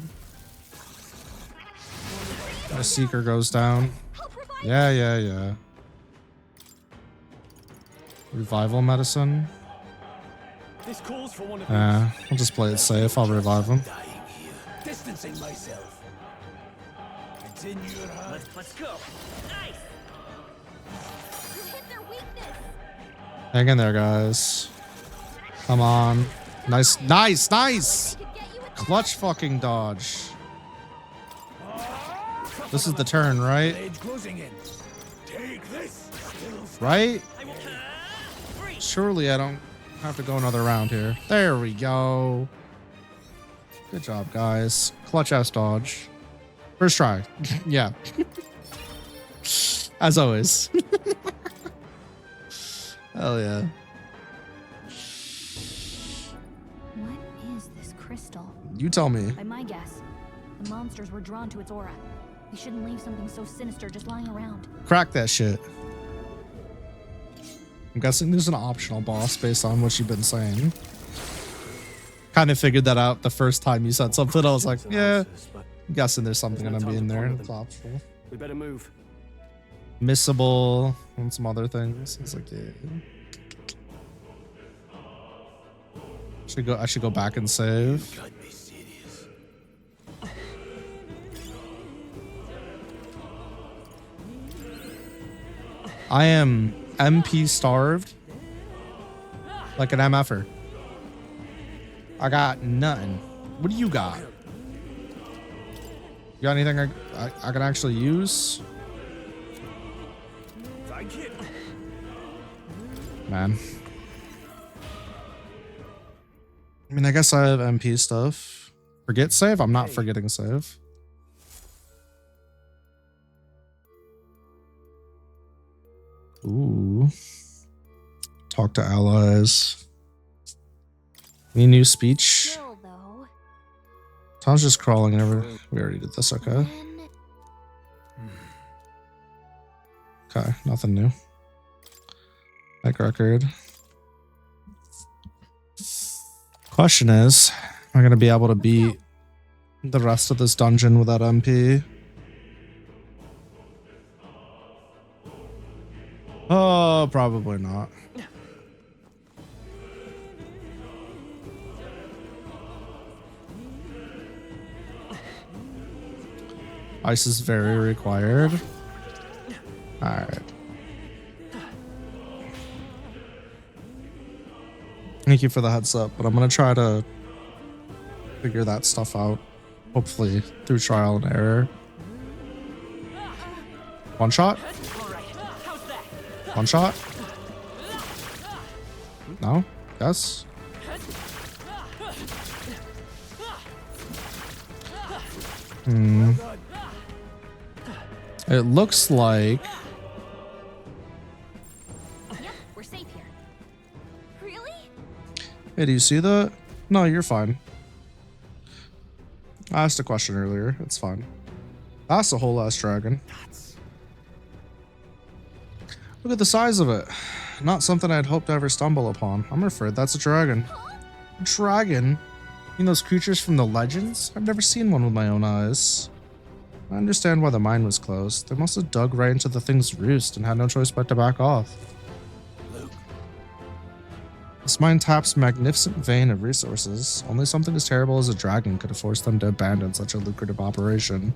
seeker goes down. Yeah. Revival medicine. This calls for one of Yeah, I'll just play it safe. I'll revive him. Distancing myself. It's in your hands. Let's go. Nice. Hang in there, guys. Come on. Nice. Clutch fucking dodge. This is the turn, right? Right? Surely I don't have to go another round here. There we go. Good job, guys. Clutch ass dodge. First try. Yeah. As always. Hell yeah. What is this crystal? You tell me. By my guess, the monsters were drawn to its aura. We shouldn't leave something so sinister just lying around. Crack that shit. I'm guessing there's an optional boss based on what you've been saying. Kind of figured that out the first time you said something. I was like, yeah, I'm guessing there's something gonna be in there. It's optional. We better move. Missable and some other things. It's like, yeah. I should go back and save. I am MP starved. Like an MFer. I got nothing. What do you got? You got anything I can actually use? Thank you. Man. I mean, I guess I have MP stuff. Forget save? I'm not forgetting save. Ooh. Talk to allies. Any new speech? Still, though. Tom's just crawling over. We already did this, okay. Okay, nothing new. Like record. Question is, am I going to be able to beat the rest of this dungeon without MP? Oh, probably not. Ice is very required. Alright. Thank you for the heads up, but I'm going to try to figure that stuff out. Hopefully through trial and error. One shot? One shot? No? Yes? It looks like... Yep, we're safe here. Really? Hey, do you see that? No, you're fine. I asked a question earlier. It's fine. That's a whole ass dragon. Look at the size of it. Not something I'd hoped to ever stumble upon. I'm afraid that's a dragon. Dragon? You mean those creatures from the legends? I've never seen one with my own eyes. I understand why the mine was closed. They must have dug right into the thing's roost and had no choice but to back off. This mine taps a magnificent vein of resources. Only something as terrible as a dragon could have forced them to abandon such a lucrative operation.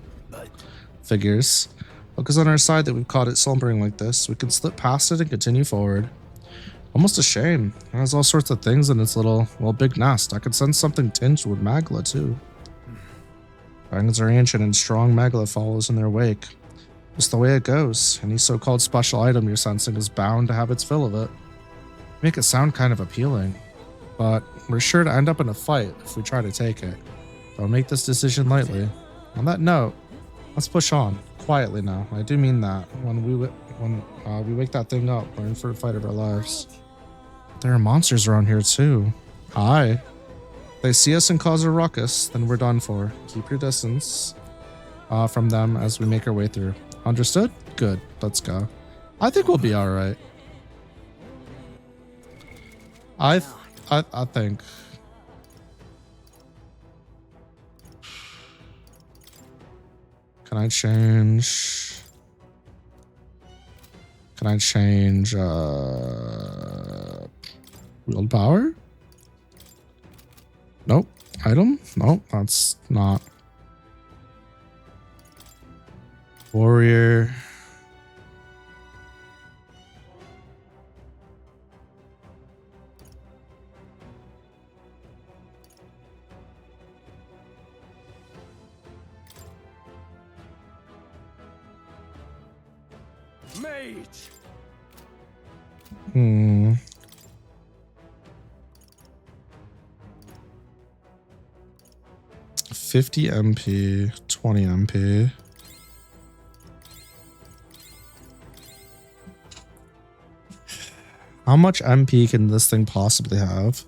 Figures. Luck is on our side that we've caught it slumbering like this. We can slip past it and continue forward. Almost a shame. It has all sorts of things in its little, well, big nest. I could sense something tinged with magla too. Dragons are ancient and strong magla follows in their wake. Just the way it goes. Any so-called special item you're sensing is bound to have its fill of it. Make it sound kind of appealing, but we're sure to end up in a fight if we try to take it. Don't make this decision lightly. On that note, let's push on. Quietly now. I do mean that. When we wake that thing up, we're in for a fight of our lives. There are monsters around here too. Aye. If they see us and cause a ruckus, then we're done for. Keep your distance from them as we make our way through. Understood? Good. Let's go. I think we'll be all right. I think. Can I change willpower? Nope. Item? Nope, that's not. Warrior. Mage. 50 MP, 20 MP. How much MP can this thing possibly have?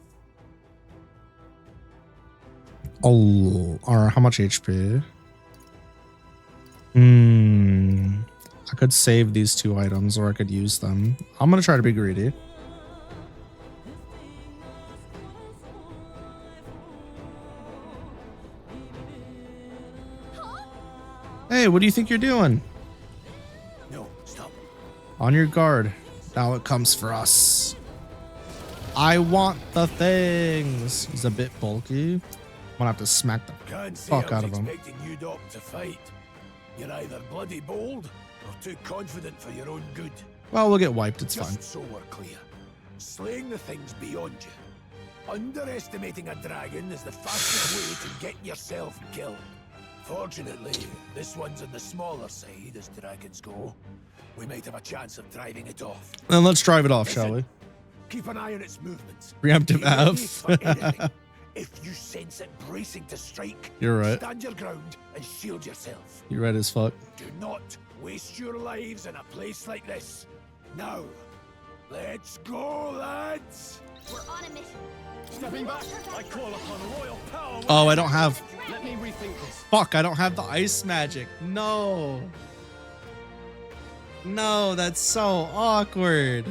Oh, or how much HP? I could save these two items or I could use them. I'm gonna try to be greedy. Hey, what do you think you're doing? No, stop. On your guard. Now it comes for us. I want the things. He's a bit bulky. I'm gonna have to smack the Can't say fuck I out was of him. expecting you dog to fight. You're either bloody bold Or too confident for your own good? Well, we'll get wiped. It's Just fine. so we're clear, slaying the thing's beyond you. Underestimating a dragon is the fastest way to get yourself killed. Fortunately, this one's on the smaller side as dragons go. We might have a chance of driving it off. Then let's drive it off, shall we? Keep an eye on its movements. Preemptive Be ready F. for anything. If you sense it bracing to strike, You're right. stand your ground and shield yourself. You're right as fuck. Do not waste your lives in a place like this. Now, let's go, lads! We're on a mission. Stepping back, I call upon royal power. Oh, I don't have... Let me rethink this. Fuck, I don't have the ice magic. No. No, that's so awkward.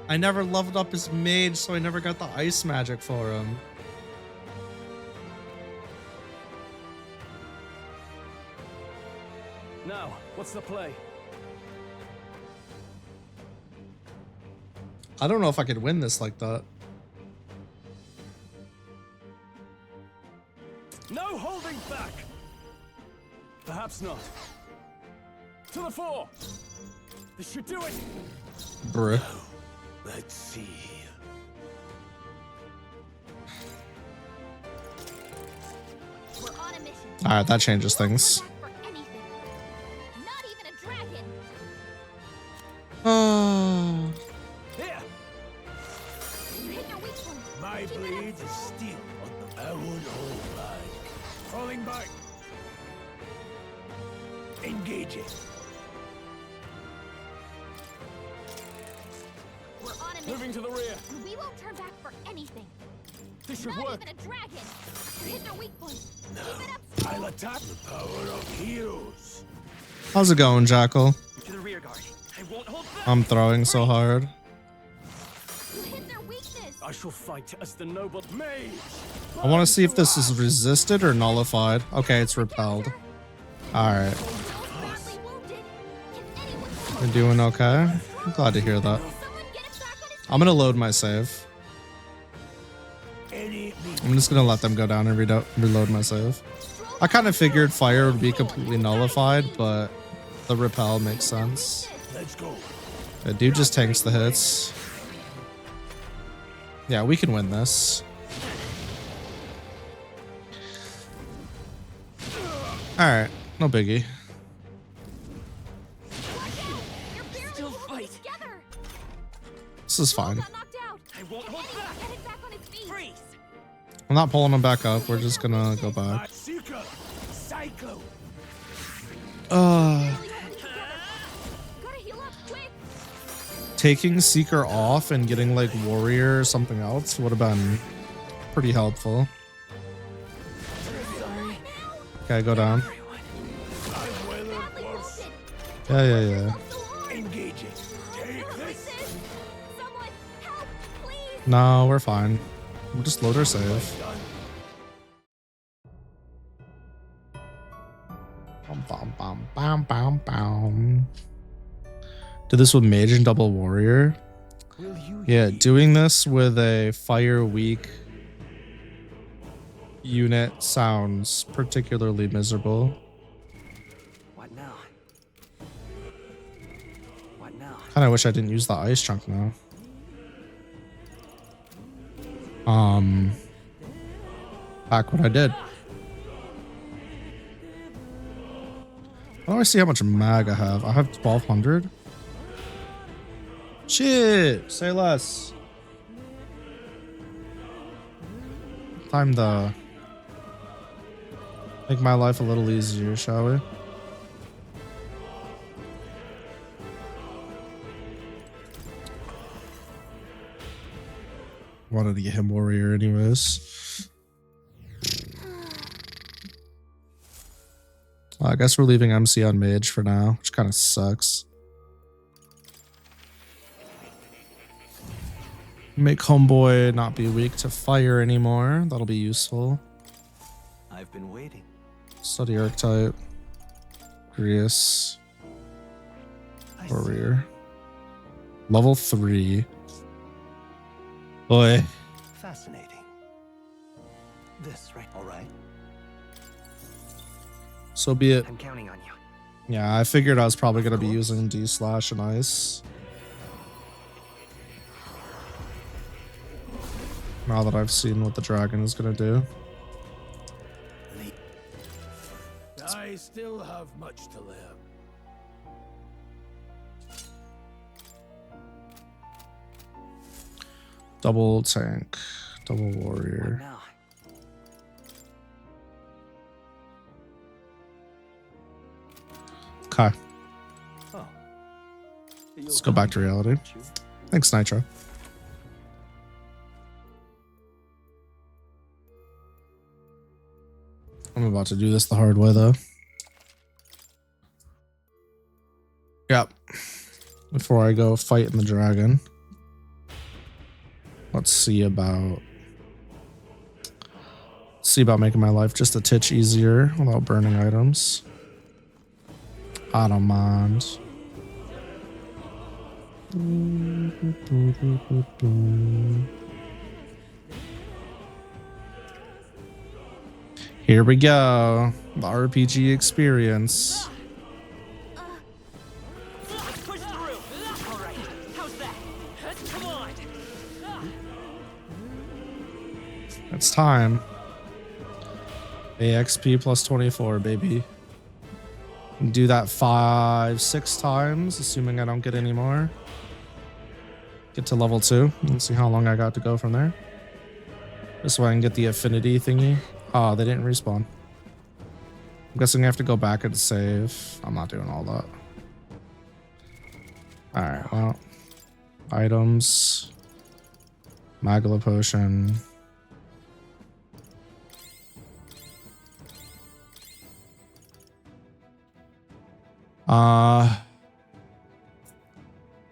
I never leveled up his mage, so I never got the ice magic for him. Now, what's the play? I don't know if I could win this like that. No holding back. Perhaps not. To the fore. This should do it. Bruh. Let's see. We're on a mission. Alright, that changes things. For anything. Not even a dragon. Oh. Here. You hit your weak point. My Keep it blade up, is Soul. steel on the I won't hold back. Falling back. Engaging. We're on a mission. Moving to the rear. And we won't turn back for anything. This should Not work. even a dragon. You hit their weak point. No, Keep it up. I'll attack the power of heroes. How's it going, Jackal? To the rear guard. I won't hold back. I'm throwing so hard. You hit their weakness. I shall fight as the noble mage. I want to see if this is resisted or nullified. Okay, it's repelled. Alright. Badly wounded. Can anyone We're doing okay. I'm glad to hear that. someone get him back on his I'm gonna load my save. I'm just gonna let them go down and reload my save. I kind of figured fire would be completely nullified, but the repel makes sense. Let's go. The dude just tanks the hits. Yeah, we can win this. Alright, no biggie. Still fight. Together. This is fine. Got knocked out. I won't hold Anyone back. get him back on his feet. Freeze. I'm not pulling him back up. We're just gonna go back. Seeker, Cyclo. Gotta heal up quick. Taking Seeker off and getting like Warrior or something else would have been pretty helpful. Okay, go down. Badly wounded. Yeah. Engaging. Take this. Someone help, please. No, we're fine. We'll just load our save. Bum. Do this with Mage and double Warrior. Yeah, doing this with a fire weak unit sounds particularly miserable. What now? What now? Kinda wish I didn't use the ice chunk now. Back when I did. How do I see how much mag I have? I have 1200. Shit, say less. Time to make my life a little easier, shall we? Wanted to get him Warrior anyways. Well, I guess we're leaving MC on Mage for now, which kind of sucks. Make Homeboy not be weak to fire anymore. That'll be useful. I've been waiting. Study Archetype. Grius. Warrior. Level 3. Boy. Fascinating. This right, all right. So be it. I'm counting on you. Yeah, I figured I was probably going to be using D/slash and ice. Now that I've seen what the dragon is going to do. I still have much to learn. Double tank, double warrior. Okay. Let's go back to reality. Thanks, Nitro. I'm about to do this the hard way, though. Yep. Before I go fighting the dragon. Let's see about making my life just a titch easier without burning items. I don't mind. Here we go. The RPG experience. Push through. All right. How's that? Come on. It's time. AXP plus 24, baby. Do that 5-6 times, assuming I don't get any more. Get to level 2. Let's see how long I got to go from there. This way I can get the affinity thingy. Oh, they didn't respawn. I'm guessing I have to go back and save. I'm not doing all that. Alright, well. Items. Magla potion.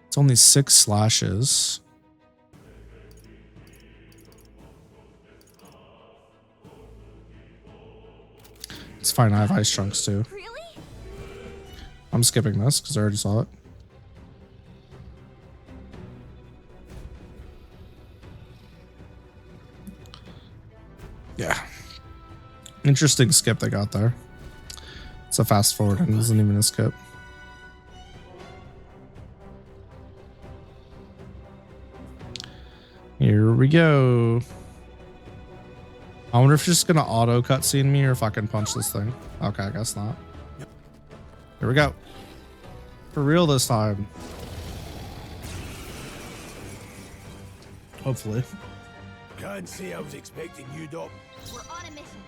It's only 6 slashes. It's fine, I have ice chunks too. Really? I'm skipping this because I already saw it. Yeah. Interesting skip they got there. It's a fast forward and it isn't even a skip. Here we go. I wonder if it's just gonna auto cutscene me or if I can punch this thing. Okay, I guess not. Here we go. For real this time. Hopefully. Can't say I was expecting you, Doc. We're on a mission.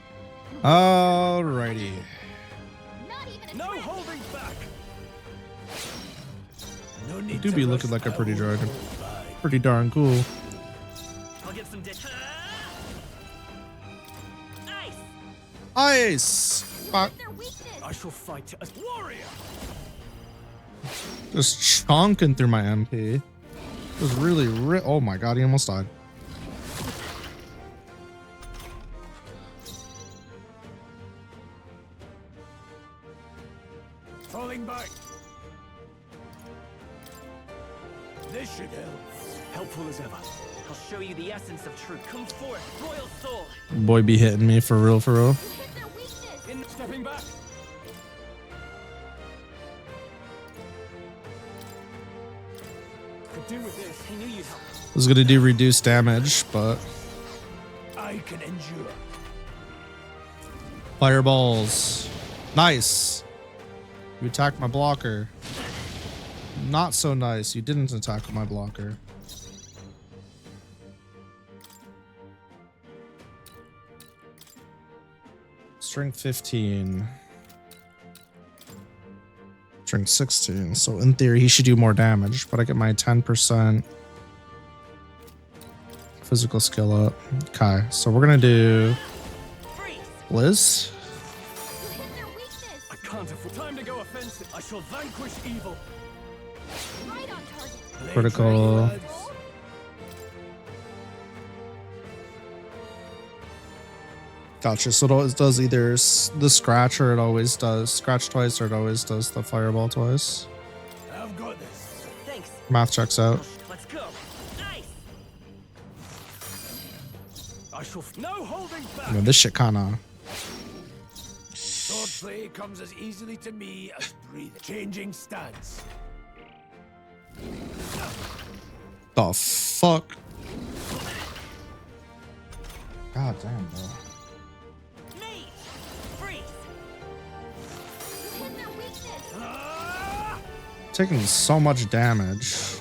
Alrighty. No holding back. No You need do to be rush. looking like a pretty I won't dragon. hold back. Pretty darn cool. I'll get some ditch. Nice. Ice! Fuck. I shall fight as warrior. Just chonking through my MP. It was really oh my god, he almost died. Falling back. This should help. Helpful as ever. I'll show you the essence of truth. Come forth, royal soul. Boy be hitting me for real, for real. Stepping back. Could do with this. I knew you'd help. I was gonna do reduced damage, but I can endure. fireballs. Nice. You attacked my blocker. Not so nice. You didn't attack my blocker. Strength 15. Strength 16. So in theory, he should do more damage, but I get my 10% physical skill up. Okay, so we're gonna do Liz. I can't afford time to go offensive. I shall vanquish evil. Right on target. Critical. Gotcha. So it always does either the scratch or it always does scratch twice or it always does the fireball twice. I've got this. Thanks. Math checks out. Let's go. Nice. I shall no holding back. I mean, this shit kinda. Swordplay comes as easily to me as breathing. Changing stance. The fuck? God damn, bro. Taking so much damage.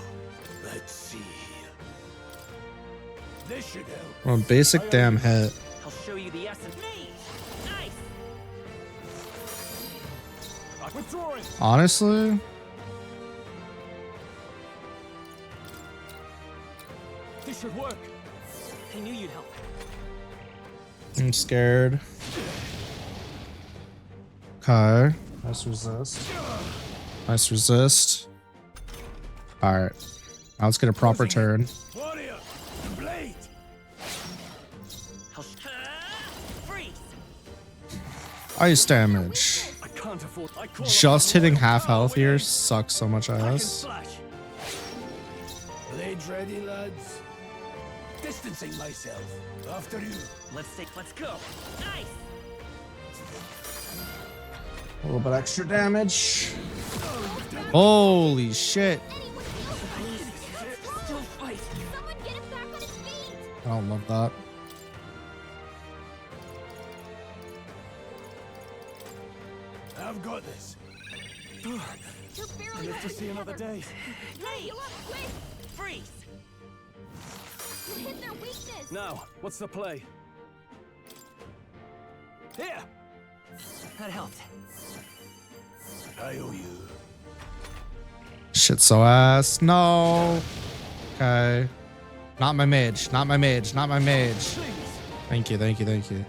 Let's see. This should help. Well, basic damn hit. I'll show you the essence. Nice. Withdrawing. Honestly, This should work. I knew you'd help. I'm scared. Okay. Nice resist. Nice resist. Alright. Now let's get a proper turn. Warrior, blade. Ice damage. I can't afford. Just hitting half health here sucks so much ass. Blades ready, lads. Distancing myself. After you. Let's go. Nice. A little bit extra damage. Holy shit. Still fight. I don't love that. I've got this. I live to see another day. Hey, look, quick! Freeze. You hit their weakness. Now, what's the play? Here. That helped. I owe you. Shit so ass. No. Okay. Not my mage. Not my mage. Not my mage. Thank you. Thank you. Thank you.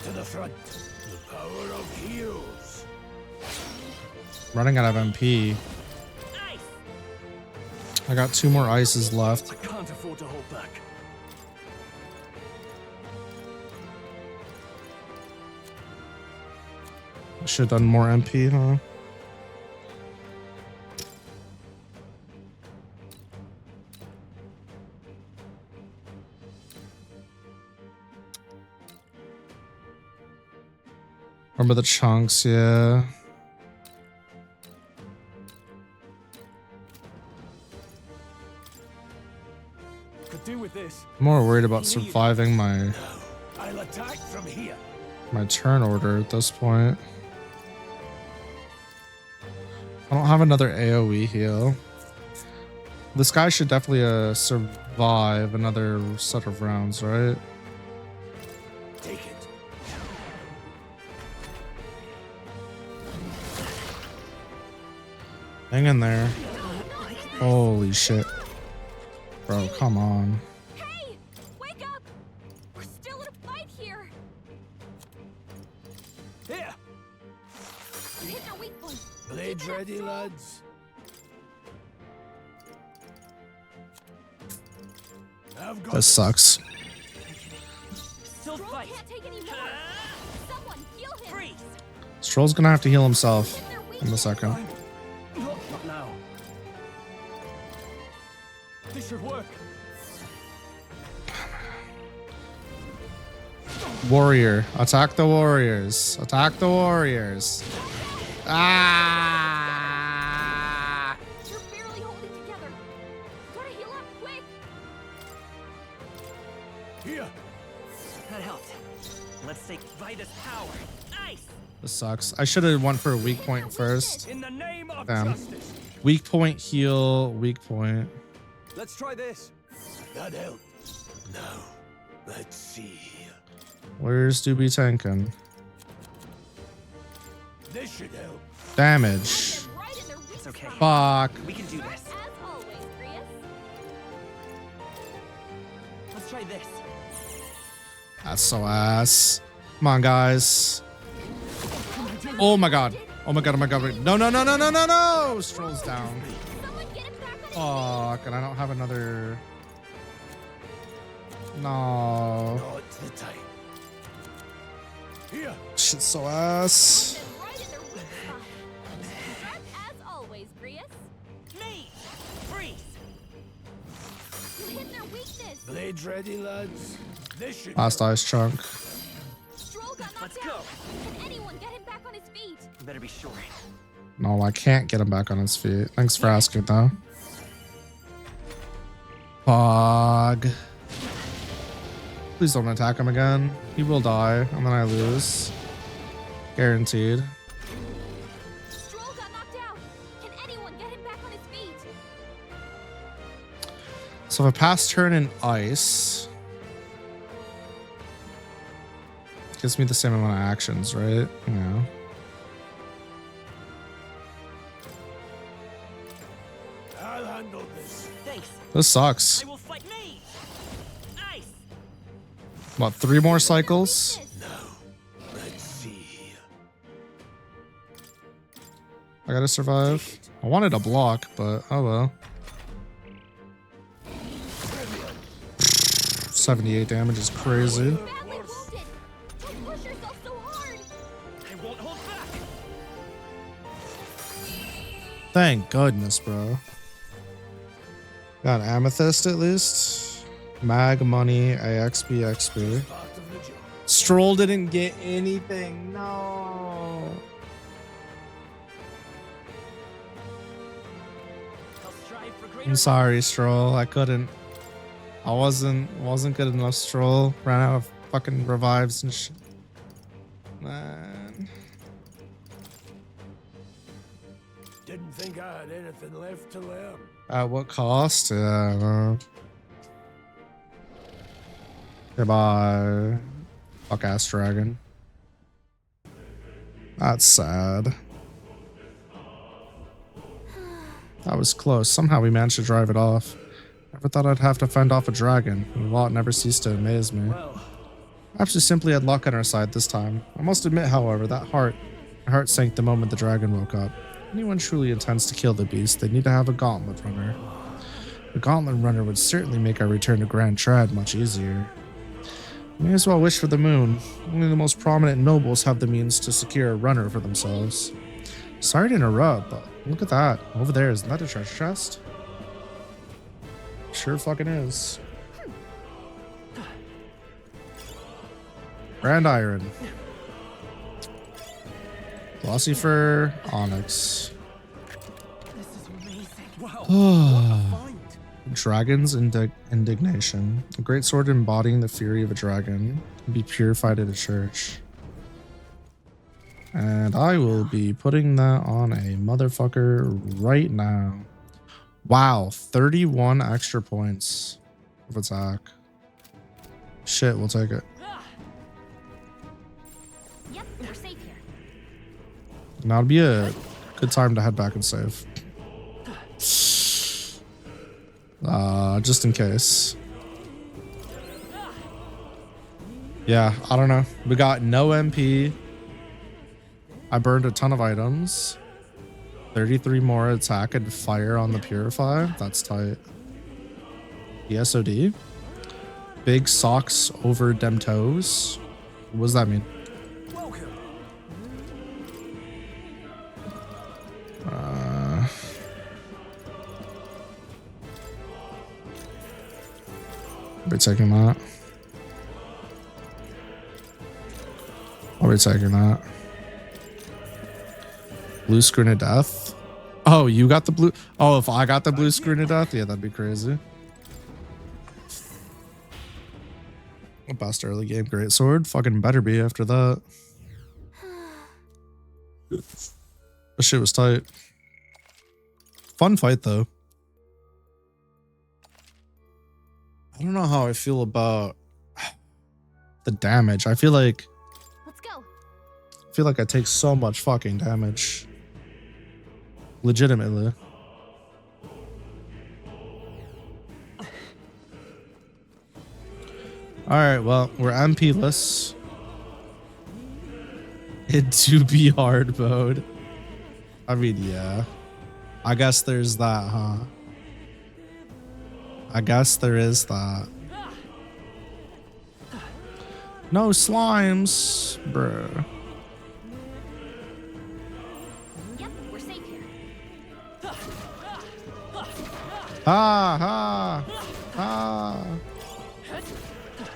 To the front. The power of heroes. Running out of MP. I got 2 more ices left. I can't afford to hold back. I should have done more MP, huh? Remember the chunks, yeah. Could do with this. I'm more worried about surviving my I'll attack from here. turn order at this point. I don't have another AoE heal. This guy should definitely survive another set of rounds, right? Take it. Hang in there. Holy shit. Bro, come on. Hey! Wake up! We're still in a fight here! Here! You hit their weak point. Blades ready, lads. I've got This sucks. Still fight. Can't take any more. Someone heal him. Freeze. Stroll's gonna have to heal himself in a second. Not now. This should work. Warrior. Attack the warriors. Attack the warriors. Ah! You're barely holding together. Gotta heal up quick. here. That helped. Let's take Vitus power. Nice. This sucks. I should have went for a weak point first. In the name of Damn. justice. Weak point, heal, weak point. Let's try this. That helped. Now, let's see. Where's Doobie tanking? This should help. Damage. Right in their weak It's okay. spot. Fuck. We can do this. As always, Prius. Let's try this. That's so ass. Come on, guys. Oh my god. Oh my god. Oh my god. No, no, no, no, no, no, no. Stroll's down. Someone get him back on his Fuck. And I don't have another. No. Not the time. Here. Shit's so ass. feet. Right in their weak spot. Sharp as always, Prius. Me. Freeze. You hit their weakness. Blades ready, lads. This should Last ice chunk. Stroll got knocked Let's go. Can anyone get him back on his feet? Better be sure. No, I can't get him back on his feet. Thanks for asking, though. Fog. Please don't attack him again. He will die, and then I lose. Guaranteed. Stroll got knocked out. Can anyone get him back on his feet? So if I pass turn in ice, gives me the same amount of actions, right? Yeah. I'll handle this. Thanks. This sucks. I will fight me. Ice. What, 3 more cycles? Let's see. I gotta survive. I wanted a block, but oh well. 78 damage is crazy. I won't hold back. Thank goodness, bro. Got an amethyst at least. Mag, money, AXP, XP. Stroll didn't get anything. No. I'm sorry, Stroll. I couldn't. I wasn't good enough, Stroll. Ran out of fucking revives and shit. Man. Didn't think I had anything left to learn. At what cost? Yeah, no. Goodbye. Fuck ass dragon. That's sad. That was close. Somehow we managed to drive it off. Never thought I'd have to fend off a dragon. The lot never ceased to amaze me. Perhaps we simply had luck on our side this time. I must admit, however, that my heart sank the moment the dragon woke up. Anyone truly intends to kill the beast, they need to have a gauntlet runner. The gauntlet runner would certainly make our return to Grand Trad much easier. May as well wish for the moon. Only the most prominent nobles have the means to secure a runner for themselves. Sorry to interrupt, but look at that. Over there, isn't that a treasure chest? Sure fucking is. Grand Iron. Glossy Fur, Onyx. This is amazing. Wow. Dragon's Indignation. A great sword embodying the fury of a dragon. Can be purified at a church. And I will be putting that on a motherfucker right now. Wow, 31 extra points of attack. Shit, we'll take it. Yep, we're safe here. Now it'd be a good time to head back and save. Just in case. Yeah, I don't know. We got no MP. I burned a ton of items. 33 more attack and fire on the Purify. That's tight. ESOD. Big socks over dem toes. What does that mean? I'll be taking that. I'll be taking that. Blue screen of death. Oh, you got the blue. Oh, if I got the blue screen of death, yeah, that'd be crazy. Best early game greatsword. Fucking better be after that. This shit was tight. Fun fight though. I don't know how I feel about the damage. I feel like I take so much fucking damage. Legitimately. Alright, well, we're MP-less. It do be hard mode. I mean, yeah. I guess there's that, huh? I guess there is that. No slimes, bruh. Yep, we're safe here.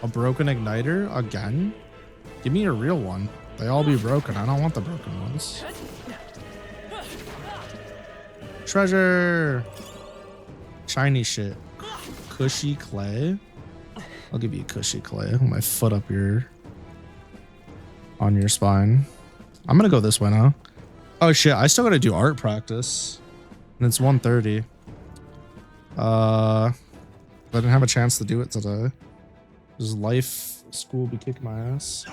A broken igniter again? Give me a real one. They all be broken. I don't want the broken ones. Treasure. Shiny shit. Cushy clay. I'll give you cushy clay. My foot up on your spine. I'm gonna go this way now. Oh shit, I still gotta do art practice. And it's 1:30. I didn't have a chance to do it today. This life school be kicking my ass.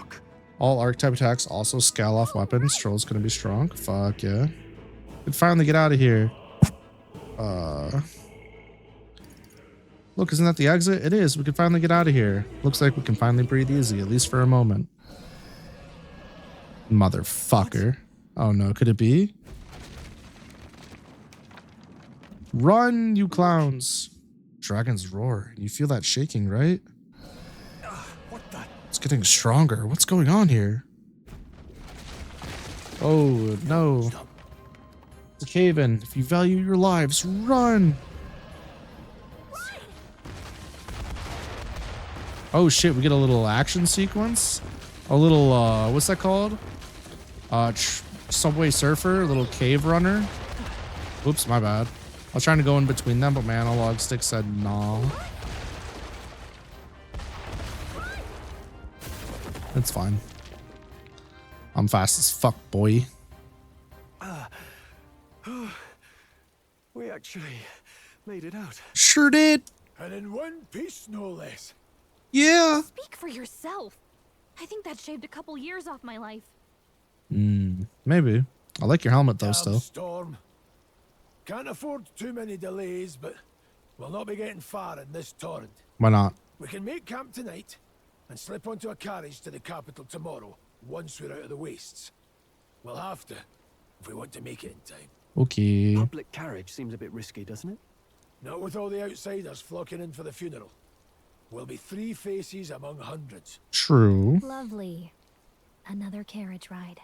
All archetype attacks also scale off weapons. Troll's gonna be strong. Fuck yeah. Could finally get out of here. Look, isn't that the exit? It is. We can finally get out of here. Looks like we can finally breathe easy, at least for a moment. Motherfucker. Oh no, could it be? Run, you clowns. Dragon's roar. You feel that shaking, right? What the? It's getting stronger. What's going on here? Oh no. It's a cave-in. If you value your lives, run. Oh shit, we get a little action sequence. A little, what's that called? Subway Surfer, a little cave runner. Oops, my bad. I was trying to go in between them, but my analog stick said nah. It's fine. I'm fast as fuck, boy. We actually made it out. Sure did. And in one piece, no less. Yeah. Speak for yourself. I think that shaved a couple years off my life. Maybe. I like your helmet though. Still. Storm. Can't afford too many delays, but we'll not be getting far in this torrent. Why not? We can make camp tonight and slip onto a carriage to the capital tomorrow once we're out of the wastes. We'll have to if we want to make it in time. Okay. Public carriage seems a bit risky, doesn't it? Not with all the outsiders flocking in for the funeral. We'll be 3 faces among hundreds. True. Lovely. Another carriage ride.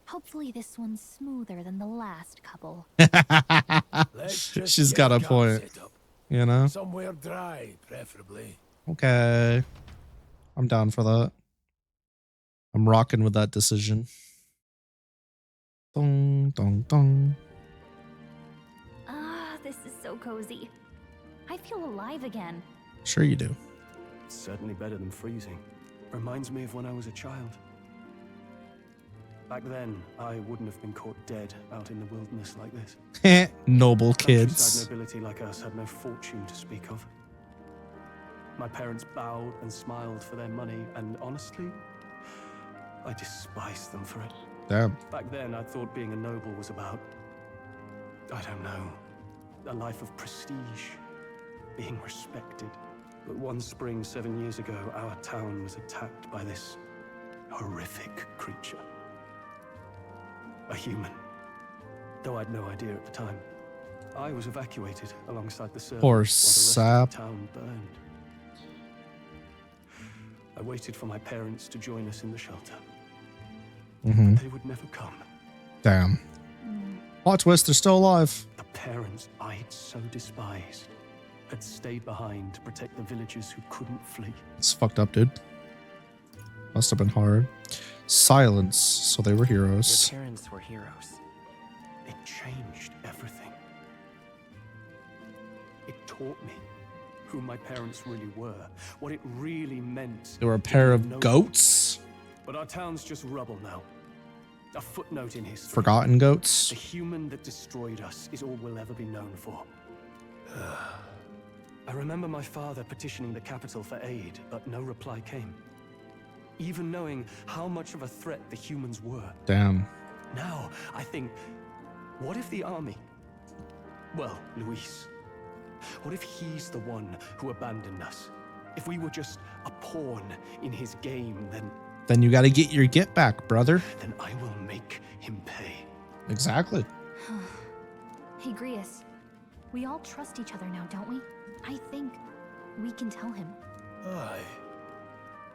Hopefully this one's smoother than the last couple. She's got a point. You know? Somewhere dry, preferably. Okay. I'm down for that. I'm rocking with that decision. Dong, dong, dong. Ah, this is so cozy. I feel alive again. Sure you do. It's certainly better than freezing. Reminds me of when I was a child. Back then, I wouldn't have been caught dead out in the wilderness like this. Noble kids. Countryside nobility like us had no fortune to speak of. My parents bowed and smiled for their money, and honestly, I despised them for it. Damn. Back then, I thought being a noble was about, I don't know, a life of prestige, being respected. But one spring 7 years ago, our town was attacked by this horrific creature. A human. Though I'd no idea at the time. I was evacuated alongside the servants Poor while the rest sap. of the town burned. I waited for my parents to join us in the shelter. But they would never come. Damn. Plot twist, they're still alive. The parents I'd so despised had stayed behind to protect the villagers who couldn't flee. It's fucked up, dude. Must have been hard. Silence, so they were heroes. Your parents were heroes. It changed everything. It taught me who my parents really were, what it really meant. They were a pair of goats. But our town's just rubble now. A footnote in history. Forgotten goats. The human that destroyed us is all we'll ever be known for. I remember my father petitioning the capital for aid, but no reply came. Even knowing how much of a threat the humans were. Damn. Now, I think, what if the army? Well, Luis. What if he's the one who abandoned us? If we were just a pawn in his game, then you gotta get your get back, brother. Then I will make him pay. Exactly. Hey, Grius. We all trust each other now, don't we? I think we can tell him. Aye.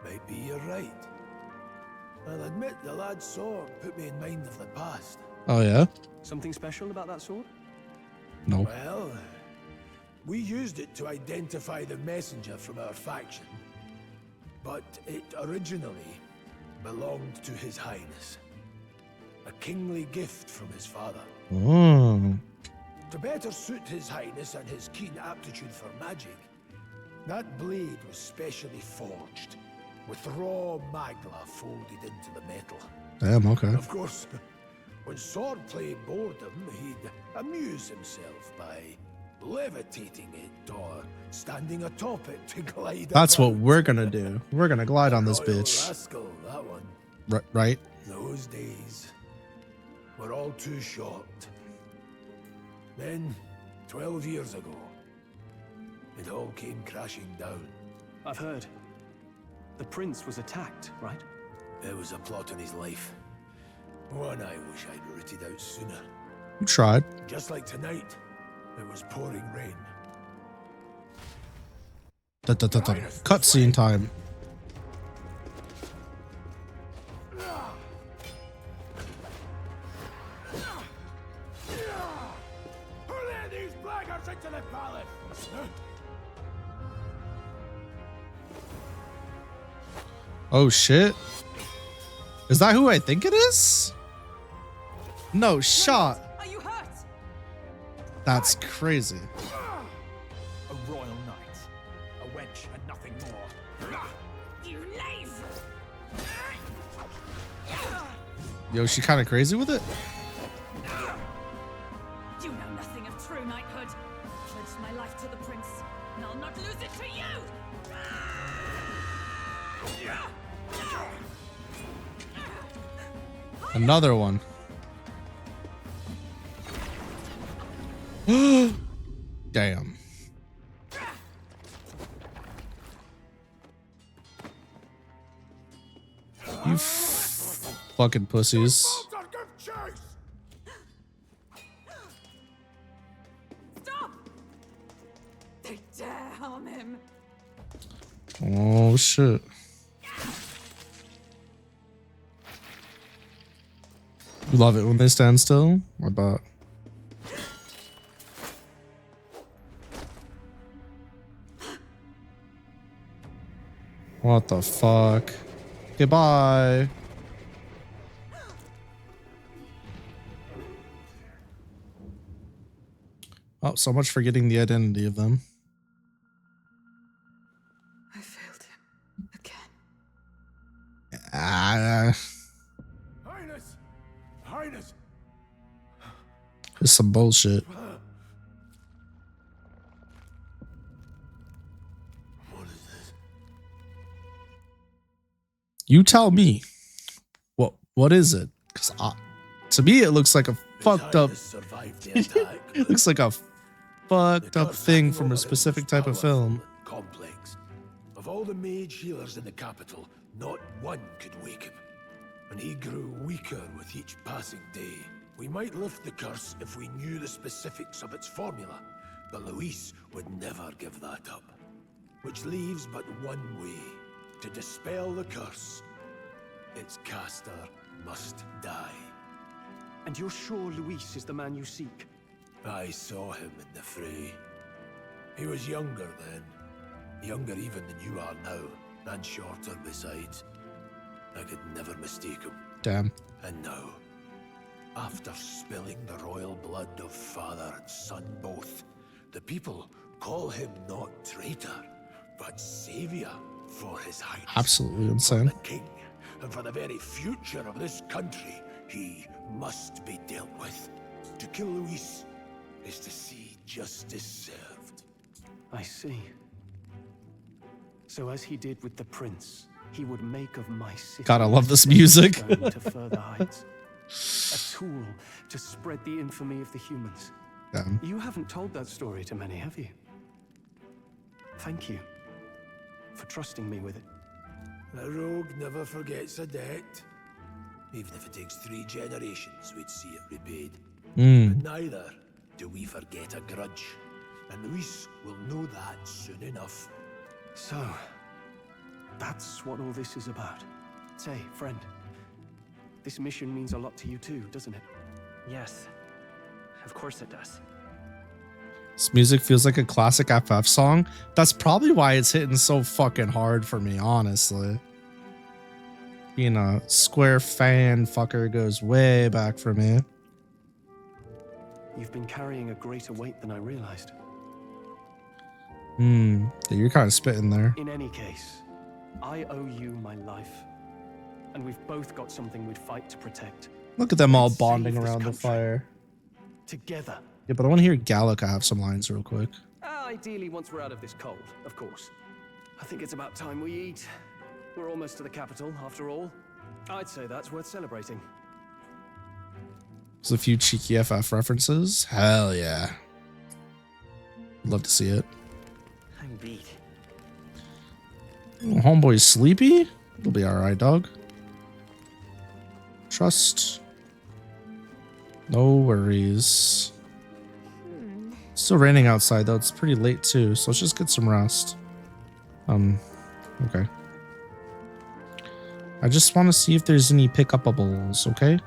Maybe you're right. I'll admit the lad's sword put me in mind of the past. Oh, yeah? Something special about that sword? No. Well, we used it to identify the messenger from our faction. But it originally belonged to His Highness. A kingly gift from his father. Mm. To better suit His Highness and his keen aptitude for magic, that blade was specially forged, with raw magla folded into the metal. Damn, okay. Of course, when swordplay bored him, he'd amuse himself by levitating it or standing atop it to glide. That's what about. we're gonna do. We're gonna glide on this Royal bitch. Rascal, that one. Right? Those days were all too short. Then, 12 years ago, it all came crashing down. I've heard. The prince was attacked, right? There was a plot on his life. One I wish I'd rooted out sooner. You tried. Just like tonight, it was pouring rain. Cutscene time. Who let these blackguards into the palace? Oh shit. Is that who I think it is? No shot. Are you hurt? That's crazy. A royal knight, a wench and nothing more. You knave! Yo, she kind of crazy with it? You know nothing of true knighthood. I pledged my life to the prince, and I'll not lose it to you! Another one. Damn. You fucking pussies. Stop! They dare harm him. Oh shit. You love it when they stand still? I bet. What the fuck? Goodbye. Oh, so much for getting the identity of them. I failed him again. Highness! Highness! It's some bullshit. What is this? You tell me. What is it? Because to me it looks like a fucked up. It looks like a fucked up thing from a specific type of film. Complex. Of all the mage healers in the capital, not one could wake him. And he grew weaker with each passing day. We might lift the curse if we knew the specifics of its formula, but Luis would never give that up. Which leaves but one way to dispel the curse. Its caster must die. And you're sure Luis is the man you seek? I saw him in the fray. He was younger then. Younger even than you are now, and shorter besides. I could never mistake him. Damn. And now, after spilling the royal blood of father and son both, the people call him not traitor, but savior for his highness. Absolutely insane. For the king, and for the very future of this country, he must be dealt with. To kill Luis is to see justice served. I see. So as he did with the prince, he would make of my city. God, I love this music. To further heights. A tool to spread the infamy of the humans. Damn. You haven't told that story to many, have you? Thank you for trusting me with it. A rogue never forgets a debt. Even if it takes 3 generations, we'd see it repaid. But neither do we forget a grudge. And Luis will know that soon enough. So, that's what all this is about. Say, friend, this mission means a lot to you too, doesn't it? Yes, of course it does. This music feels like a classic FF song. That's probably why it's hitting so fucking hard for me, honestly. Being a square fan fucker goes way back for me. You've been carrying a greater weight than I realized. Yeah, you're kind of spitting there. In any case, I owe you my life. And we've both got something we'd fight to protect. Look at them all Let's bonding save this around the country. fire. Together. Yeah, but I want to hear Gallica have some lines real quick. Ideally, once we're out of this cold, of course. I think it's about time we eat. We're almost to the capital, after all. I'd say that's worth celebrating. There's a few cheeky FF references. Hell yeah. Love to see it. I'm beat. Oh, homeboy's sleepy? It'll be alright, dog. Trust. No worries. Still raining outside though. It's pretty late too, so let's just get some rest. Okay. I just want to see if there's any pick-upables, okay?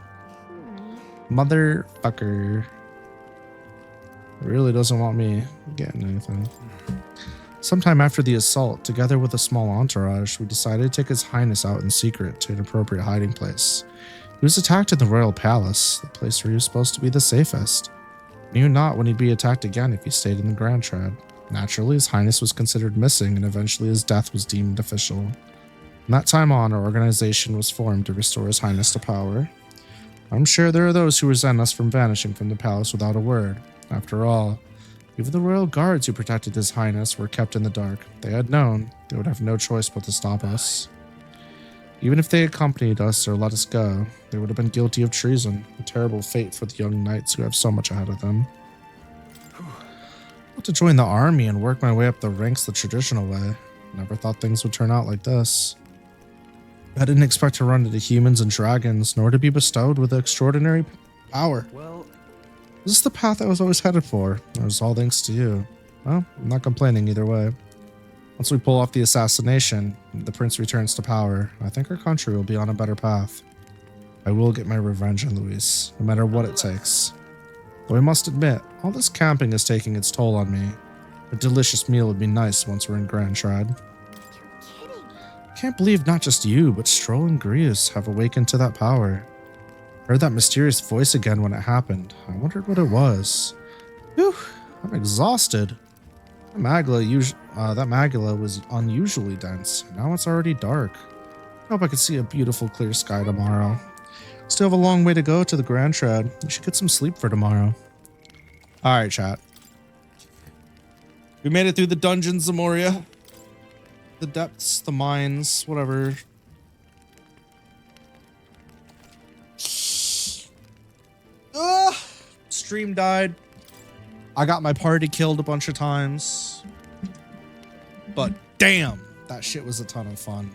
Motherfucker. Really doesn't want me getting anything. Sometime after the assault, together with a small entourage, we decided to take His Highness out in secret to an appropriate hiding place. He was attacked in the royal palace, the place where he was supposed to be the safest. He knew not when he'd be attacked again if he stayed in the Grand Trad. Naturally, His Highness was considered missing, and eventually his death was deemed official. From that time on, our organization was formed to restore His Highness to power. I'm sure there are those who resent us from vanishing from the palace without a word. After all, even the royal guards who protected His Highness were kept in the dark. If they had known, they would have no choice but to stop us. Even if they accompanied us or let us go, they would have been guilty of treason, a terrible fate for the young knights who have so much ahead of them. I want to join the army and work my way up the ranks the traditional way. Never thought things would turn out like this. I didn't expect to run into humans and dragons, nor to be bestowed with extraordinary power. Well, this is the path I was always headed for. It was all thanks to you. Well, I'm not complaining either way. Once we pull off the assassination, the prince returns to power, I think our country will be on a better path. I will get my revenge on Luis, no matter what it takes. Though I must admit, all this camping is taking its toll on me. A delicious meal would be nice once we're in Grand Trad. I can't believe not just you, but Stroll and Grius have awakened to that power. I heard that mysterious voice again when it happened. I wondered what it was. Whew, I'm exhausted. That magula was unusually dense. Now it's already dark. I hope I can see a beautiful clear sky tomorrow. Still have a long way to go to the Grand Trad. We should get some sleep for tomorrow. Alright, chat. We made it through the dungeons, Zamoria. The depths, the mines, whatever. Stream died. I got my party killed a bunch of times. But damn, that shit was a ton of fun.